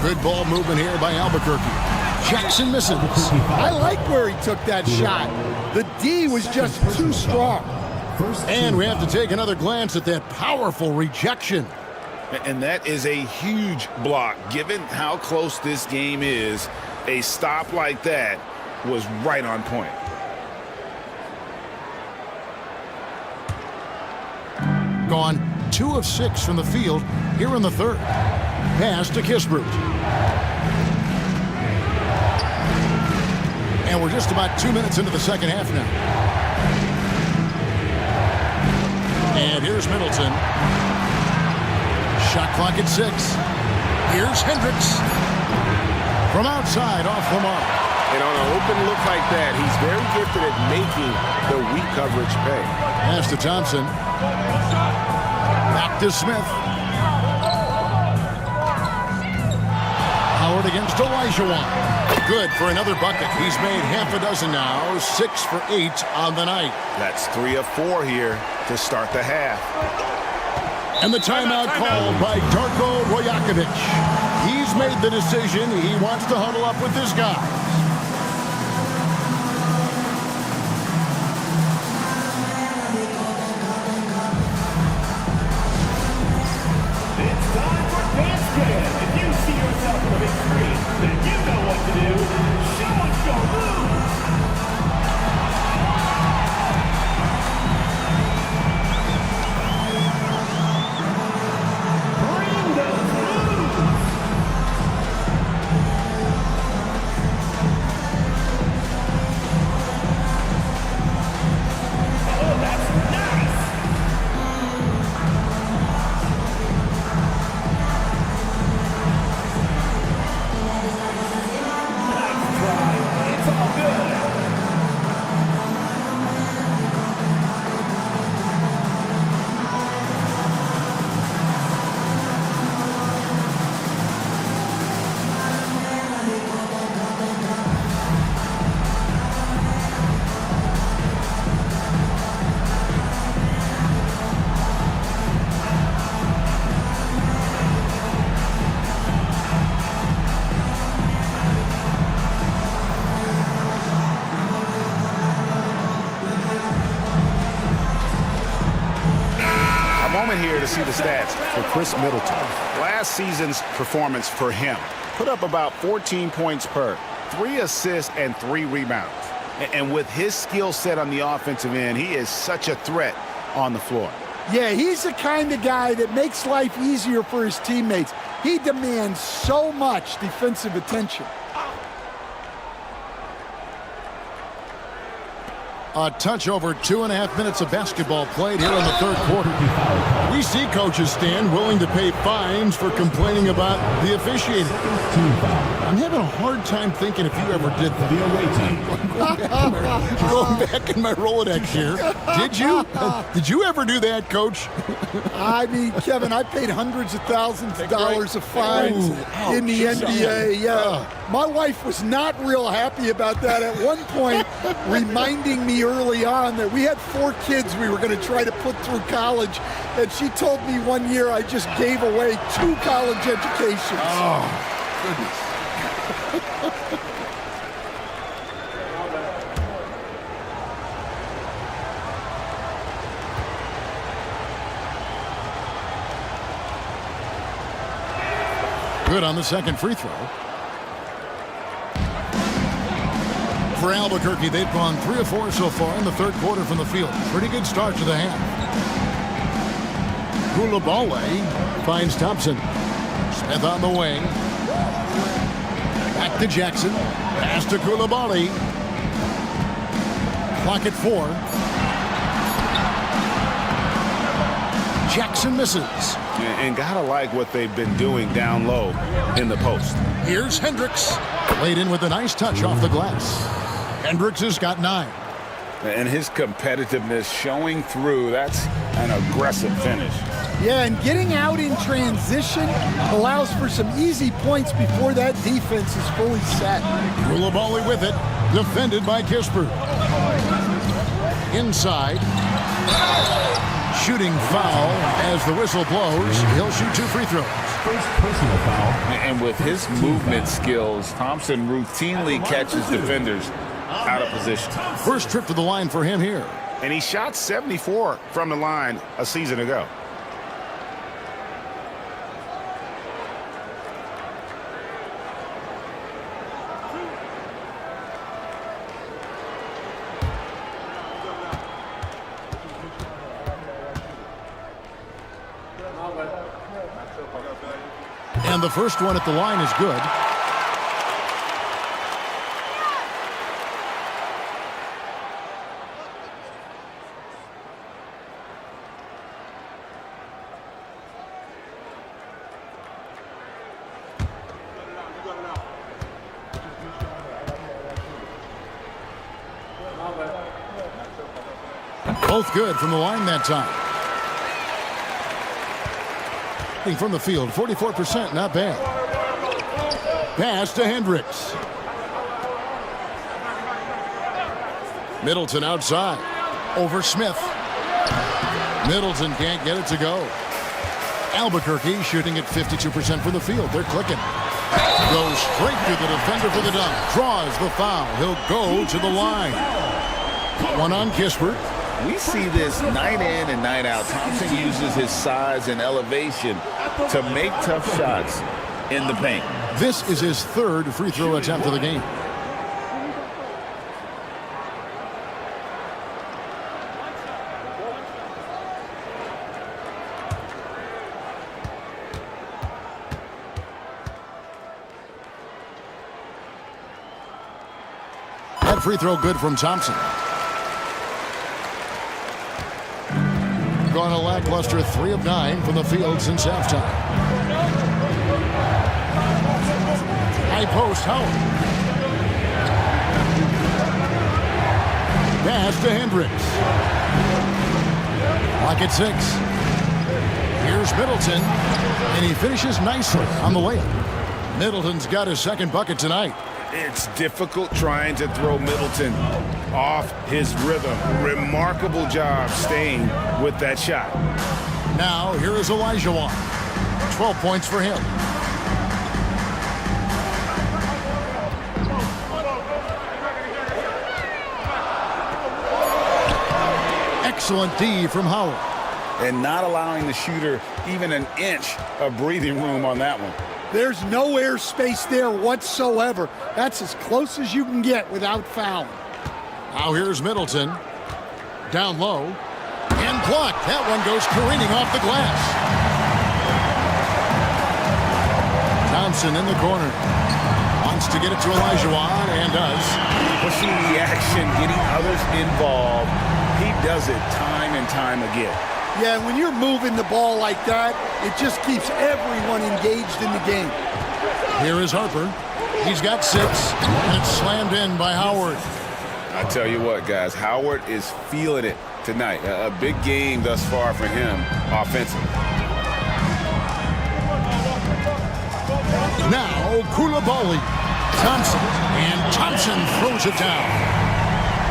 Good ball movement here by Albuquerque. Jackson misses. I like where he took that shot. The D was just too strong. And we have to take another glance at that powerful rejection. And that is a huge block. Given how close this game is, a stop like that was right on point. Gone. 2 of 6 from the field here in the third. Pass to Kispert. And we're just about 2 minutes into the second half now. And here's Middleton. Shot clock at 6. Here's Hendricks. From outside, off the mark. And on an open look like that, he's very gifted at making the weak coverage pay. Pass to Thompson. Back to Smith. Howard against Olajuwon. Good for another bucket. He's made half a dozen now, 6 for 8 on the night. That's 3 of 4 here to start the half. And the timeout called by Darko Rajakovic. He's made the decision. He wants to huddle up with his guys. It's time for basket. If you see yourself on the big screen, then you know what to do. Show us your moves. Bring those moves. Oh, that's nice. It's all good. A moment here to see the stats for Chris Middleton. Last season's performance for him put up about 14 points per, 3 assists and 3 rebounds. And with his skill set on the offensive end, he is such a threat on the floor. Yeah, he's the kind of guy that makes life easier for his teammates. He demands so much defensive attention. A touch over 2.5 minutes of basketball played here in the third quarter. We see coaches stand willing to pay fines for complaining about the officiating. I'm having a hard time thinking if you ever did that. Going back in my Rolodex here. Did you? Did you ever do that, Coach? I mean, Kevin, I paid hundreds of thousands of dollars of fines in the NBA. Yeah. My wife was not real happy about that at one point, reminding me early on that we had 4 kids we were going to try to put through college, and she told me one year I just gave away 2 college educations. Oh, goodness. Good on the second free throw. For Albuquerque, they've gone 3 of 4 so far in the third quarter from the field. Pretty good start to the half. Coulibaly finds Thompson. Smith on the wing. Back to Jackson. Pass to Coulibaly. Clock at 4. Jackson misses. And gotta like what they've been doing down low in the post. Here's Hendricks. Laid in with a nice touch off the glass. Hendricks has got 9. And his competitiveness showing through. That's an aggressive finish. Yeah, and getting out in transition allows for some easy points before that defense is fully set. Coulibaly with it. Defended by Kispert. Inside. Shooting foul as the whistle blows. He'll shoot 2 free throws. First personal foul. And with his movement skills, Thompson routinely catches defenders out of position. First trip to the line for him here. And he shot 74 from the line a season ago. And the first one at the line is good. Both good from the line that time. From the field, 44%, not bad. Pass to Hendricks. Middleton outside. Over Smith. Middleton can't get it to go. Albuquerque shooting at 52% from the field. They're clicking. Goes straight through the defender for the dunk. Draws the foul. He'll go to the line. One on Kispert. We see this night in and night out. Thompson uses his size and elevation to make tough shots in the paint. This is his third free throw attempt of the game. That free throw good from Thompson. Gone a lackluster 3 of 9 from the field since halftime. High post, Howard. Pass to Hendricks. Clock at 6. Here's Middleton, and he finishes nicely on the layup. Middleton's got his second bucket tonight. It's difficult trying to throw Middleton off his rhythm. Remarkable job staying with that shot. Now, here is Olajuwon. 12 points for him. Excellent D from Howard. And not allowing the shooter even an inch of breathing room on that one. There's no air space there whatsoever. That's as close as you can get without fouling. Now here's Middleton. Down low. And blocked. That one goes careening off the glass. Thompson in the corner. Wants to get it to Olajuwon and does. Pushing the action, getting others involved. He does it time and time again. Yeah, when you're moving the ball like that, it just keeps everyone engaged in the game. Here is Harper. He's got 6, and it's slammed in by Howard. I tell you what, guys, Howard is feeling it tonight. A big game thus far for him offensively. Now, Koulibaly. Thompson, and Thompson throws it down.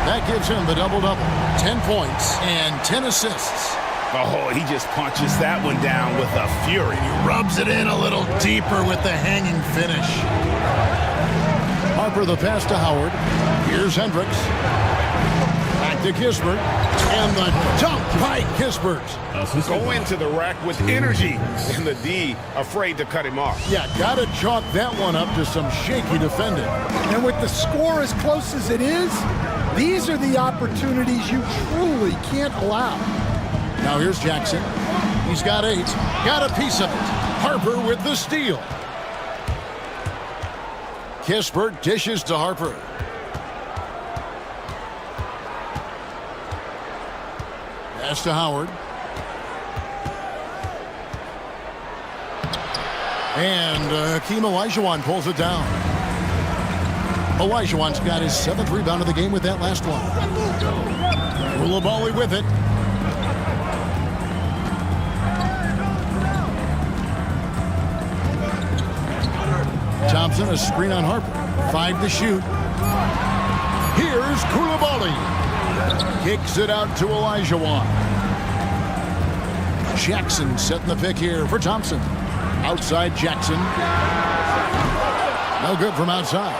That gives him the double-double. 10 points and 10 assists. Oh, he just punches that one down with a fury. He rubs it in a little deeper with the hanging finish. Harper the pass to Howard. Here's Hendricks. Back to Kispert. And the dunk by Kispert. Go into the rack with energy. And the D afraid to cut him off. Yeah, got to chalk that one up to some shaky defending. And with the score as close as it is, these are the opportunities you truly can't allow. Now here's Jackson. He's got 8. Got a piece of it. Harper with the steal. Kispert dishes to Harper. Pass to Howard. And Hakeem Olajuwon pulls it down. Olajuwon's got his 7th rebound of the game with that last one. Koulibaly with it. Thompson, a screen on Harper. 5 to shoot. Here's Koulibaly. Kicks it out to Olajuwon. Jackson setting the pick here for Thompson. Outside Jackson. No good from outside.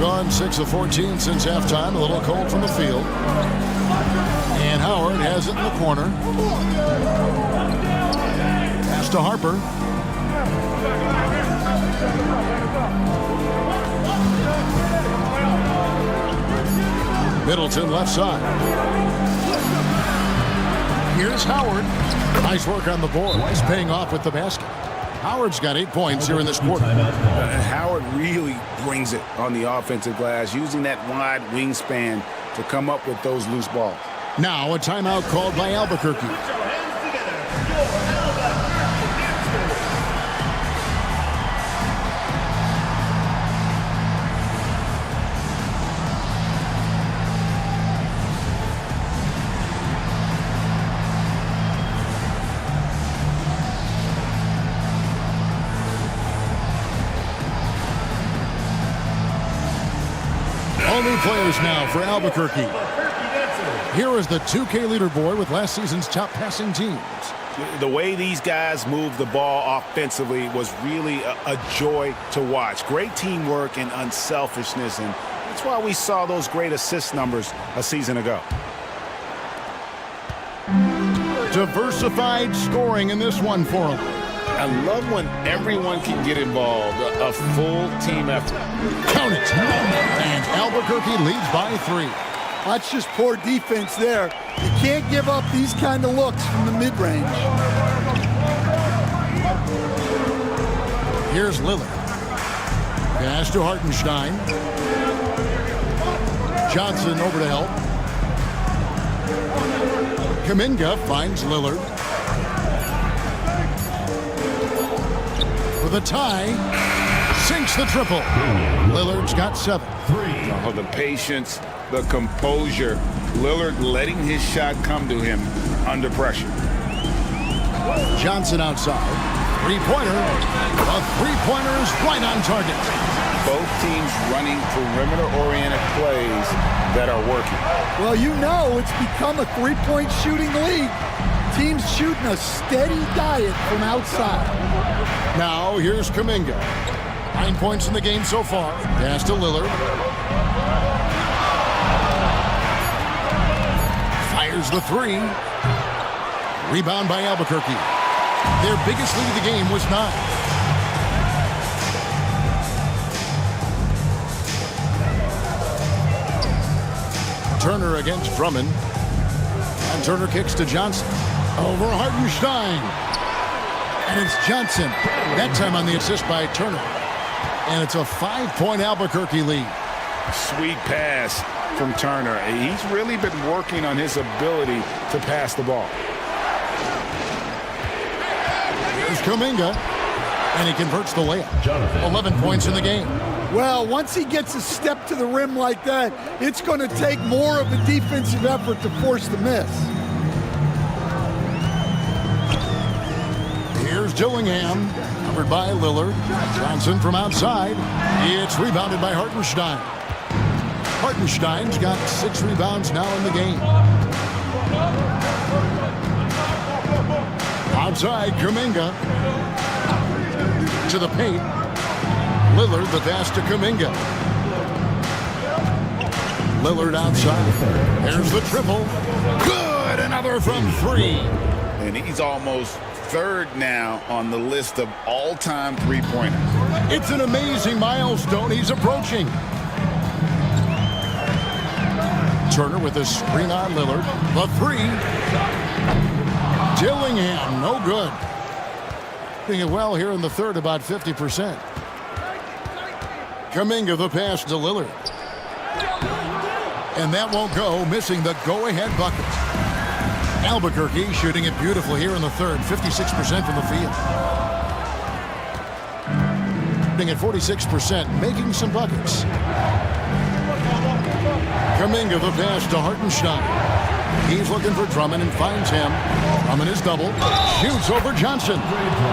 Gone 6 of 14 since halftime. A little cold from the field. And Howard has it in the corner. Pass to Harper. Middleton left side. Here's Howard. Nice work on the board. He's paying off with the basket. Howard's got 8 points here in this quarter. Howard really brings it on the offensive glass, using that wide wingspan to come up with those loose balls. Now a timeout called by Albuquerque. All new players now for Albuquerque. Here is the 2K leaderboard with last season's top passing teams. The way these guys move the ball offensively was really a joy to watch. Great teamwork and unselfishness, and that's why we saw those great assist numbers a season ago. Diversified scoring in this one for them. I love when everyone can get involved, a full team effort. Count it. And Albuquerque leads by 3. That's just poor defense there. You can't give up these kind of looks from the mid-range. Here's Lillard. Pass to Hartenstein. Johnson over to help. Kuminga finds Lillard. With a tie, sinks the triple. Lillard's got 7. Oh, the patience, the composure. Lillard letting his shot come to him under pressure. Johnson outside. Three-pointer. A three-pointer is right on target. Both teams running perimeter-oriented plays that are working. Well, you know it's become a three-point shooting league. Teams shooting a steady diet from outside. Now here's Kuminga. 9 points in the game so far. Pass to Lillard. Fires the 3. Rebound by Albuquerque. Their biggest lead of the game was 9. Turner against Drummond. And Turner kicks to Johnson. Over Hartenstein. And it's Johnson. That time on the assist by Turner. And it's a 5-point Albuquerque lead. Sweet pass from Turner. He's really been working on his ability to pass the ball. Here's Kuminga. And he converts the layup. 11 points in the game. Well, once he gets a step to the rim like that, it's going to take more of a defensive effort to force the miss. Here's Dillingham, covered by Lillard. Johnson from outside. It's rebounded by Hartenstein. Hartenstein's got 6 rebounds now in the game. Outside, Kuminga. To the paint. Lillard, the pass to Kuminga. Lillard outside. There's the triple. Good, another from 3. And he's almost third now on the list of all-time three-pointers. It's an amazing milestone he's approaching. Turner with a screen on Lillard. The 3. Dillingham, no good. Doing it well here in the third, about 50%. Kuminga, the pass to Lillard. And that won't go, missing the go-ahead bucket. Albuquerque shooting it beautiful here in the third, 56% from the field. Shooting at 46%, making some buckets. Kuminga, the pass to Hartenstein. He's looking for Drummond and finds him. Drummond is double. Shoots over Johnson.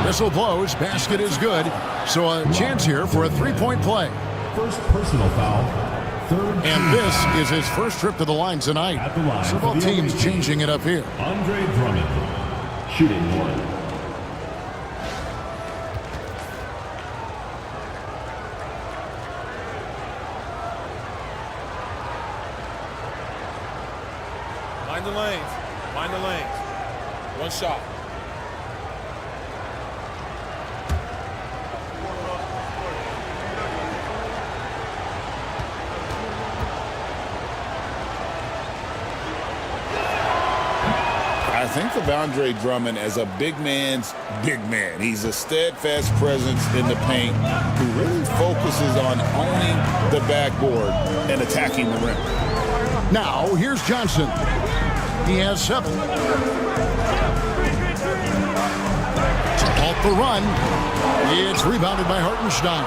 Whistle blows. Basket is good. So a chance here for a three-point play. First personal foul. Third. And this is his first trip to the line tonight. At the line So both teams changing it up here. Andre Drummond, shooting 1. Mind the lanes. Mind the lanes. One shot. I think of Andre Drummond as a big man's big man. He's a steadfast presence in the paint who really focuses on owning the backboard and attacking the rim. Now, here's Johnson. He has 7. To halt the run, it's rebounded by Hartenstein.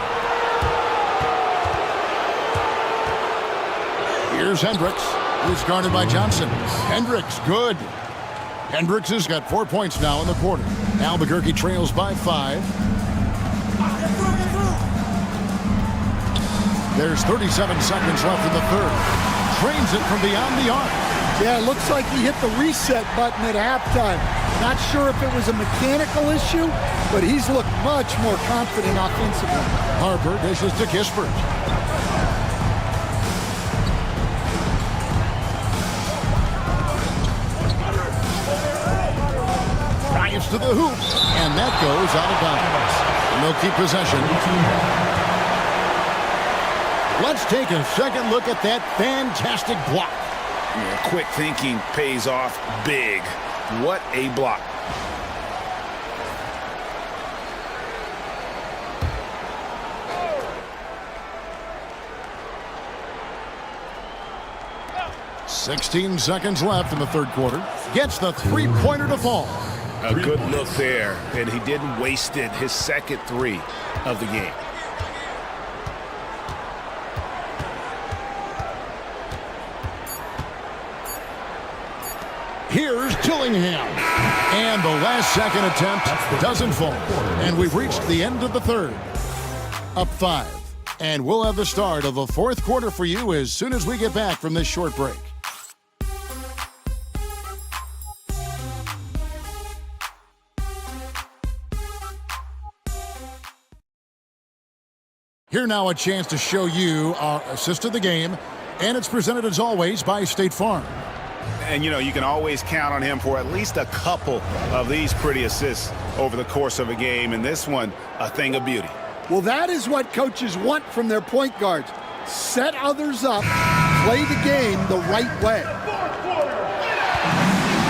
Here's Hendricks, who's guarded by Johnson. Hendricks, good. Hendricks has got 4 points now in the quarter. Albuquerque trails by 5. There's 37 seconds left in the third. Trains it from beyond the arc. Yeah, it looks like he hit the reset button at halftime. Not sure if it was a mechanical issue, but he's looked much more confident offensively. Harper dishes to Kispert. Drives to the hoop, and that goes out of bounds. And they'll keep possession. Let's take a second look at that fantastic block. Yeah, quick thinking pays off big. What a block. "16 seconds left in the third quarter. Gets the three-pointer to fall. A good look there, and he didn't waste it. His second 3 of the game. Here's Dillingham. And the last second attempt doesn't fall. And we've reached the end of the third. Up 5. And we'll have the start of the fourth quarter for you as soon as we get back from this short break. Here now a chance to show you our assist of the game. And it's presented as always by State Farm. And, you know, you can always count on him for at least a couple of these pretty assists over the course of a game. And this one, a thing of beauty. Well, that is what coaches want from their point guards. Set others up, play the game the right way.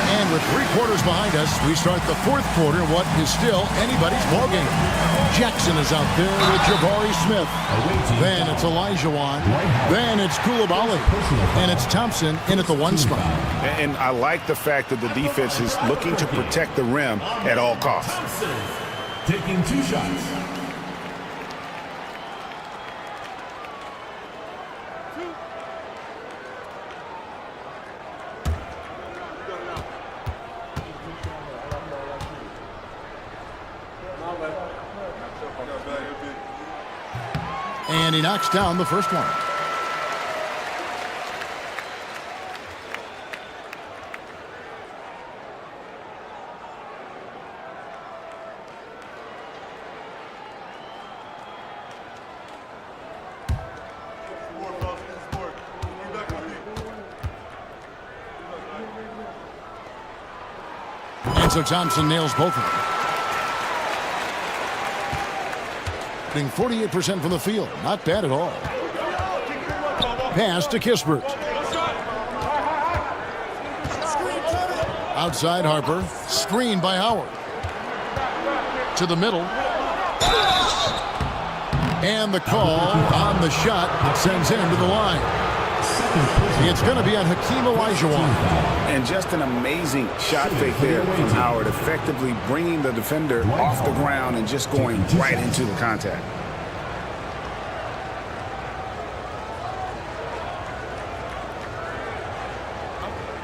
And with 3 quarters behind us, we start the fourth quarter in what is still anybody's ballgame. Jackson is out there with Jabari Smith. Then it's Elijah Wan. Then it's Koulibaly. And it's Thompson in at the 1 spot. And I like the fact that the defense is looking to protect the rim at all costs. Taking 2 shots. And he knocks down the first one. And so Thompson nails both of them. 48% from the field. Not bad at all. Pass to Kispert. Outside Harper. Screen by Howard. To the middle. And the call on the shot sends him to the line. It's going to be on Hakeem Olajuwon. And just an amazing shot fake there from Howard, effectively bringing the defender off the ground and just going right into the contact.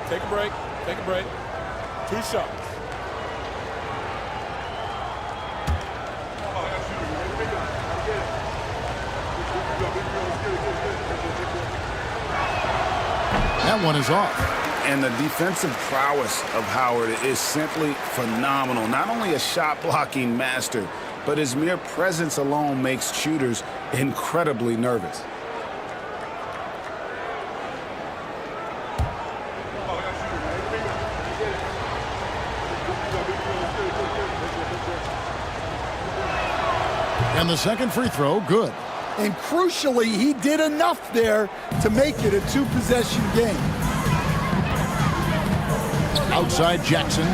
Take a break. Take a break. 2 shots. That one is off. And the defensive prowess of Howard is simply phenomenal. Not only a shot-blocking master, but his mere presence alone makes shooters incredibly nervous. And the second free throw, good. And crucially, he did enough there to make it a 2-possession game. Outside Jackson.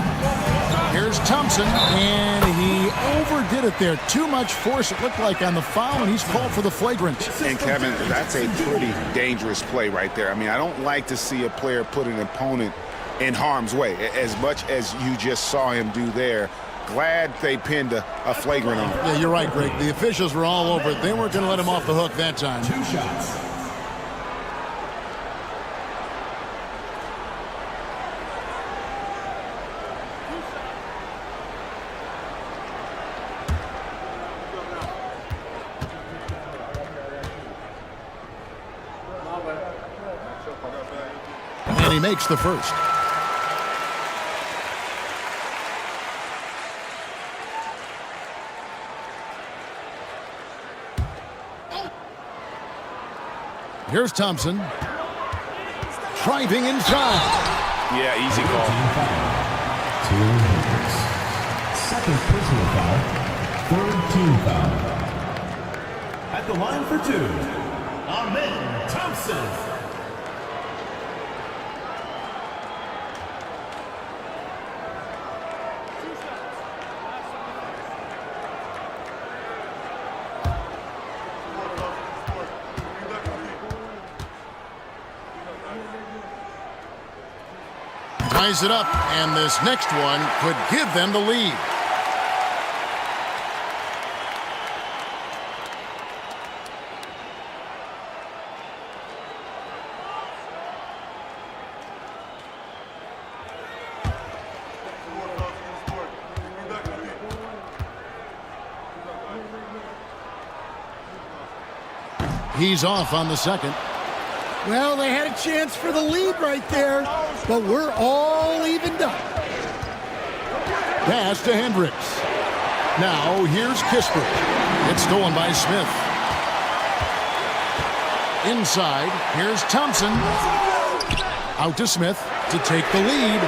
Here's Thompson, and he overdid it there. Too much force, it looked like, on the foul, and he's called for the flagrant. And, Kevin, that's a pretty dangerous play right there. I mean, I don't like to see a player put an opponent in harm's way, as much as you just saw him do there. Glad they pinned a flagrant on him. Yeah, you're right, Greg. The officials were all over it. They weren't going to let him off the hook that time. 2 shots. And he makes the first. Here's Thompson. Driving inside. Yeah, easy call. 2 minutes. Second personal foul. Third team foul. At the line for 2, Amen Thompson. Ties it up, and this next one could give them the lead. He's off on the second. Well, they had a chance for the lead right there, but we're all evened up. Pass to Hendricks. Now here's Kispert. It's stolen by Smith. Inside, here's Thompson. Out to Smith to take the lead.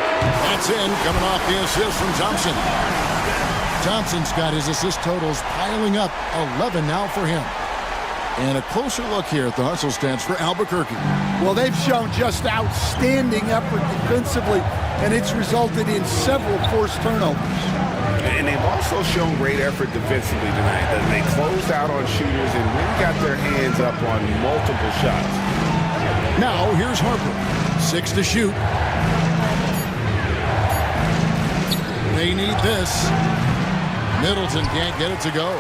That's in, coming off the assist from Thompson. Thompson's got his assist totals piling up, 11 now for him. And a closer look here at the hustle stance for Albuquerque. Well, they've shown just outstanding effort defensively, and it's resulted in several forced turnovers. And they've also shown great effort defensively tonight. They closed out on shooters and really got their hands up on multiple shots. Now here's Harper. 6 to shoot. They need this. Middleton can't get it to go.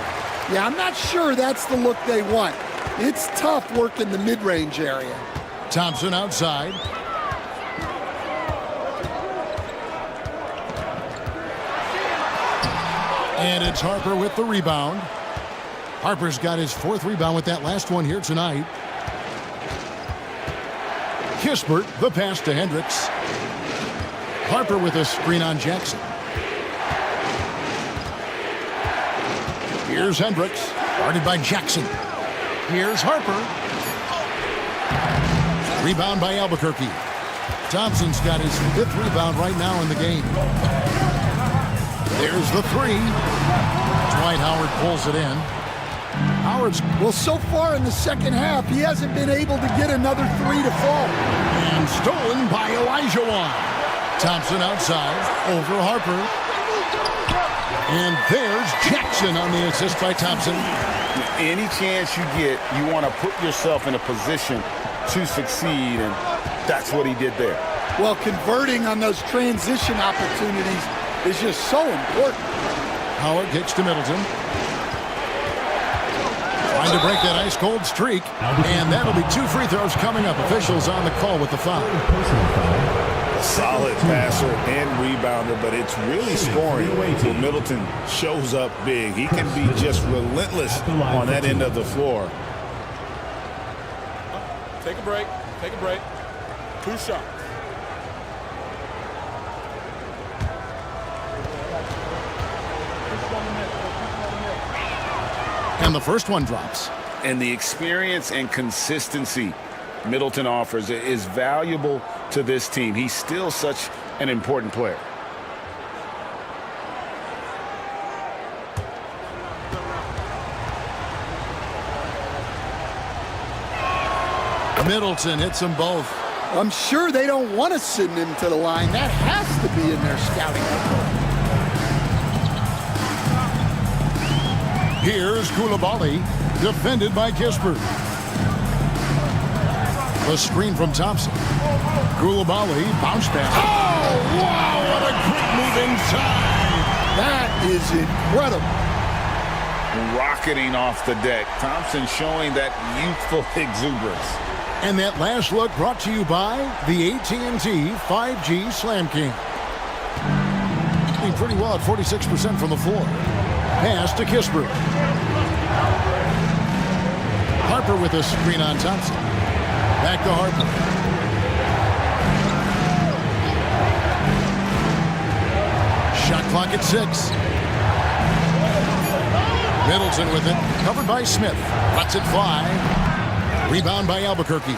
Yeah, I'm not sure that's the look they want. It's tough working the mid-range area. Thompson outside. And it's Harper with the rebound. Harper's got his 4th rebound with that last one here tonight. Kispert, the pass to Hendricks. Harper with a screen on Jackson. Here's Hendricks, guarded by Jackson. Here's Harper. Rebound by Albuquerque. Thompson's got his 5th rebound right now in the game. There's the 3. Dwight Howard pulls it in. Howard's, well, so far in the second half, he hasn't been able to get another 3 to fall. And stolen by Elijah Wan. Thompson outside, over Harper. And there's Jackson on the assist by Thompson. Any chance you get, you want to put yourself in a position to succeed, and that's what he did there. Well, converting on those transition opportunities is just so important. Howard kicks to Middleton. Trying to break that ice-cold streak, and that'll be 2 free throws coming up. Officials on the call with the foul. Solid passer and rebounder, but it's really scoring when Middleton shows up big. He can be just relentless on that end of the floor. Take a break. Take a break. 2 shots. And the first one drops. And the experience and consistency Middleton offers is valuable to this team. He's still such an important player. Middleton hits them both. I'm sure they don't want to send him to the line. That has to be in their scouting report. Here's Koulibaly, defended by Kispert. The screen from Thompson. Koulibaly, bounce pass. Oh, wow, what a quick move inside. That is incredible. Rocketing off the deck. Thompson showing that youthful exuberance. And that last look brought to you by the AT&T 5G Slam King. Doing pretty well at 46% from the floor. Pass to Kispert. Harper with a screen on Thompson. Back to Harper. Shot clock at 6. Middleton with it. Covered by Smith. Lets it fly. Rebound by Albuquerque.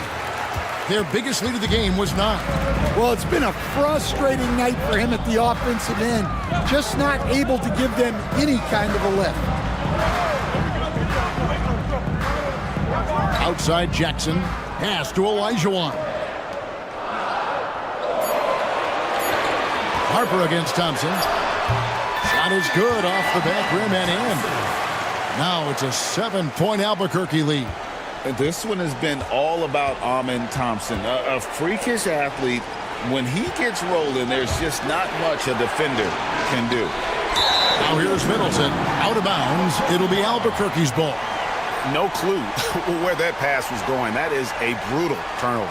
Their biggest lead of the game was 9. Well, it's been a frustrating night for him at the offensive end. Just not able to give them any kind of a lift. Outside Jackson. Pass to Olajuwon. Harper against Thompson. Shot is good off the back rim and in. Now it's a 7-point Albuquerque lead. This one has been all about Amen Thompson, a freakish athlete. When he gets rolling, there's just not much a defender can do. Now here's Middleton. Out of bounds. It'll be Albuquerque's ball. No clue where that pass was going. That is a brutal turnover.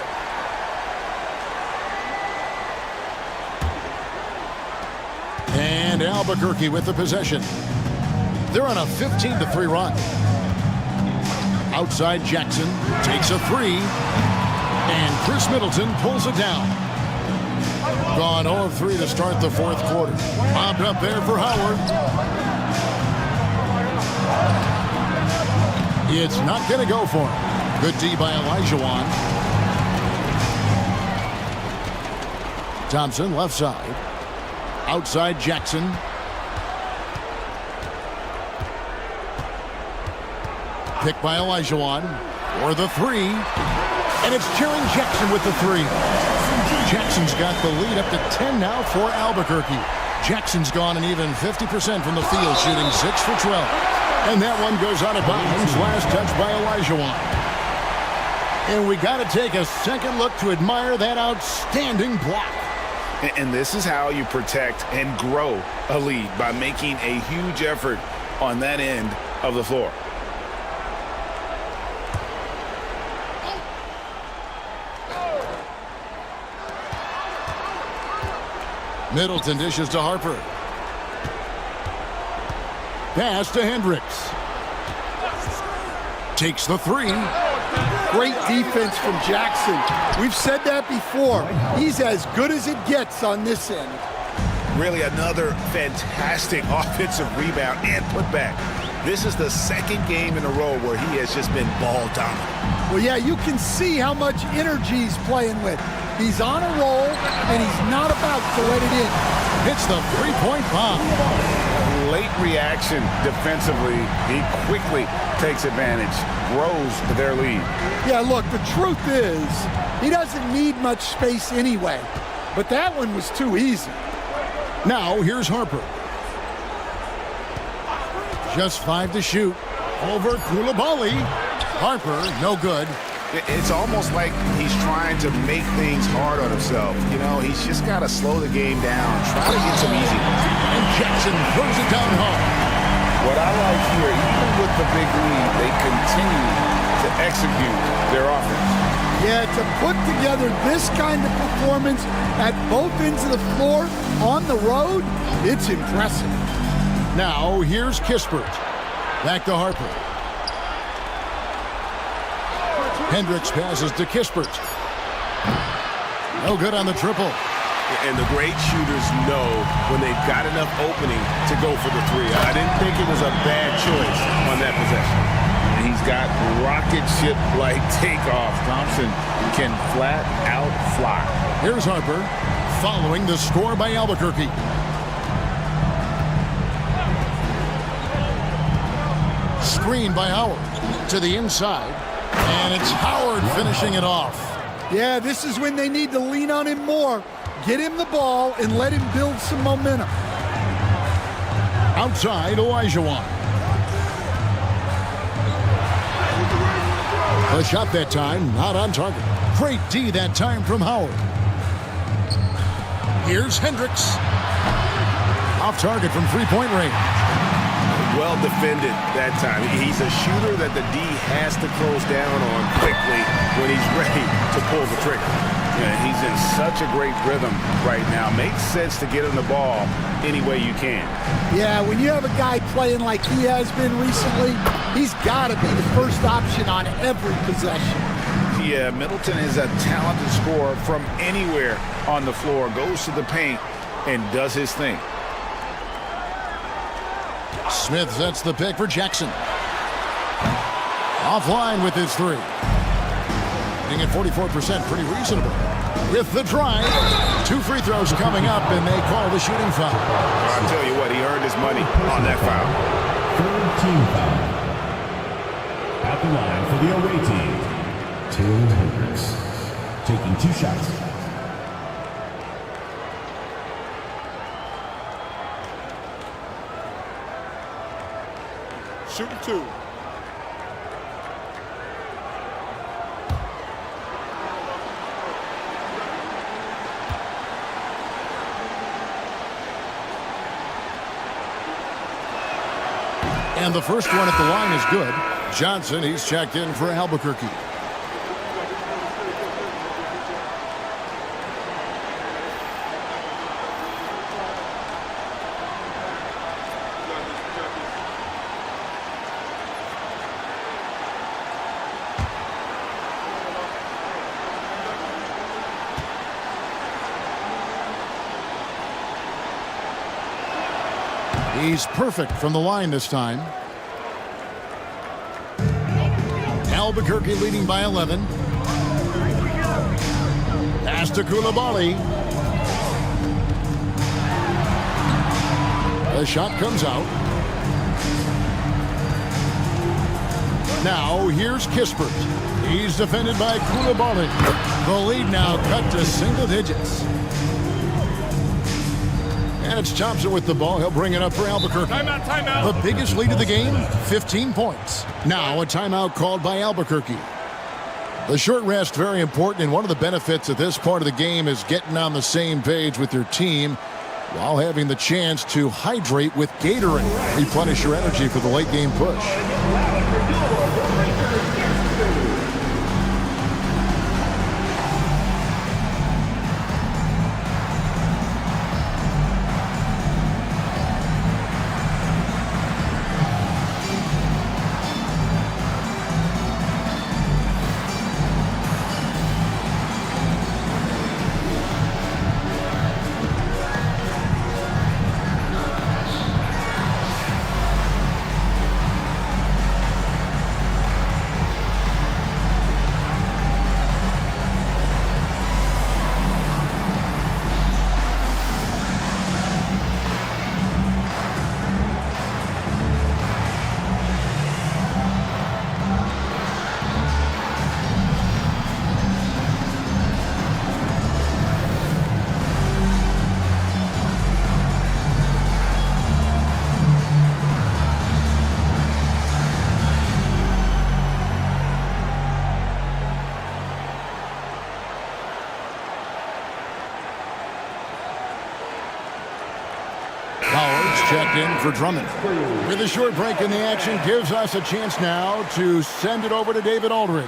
And Albuquerque with the possession. They're on a 15-3 run. Outside Jackson takes a 3. And Chris Middleton pulls it down. Gone 0 of 3 to start the fourth quarter. Bobbed up there for Howard. It's not going to go for him. Good D by Olajuwon. Thompson left side. Outside Jackson. Picked by Olajuwon for the 3. And it's Jaren Jackson with the 3. Jackson's got the lead up to 10 now for Albuquerque. Jackson's gone an even 50% from the field, shooting 6 for 12. And that one goes out of bounds. Last touch by Olajuwon. And we got to take a second look to admire that outstanding block. And this is how you protect and grow a lead, by making a huge effort on that end of the floor. Middleton dishes to Harper. Pass to Hendricks. Takes the 3. Great defense from Jackson. We've said that before. He's as good as it gets on this end. Really another fantastic offensive rebound and putback. This is the second game in a row where he has just been ball dominant. Well, yeah, you can see how much energy he's playing with. He's on a roll, and he's not about to let it in. Hits the three-point bomb. Late reaction defensively. He quickly takes advantage, grows their lead. Yeah, look, the truth is, he doesn't need much space anyway. But that one was too easy. Now, here's Harper. Just 5 to shoot. Over Koulibaly. Harper, no good. It's almost like he's trying to make things hard on himself. You know, he's just got to slow the game down, try to get some easy ones. And Jackson throws it down hard. What I like here, even with the big lead, they continue to execute their offense. Yeah, to put together this kind of performance at both ends of the floor on the road, it's impressive. Now, here's Kispert. Back to Harper. Hendricks passes to Kispert. No good on the triple. And the great shooters know when they've got enough opening to go for the 3. I didn't think it was a bad choice on that possession. And he's got rocket ship-like takeoff. Thompson can flat out fly. Here's Harper following the score by Albuquerque. Screen by Howard to the inside. And it's Howard finishing it off. Yeah, this is when they need to lean on him more. Get him the ball and let him build some momentum. Outside, Olajuwon. A shot that time, not on target. Great D that time from Howard. Here's Hendricks. Off target from three-point range. Well defended that time. He's a shooter that the D has to close down on quickly when he's ready to pull the trigger. Yeah, he's in such a great rhythm right now. Makes sense to get him the ball any way you can. Yeah, when you have a guy playing like he has been recently, he's got to be the first option on every possession. Yeah, Middleton is a talented scorer from anywhere on the floor. Goes to the paint and does his thing. Smith sets the pick for Jackson. Offline with his three. Hitting at 44%, pretty reasonable. With the drive, 2 free throws coming up, and they call the shooting foul. I'll tell you what, he earned his money on that foul. Third team foul. At the line for the away team, Taylor Hendricks, taking 2 shots. Shooting 2. And the first one at the line is good. Johnson, he's checked in for Albuquerque. He's perfect from the line this time. Albuquerque leading by 11. Pass to Coulibaly. The shot comes out. Now here's Kispert. He's defended by Coulibaly. The lead now cut to single digits. And it's Thompson with the ball. He'll bring it up for Albuquerque. Timeout, timeout. The biggest lead of the game, 15 points. Now a timeout called by Albuquerque. The short rest, very important, and one of the benefits of this part of the game is getting on the same page with your team while having the chance to hydrate with Gatorade. Replenish your energy for the late game push. Checked in for Drummond. With a short break in the action, gives us a chance now to send it over to David Aldridge.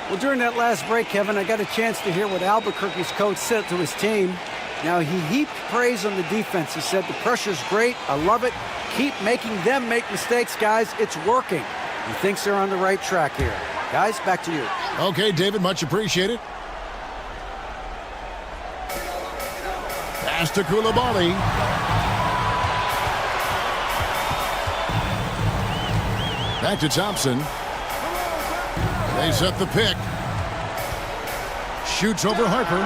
Well, during that last break, Kevin, I got a chance to hear what Albuquerque's coach said to his team. Now, he heaped praise on the defense. He said, the pressure's great. I love it. Keep making them make mistakes, guys. It's working. He thinks they're on the right track here. Guys, back to you. Okay, David, much appreciated. Pass to Coulibaly. Back to Thompson. They set the pick. Shoots over Harper.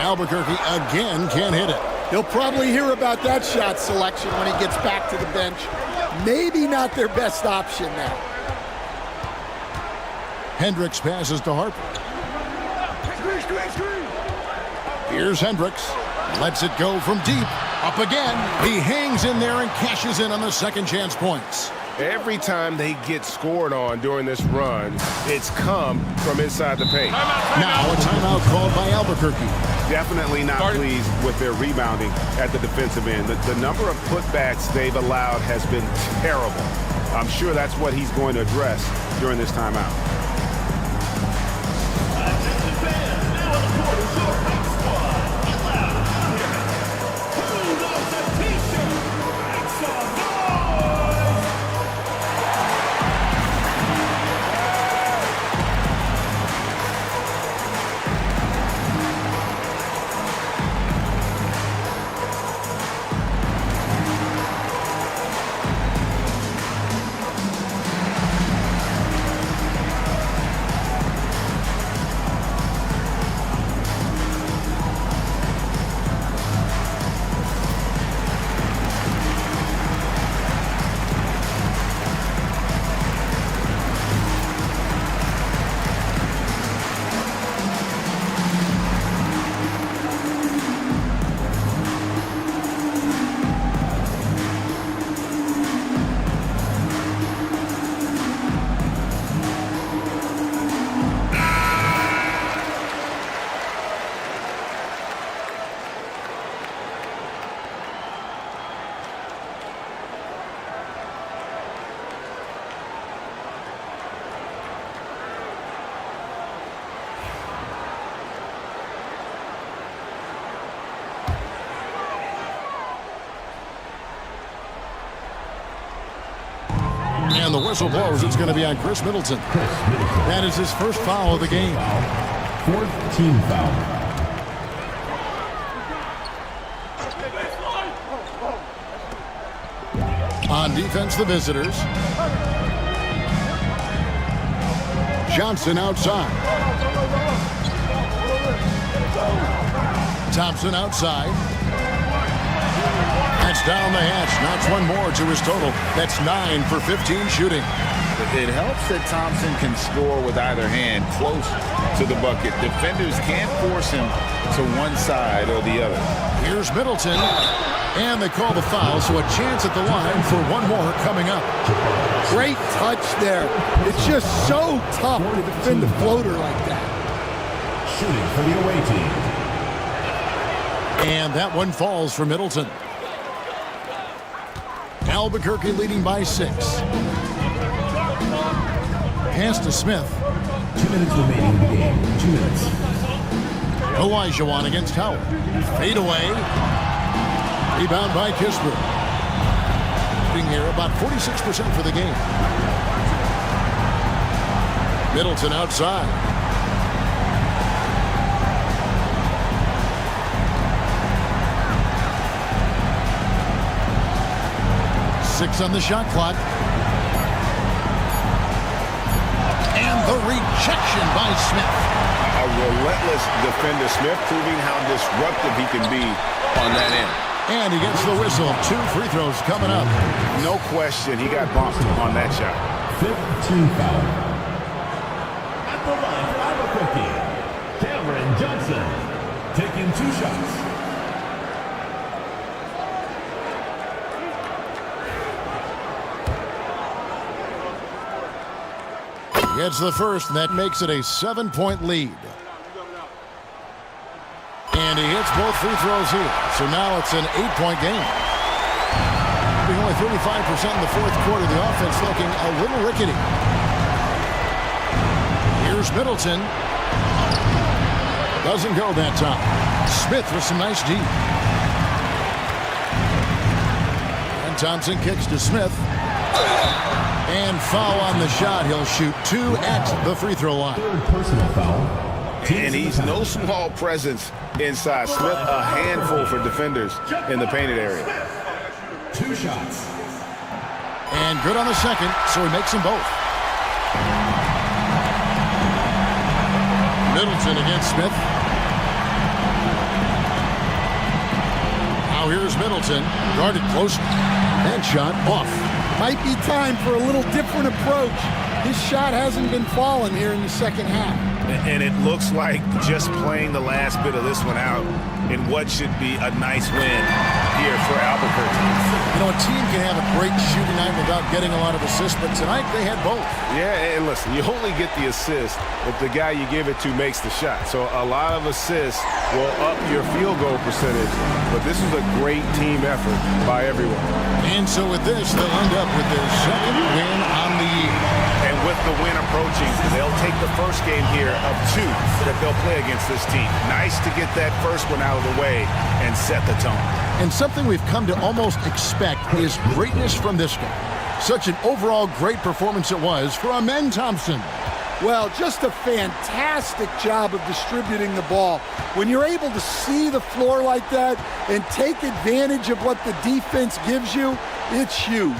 Albuquerque again can't hit it. He'll probably hear about that shot selection when he gets back to the bench. Maybe not their best option now. Hendricks passes to Harper. Here's Hendricks. Lets it go from deep. Up again. He hangs in there and cashes in on the second chance points. Every time they get scored on during this run, it's come from inside the paint. Now a timeout called by Albuquerque. Definitely not pleased with their rebounding at the defensive end. The number of putbacks they've allowed has been terrible. I'm sure that's what he's going to address during this timeout. And the whistle blows. It's going to be on Chris Middleton. That is his first foul of the game. Fourth team foul. On defense, the visitors. Johnson outside. Thompson outside. That's down the hatch. Knocks one more to his total. That's 9 for 15 shooting. It helps that Thompson can score with either hand close to the bucket. Defenders can't force him to one side or the other. Here's Middleton. And they call the foul, so a chance at the line for one more coming up. Great touch there. It's just so tough to defend a floater like that. Shooting for the away team. And that one falls for Middleton. Albuquerque leading by 6. Pass to Smith. 2 minutes remaining in the game. 2 minutes. Elijah against Howard. Fade away. Rebound by Kispert. Shooting here about 46% for the game. Middleton outside. Six on the shot clock. And the rejection by Smith. A relentless defender. Smith proving how disruptive he can be on that end. And he gets the whistle. 2 free throws coming up. No question he got bumped on that shot. Fifth team foul. At the line for Albuquerque, Cameron Johnson taking 2 shots. Gets the first, and that makes it a 7-point lead. And he hits both free throws here. So now it's an 8-point game. Being only 35% in the fourth quarter, the offense looking a little rickety. Here's Middleton. Doesn't go that time. Smith with some nice D. And Thompson kicks to Smith. And foul on the shot. He'll shoot 2 at the free throw line. Third personal foul. And he's no small presence inside. Smith a handful for defenders in the painted area. 2 shots. And good on the second, so he makes them both. Middleton against Smith. Now here's Middleton. Guarded close. That shot off. Might be time for a little different approach. his shot hasn't been falling here in the second half. And it looks like just playing the last bit of this one out in what should be a nice win here for Albuquerque. You know, a team can have a great shooting night without getting a lot of assists, but tonight they had both. Yeah, and listen, you only get the assist if the guy you give it to makes the shot. So a lot of assists will up your field goal percentage, but this is a great team effort by everyone. And so with this, they'll end up with their second win on the year. And with the win approaching, they'll take the first game here of 2 that they'll play against this team. Nice to get that first one out of the way and set the tone. And something we've come to almost expect is greatness from this guy. Such an overall great performance it was for Amen Thompson. Well, just a fantastic job of distributing the ball. When you're able to see the floor like that and take advantage of what the defense gives you, it's huge.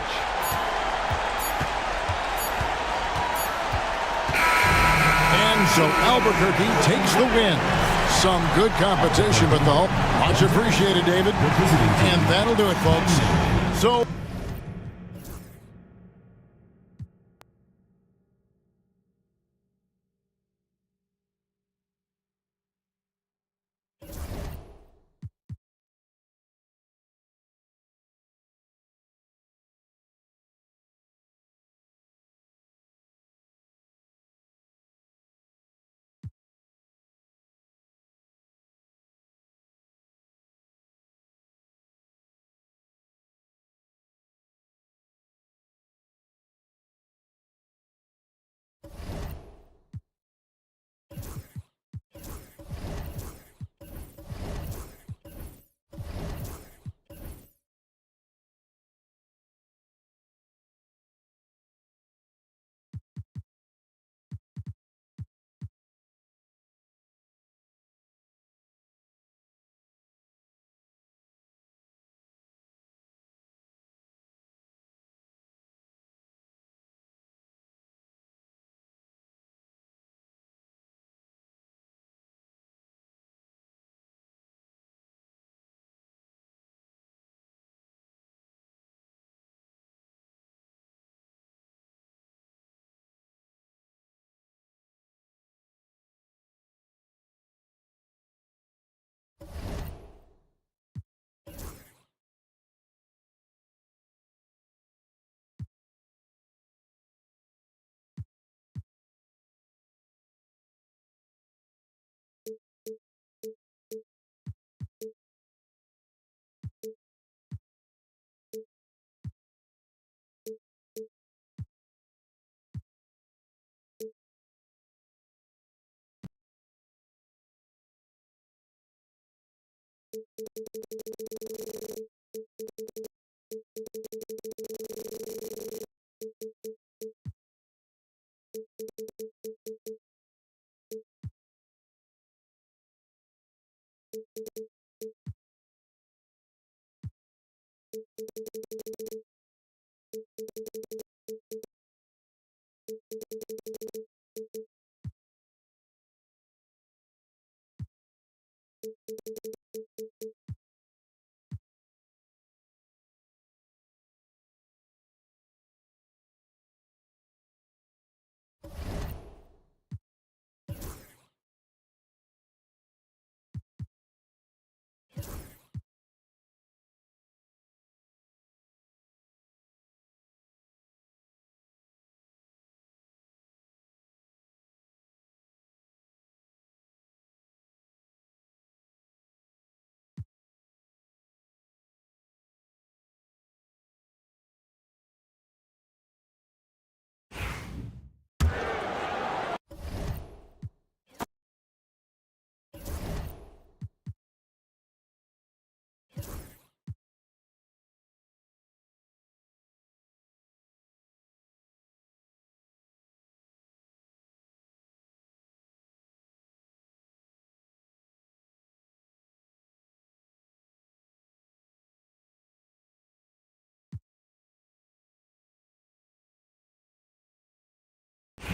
And so Albuquerque takes the win. Some good competition, but though, much appreciated, David. And that'll do it, folks. So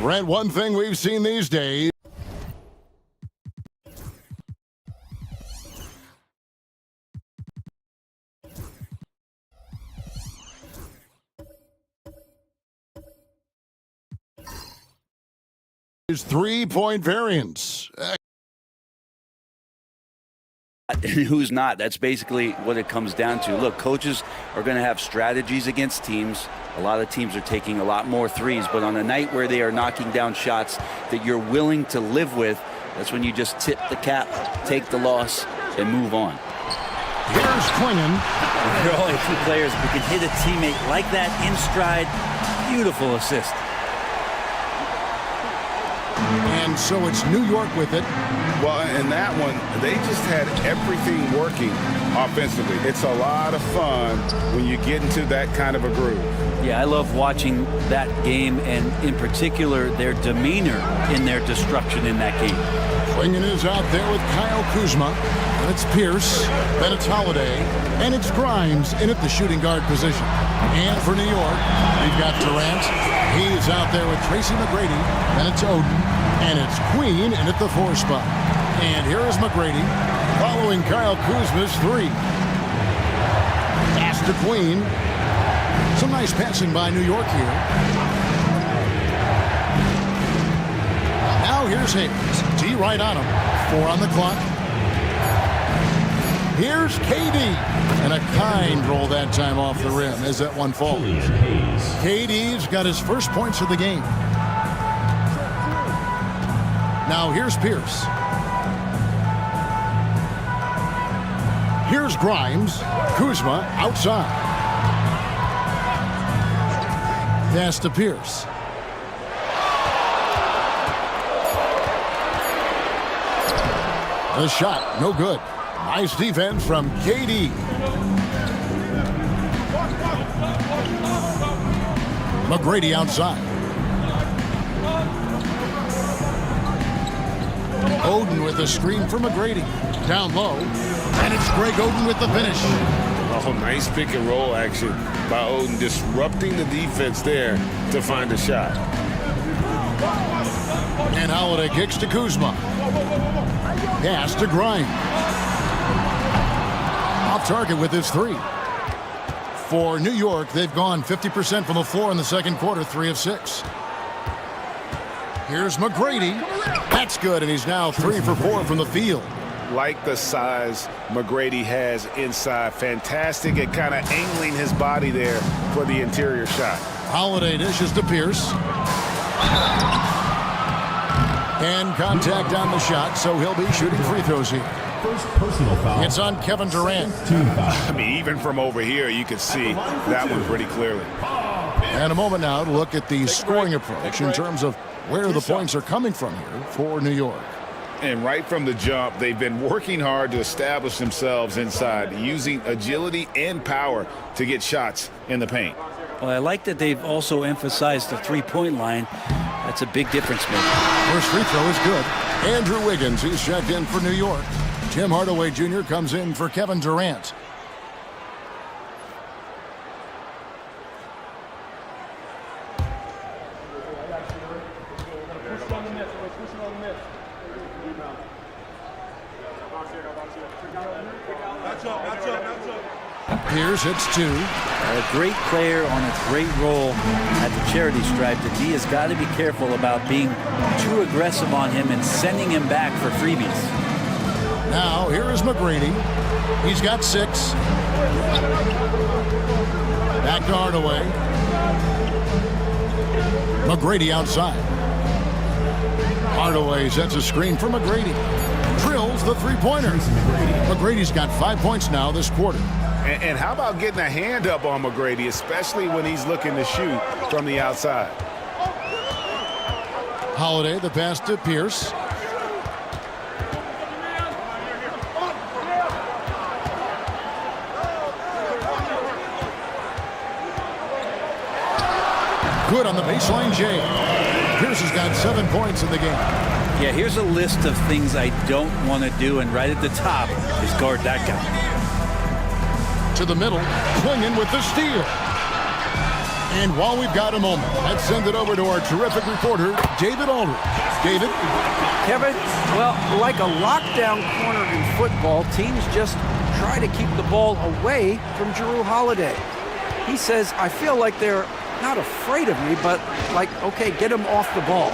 Brent, one thing we've seen these days. His 3-point variance. And who's not. That's basically what it comes down to. Look, coaches are going to have strategies against teams. A lot of teams are taking a lot more threes, but on a night where they are knocking down shots that you're willing to live with, that's when you just tip the cap, take the loss, and move on. Here's Klingon. There are only two players who can hit a teammate like that in stride. Beautiful assist. And so it's New York with it. Well, in that one, they just had everything working offensively. It's a lot of fun when you get into that kind of a groove. Yeah, I love watching that game, and in particular, their demeanor in their destruction in that game. Klingon is out there with Kyle Kuzma. And it's Pierce. Then it's Holiday. And it's Grimes in at the shooting guard position. And for New York, we've got Durant. He's out there with Tracy McGrady. Then it's Oden. And it's Queen in at the 4 spot. And here is McGrady following Kyle Kuzma's 3. Pass to Queen. Some nice passing by New York here. Now here's Hayes. T right on him. 4 on the clock. Here's KD. And a kind roll that time off the rim as that one falls. KD's got his first points of the game. Now here's Pierce. Here's Grimes. Kuzma outside. Pass to Pierce. The shot, no good. Nice defense from KD. McGrady outside. Oden with a screen for McGrady. Down low. And it's Greg Oden with the finish. Oh, nice pick and roll action by Oden, disrupting the defense there to find a shot. And Holiday kicks to Kuzma. Pass to Grimes. Off target with his 3. For New York, they've gone 50% from the floor in the second quarter, 3 of 6. Here's McGrady. That's good, and he's now 3 for 4 from the field. Like the size McGrady has inside. Fantastic at kind of angling his body there for the interior shot. Holiday dishes to Pierce. And contact on the shot, so he'll be shooting free throws here. First personal foul. It's on Kevin Durant. I mean, even from over here, you can see that one pretty clearly. And a moment now to look at the scoring approach in terms of where the points are coming from here for New York. And right from the jump, they've been working hard to establish themselves inside, using agility and power to get shots in the paint. Well, I like that they've also emphasized the three-point line. That's a big difference maker. First free throw is good. Andrew Wiggins, he's checked in for New York. Tim Hardaway Jr. comes in for Kevin Durant. Pierce hits 2. A great player on a great role at the charity stripe. The D has got to be careful about being too aggressive on him and sending him back for freebies. Now here is McGrady. He's got 6. Back to Hardaway. McGrady outside. Hardaway sets a screen for McGrady. Drills the three-pointer. McGrady's got 5 points now this quarter. And how about getting a hand up on McGrady, especially when he's looking to shoot from the outside? Holiday, the pass to Pierce. Good on the baseline, Jay. Pierce has got 7 points in the game. Yeah, here's a list of things I don't want to do, and right at the top is guard that guy. To the middle, Klingon with the steal. And while we've got a moment, let's send it over to our terrific reporter, David Aldridge. David? Kevin, well, like a lockdown corner in football, teams just try to keep the ball away from Jrue Holiday. He says, I feel like they're not afraid of me, but like, okay, get him off the ball.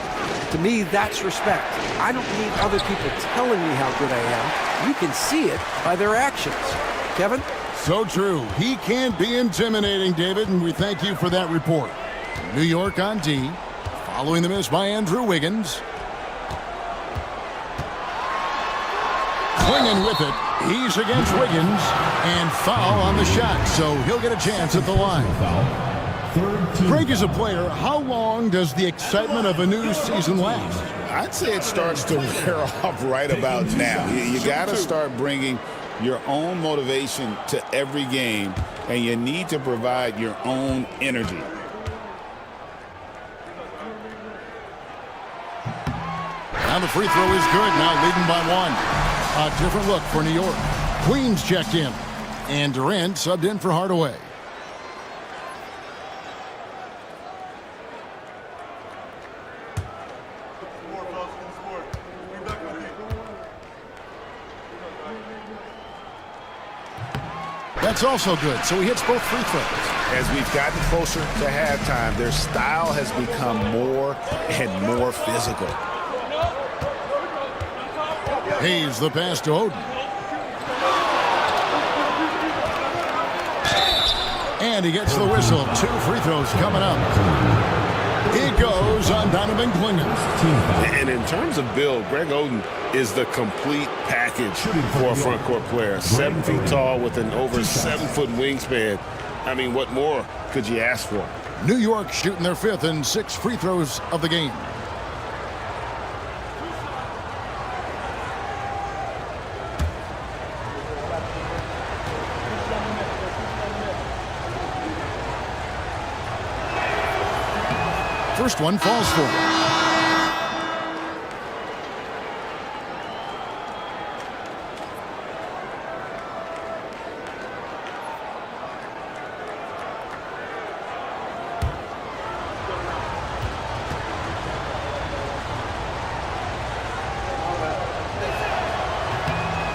To me, that's respect. I don't need other people telling me how good I am. You can see it by their actions. Kevin? So true. He can be intimidating, David, and we thank you for that report. New York on D, following the miss by Andrew Wiggins. Clinging with it. He's against Wiggins, and foul on the shot, so he'll get a chance at the line. Greg, as a player, how long does the excitement of a new season last? I'd say it starts to wear off right about now. You got to start bringing your own motivation to every game, and you need to provide your own energy. Now the free throw is good, now leading by one. A different look for New York. Queens checked in, and Durant subbed in for Hardaway. That's also good, so he hits both free throws. As we've gotten closer to halftime, their style has become more and more physical. Hayes the pass to Oden. And he gets the whistle. 2 free throws coming up. It goes on Donovan Clingan. And in terms of build, Greg Oden is the complete package for a front court player. 7 feet tall with an over 7-foot wingspan. I mean, what more could you ask for? New York shooting their 5th and 6 free throws of the game. First one falls for him.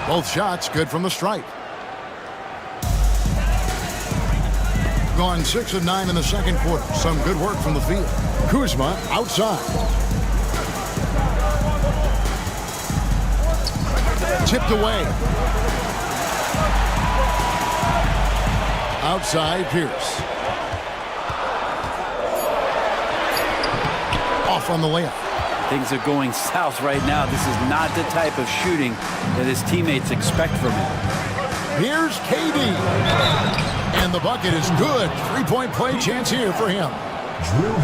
Both shots good from the stripe. Gone 6 of 9 in the second quarter. Some good work from the field. Kuzma outside. Tipped away. Outside Pierce. Off on the layup. Things are going south right now. This is not the type of shooting that his teammates expect from him. Here's KD. And the bucket is good. 3-point play chance here for him.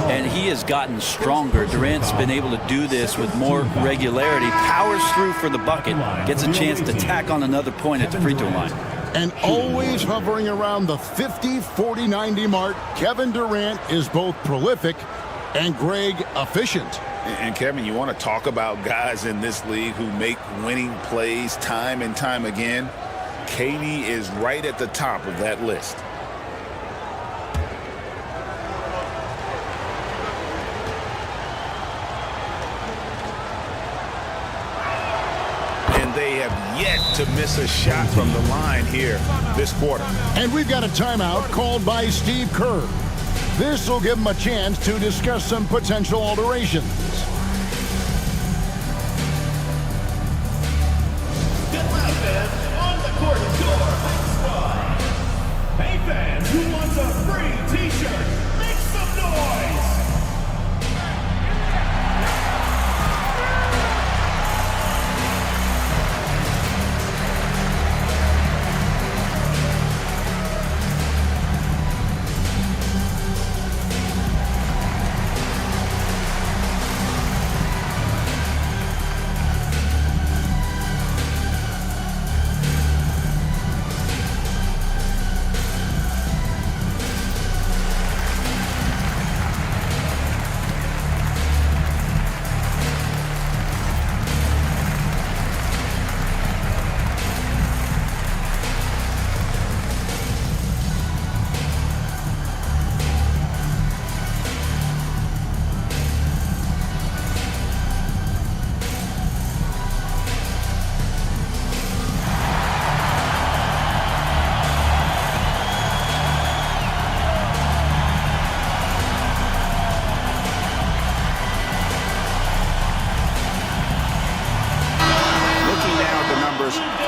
And he has gotten stronger. Durant's been able to do this with more regularity. Powers through for the bucket. Gets a chance to tack on another point at the free throw line. And always hovering around the 50, 40, 90 mark, Kevin Durant is both prolific and Greg efficient. And Kevin, you want to talk about guys in this league who make winning plays time and time again? KD is right at the top of that list. And they have yet to miss a shot from the line here this quarter. And we've got a timeout called by Steve Kerr. This will give him a chance to discuss some potential alterations. On the court is your home squad. Hey fans, who wants a free t-shirt? Make some noise!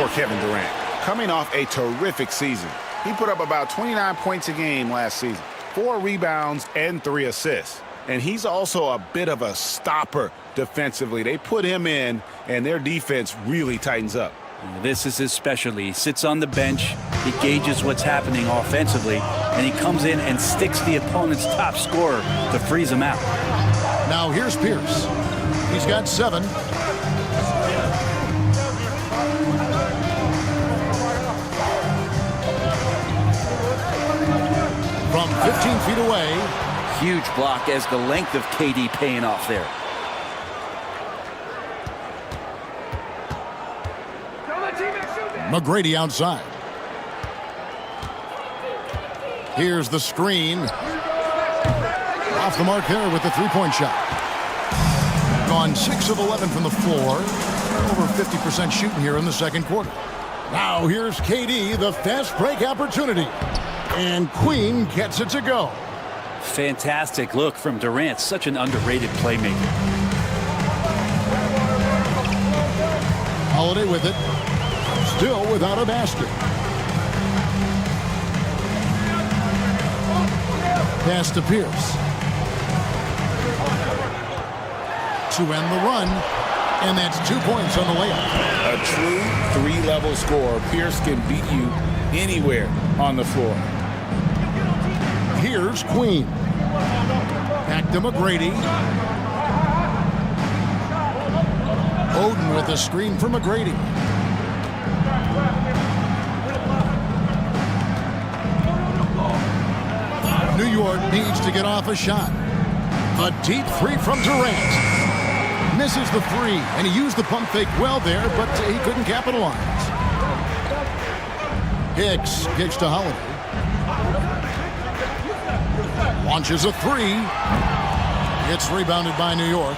for Kevin Durant. Coming off a terrific season, he put up about 29 points a game last season, 4 rebounds and 3 assists. And he's also a bit of a stopper defensively. They put him in, and their defense really tightens up. This is his specialty. He sits on the bench, he gauges what's happening offensively, and he comes in and sticks the opponent's top scorer to freeze him out. Now here's Pierce. He's got 7. From 15 feet away. Huge block as the length of KD paying off there. McGrady outside. Here's the screen. Off the mark there with the three-point shot. Gone 6 of 11 from the floor. Over 50% shooting here in the second quarter. Now here's KD, the fast break opportunity. And Queen gets it to go. Fantastic look from Durant. Such an underrated playmaker. Holiday with it. Still without a basket. Pass to Pierce. To end the run. And that's 2 points on the layup. A true 3-level scorer. Pierce can beat you anywhere on the floor. Here's Queen. Back to McGrady. Oden with a screen for McGrady. New York needs to get off a shot. A deep 3 from Durant. Misses the 3, and he used the pump fake well there, but he couldn't capitalize. Hicks kicks to Holiday. Launches a 3. It's rebounded by New York.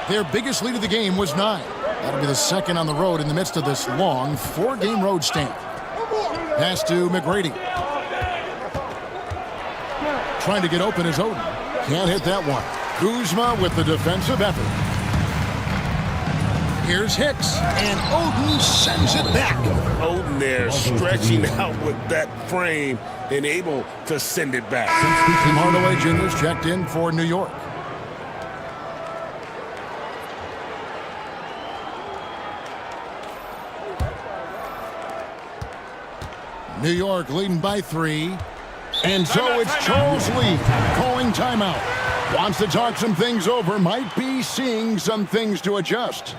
Their biggest lead of the game was 9. That'll be the second on the road in the midst of this long 4-game road stand. Pass to McGrady. Trying to get open is Oden. Can't hit that one. Kuzma with the defensive effort. Here's Hicks, and Oden sends it back. Oden there stretching out with that frame and able to send it back. Tim Hardaway Jr.'s checked in for New York. New York leading by 3. And so it's Charles Lee calling timeout. Wants to talk some things over. Might be seeing some things to adjust.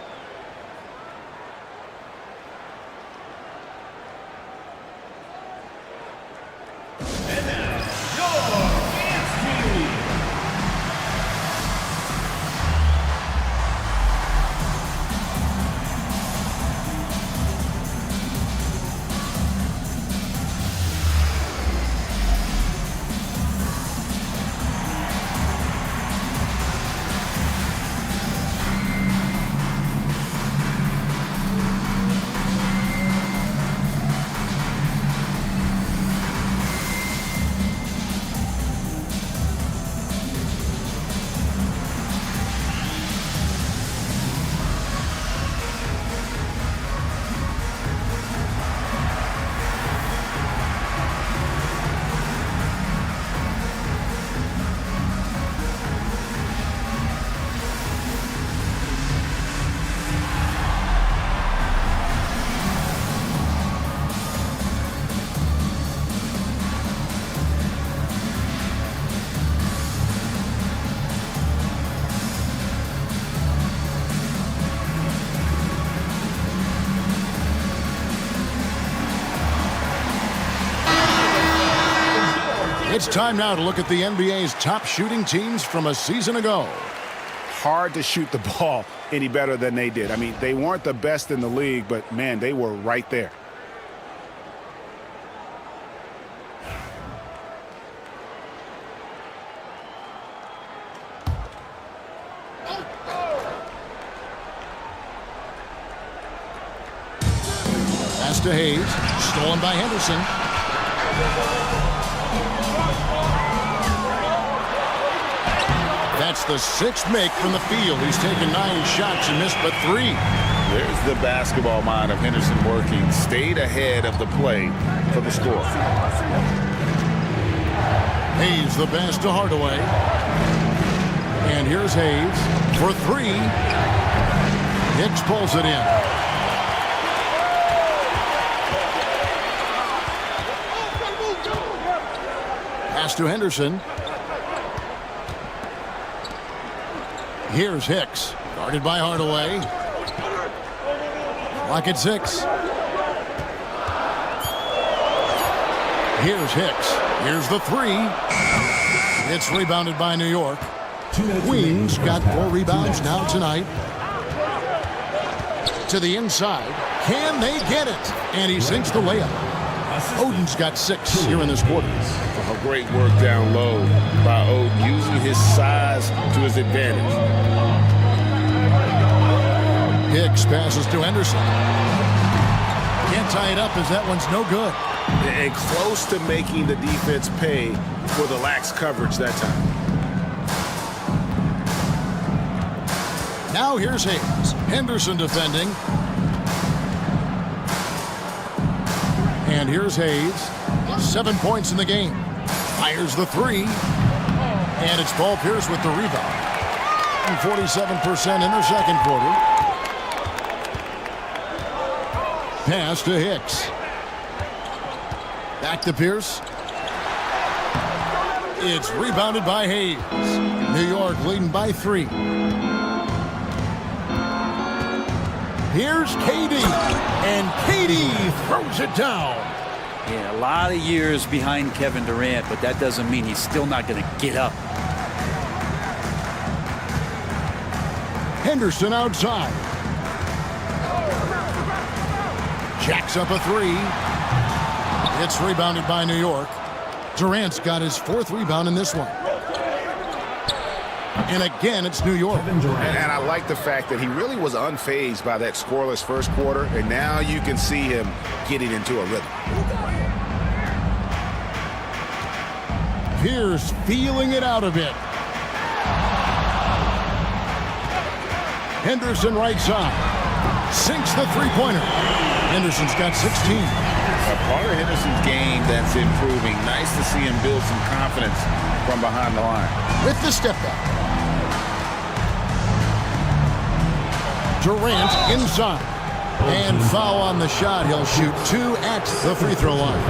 It's time now to look at the NBA's top shooting teams from a season ago. Hard to shoot the ball any better than they did. I mean, they weren't the best in the league, but, man, they were right there. Pass to Hayes. Stolen by Henderson. That's the 6th make from the field. He's taken 9 shots and missed but 3. There's the basketball mind of Henderson working. Stayed ahead of the play for the score. Hayes the pass to Hardaway. And here's Hayes for three. Hicks pulls it in. Pass to Henderson. Here's Hicks. Guarded by Hardaway. Clock at 6. Here's Hicks. Here's the three. It's rebounded by New York. Queens got 4 rebounds now tonight. To the inside. Can they get it? And he sinks the layup. Oden's got 6 here in this quarter. Great work down low by Oden, using his size to his advantage. Hicks passes to Henderson. Can't tie it up as that one's no good. And close to making the defense pay for the lax coverage that time. Now here's Hayes. Henderson defending. And here's Hayes. 7 points in the game. Fires the three. And it's Paul Pierce with the rebound. 47% in the second quarter. Pass to Hicks. Back to Pierce. It's rebounded by Hayes. New York leading by 3. Here's KD. And KD throws it down. Yeah, a lot of years behind Kevin Durant, but that doesn't mean he's still not going to get up. Henderson outside. Jacks up a three. It's rebounded by New York. Durant's got his 4th rebound in this one. And again, it's New York. And I like the fact that he really was unfazed by that scoreless first quarter, and now you can see him getting into a rhythm. Pierce feeling it out a bit. Henderson right side. Sinks the three-pointer. Henderson's got 16. A part of Henderson's game that's improving. Nice to see him build some confidence from behind the line. With the step back. Durant inside. And foul on the shot. He'll shoot 2 at the free throw line.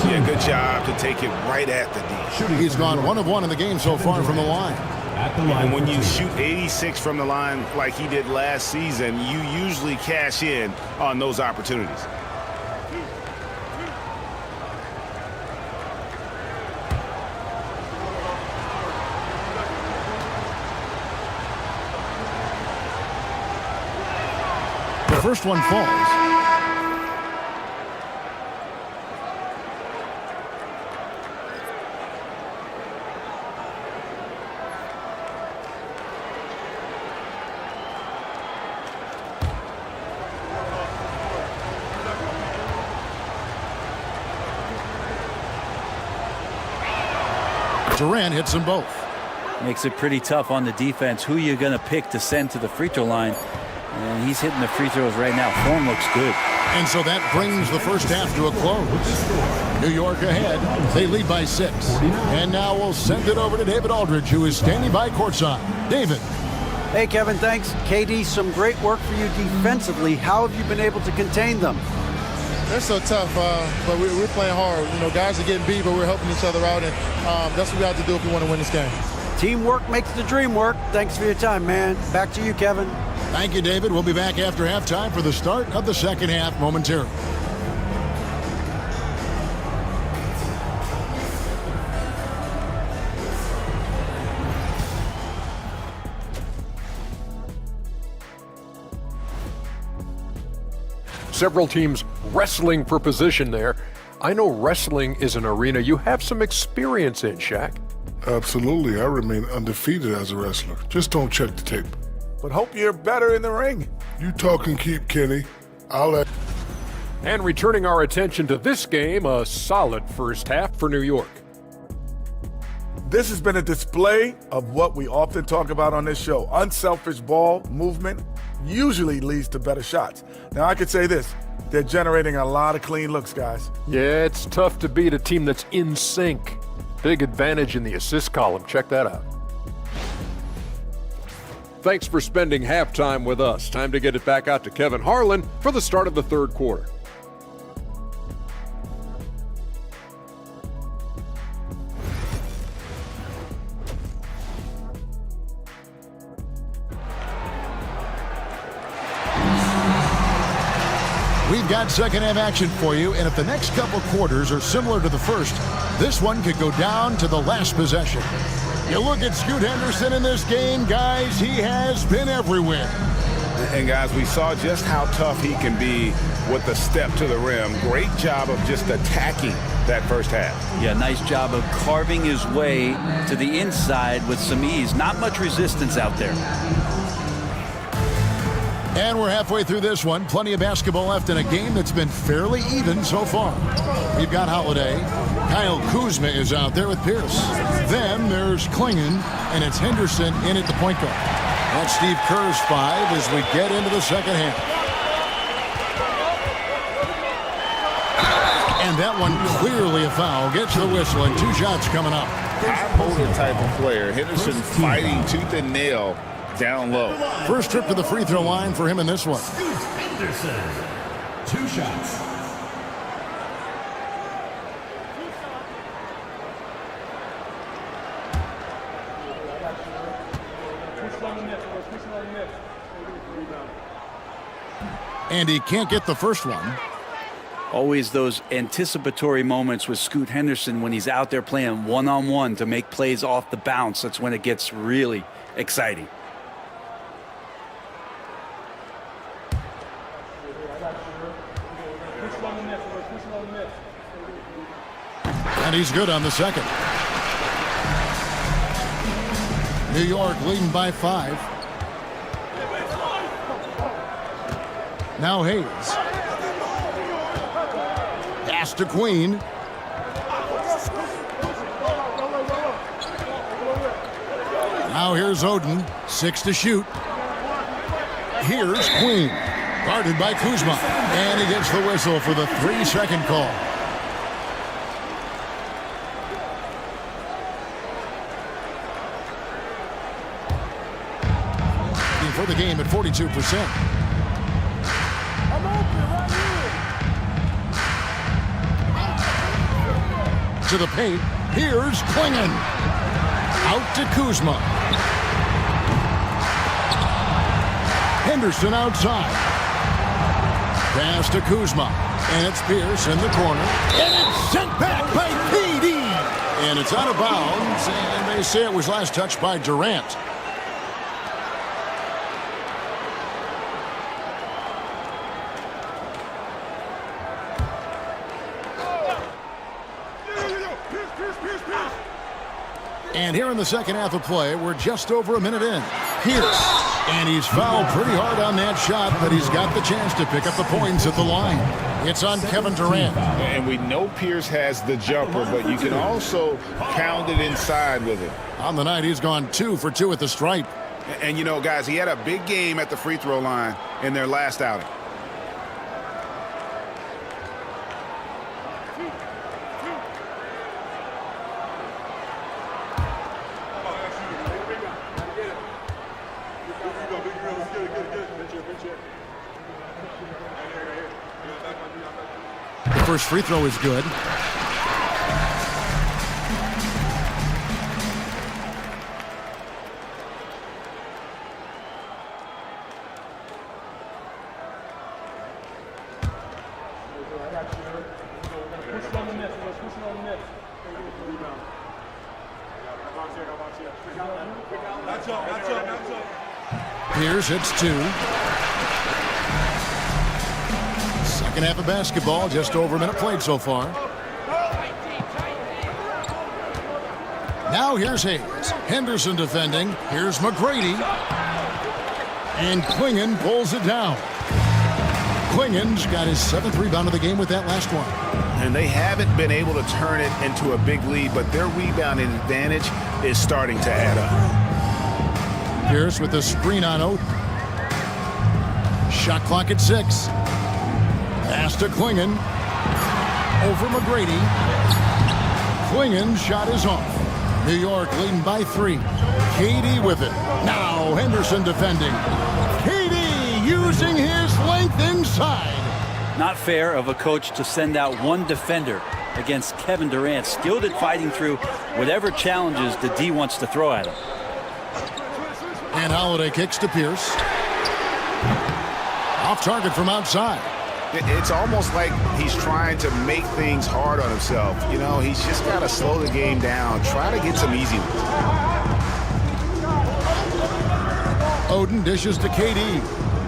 Yeah, good job to take it right at the D. He's gone 1 of 1 in the game so far from the line. And when you shoot 86 from the line like he did last season, you usually cash in on those opportunities. The first one falls. Durant hits them both. Makes it pretty tough on the defense. Who you're going to pick to send to the free throw line. And he's hitting the free throws right now. Form looks good. And so that brings the first half to a close. New York ahead. They lead by 6. And now we'll send it over to David Aldridge, who is standing by courtside. David. Hey, Kevin, thanks. KD, some great work for you defensively. How have you been able to contain them? They're so tough, but we're playing hard. You know, guys are getting beat, but we're helping each other out, and that's what we have to do if we want to win this game. Teamwork makes the dream work. Thanks for your time, man. Back to you, Kevin. Thank you, David. We'll be back after halftime for the start of the second half momentarily. Several teams wrestling for position there. I know wrestling is an arena you have some experience in, Shaq. Absolutely. I remain undefeated as a wrestler. Just don't check the tape. But hope you're better in the ring. You talk and keep, Kenny. I'll let... And returning our attention to this game, a solid first half for New York. This has been a display of what we often talk about on this show. Unselfish ball movement, usually leads to better shots. Now, I could say this. They're generating a lot of clean looks, guys. Yeah, it's tough to beat a team that's in sync. Big advantage in the assist column. Check that out. Thanks for spending halftime with us. Time to get it back out to Kevin Harlan for the start of the third quarter. We've got second half action for you, and if the next couple quarters are similar to the first, this one could go down to the last possession. You look at Scoot Henderson in this game, guys, he has been everywhere. And guys, we saw just how tough he can be with the step to the rim. Great job of just attacking that first half. Yeah, nice job of carving his way to the inside with some ease. Not much resistance out there. And we're halfway through this one. Plenty of basketball left in a game that's been fairly even so far. We've got Holiday. Kyle Kuzma is out there with Pierce. Then there's Klingon, and it's Henderson in at the point guard. That's Steve Kerr's 5 as we get into the second half. And that one clearly a foul. Gets the whistle, and 2 shots coming up. High-motor type of player. Henderson fighting tooth and nail down low. First trip to the free throw line for him in this one. Henderson, 2 shots. And he can't get the first one. Always those anticipatory moments with Scoot Henderson when he's out there playing one-on-one to make plays off the bounce. That's when it gets really exciting. And he's good on the second. New York leading by 5. Now Hayes. Pass to Queen. Now here's Oden. 6 to shoot. Here's Queen. Guarded by Kuzma. And he gets the whistle for the 3-second call. For the game at 42%. To the paint. Here's Klingon. Out to Kuzma. Henderson outside. Pass to Kuzma. And it's Pierce in the corner. And it's sent back by PD. And it's out of bounds. And they say it was last touched by Durant. And here in the second half of play, we're just over a minute in. Pierce. And he's fouled pretty hard on that shot, but he's got the chance to pick up the points at the line. It's on Kevin Durant. And we know Pierce has the jumper, but you can also pound it inside with it. On the night, he's gone 2 for 2 at the stripe. And you know, guys, he had a big game at the free throw line in their last outing. The first free throw is good. Pierce hits 2. Second half of basketball, just over a minute played so far. Now here's Hayes. Henderson defending. Here's McGrady. And Klingon pulls it down. Klingon's got his 7th rebound of the game with that last one. And they haven't been able to turn it into a big lead, but their rebounding advantage is starting to add up. Pierce with the screen on Oath. Shot clock at 6. Pass to Klingon. Over McGrady. Klingon's shot is off. New York leading by 3. KD with it. Now Henderson defending. KD using his length inside. Not fair of a coach to send out one defender against Kevin Durant, skilled at fighting through whatever challenges the D wants to throw at him. And Holiday kicks to Pierce. Off target from outside. It's almost like he's trying to make things hard on himself. You know, he's just got to slow the game down, try to get some easy ones. Oden dishes to KD.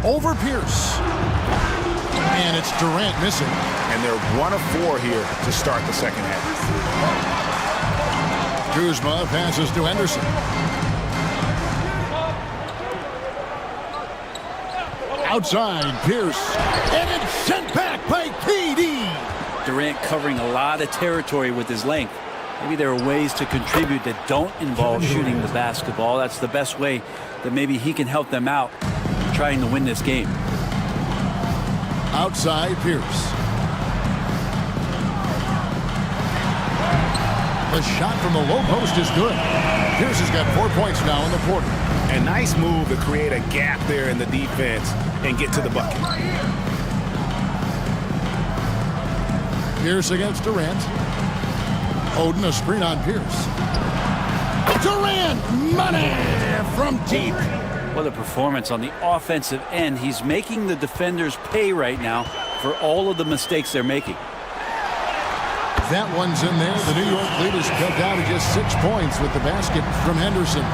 Over Pierce. And it's Durant missing. And they're 1 of 4 here to start the second half. Kuzma passes to Henderson. Outside, Pierce. And it's sent back by KD. Durant covering a lot of territory with his length. Maybe there are ways to contribute that don't involve shooting the basketball. That's the best way that maybe he can help them out trying to win this game. Outside, Pierce. The shot from the low post is good. Pierce has got 4 points now in the quarter. A nice move to create a gap there in the defense and get to the bucket. Pierce against Durant. Oden a screen on Pierce. Durant, money from deep. What a performance on the offensive end. He's making the defenders pay right now for all of the mistakes they're making. That one's in there. The New York lead is cut down to just 6 points with the basket from Henderson.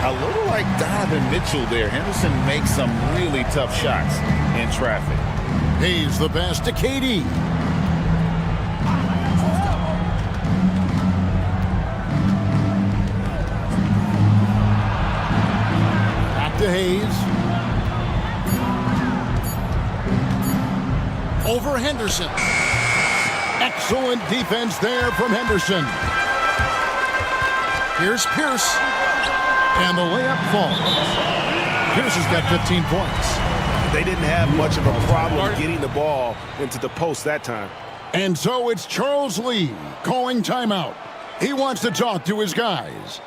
A little like Donovan Mitchell there. Henderson makes some really tough shots in traffic. He's the pass to KD. Back to Hayes. Over Henderson. Excellent defense there from Henderson. Here's Pierce. And the layup falls. Pierce has got 15 points. They didn't have much of a problem getting the ball into the post that time. And so it's Charles Lee calling timeout. He wants to talk to his guys.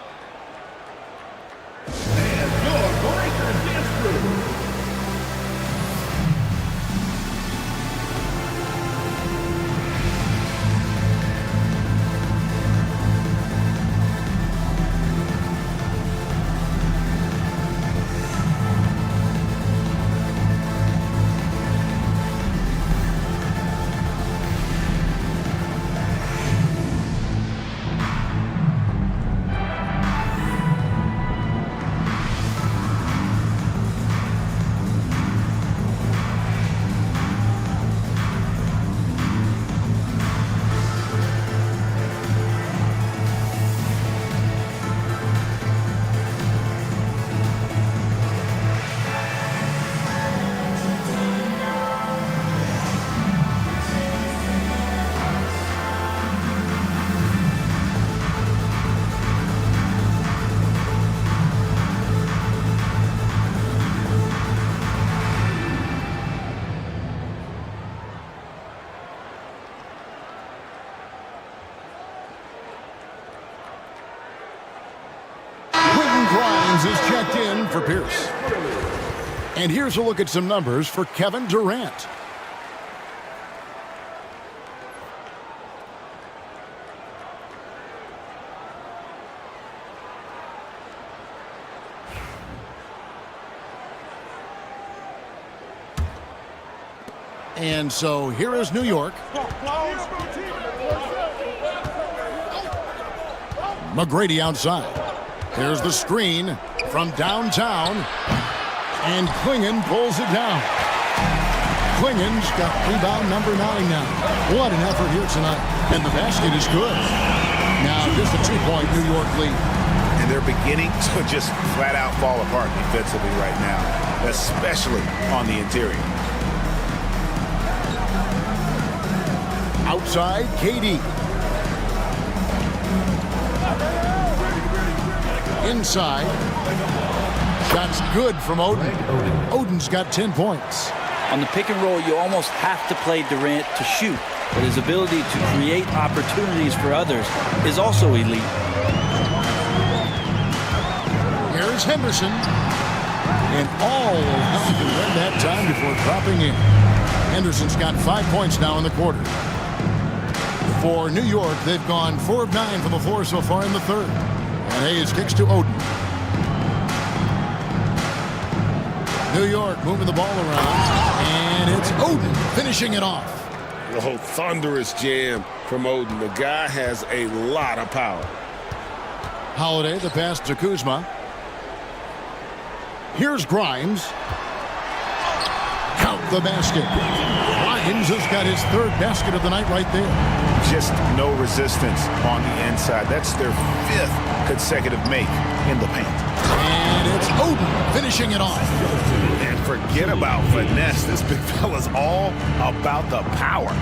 Is checked in for Pierce. And here's a look at some numbers for Kevin Durant. And so here is New York. McGrady outside. Here's the screen from downtown. And Klingon pulls it down. Klingon's got rebound number 9 now. What an effort here tonight. And the basket is good. Now just a 2-point New York lead. And they're beginning to just flat out fall apart defensively right now, especially on the interior. Outside, KD. Inside. Shots good from Oden. Oden's got 10 points. On the pick and roll, you almost have to play Durant to shoot, but his ability to create opportunities for others is also elite. Here's Henderson. And all help to win that time before dropping in. Henderson's got 5 points now in the quarter. For New York, they've gone 4 of 9 from the floor so far in the third. And Hayes kicks to Oden. New York moving the ball around. And it's Oden finishing it off. Oh, thunderous jam from Oden. The guy has a lot of power. Holiday, the pass to Kuzma. Here's Grimes. Count the basket. Grimes has got his third basket of the night right there. Just no resistance on the inside. That's their 5th consecutive make in the paint. And it's Oden finishing it off. And forget about finesse. This big fella's all about the power.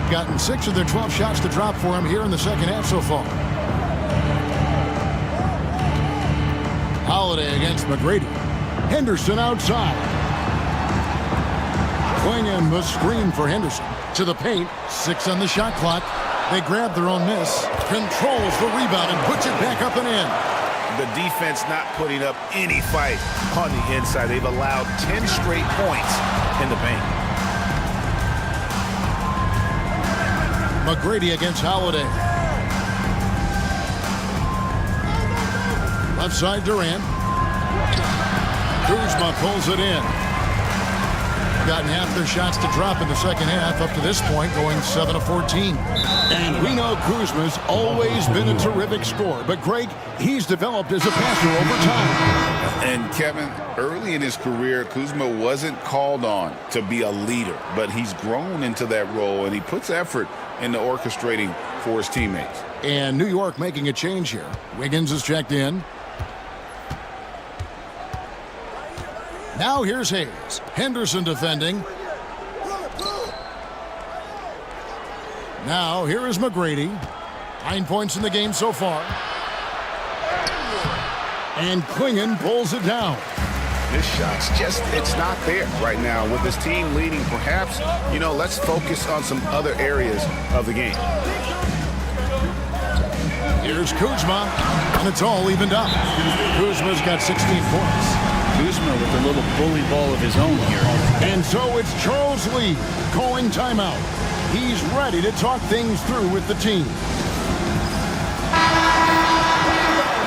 Gotten 6 of their 12 shots to drop for him here in the second half so far. Holiday against McGrady. Henderson outside. Quingen the screen for Henderson. To the paint. 6 on the shot clock. They grab their own miss. Controls the rebound and puts it back up and in. The defense not putting up any fight on the inside. They've allowed 10 straight points in the paint. McGrady against Holiday. Left side Durant. Kuzma pulls it in. Gotten half their shots to drop in the second half up to this point, going 7 of 14. And we know Kuzma's always been a terrific scorer, but Greg, he's developed as a passer over time. And Kevin, early in his career, Kuzma wasn't called on to be a leader, but he's grown into that role, and he puts effort into orchestrating for his teammates. And New York making a change here. Wiggins is checked in. Now here's Hayes. Henderson defending. Now here is McGrady. 9 points in the game so far. And Quingen pulls it down. This shot's just, it's not there right now. With this team leading, perhaps, let's focus on some other areas of the game. Here's Kuzma, and it's all evened up. Kuzma's got 16 points. Kuzma with a little bully ball of his own here. And so it's Charles Lee calling timeout. He's ready to talk things through with the team.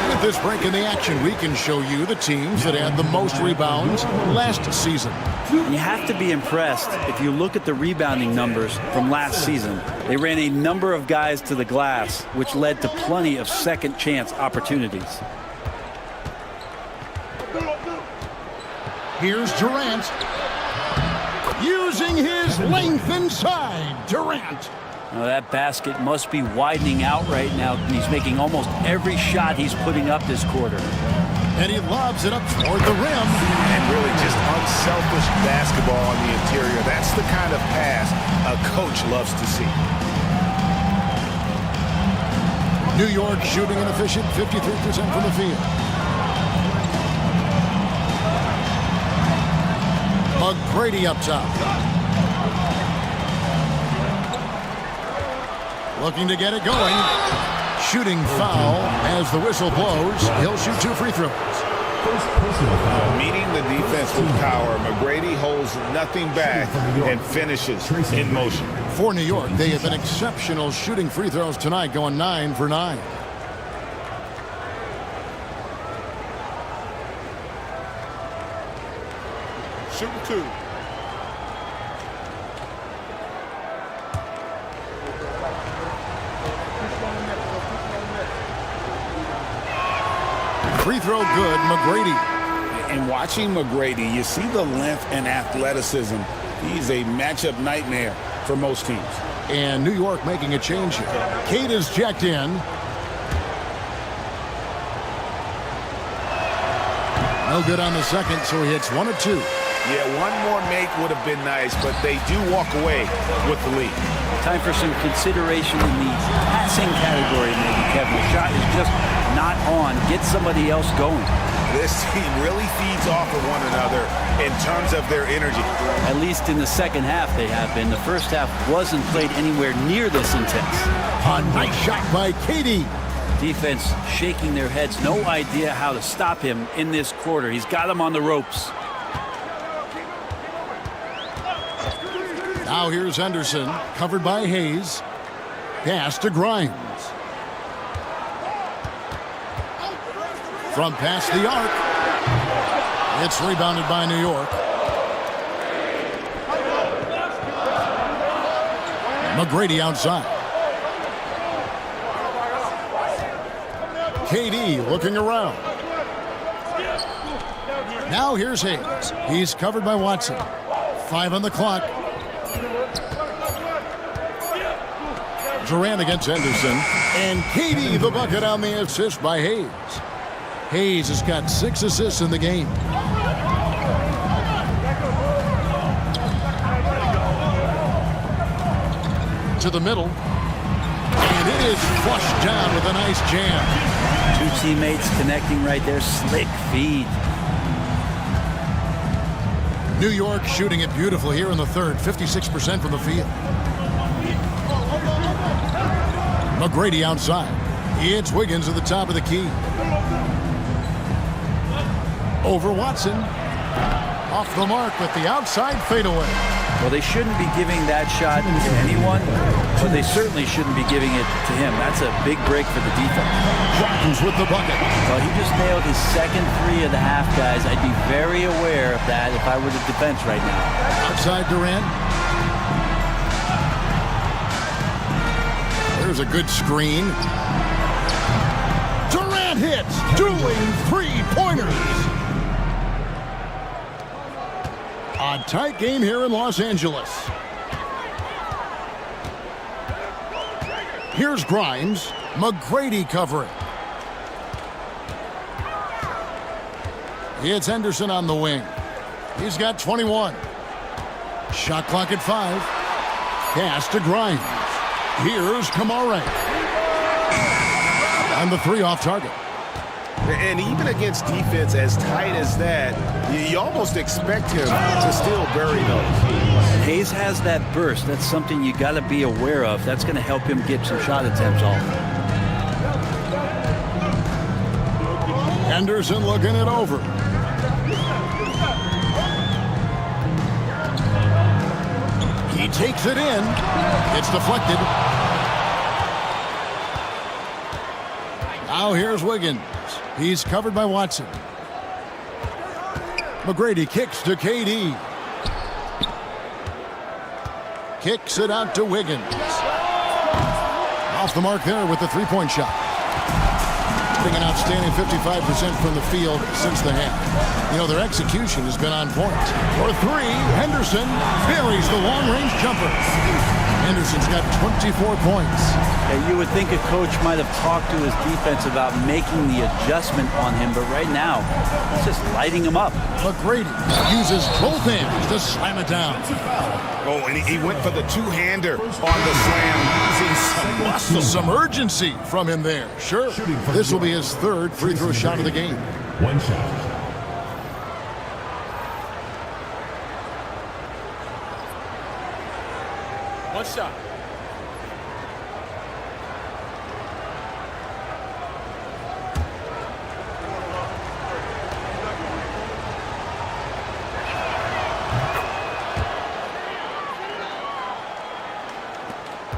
With this break in the action, we can show you the teams that had the most rebounds last season. You have to be impressed if you look at the rebounding numbers from last season. They ran a number of guys to the glass, which led to plenty of second chance opportunities. Here's Durant. Using his length inside. Durant. Now that basket must be widening out right now. He's making almost every shot he's putting up this quarter. And he lobs it up toward the rim. And really just unselfish basketball on the interior. That's the kind of pass a coach loves to see. New York shooting an efficient 53% from the field. McGrady up top. Looking to get it going. Shooting foul as the whistle blows. He'll shoot 2 free throws. Meeting the defense with power, McGrady holds nothing back and finishes in motion. For New York, they have been exceptional shooting free throws tonight, going 9 for 9. Shooting 2. Free throw good, McGrady. And watching McGrady, you see the length and athleticism. He's a matchup nightmare for most teams. And New York making a change here. Cade is checked in. No good on the second, so he hits 1 of 2. Yeah, one more make would have been nice, but they do walk away with the lead. Time for some consideration in the passing category, maybe, Kevin. The shot is just not on. Get somebody else going. This team really feeds off of one another in terms of their energy. At least in the second half they have been. The first half wasn't played anywhere near this intense. A nice shot by Katie. Defense shaking their heads. No idea how to stop him in this quarter. He's got him on the ropes. Now here's Henderson, covered by Hayes. Pass to Grimes. From past the arc. It's rebounded by New York. McGrady outside. KD looking around. Now here's Hayes. He's covered by Watson. 5 on the clock. Durant against Henderson. And KD the bucket on the assist by Hayes. Hayes has got 6 assists in the game. To the middle. And it is flushed down with a nice jam. 2 teammates connecting right there. Slick feed. New York shooting it beautiful here in the third. 56% from the field. McGrady outside. It's Wiggins at the top of the key. Over Watson. Off the mark with the outside fadeaway. Well, they shouldn't be giving that shot to anyone, but they certainly shouldn't be giving it to him. That's a big break for the defense. Grimes with the bucket. Well, he just nailed his second 3 of the half, guys. I'd be very aware of that if I were the defense right now. Outside Durant. There's a good screen. Durant hits. Dueling 3-pointers. A tight game here in Los Angeles. Here's Grimes. McGrady covering. It's Henderson on the wing. He's got 21. Shot clock at 5. Pass to Grimes. Here's Kamara. And the 3 off target. And even against defense as tight as that, you almost expect him to still bury those. Hayes has that burst. That's something you got to be aware of. That's going to help him get some shot attempts off. Henderson looking it over. He takes it in. It's deflected. Now here's Wiggins. He's covered by Watson. McGrady kicks to KD. Kicks it out to Wiggins. Off the mark there with the 3-point shot. Hitting an outstanding 55% from the field since the half. You know, their execution has been on point. For 3, Henderson buries the long-range jumper. Henderson's got 24 points. You would think a coach might have talked to his defense about making the adjustment on him, but right now, he's just lighting him up. McGrady uses both hands to slam it down. Oh, and he went for the 2-hander on the slam. Seeing some muscle. Some urgency from him there. Sure. This will be his 3rd free throw shot of the game. 1 shot. One shot.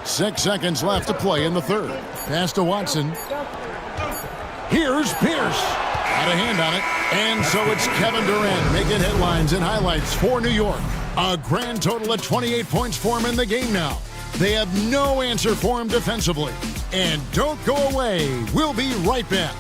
Six seconds left to play in the third. Pass to Watson. Here's Pierce. Got a hand on it. And so it's Kevin Durant making headlines and highlights for New York. A grand total of 28 points for him in the game now. They have no answer for him defensively. And don't go away. We'll be right back.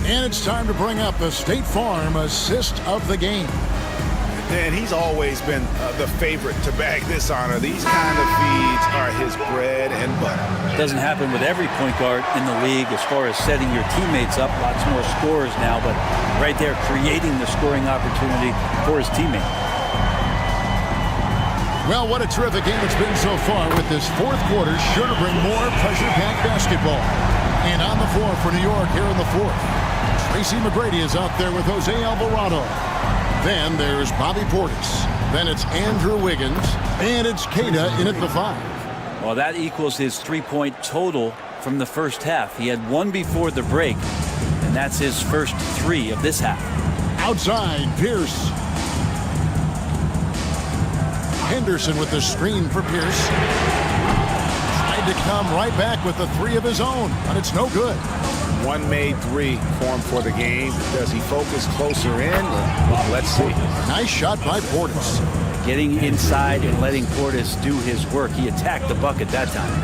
And it's time to bring up the State Farm assist of the game. And he's always been the favorite to bag this honor. These kind of feeds are his bread and butter. Doesn't happen with every point guard in the league as far as setting your teammates up. Lots more scorers now, but right there creating the scoring opportunity for his teammate. Well, what a terrific game it's been so far, with this fourth quarter sure to bring more pressure-packed basketball. And on the floor for New York here in the fourth, Tracy McGrady is out there with Jose Alvarado. Then there's Bobby Portis. Then it's Andrew Wiggins. And it's Queta in at the 5. Well, that equals his three-point total from the first half. He had one before the break, and that's his first 3 of this half. Outside, Pierce. Henderson with the screen for Pierce. Tried to come right back with the 3 of his own, but it's no good. One made 3 for him for the game. Does he focus closer in? Well, let's see. Nice shot by Portis. Getting inside and letting Portis do his work. He attacked the bucket that time.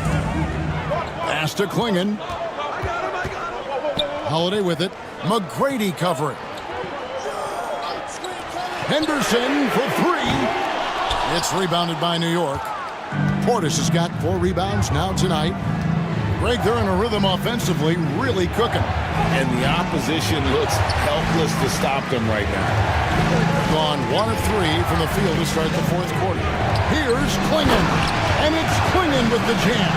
Pass to Klingon. Holiday with it. McGrady covering. Henderson for 3. It's rebounded by New York. Portis has got 4 rebounds now tonight. Greg, they're in a rhythm offensively, really cooking. And the opposition looks helpless to stop them right now. Gone 1 of 3 from the field to start the fourth quarter. Here's Klingon. And it's Klingon with the jam.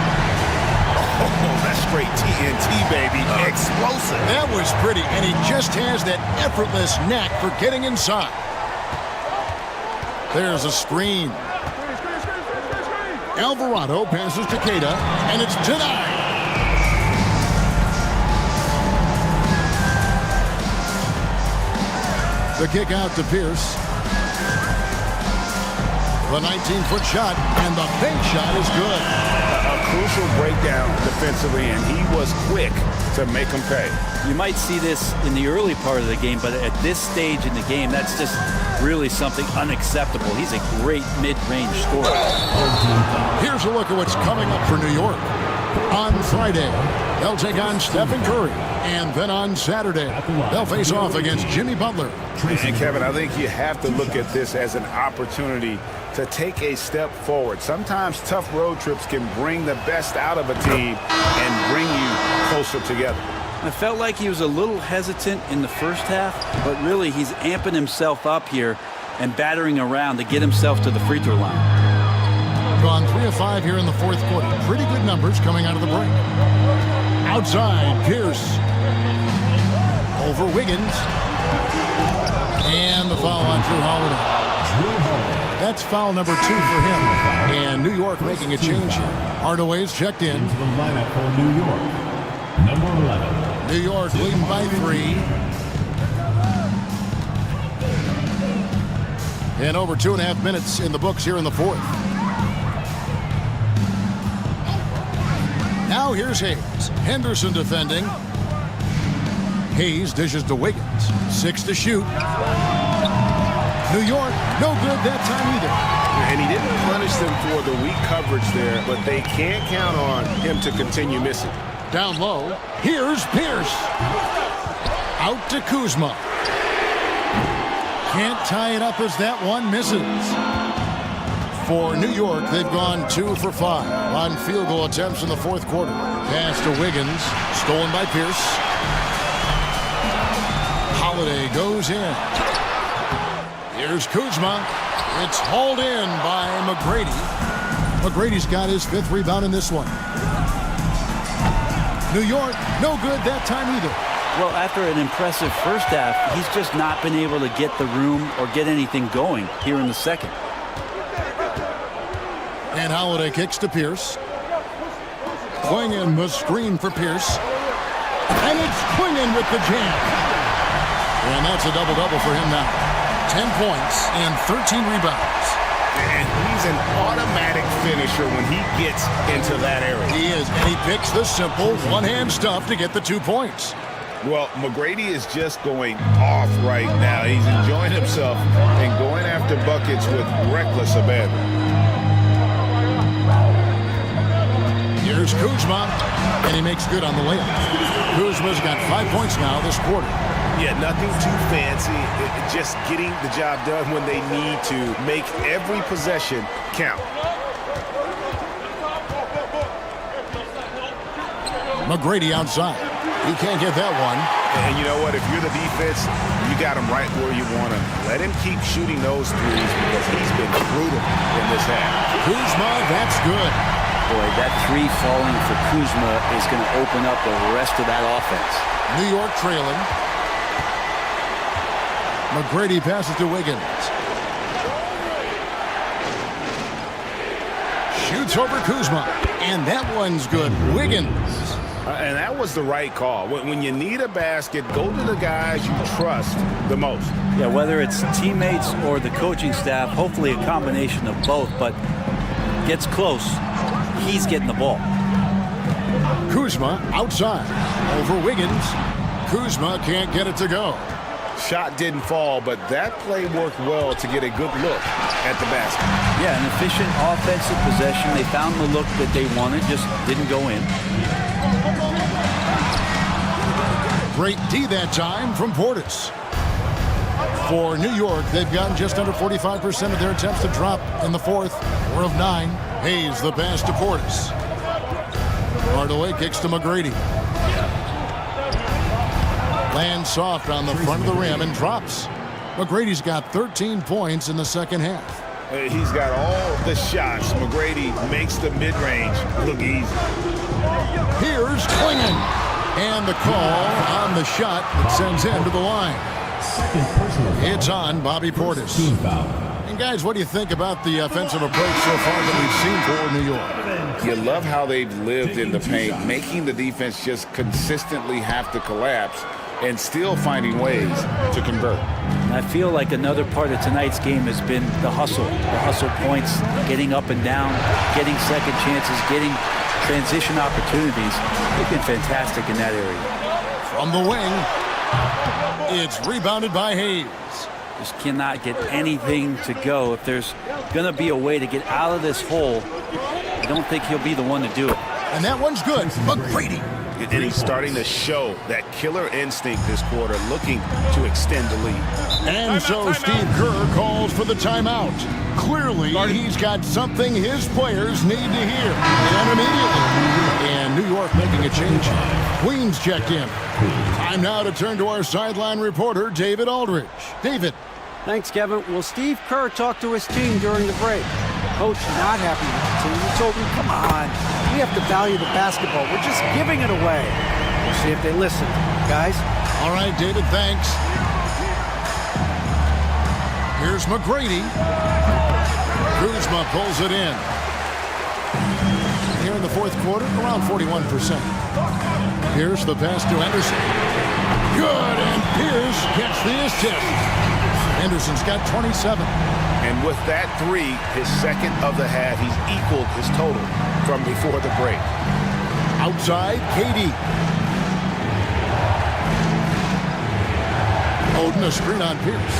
Oh, that's straight TNT, baby. Explosive. That was pretty, and he just has that effortless knack for getting inside. There's a screen. Alvarado passes to Queta, and it's denied. The kick out to Pierce. The 19-foot shot, and the bank shot is good. A crucial breakdown defensively, and he was quick to make him pay. You might see this in the early part of the game, but at this stage in the game, that's just really something unacceptable. He's a great mid-range scorer. Here's a look at what's coming up for New York. On Friday, they'll take on Stephen Curry. And then on Saturday, they'll face off against Jimmy Butler. And Kevin, I think you have to look at this as an opportunity to take a step forward. Sometimes tough road trips can bring the best out of a team and bring you closer together. I felt like he was a little hesitant in the first half, but really he's amping himself up here and battering around to get himself to the free throw line. Gone 3 of 5 here in the fourth quarter. Pretty good numbers coming out of the break. Outside, Pierce. Over Wiggins. And the foul on Drew Holiday. That's foul number 2 for him. And New York making a change here. Hardaway's checked in. Into the lineup for New York, number 11. New York leading by 3. And over 2.5 minutes in the books here in the fourth. Now here's Hayes. Henderson defending. Hayes dishes to Wiggins. 6 to shoot. New York, no good that time either. And he didn't punish them for the weak coverage there, but they can't count on him to continue missing. Down low, here's Pierce. Out to Kuzma. Can't tie it up as that one misses. For New York, they've gone 2 for 5 on field goal attempts in the fourth quarter. Pass to Wiggins, stolen by Pierce. Holiday goes in. Here's Kuzma. It's hauled in by McGrady. McGrady's got his 5th rebound in this one. New York, no good that time either. Well, after an impressive first half, he's just not been able to get the room or get anything going here in the second. And Holiday kicks to Pierce. Klingon the screen for Pierce. And it's Klingon with the jam. And that's a double-double for him now. 10 points and 13 rebounds. And he's an automatic finisher when he gets into that area. He is, and he picks the simple one-hand stuff to get the 2 points. Well, McGrady is just going off right now. He's enjoying himself and going after buckets with reckless abandon. Here's Kuzma, and he makes good on the layup. Kuzma's got 5 points now this quarter. Yeah, nothing too fancy. Just getting the job done when they need to. Make every possession count. McGrady outside. He can't get that one. And you know what? If you're the defense, you got him right where you want him. Let him keep shooting those threes because he's been brutal in this half. Kuzma, that's good. Boy, that three falling for Kuzma is going to open up the rest of that offense. New York trailing. McGrady passes to Wiggins. Shoots over Kuzma. And that one's good. Wiggins. And that was the right call. When you need a basket, go to the guys you trust the most. Yeah, whether it's teammates or the coaching staff, hopefully a combination of both, but gets close, he's getting the ball. Kuzma outside. Over Wiggins. Kuzma can't get it to go. Shot didn't fall, but that play worked well to get a good look at the basket. Yeah, an efficient offensive possession. They found the look that they wanted, just didn't go in. Great D that time from Portis. For New York, they've gotten just under 45% of their attempts to drop in the fourth. 4 of 9. Hayes the pass to Portis. Hardaway kicks to McGrady. Lands soft on the front of the rim and drops. McGrady's got 13 points in the second half. He's got all the shots. McGrady makes the mid-range look easy. Here's Klingon. And the call on the shot that sends him to the line. It's on Bobby Portis. And guys, what do you think about the offensive approach so far that we've seen for New York? You love how they've lived in the paint, making the defense just consistently have to collapse and still finding ways to convert. I feel like another part of tonight's game has been the hustle points, getting up and down, getting second chances, getting transition opportunities. They've been fantastic in that area. From the wing, it's rebounded by Hayes. Just cannot get anything to go. If there's going to be a way to get out of this hole, I don't think he'll be the one to do it. And that one's good. McGrady. And he's starting to show that killer instinct this quarter, looking to extend the lead. And so Steve Kerr calls for the timeout. Clearly, he's got something his players need to hear. And immediately. And New York making a change. Queens checked in. Time now to turn to our sideline reporter, David Aldridge. David. Thanks, Kevin. Well, Steve Kerr talked to his team during the break. Coach not happy with the team. He told them, come on, we have to value the basketball. We're just giving it away. We'll see if they listen, guys. All right, David, thanks. Here's McGrady. Kuzma pulls it in. Here in the fourth quarter, around 41%. Here's the pass to Anderson. Good, and Pierce gets the assist. Anderson's got 27. And with that three, his second of the half, he's equaled his total from before the break. Outside, KD. Oden, a screen on Pierce.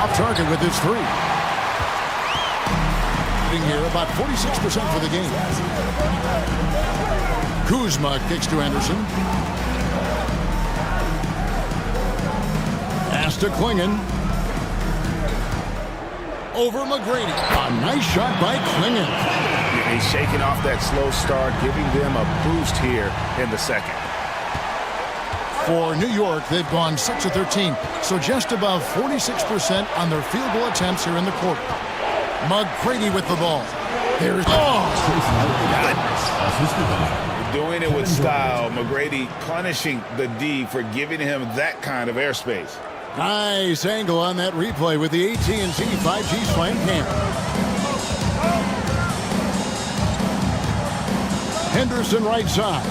Off target with his three. Hitting here about 46% for the game. Kuzma kicks to Anderson. Pass to Klingon. Over McGrady. A nice shot by Klingon. He's shaking off that slow start, giving them a boost here in the second. For New York, they've gone 6 of 13, so just above 46% on their field goal attempts here in the quarter. McGrady with the ball. There's Doing it with style. McGrady punishing the D for giving him that kind of airspace. Nice angle on that replay with the AT&T 5G Slam Cam. Henderson right side.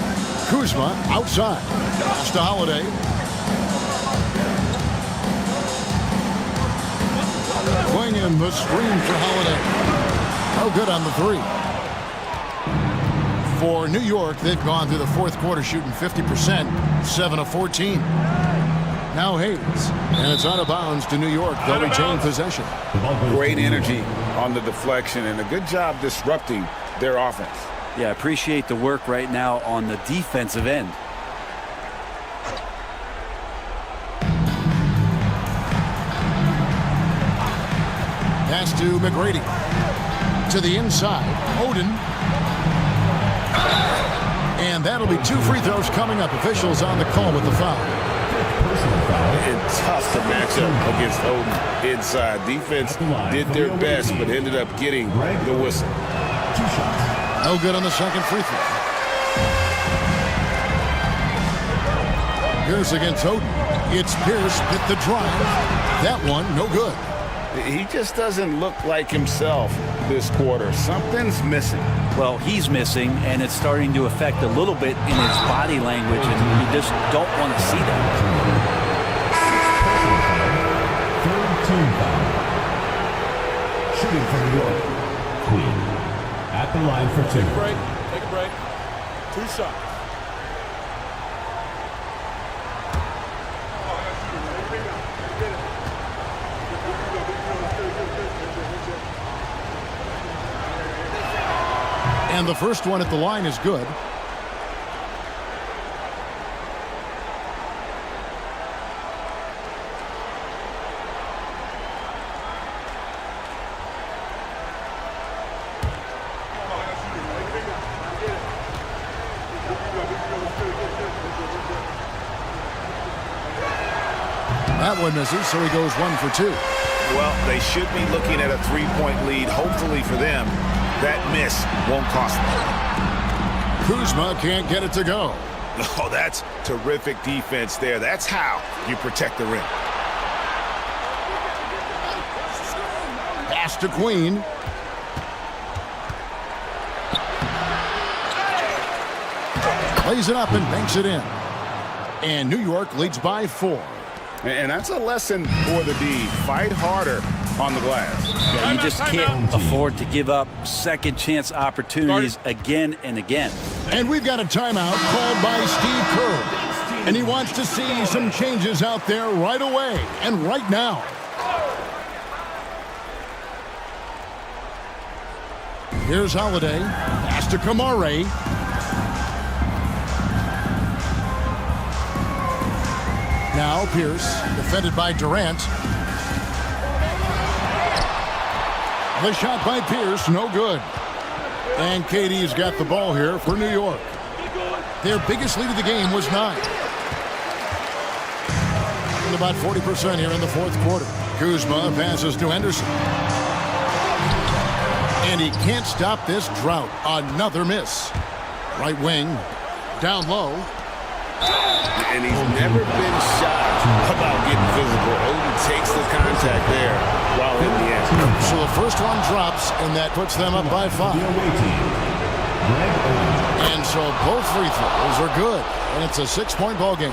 Kuzma outside. Pass to Holiday. Klingon the screen for Holiday. Oh, good on the three. For New York, they've gone through the fourth quarter shooting 50%, 7 of 14. Now Hayes, and it's out of bounds to New York. They'll retain possession. Great energy on the deflection and a good job disrupting their offense. Yeah, appreciate the work right now on the defensive end. pass to McGrady. To the inside, Oden. And that'll be 2 free throws coming up. Officials on the call with the foul. It's tough to match up against Oden inside. Defense did their best, but ended up getting the whistle. No good on the second free throw. Pierce against Oden. It's Pierce with the drive. That one, no good. He just doesn't look like himself this quarter. Something's missing. Well, he's missing, and it's starting to affect a little bit in his body language, and you just don't want to see that. Third team foul. Shooting from New York, Queen. At the line for 2. Take a break. Take a break. 2 shots. And the first one at the line is good. That one misses, so he goes 1 for 2. Well, they should be looking at a 3-point lead. Hopefully for them, that miss won't cost them. Kuzma can't get it to go. Oh, that's terrific defense there. That's how you protect the rim. Pass to Queen. Lays it up and banks it in. And New York leads by 4. And that's a lesson for the D. Fight harder on the glass. Yeah, you just can't afford to give up second chance opportunities again and again. And we've got a timeout called by Steve Kerr. And he wants to see some changes out there right away and right now. Here's Holiday. Pass to Kamare. Now Pierce, defended by Durant. The shot by Pierce, no good. And KD's got the ball here for New York. Their biggest lead of the game was 9. And about 40% here in the fourth quarter. Kuzma passes to Henderson. And he can't stop this drought. Another miss. Right wing, down low. And he's never been shy about getting physical. Oden takes the contact there while in the end. So the first one drops, and that puts them up by 5. And so both free throws are good, and it's a 6-point ball game.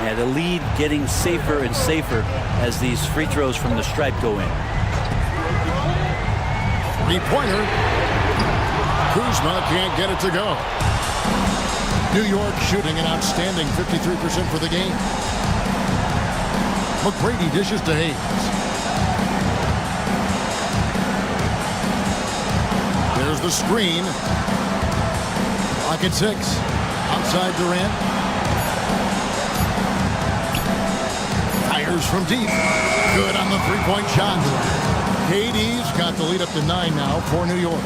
Yeah, the lead getting safer and safer as these free throws from the stripe go in. 3-pointer. Kuzma can't get it to go. New York shooting an outstanding 53% for the game. McGrady dishes to Hayes. There's the screen. Clock at 6. Outside Durant. Fires from deep. Good on the 3-point shot. KD's got the lead up to 9 now for New York.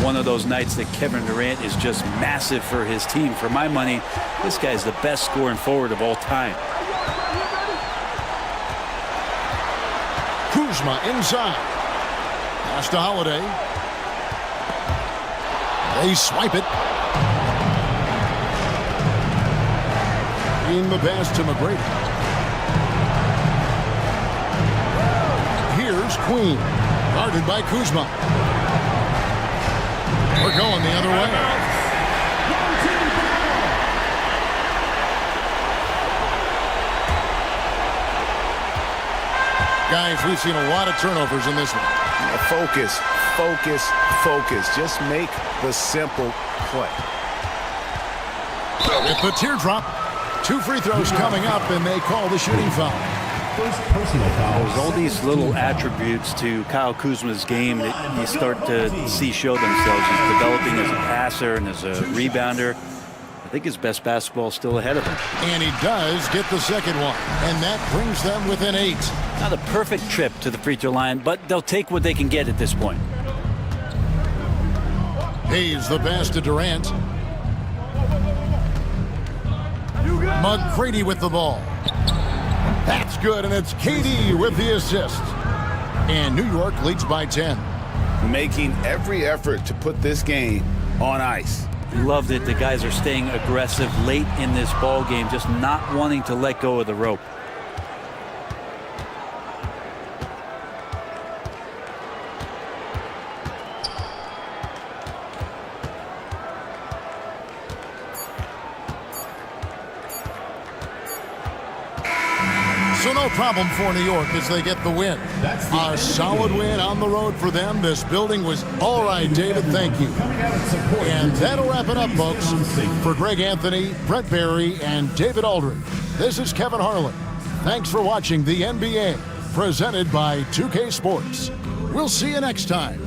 One of those nights that Kevin Durant is just massive for his team. For my money, this guy's the best scoring forward of all time. Kuzma inside. Pass to Holiday. They swipe it. In the pass to McGrady. Here's Queen. Guarded by Kuzma. We're going the other way. Guys, we've seen a lot of turnovers in this one. Focus, focus, focus. Just make the simple play. With the teardrop, 2 free throws coming up, and they call the shooting foul. First personal foul. There's all these little attributes to Kyle Kuzma's game that you start to see show themselves. He's developing as a passer and as a rebounder. I think his best basketball is still ahead of him. And he does get the second one, and that brings them within 8. Not a perfect trip to the free throw line, but they'll take what they can get at this point. He's the pass to Durant. McGrady with the ball. That's good, and it's KD with the assist. And New York leads by 10. Making every effort to put this game on ice. Love that the guys are staying aggressive late in this ball game, just not wanting to let go of the rope. So no problem for New York as they get the win. A solid win on the road for them. This building was all right, David. Thank you. And that'll wrap it up, folks. For Greg Anthony, Brett Barry, and David Aldridge, this is Kevin Harlan. Thanks for watching the NBA, presented by 2K Sports. We'll see you next time.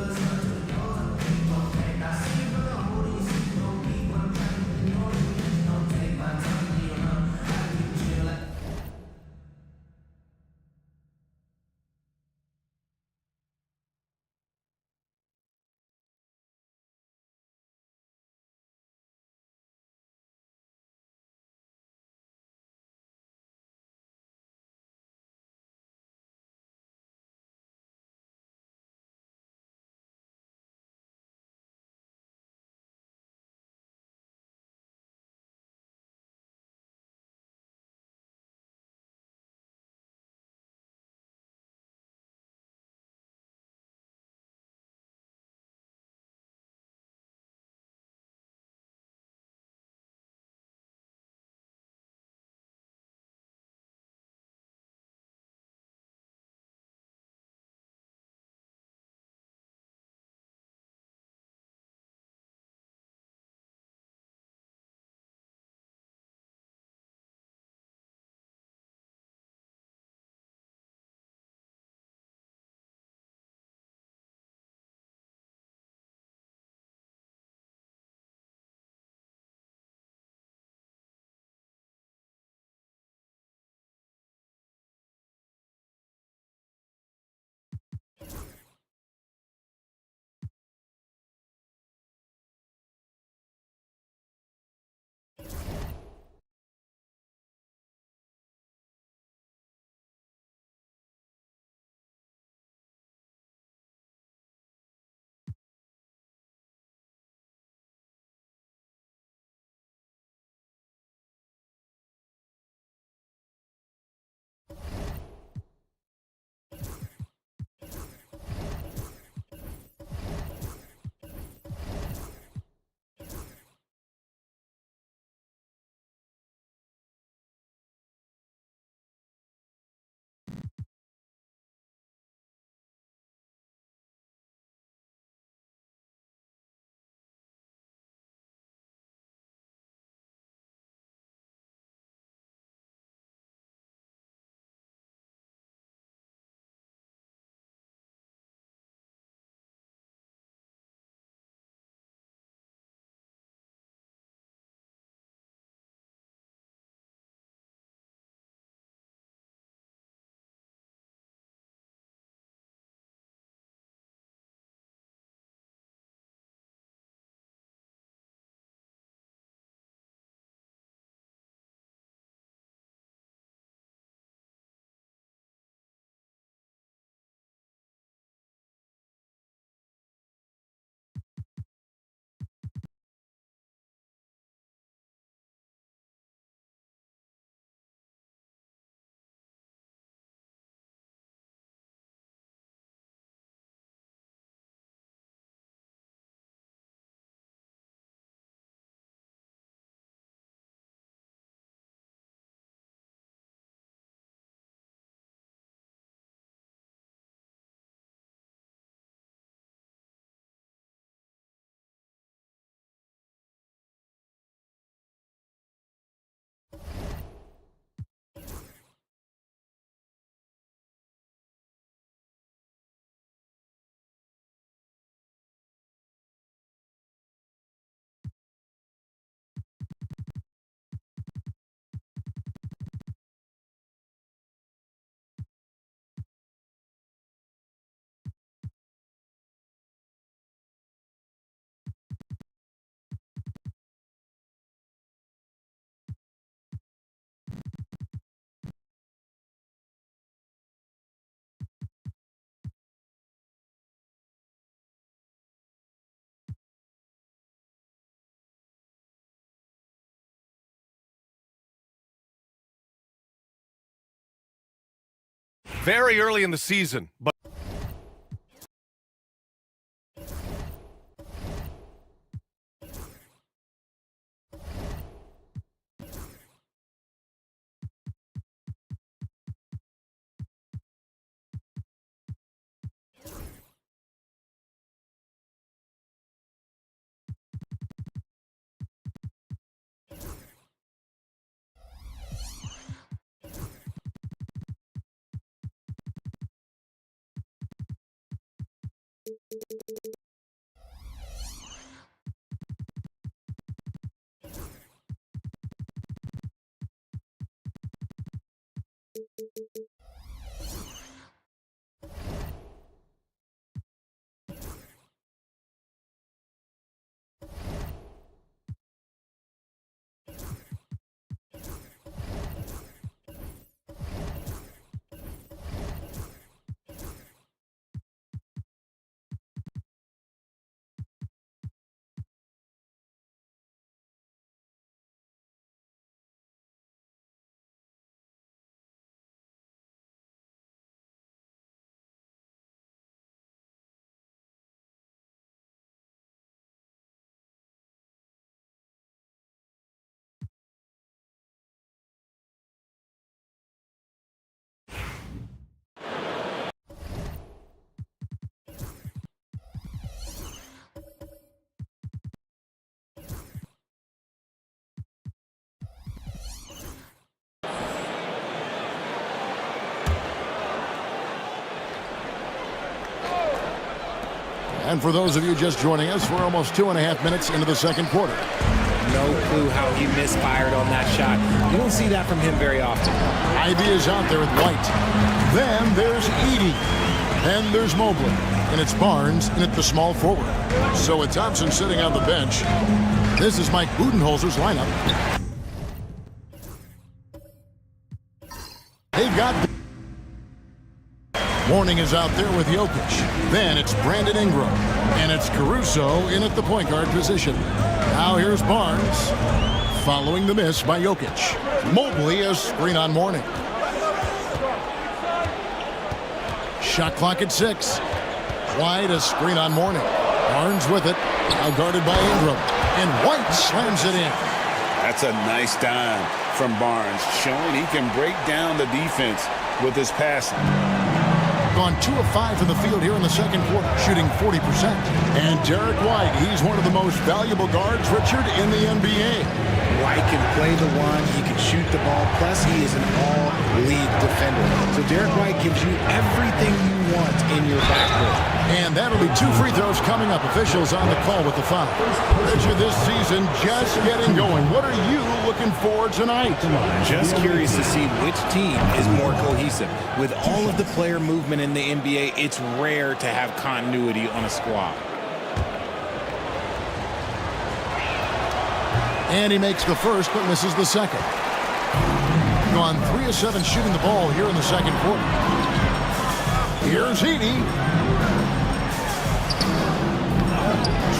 very early in the season, but And for those of you just joining us, we're almost 2.5 minutes into the second quarter. No clue how he misfired on that shot. You don't see that from him very often. Ivy is out there with White. Then there's Edey. Then there's Mobley. And it's Barnes and it's the small forward. So with Thompson sitting on the bench, this is Mike Budenholzer's lineup. They've got... Mourning is out there with Jokic. Then it's Brandon Ingram. And it's Caruso in at the point guard position. Now here's Barnes. Following the miss by Jokic. Mobley a screen on Mourning. Shot clock at 6. White a screen on Mourning. Barnes with it. Now guarded by Ingram. And White slams it in. That's a nice dime from Barnes, showing he can break down the defense with his passing. Gone 2 of 5 from the field here in the second quarter, shooting 40%. And Derek White, he's one of the most valuable guards, Richard, in the NBA. White can play the one, he can shoot the ball, plus he is an all-league defender. So Derek White gives you everything you want in your backcourt. And that'll be 2 free throws coming up. Officials on the call with the foul. Richard, this season just getting going. What are you looking for tonight? Just curious to see which team is more cohesive. With all of the player movement in the NBA, it's rare to have continuity on a squad. And he makes the first, but misses the second. Gone 3 of 7 shooting the ball here in the second quarter. Here's Edey.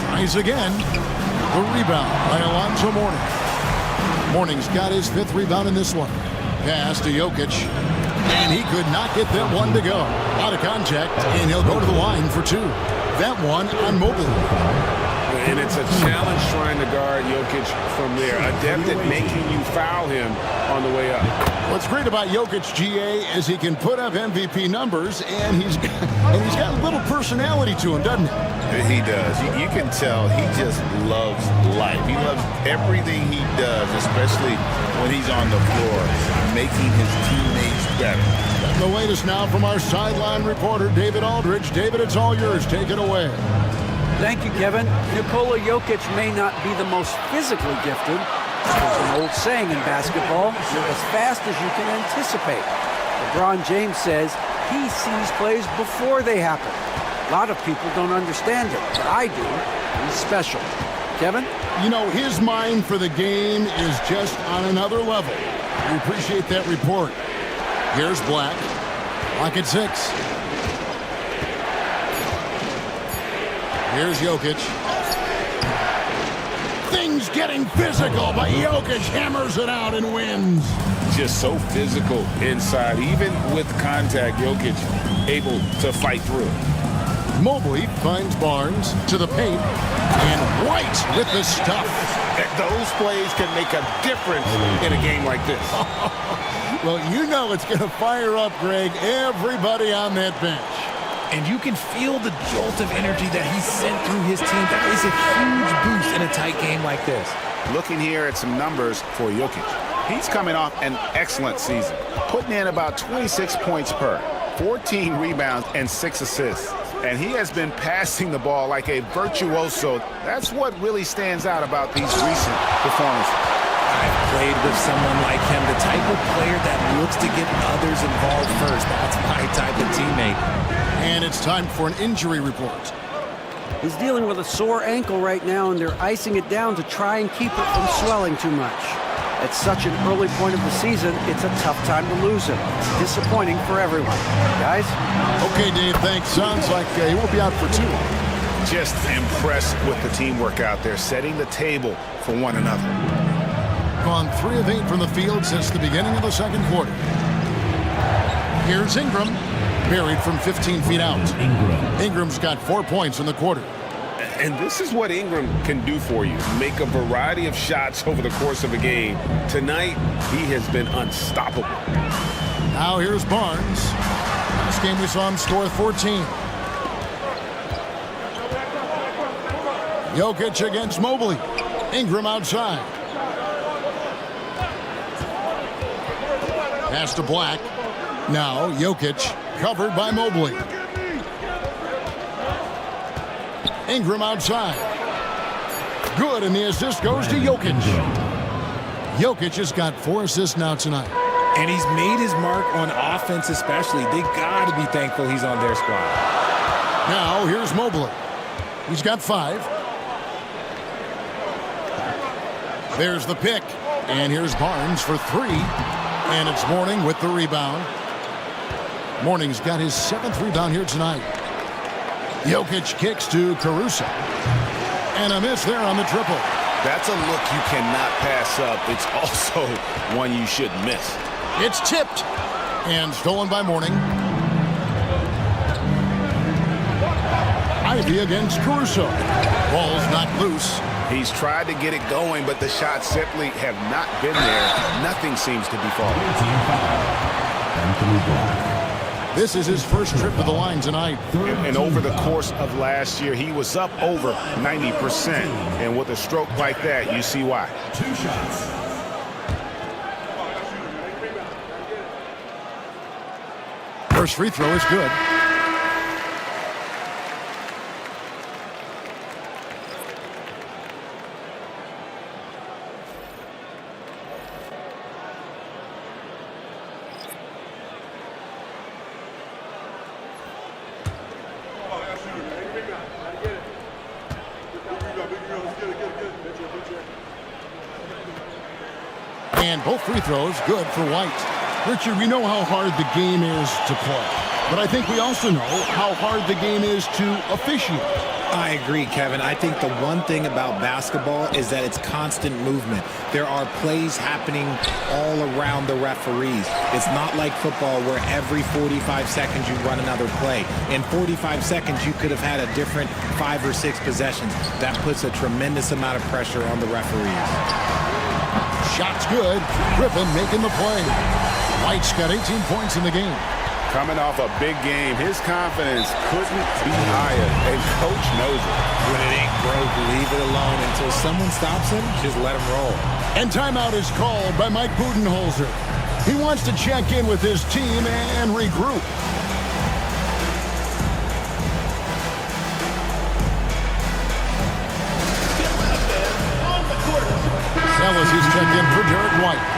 Tries again. The rebound by Alonzo Mourning. Mourning's got his 5th rebound in this one. Pass to Jokic. And he could not get that one to go. Out of contact, and he'll go to the line for 2. That one on Mobley. And it's a challenge trying to guard Jokic from there. Adept at making you foul him on the way up. What's great about Jokic, GA, is he can put up MVP numbers, and he's got a little personality to him, doesn't he? He does. You can tell he just loves life. He loves everything he does, especially when he's on the floor, making his teammates better. The latest now from our sideline reporter, David Aldridge. David, it's all yours. Take it away. Thank you, Kevin. Nikola Jokic may not be the most physically gifted. There's an old saying in basketball, you're as fast as you can anticipate. LeBron James says he sees plays before they happen. A lot of people don't understand it, but I do. He's special. Kevin? You know, his mind for the game is just on another level. We appreciate that report. Here's Black. Black at 6. Here's Jokic. Things getting physical, but Jokic hammers it out and wins. just so physical inside. Even with contact, Jokic able to fight through. Mobley finds Barnes to the paint, and White with the stuff. Those plays can make a difference in a game like this. Well, you know it's going to fire up, Greg, everybody on that bench. And you can feel the jolt of energy that he sent through his team. That is a huge boost in a tight game like this. Looking here at some numbers for Jokic. He's coming off an excellent season, putting in about 26 points per, 14 rebounds, and 6 assists. And he has been passing the ball like a virtuoso. That's what really stands out about these recent performances. I've played with someone like him, the type of player that looks to get others involved first. That's my type of teammate. And it's time for an injury report. He's dealing with a sore ankle right now, and they're icing it down to try and keep it from swelling too much. At such an early point of the season, it's a tough time to lose him. It's disappointing for everyone. Guys? Okay, Dave, thanks. Sounds like he won't be out for 2. Just impressed with the teamwork out there, setting the table for one another. Gone 3 of 8 from the field since the beginning of the second quarter. Here's Ingram, buried from 15 feet out. Ingram's got 4 points in the quarter. And this is what Ingram can do for you. Make a variety of shots over the course of a game. Tonight, he has been unstoppable. Now here's Barnes. Last game we saw him score 14. Jokic against Mobley. Ingram outside. Pass to Black. Now Jokic covered by Mobley. Ingram outside. Good, and the assist goes to Jokic. Jokic has got 4 assists now tonight. And he's made his mark on offense especially. They got to be thankful he's on their squad. Now here's Mobley. He's got 5. There's the pick. And here's Barnes for 3. And it's Mourning with the rebound. Mourning's got his 7th rebound here tonight. Jokic kicks to Caruso. And a miss there on the triple. That's a look you cannot pass up. It's also one you shouldn't miss. It's tipped and stolen by Mourning. Ivy against Caruso. Ball's not loose. He's tried to get it going, but the shots simply have not been there. Nothing seems to be falling. This is his first trip to the line tonight. And over the course of last year, he was up over 90%. And with a stroke like that, you see why. 2 shots. First free throw is good. And both free throws good for White. Richard, we know how hard the game is to play, but I think we also know how hard the game is to officiate. I agree, Kevin. I think the one thing about basketball is that it's constant movement. There are plays happening all around the referees. It's not like football where every 45 seconds you run another play. In 45 seconds, you could have had a different 5 or 6 possessions. That puts a tremendous amount of pressure on the referees. Shot's good. Griffin making the play. White's got 18 points in the game. Coming off a big game, his confidence couldn't be higher, and Coach knows it. When it ain't broke, leave it alone until someone stops him. Just let him roll. And timeout is called by Mike Budenholzer. He wants to check in with his team and regroup. Ellis is checked in for Derek White.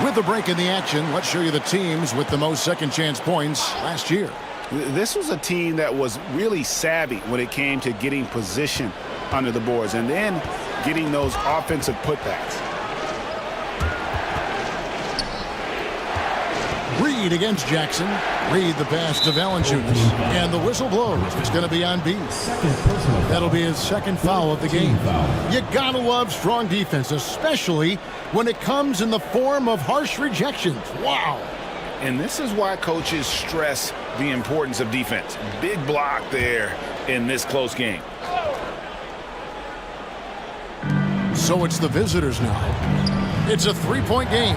With the break in the action, let's show you the teams with the most second chance points last year. This was a team that was really savvy when it came to getting position under the boards and then getting those offensive putbacks. Reed against Jackson. Reed the pass to Valanciunas. And the whistle blows. It's going to be on B. That'll be his second foul of the game. You gotta love strong defense, especially when it comes in the form of harsh rejections. Wow. And this is why coaches stress the importance of defense. Big block there in this close game. So it's the visitors now. It's a three-point game.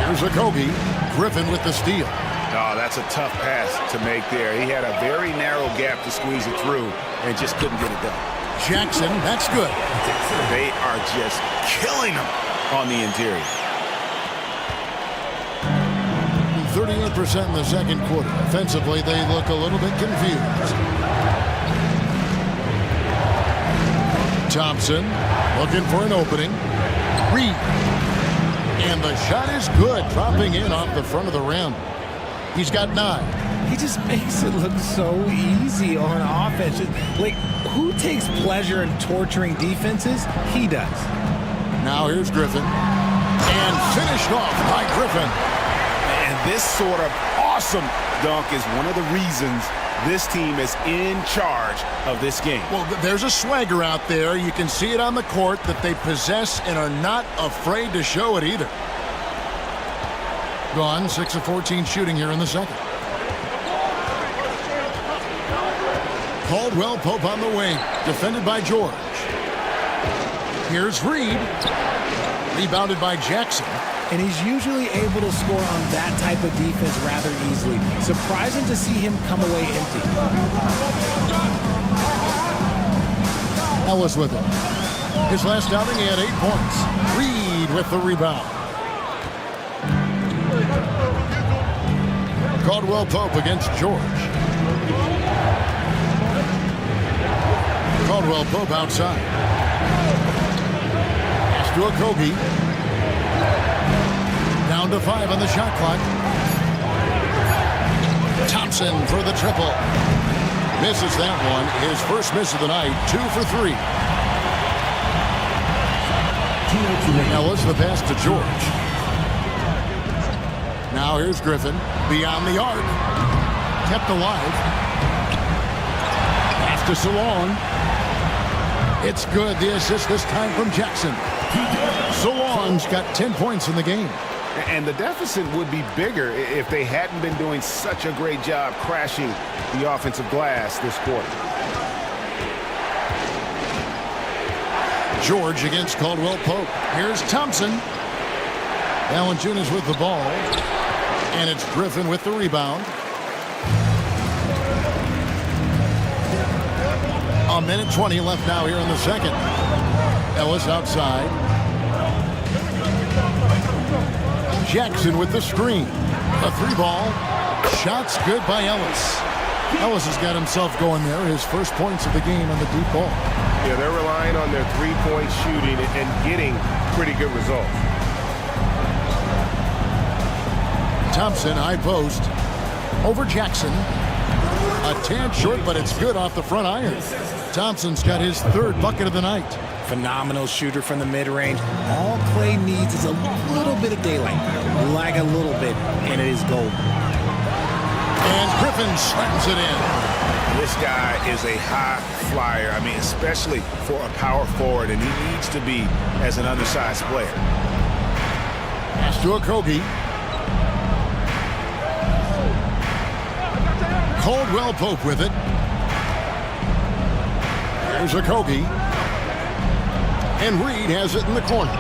Here's Okogie. Griffin with the steal. Oh, that's a tough pass to make there. He had a very narrow gap to squeeze it through and just couldn't get it done. Jackson, that's good. They are just killing him on the interior. 38% in the second quarter. Offensively, they look a little bit confused. Thompson looking for an opening. Reed. And the shot is good, dropping in off the front of the rim. He's got 9. He just makes it look so easy on offense. Like, who takes pleasure in torturing defenses? He does. Now here's Griffin. And finished off by Griffin. And this sort of awesome dunk is one of the reasons this team is in charge of this game. Well, there's a swagger out there. You can see it on the court that they possess and are not afraid to show it either. Gone 6 of 14 shooting here in the second. Caldwell Pope on the wing, defended by George. Here's Reed, rebounded by Jackson. And he's usually able to score on that type of defense rather easily. Surprising to see him come away empty. Ellis with it. His last outing, he had 8 points. Reed with the rebound. Caldwell Pope against George. Caldwell Pope outside. Pass to Okogie. Down to 5 on the shot clock. Thompson for the triple. Misses that one. His first miss of the night. 2 for 3. Ellis the pass to George. Now here's Griffin. Beyond the arc. Kept alive. Pass to Salon. It's good. The assist this time from Jackson. Salon's got 10 points in the game. And the deficit would be bigger if they hadn't been doing such a great job crashing the offensive glass this quarter. George against Caldwell Pope. Here's Thompson. Valanciunas with the ball. And it's Griffin with the rebound. A minute 20 left now here in the second. Ellis outside. Jackson with the screen. A 3-ball. Shots good by Ellis. Ellis has got himself going there. His first points of the game on the deep ball. Yeah, they're relying on their three-point shooting and getting pretty good results. Thompson, high post. Over Jackson. A tad short, but it's good off the front iron. Thompson's got his 3rd bucket of the night. Phenomenal shooter from the mid-range. All Clay needs is a little bit of daylight. Like a little bit, and it is gold. And Griffin slams it in. This guy is a high flyer. I mean, especially for a power forward, and he needs to be as an undersized player. Pass to Okogie. Caldwell Pope with it. There's Okogie. And Reed has it in the corner.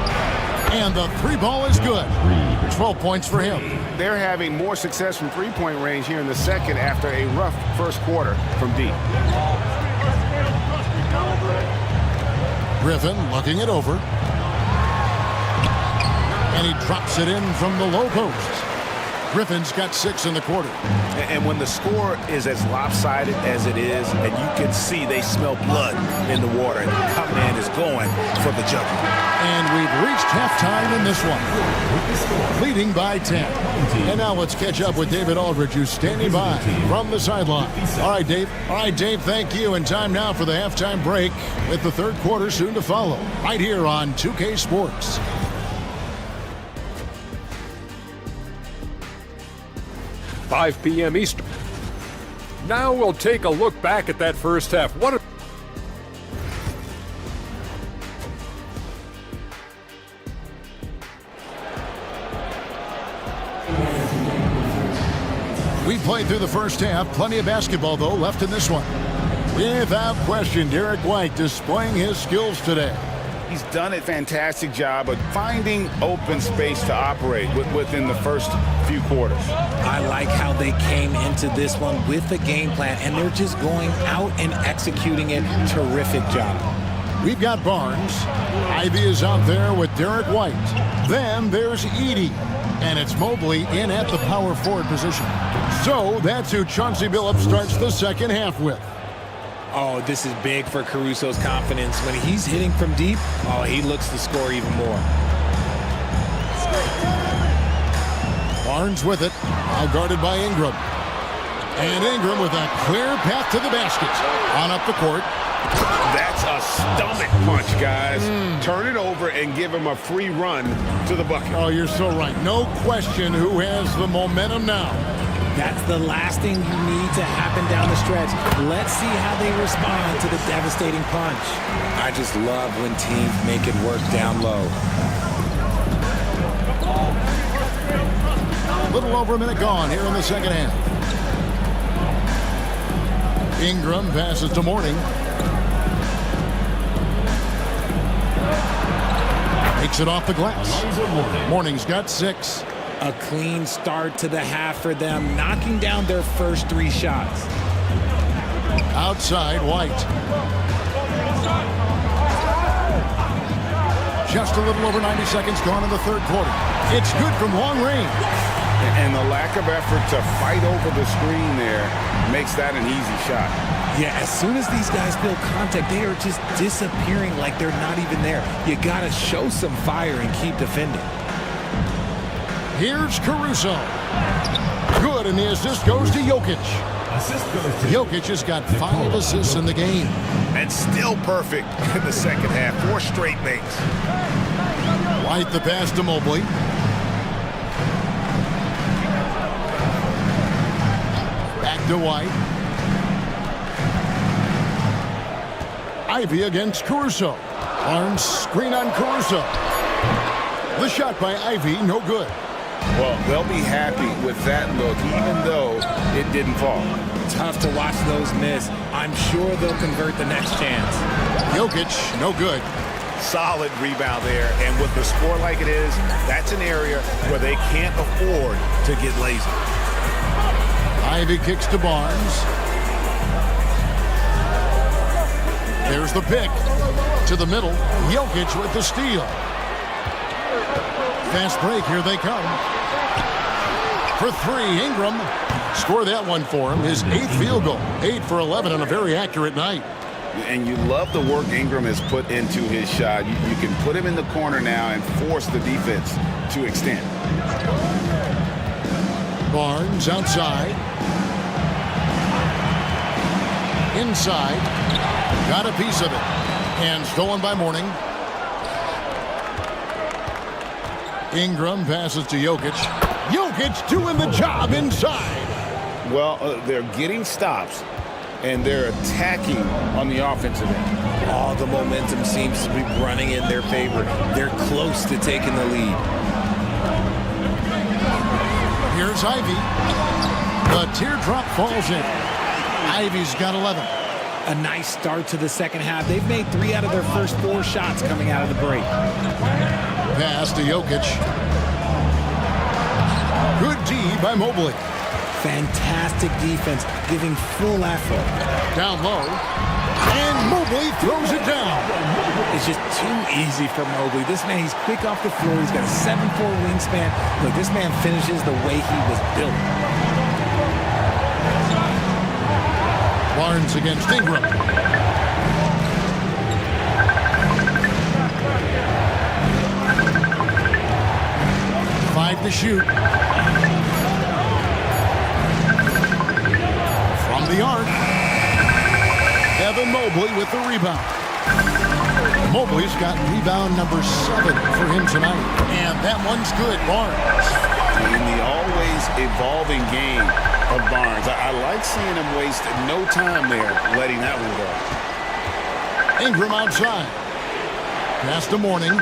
And the 3-ball is good. 12 points for him. They're having more success from three-point range here in the second after a rough first quarter from deep. Griffin looking it over. And he drops it in from the low post. Griffin's got 6 in the quarter. And when the score is as lopsided as it is, and you can see they smell blood in the water, and the cut man is going for the jumper. And we've reached halftime in this one, leading by 10. And now let's catch up with David Aldridge, who's standing by from the sideline. All right, Dave, thank you. And time now for the halftime break with the third quarter soon to follow, right here on 2K Sports. 5 p.m. Eastern. Now we'll take a look back at that first half. We played through the first half. Plenty of basketball, though, left in this one. Without question, Derek White displaying his skills today. He's done a fantastic job of finding open space to operate within the first few quarters. I like how they came into this one with a game plan, and they're just going out and executing it. Terrific job. We've got Barnes. Ivy is out there with Derek White. Then there's Edey. And it's Mobley in at the power forward position. So that's who Chauncey Billups starts the second half with. Oh, this is big for Caruso's confidence. When he's hitting from deep, oh, he looks to score even more. Barnes with it, now guarded by Ingram. And Ingram with a clear path to the basket. On up the court. That's a stomach punch, guys. Turn it over and give him a free run to the bucket. Oh, you're so right. No question who has the momentum now. That's the last thing you need to happen down the stretch. Let's see how they respond to the devastating punch. I just love when teams make it work down low. A little over a minute gone here in the second half. Ingram passes to Mourning. Takes it off the glass. Mourning's got 6. A clean start to the half for them, knocking down their first 3 shots. Outside, White. Just a little over 90 seconds gone in the third quarter. It's good from long range. And the lack of effort to fight over the screen there makes that an easy shot. Yeah, as soon as these guys feel contact, they are just disappearing like they're not even there. You got to show some fire and keep defending. Here's Caruso. Good, and the assist goes to Jokic. Jokic has got 5 assists in the game. And still perfect in the second half. 4 straight makes. White the pass to Mobley. Back to White. Ivy against Caruso. Barnes screen on Caruso. The shot by Ivy, no good. Well, they'll be happy with that look, even though it didn't fall. Tough to watch those miss. I'm sure they'll convert the next chance. Jokic, no good. Solid rebound there, and with the score like it is, that's an area where they can't afford to get lazy. Ivy kicks to Barnes. There's the pick. To the middle. Jokic with the steal. Fast break. Here they come. For 3, Ingram. Score that one for him. His 8th field goal. 8 for 11 on a very accurate night. And you love the work Ingram has put into his shot. You can put him in the corner now and force the defense to extend. Barnes outside. Inside. Got a piece of it. And stolen by Mourning. Ingram passes to Jokic. Jokic doing the job inside. Well, they're getting stops, and they're attacking on the offensive end. All the momentum seems to be running in their favor. They're close to taking the lead. Here's Ivy. The teardrop falls in. Ivy's got 11. A nice start to the second half. They've made 3 out of their first 4 shots coming out of the break. Pass to Jokic. Good D by Mobley. Fantastic defense, giving full effort. Down low. And Mobley throws it down. It's just too easy for Mobley. This man, he's quick off the floor. He's got a 7'4" wingspan. Look, this man finishes the way he was built. Barnes against Ingram. To shoot. From the arc. Evan Mobley with the rebound. Mobley's got rebound number 7 for him tonight. And that one's good. Barnes. in the always evolving game of Barnes. I like seeing him waste no time there, letting that one go. Ingram outside. Pass to Mourning.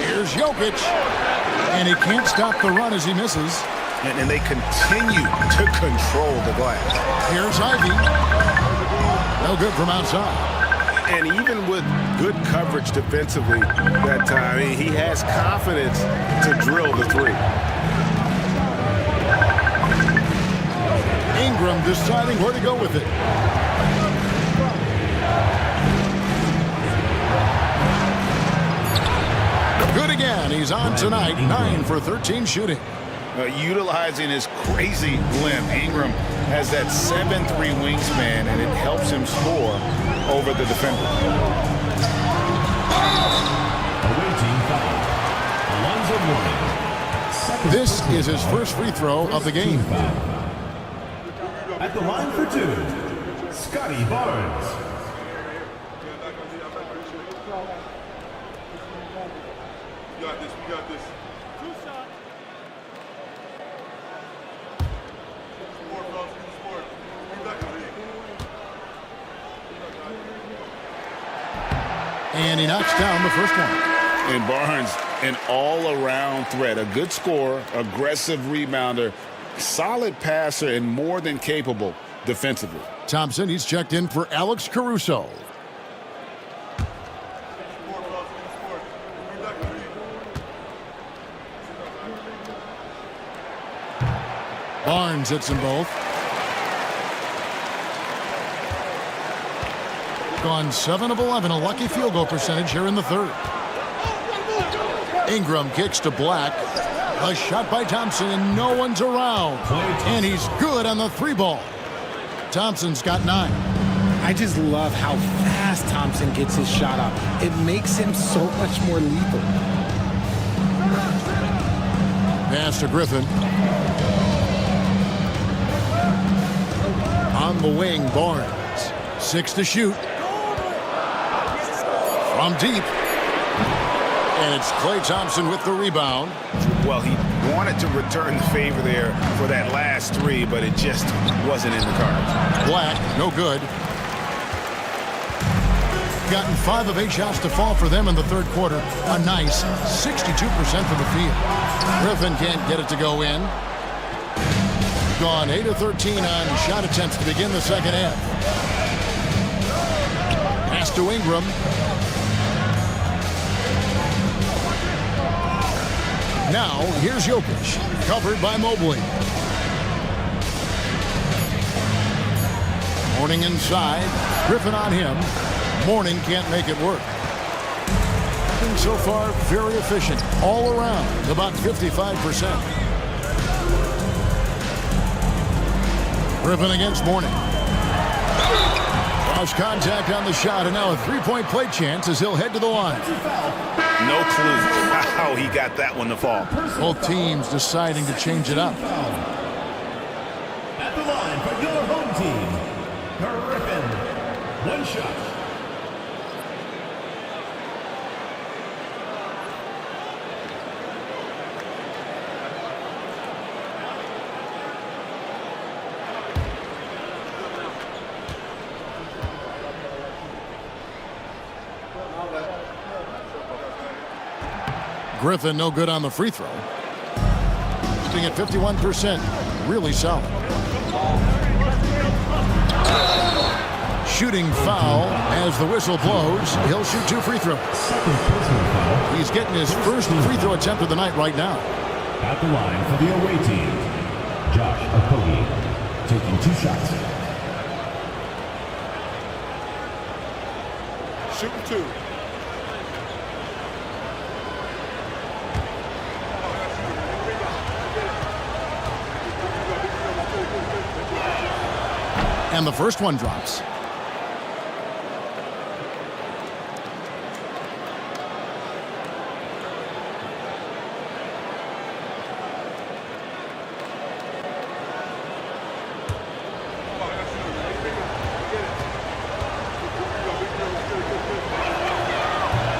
Here's Jokic. And he can't stop the run as he misses. And they continue to control the glass. Here's Ivy. No good from outside. And even with good coverage defensively that time, he has confidence to drill the three. Ingram deciding where to go with it. Good again. He's on tonight. 9 for 13 shooting. Utilizing his crazy limb, Ingram has that 7'3" wingspan, and it helps him score over the defender. This is his first free throw of the game. At the line for 2, Scotty Barnes. We got this. And he knocks down the first one. And Barnes, an all-around threat. A good scorer, aggressive rebounder, solid passer, and more than capable defensively. Thompson, he's checked in for Alex Caruso. Barnes hits them both. Gone 7 of 11, a lucky field goal percentage here in the third. Ingram kicks to Black. A shot by Thompson, and no one's around. And he's good on the 3-ball. Thompson's got 9. I just love how fast Thompson gets his shot up. It makes him so much more lethal. Pass to Griffin. On the wing, Barnes. 6 to shoot. From deep. And it's Klay Thompson with the rebound. Well, he wanted to return the favor there for that last 3, but it just wasn't in the cards. Black, no good. Gotten 5 of 8 shots to fall for them in the third quarter. A nice 62% from the field. Griffin can't get it to go in. Gone 8 of 13 on shot attempts to begin the second half. Pass to Ingram. Now, here's Jokic, covered by Mobley. Mourning inside, Griffin on him. Mourning can't make it work. And so far, very efficient, all around, about 55%. Griffin against Mourning. Cross contact on the shot, and now a 3-point play chance as he'll head to the line. No clue how he got that one to fall. Both teams deciding to change it up. At the line for your home team, Griffin. 1 shot. Griffin no good on the free throw. Shooting at 51%. Really solid. Shooting foul as the whistle blows. He'll shoot 2 free throws. He's getting his first free throw attempt of the night right now. At the line for the away team, Josh Okogie, taking 2 shots. Shooting 2. And the first one drops.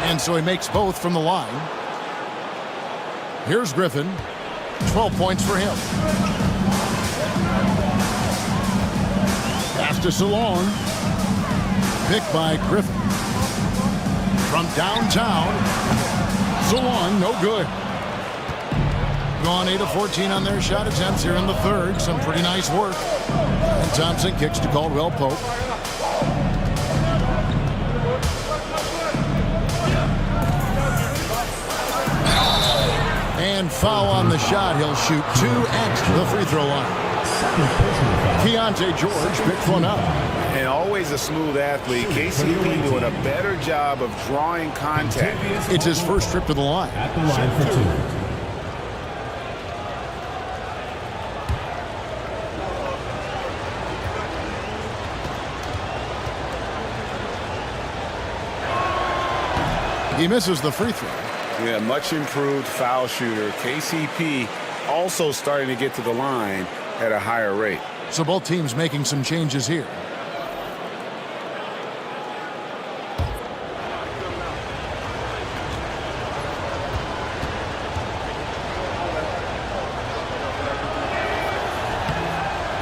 And so he makes both from the line. Here's Griffin. 12 points for him. Pass to Salon. Picked by Griffin. From downtown. Salon, no good. Gone 8 of 14 on their shot attempts here in the third. Some pretty nice work. And Thompson kicks to Caldwell Pope. And foul on the shot. He'll shoot 2 at the free throw line. Keontae George picked one up. And always a smooth athlete. KCP doing a better job of drawing contact. It's his first trip to the line. At the line for 2. He misses the free throw. Yeah, much improved foul shooter. KCP also starting to get to the line at a higher rate. So both teams making some changes here.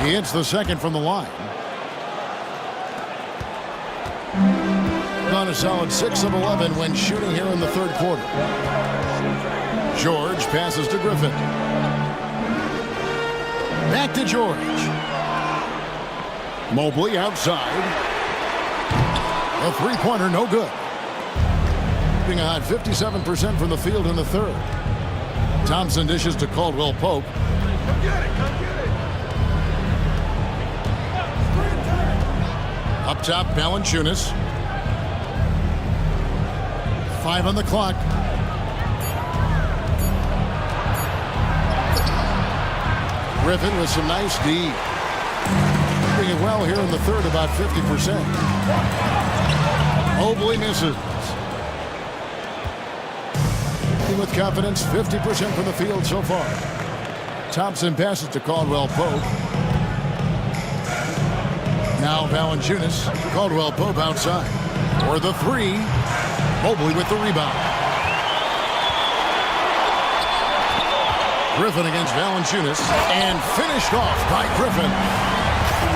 He hits the second from the line. On a solid 6 of 11 when shooting here in the third quarter. George passes to Griffin. Back to George. Mobley outside. A three-pointer, no good. Being a hot 57% from the field in the third. Thompson dishes to Caldwell Pope. Come get it, come get it. Up top, Valanciunas. 5 on the clock. Griffin with some nice D. Doing it well here in the third, about 50%. Mobley misses. With confidence, 50% from the field so far. Thompson passes to Caldwell Pope. Now Valanciunas. Caldwell Pope outside. For the three. Mobley with the rebound. Griffin against Valanciunas. And finished off by Griffin.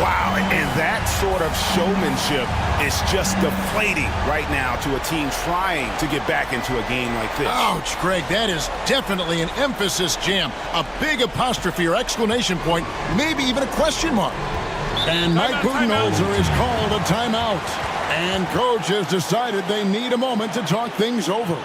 Wow, and that sort of showmanship is just deflating right now to a team trying to get back into a game like this. Ouch, Greg, that is definitely an emphasis jam. A big apostrophe or exclamation point, maybe even a question mark. And Mike Budenholzer is called a timeout. And coach has decided they need a moment to talk things over.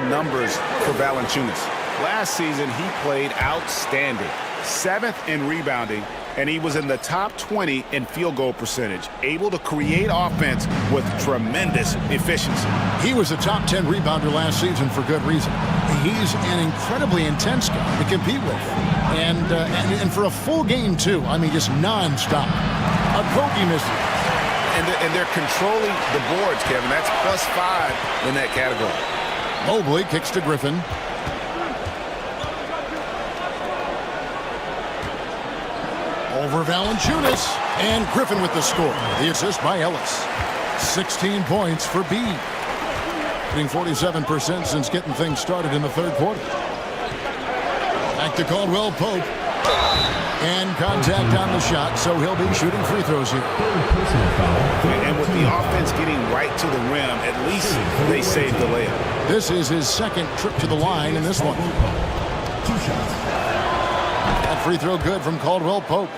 Numbers for Valanciunas. Last season, he played outstanding. 7th in rebounding, and he was in the top 20 in field goal percentage, able to create offense with tremendous efficiency. He was a top 10 rebounder last season for good reason. He's an incredibly intense guy to compete with. And for a full game, too. I mean, just nonstop. A bogey misses. And they're controlling the boards, Kevin. That's +5 in that category. Mobley kicks to Griffin. Over Valanciunas. And Griffin with the score. The assist by Ellis. 16 points for B. Hitting 47% since getting things started in the third quarter. Back to Caldwell Pope. And contact on the shot, so he'll be shooting free throws here. And with the offense getting right to the rim, at least they saved the layup. This is his second trip to the line in this one. free throw good from Caldwell Pope.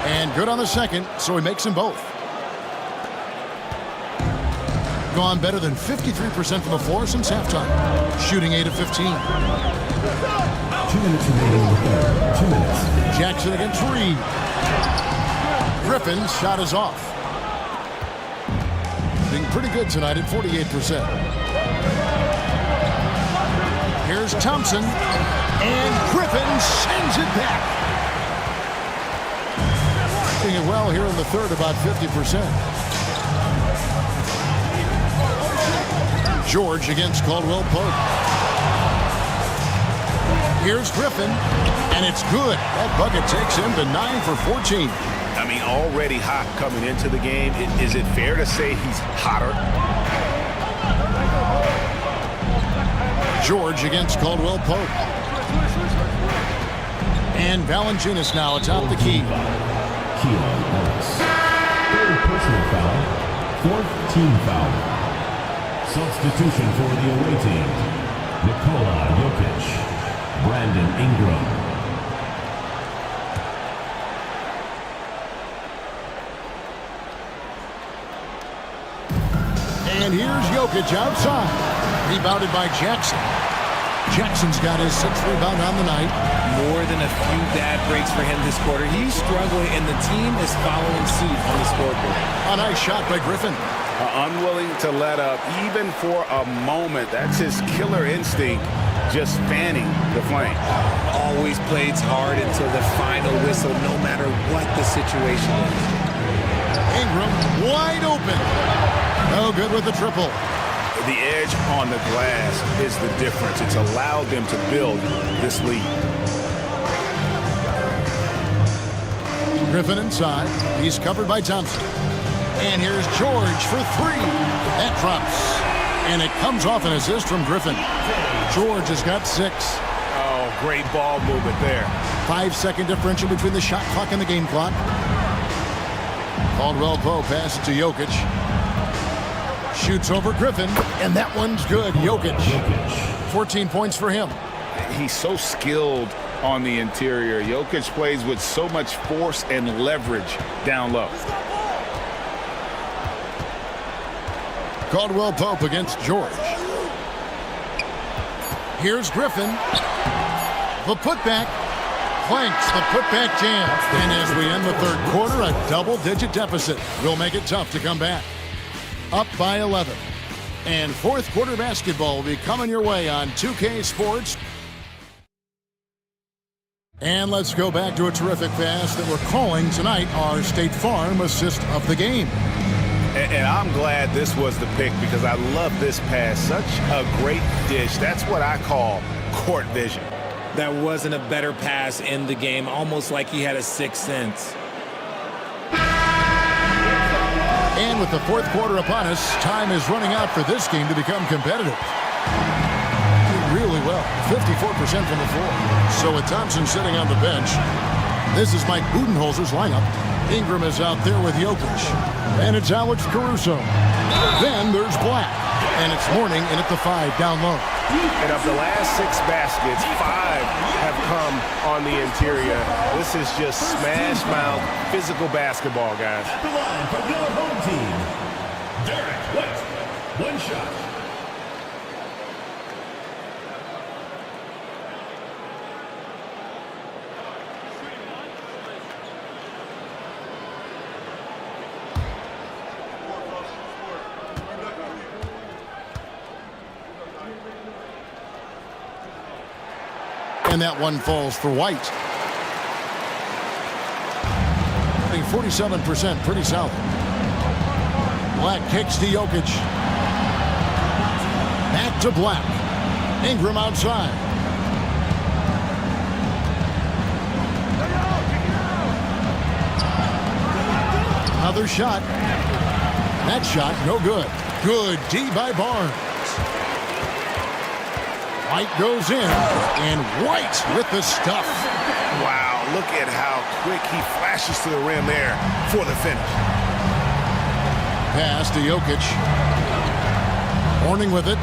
And good on the second, so he makes them both. Gone better than 53% from the floor since halftime. Shooting 8 of 15. 2 minutes remaining in the third. 2 minutes. Jackson against Reed. Griffin's shot is off. Being pretty good tonight at 48%. Here's Thompson. And Griffin sends it back. Doing it well here in the third, about 50%. George against Caldwell Pope. Here's Griffin, and it's good. That bucket takes him to 9 for 14. I mean, already hot coming into the game. Is it fair to say he's hotter? George against Caldwell Pope. And Valanciunas now atop the key. Third personal foul. Fourth team foul. Substitution for the away team. Nikola Jokic. Brandon Ingram. And here's Jokic outside. Rebounded by Jackson. Jackson's got his 6th rebound on the night. More than a few bad breaks for him this quarter. He's struggling, and the team is following suit on the scoreboard. A nice shot by Griffin. Unwilling to let up even for a moment. That's his killer instinct, just fanning the flame. Always plays hard until the final whistle, no matter what the situation is. Ingram wide open. No good with the triple. The edge on the glass is the difference. It's allowed them to build this lead. Griffin inside. He's covered by Thompson. And here's George for 3. That drops. And it comes off an assist from Griffin. George has got 6. Oh, great ball movement there. 5-second differential between the shot clock and the game clock. Caldwell Pope passes to Jokic. Shoots over Griffin, and that one's good. Jokic. 14 points for him. He's so skilled on the interior. Jokic plays with so much force and leverage down low. Caldwell Pope against George. Here's Griffin. The putback. Clanks the putback jam. And as we end the third quarter, a double-digit deficit will make it tough to come back. Up by 11. And fourth quarter basketball will be coming your way on 2K Sports. And let's go back to a terrific pass that we're calling tonight our State Farm assist of the game. And I'm glad this was the pick because I love this pass. Such a great dish. That's what I call court vision. That wasn't a better pass in the game, almost like he had a sixth sense. And with the fourth quarter upon us, time is running out for this game to become competitive. Really well, 54% from the floor. So with Thompson sitting on the bench, this is Mike Budenholzer's lineup. Ingram is out there with Jokic. And it's Alex Caruso. Then there's Black. And it's Mourning in at the 5 down low. And of the last 6 baskets, 5 have come on the interior. This is just smash mouth physical basketball, guys. At the line for your home team, Derek White. 1 shot. And that one falls for White. 47%, pretty solid. Black kicks to Jokic. Back to Black. Ingram outside. Another shot. That shot, no good. Good D by Barnes. White goes in, and White with the stuff. Wow, look at how quick he flashes to the rim there for the finish. Pass to Jokic. Horning with it.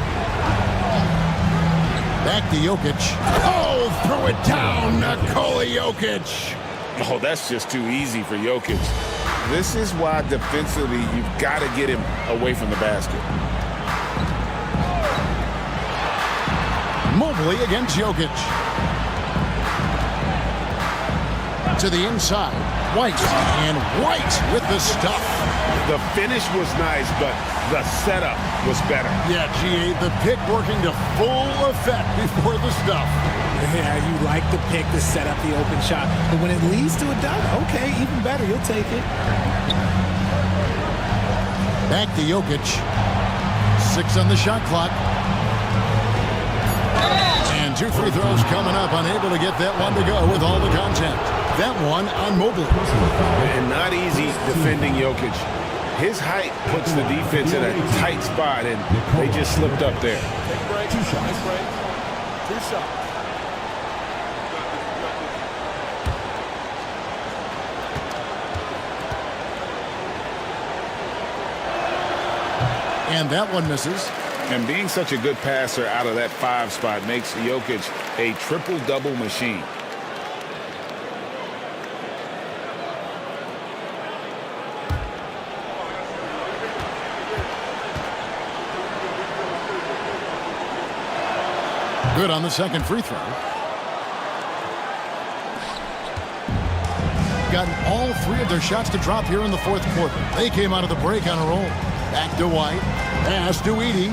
Back to Jokic. Oh, throw it down, Nikola Jokic. Oh, that's just too easy for Jokic. This is why defensively you've got to get him away from the basket. Mobley against Jokic. To the inside. White. And White with the stuff. The finish was nice, but the setup was better. Yeah, GA, the pick working to full effect before the stuff. Yeah, you like the pick to set up the open shot. But when it leads to a dunk, okay, even better. You'll take it. Back to Jokic. 6 on the shot clock. And 2 free throws coming up. Unable to get that one to go with all the contact. That one on Mobley. And not easy defending Jokic. His height puts the defense in a tight spot, and they just slipped up there. Take break. 2 shots. Break. 2 shots. And that one misses. And being such a good passer out of that 5 spot makes Jokic a triple-double machine. Good on the second free throw. Gotten all 3 of their shots to drop here in the fourth quarter. They came out of the break on a roll. Back to White. Pass to Edey.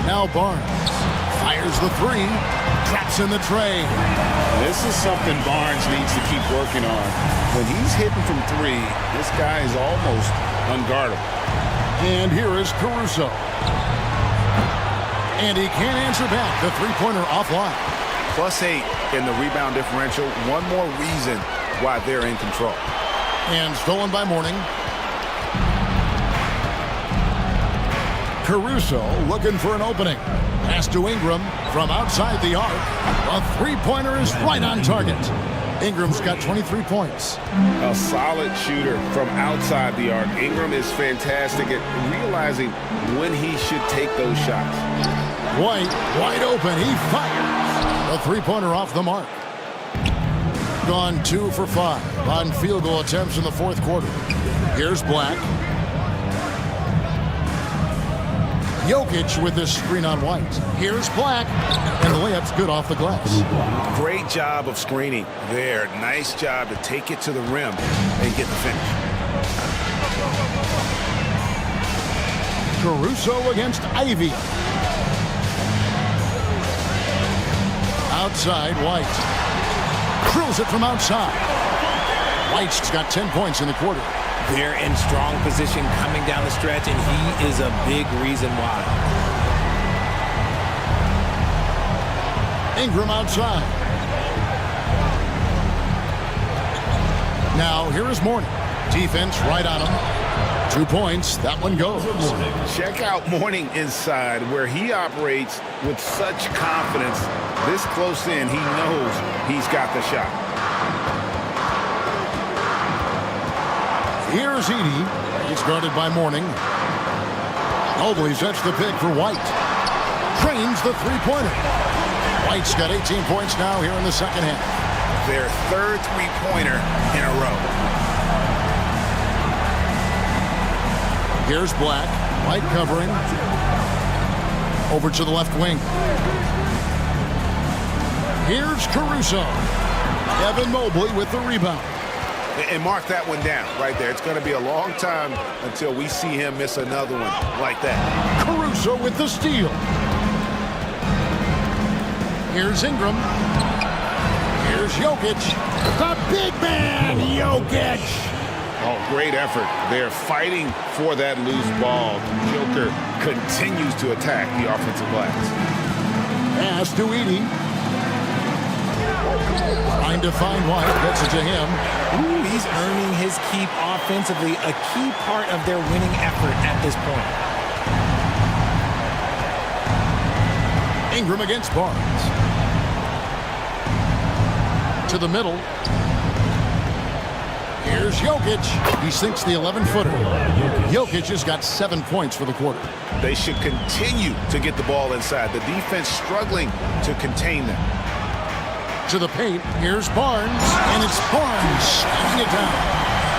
Now Barnes. Fires the 3. Traps in the tray. This is something Barnes needs to keep working on. When he's hitting from 3, this guy is almost unguardable. And here is Caruso. And he can't answer back. The 3-pointer offline. +8 in the rebound differential. One more reason why they're in control. And stolen by Mourning. Caruso looking for an opening. Pass to Ingram from outside the arc. A 3-pointer is right on target. Ingram's got 23 points. A solid shooter from outside the arc. Ingram is fantastic at realizing when he should take those shots. White, wide open. He fires. A 3-pointer off the mark. Gone 2 for 5 on field goal attempts in the fourth quarter. Here's Black. Jokic with this screen on White. Here's Black. And the layup's good off the glass. Great job of screening there. Nice job to take it to the rim and get the finish. Caruso against Ivy. Outside, White. Drills it from outside. White's got 10 points in the quarter. They're in strong position coming down the stretch, and he is a big reason why. Ingram outside. Now, here is Mourning. Defense right on him. 2 points. That one goes. Check out Mourning inside, where he operates with such confidence. This close in, he knows he's got the shot. Here's Edey. He's guarded by Mourning. Mobley sets the pick for White. Trains the 3-pointer. White's got 18 points now here in the second half. Their 3rd 3-pointer in a row. Here's Black. White covering. Over to the left wing. Here's Caruso. Evan Mobley with the rebound. And mark that one down right there. It's going to be a long time until we see him miss another one like that. Caruso with the steal. Here's Ingram. Here's Jokic. The big man, Jokic. Oh, great effort. They're fighting for that loose ball. Joker continues to attack the offensive glass. Pass to Edey. Trying to find White, gets it to him. Ooh, he's earning his keep offensively, a key part of their winning effort at this point. Ingram against Barnes. To the middle. Here's Jokic. He sinks the 11-footer. Jokic has got 7 points for the quarter. They should continue to get the ball inside. The defense struggling to contain them. To the paint. Here's Barnes. And it's Barnes slamming it down.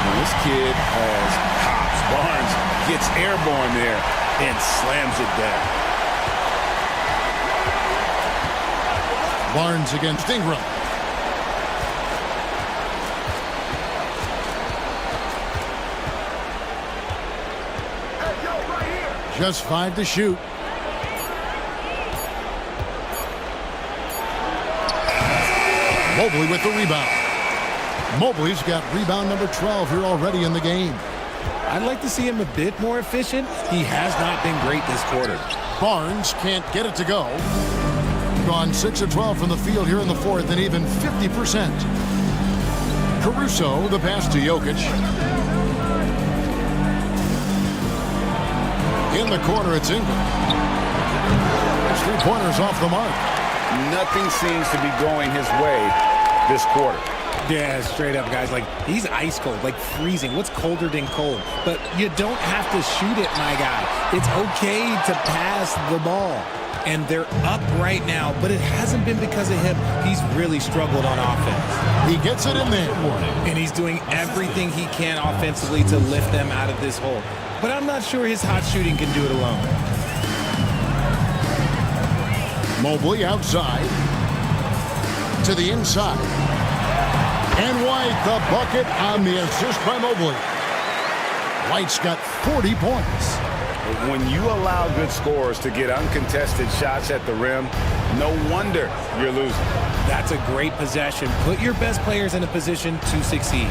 Now this kid has hops. Barnes gets airborne there and slams it down. Barnes against Ingram. Just 5 to shoot. Mobley with the rebound. Mobley's got rebound number 12 here already in the game. I'd like to see him a bit more efficient. He has not been great this quarter. Barnes can't get it to go. Gone 6 of 12 from the field here in the fourth and even 50%. Caruso, the pass to Jokic. In the corner, it's Ingram. His 3-pointers off the mark. Nothing seems to be going his way this quarter. Yeah, straight up, guys. Like, he's ice cold, like freezing. What's colder than cold? But you don't have to shoot it, my guy. It's okay to pass the ball. And they're up right now, but it hasn't been because of him. He's really struggled on offense. He gets it in there. And he's doing everything he can offensively to lift them out of this hole. But I'm not sure his hot shooting can do it alone. Mobley outside. To the inside. And White, the bucket on the assist by Mobley. White's got 40 points. When you allow good scorers to get uncontested shots at the rim, no wonder you're losing. That's a great possession. Put your best players in a position to succeed.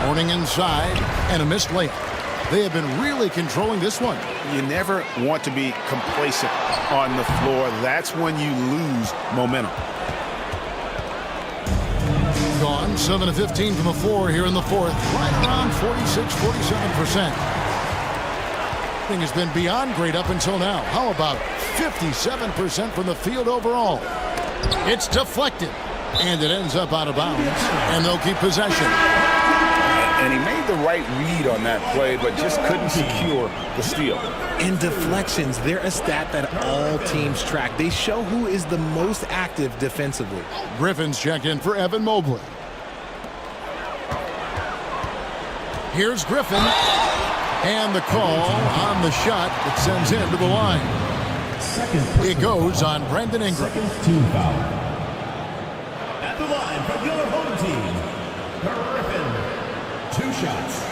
Morning inside and a missed layup. They have been really controlling this one. You never want to be complacent on the floor. That's when you lose momentum. Gone 7 of 15 from the floor here in the fourth. Right around 46-47%. Thing has been beyond great up until now. How about 57% from the field overall? It's deflected. And it ends up out of bounds. And they'll keep possession. And he made the right read on that play, but just couldn't secure the steal. In deflections, they're a stat that all teams track. They show who is the most active defensively. Griffin's checked in for Evan Mobley. Here's Griffin. And the call on the shot that sends him to the line. It goes on Brandon Ingram. Second team foul. At the line for your home team, Griffin. 2 shots.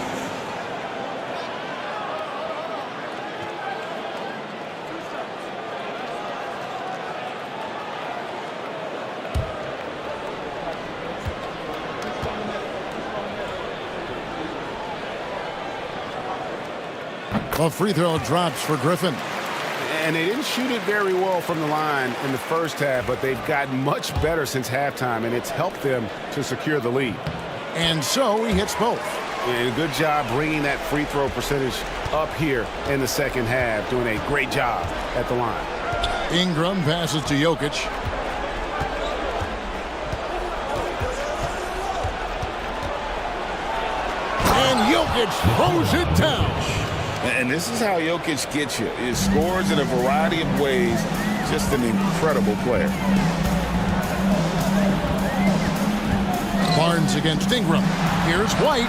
A free throw drops for Griffin. And they didn't shoot it very well from the line in the first half, but they've gotten much better since halftime, and it's helped them to secure the lead. And so he hits both. And good job bringing that free throw percentage up here in the second half, doing a great job at the line. Ingram passes to Jokic. And Jokic throws it down. And this is how Jokic gets you. He scores in a variety of ways. Just an incredible player. Barnes against Ingram. Here's White.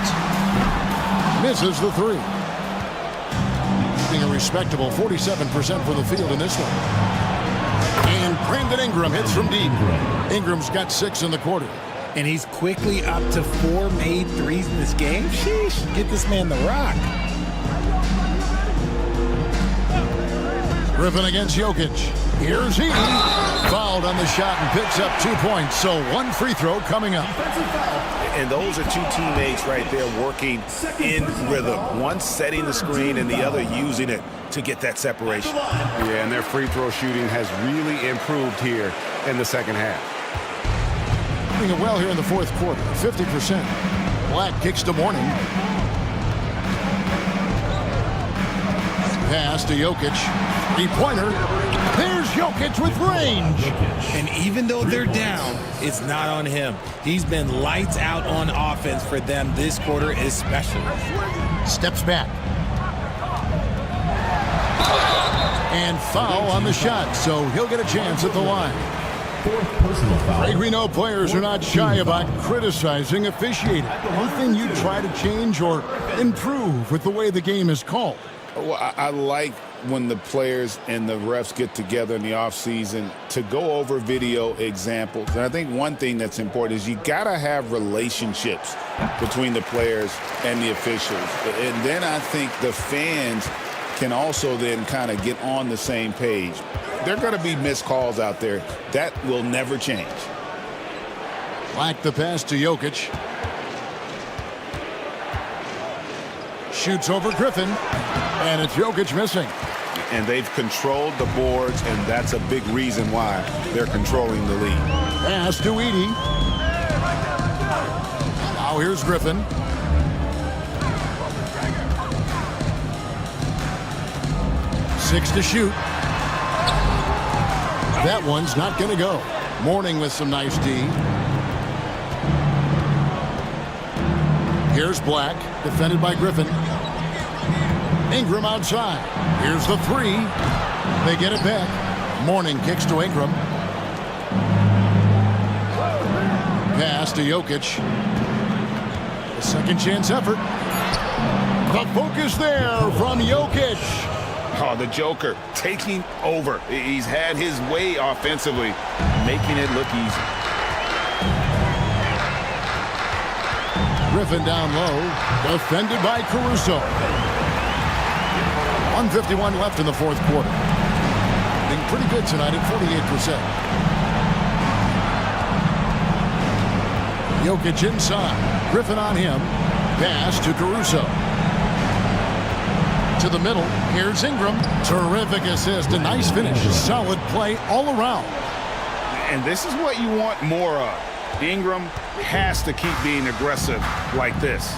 Misses the 3. Being a respectable 47% from the field in this one. And Brandon Ingram hits from deep. Ingram's got 6 in the quarter. And he's quickly up to 4 made threes in this game. Sheesh, get this man the rock. Griffin against Jokic. Here's he. Fouled on the shot and picks up 2 points. So 1 free throw coming up. And those are 2 teammates right there working in rhythm. One setting the screen and the other using it to get that separation. Yeah, and their free throw shooting has really improved here in the second half. Doing it well here in the fourth quarter, 50%. Black kicks to Mourning. Pass to Jokic. Three-pointer. There's Jokic with range. And even though they're down, it's not on him. He's been lights out on offense for them this quarter especially. Steps back. And foul on the shot, so he'll get a chance at the line. Greg, we know players are not shy about criticizing officiating. Anything you try to change or improve with the way the game is called? Well, I like when the players and the refs get together in the offseason to go over video examples. And I think one thing that's important is you got to have relationships between the players and the officials. And then I think the fans can also then kind of get on the same page. There are going to be missed calls out there. That will never change. Black the pass to Jokic. Shoots over Griffin. And it's Jokic missing. And they've controlled the boards, and that's a big reason why they're controlling the lead. Pass to Edey. Now here's Griffin. Six to shoot. That one's not going to go. Mourning with some nice D. Here's Black, defended by Griffin. Ingram outside. Here's the three. They get it back. Mourning kicks to Ingram. Pass to Jokic. A second chance effort. The focus there from Jokic. Oh, the Joker taking over. He's had his way offensively, making it look easy. Griffin down low, defended by Caruso. 1:51 left in the fourth quarter. Being pretty good tonight at 48%. Jokic inside. Griffin on him. Pass to Caruso. To the middle. Here's Ingram. Terrific assist. A nice finish. Solid play all around. And this is what you want more of. Ingram has to keep being aggressive like this.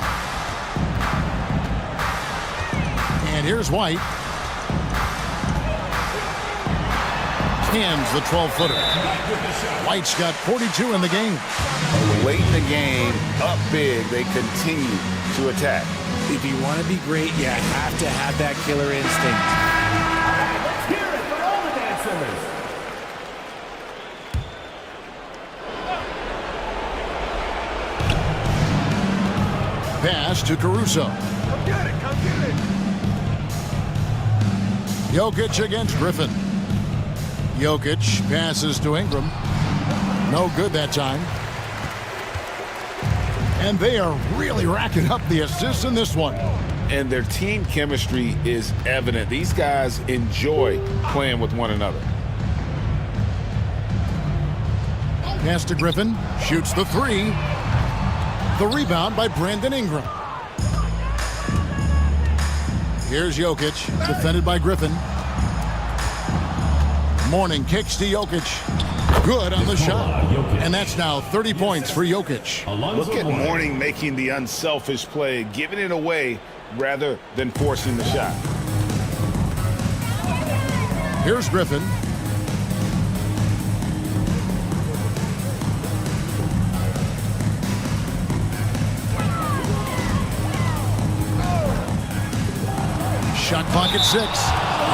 And here's White. Hands the 12-footer. White's got 42 in the game. Late in the game, up big, they continue to attack. If you want to be great, you have to have that killer instinct. Let's hear it for all the dancers. Pass to Caruso. Come get it, come get it. Jokic against Griffin. Jokic passes to Ingram. No good that time. And they are really racking up the assists in this one. And their team chemistry is evident. These guys enjoy playing with one another. Pass to Griffin. Shoots the three. The rebound by Brandon Ingram. Here's Jokic, defended by Griffin. Mourning kicks to Jokic. Good on the shot. And that's now 30 points for Jokic. Look at Mourning making the unselfish play, giving it away rather than forcing the shot. Here's Griffin. Shot clock at 6.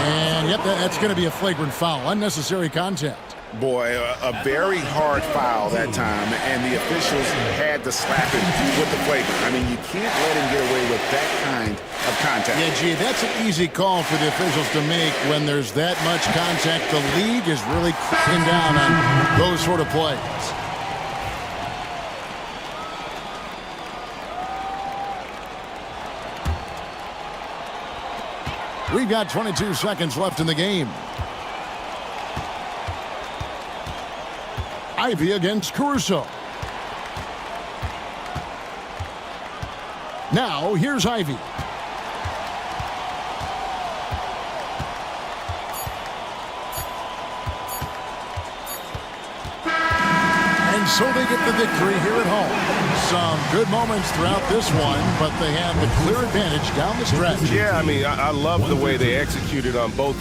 And, yep, that's going to be a flagrant foul. Unnecessary contact. Boy, a very hard foul that time, and the officials had to slap him with the flagrant. I mean, you can't let him get away with that kind of contact. Yeah, gee, that's an easy call for the officials to make when there's that much contact. The league is really cracking down on those sort of plays. We've got 22 seconds left in the game. Ivy against Caruso. Now, here's Ivy. so they get the victory here at home. Some good moments throughout this one, but they have the clear advantage down the stretch. Yeah, I mean, I love the way they executed on both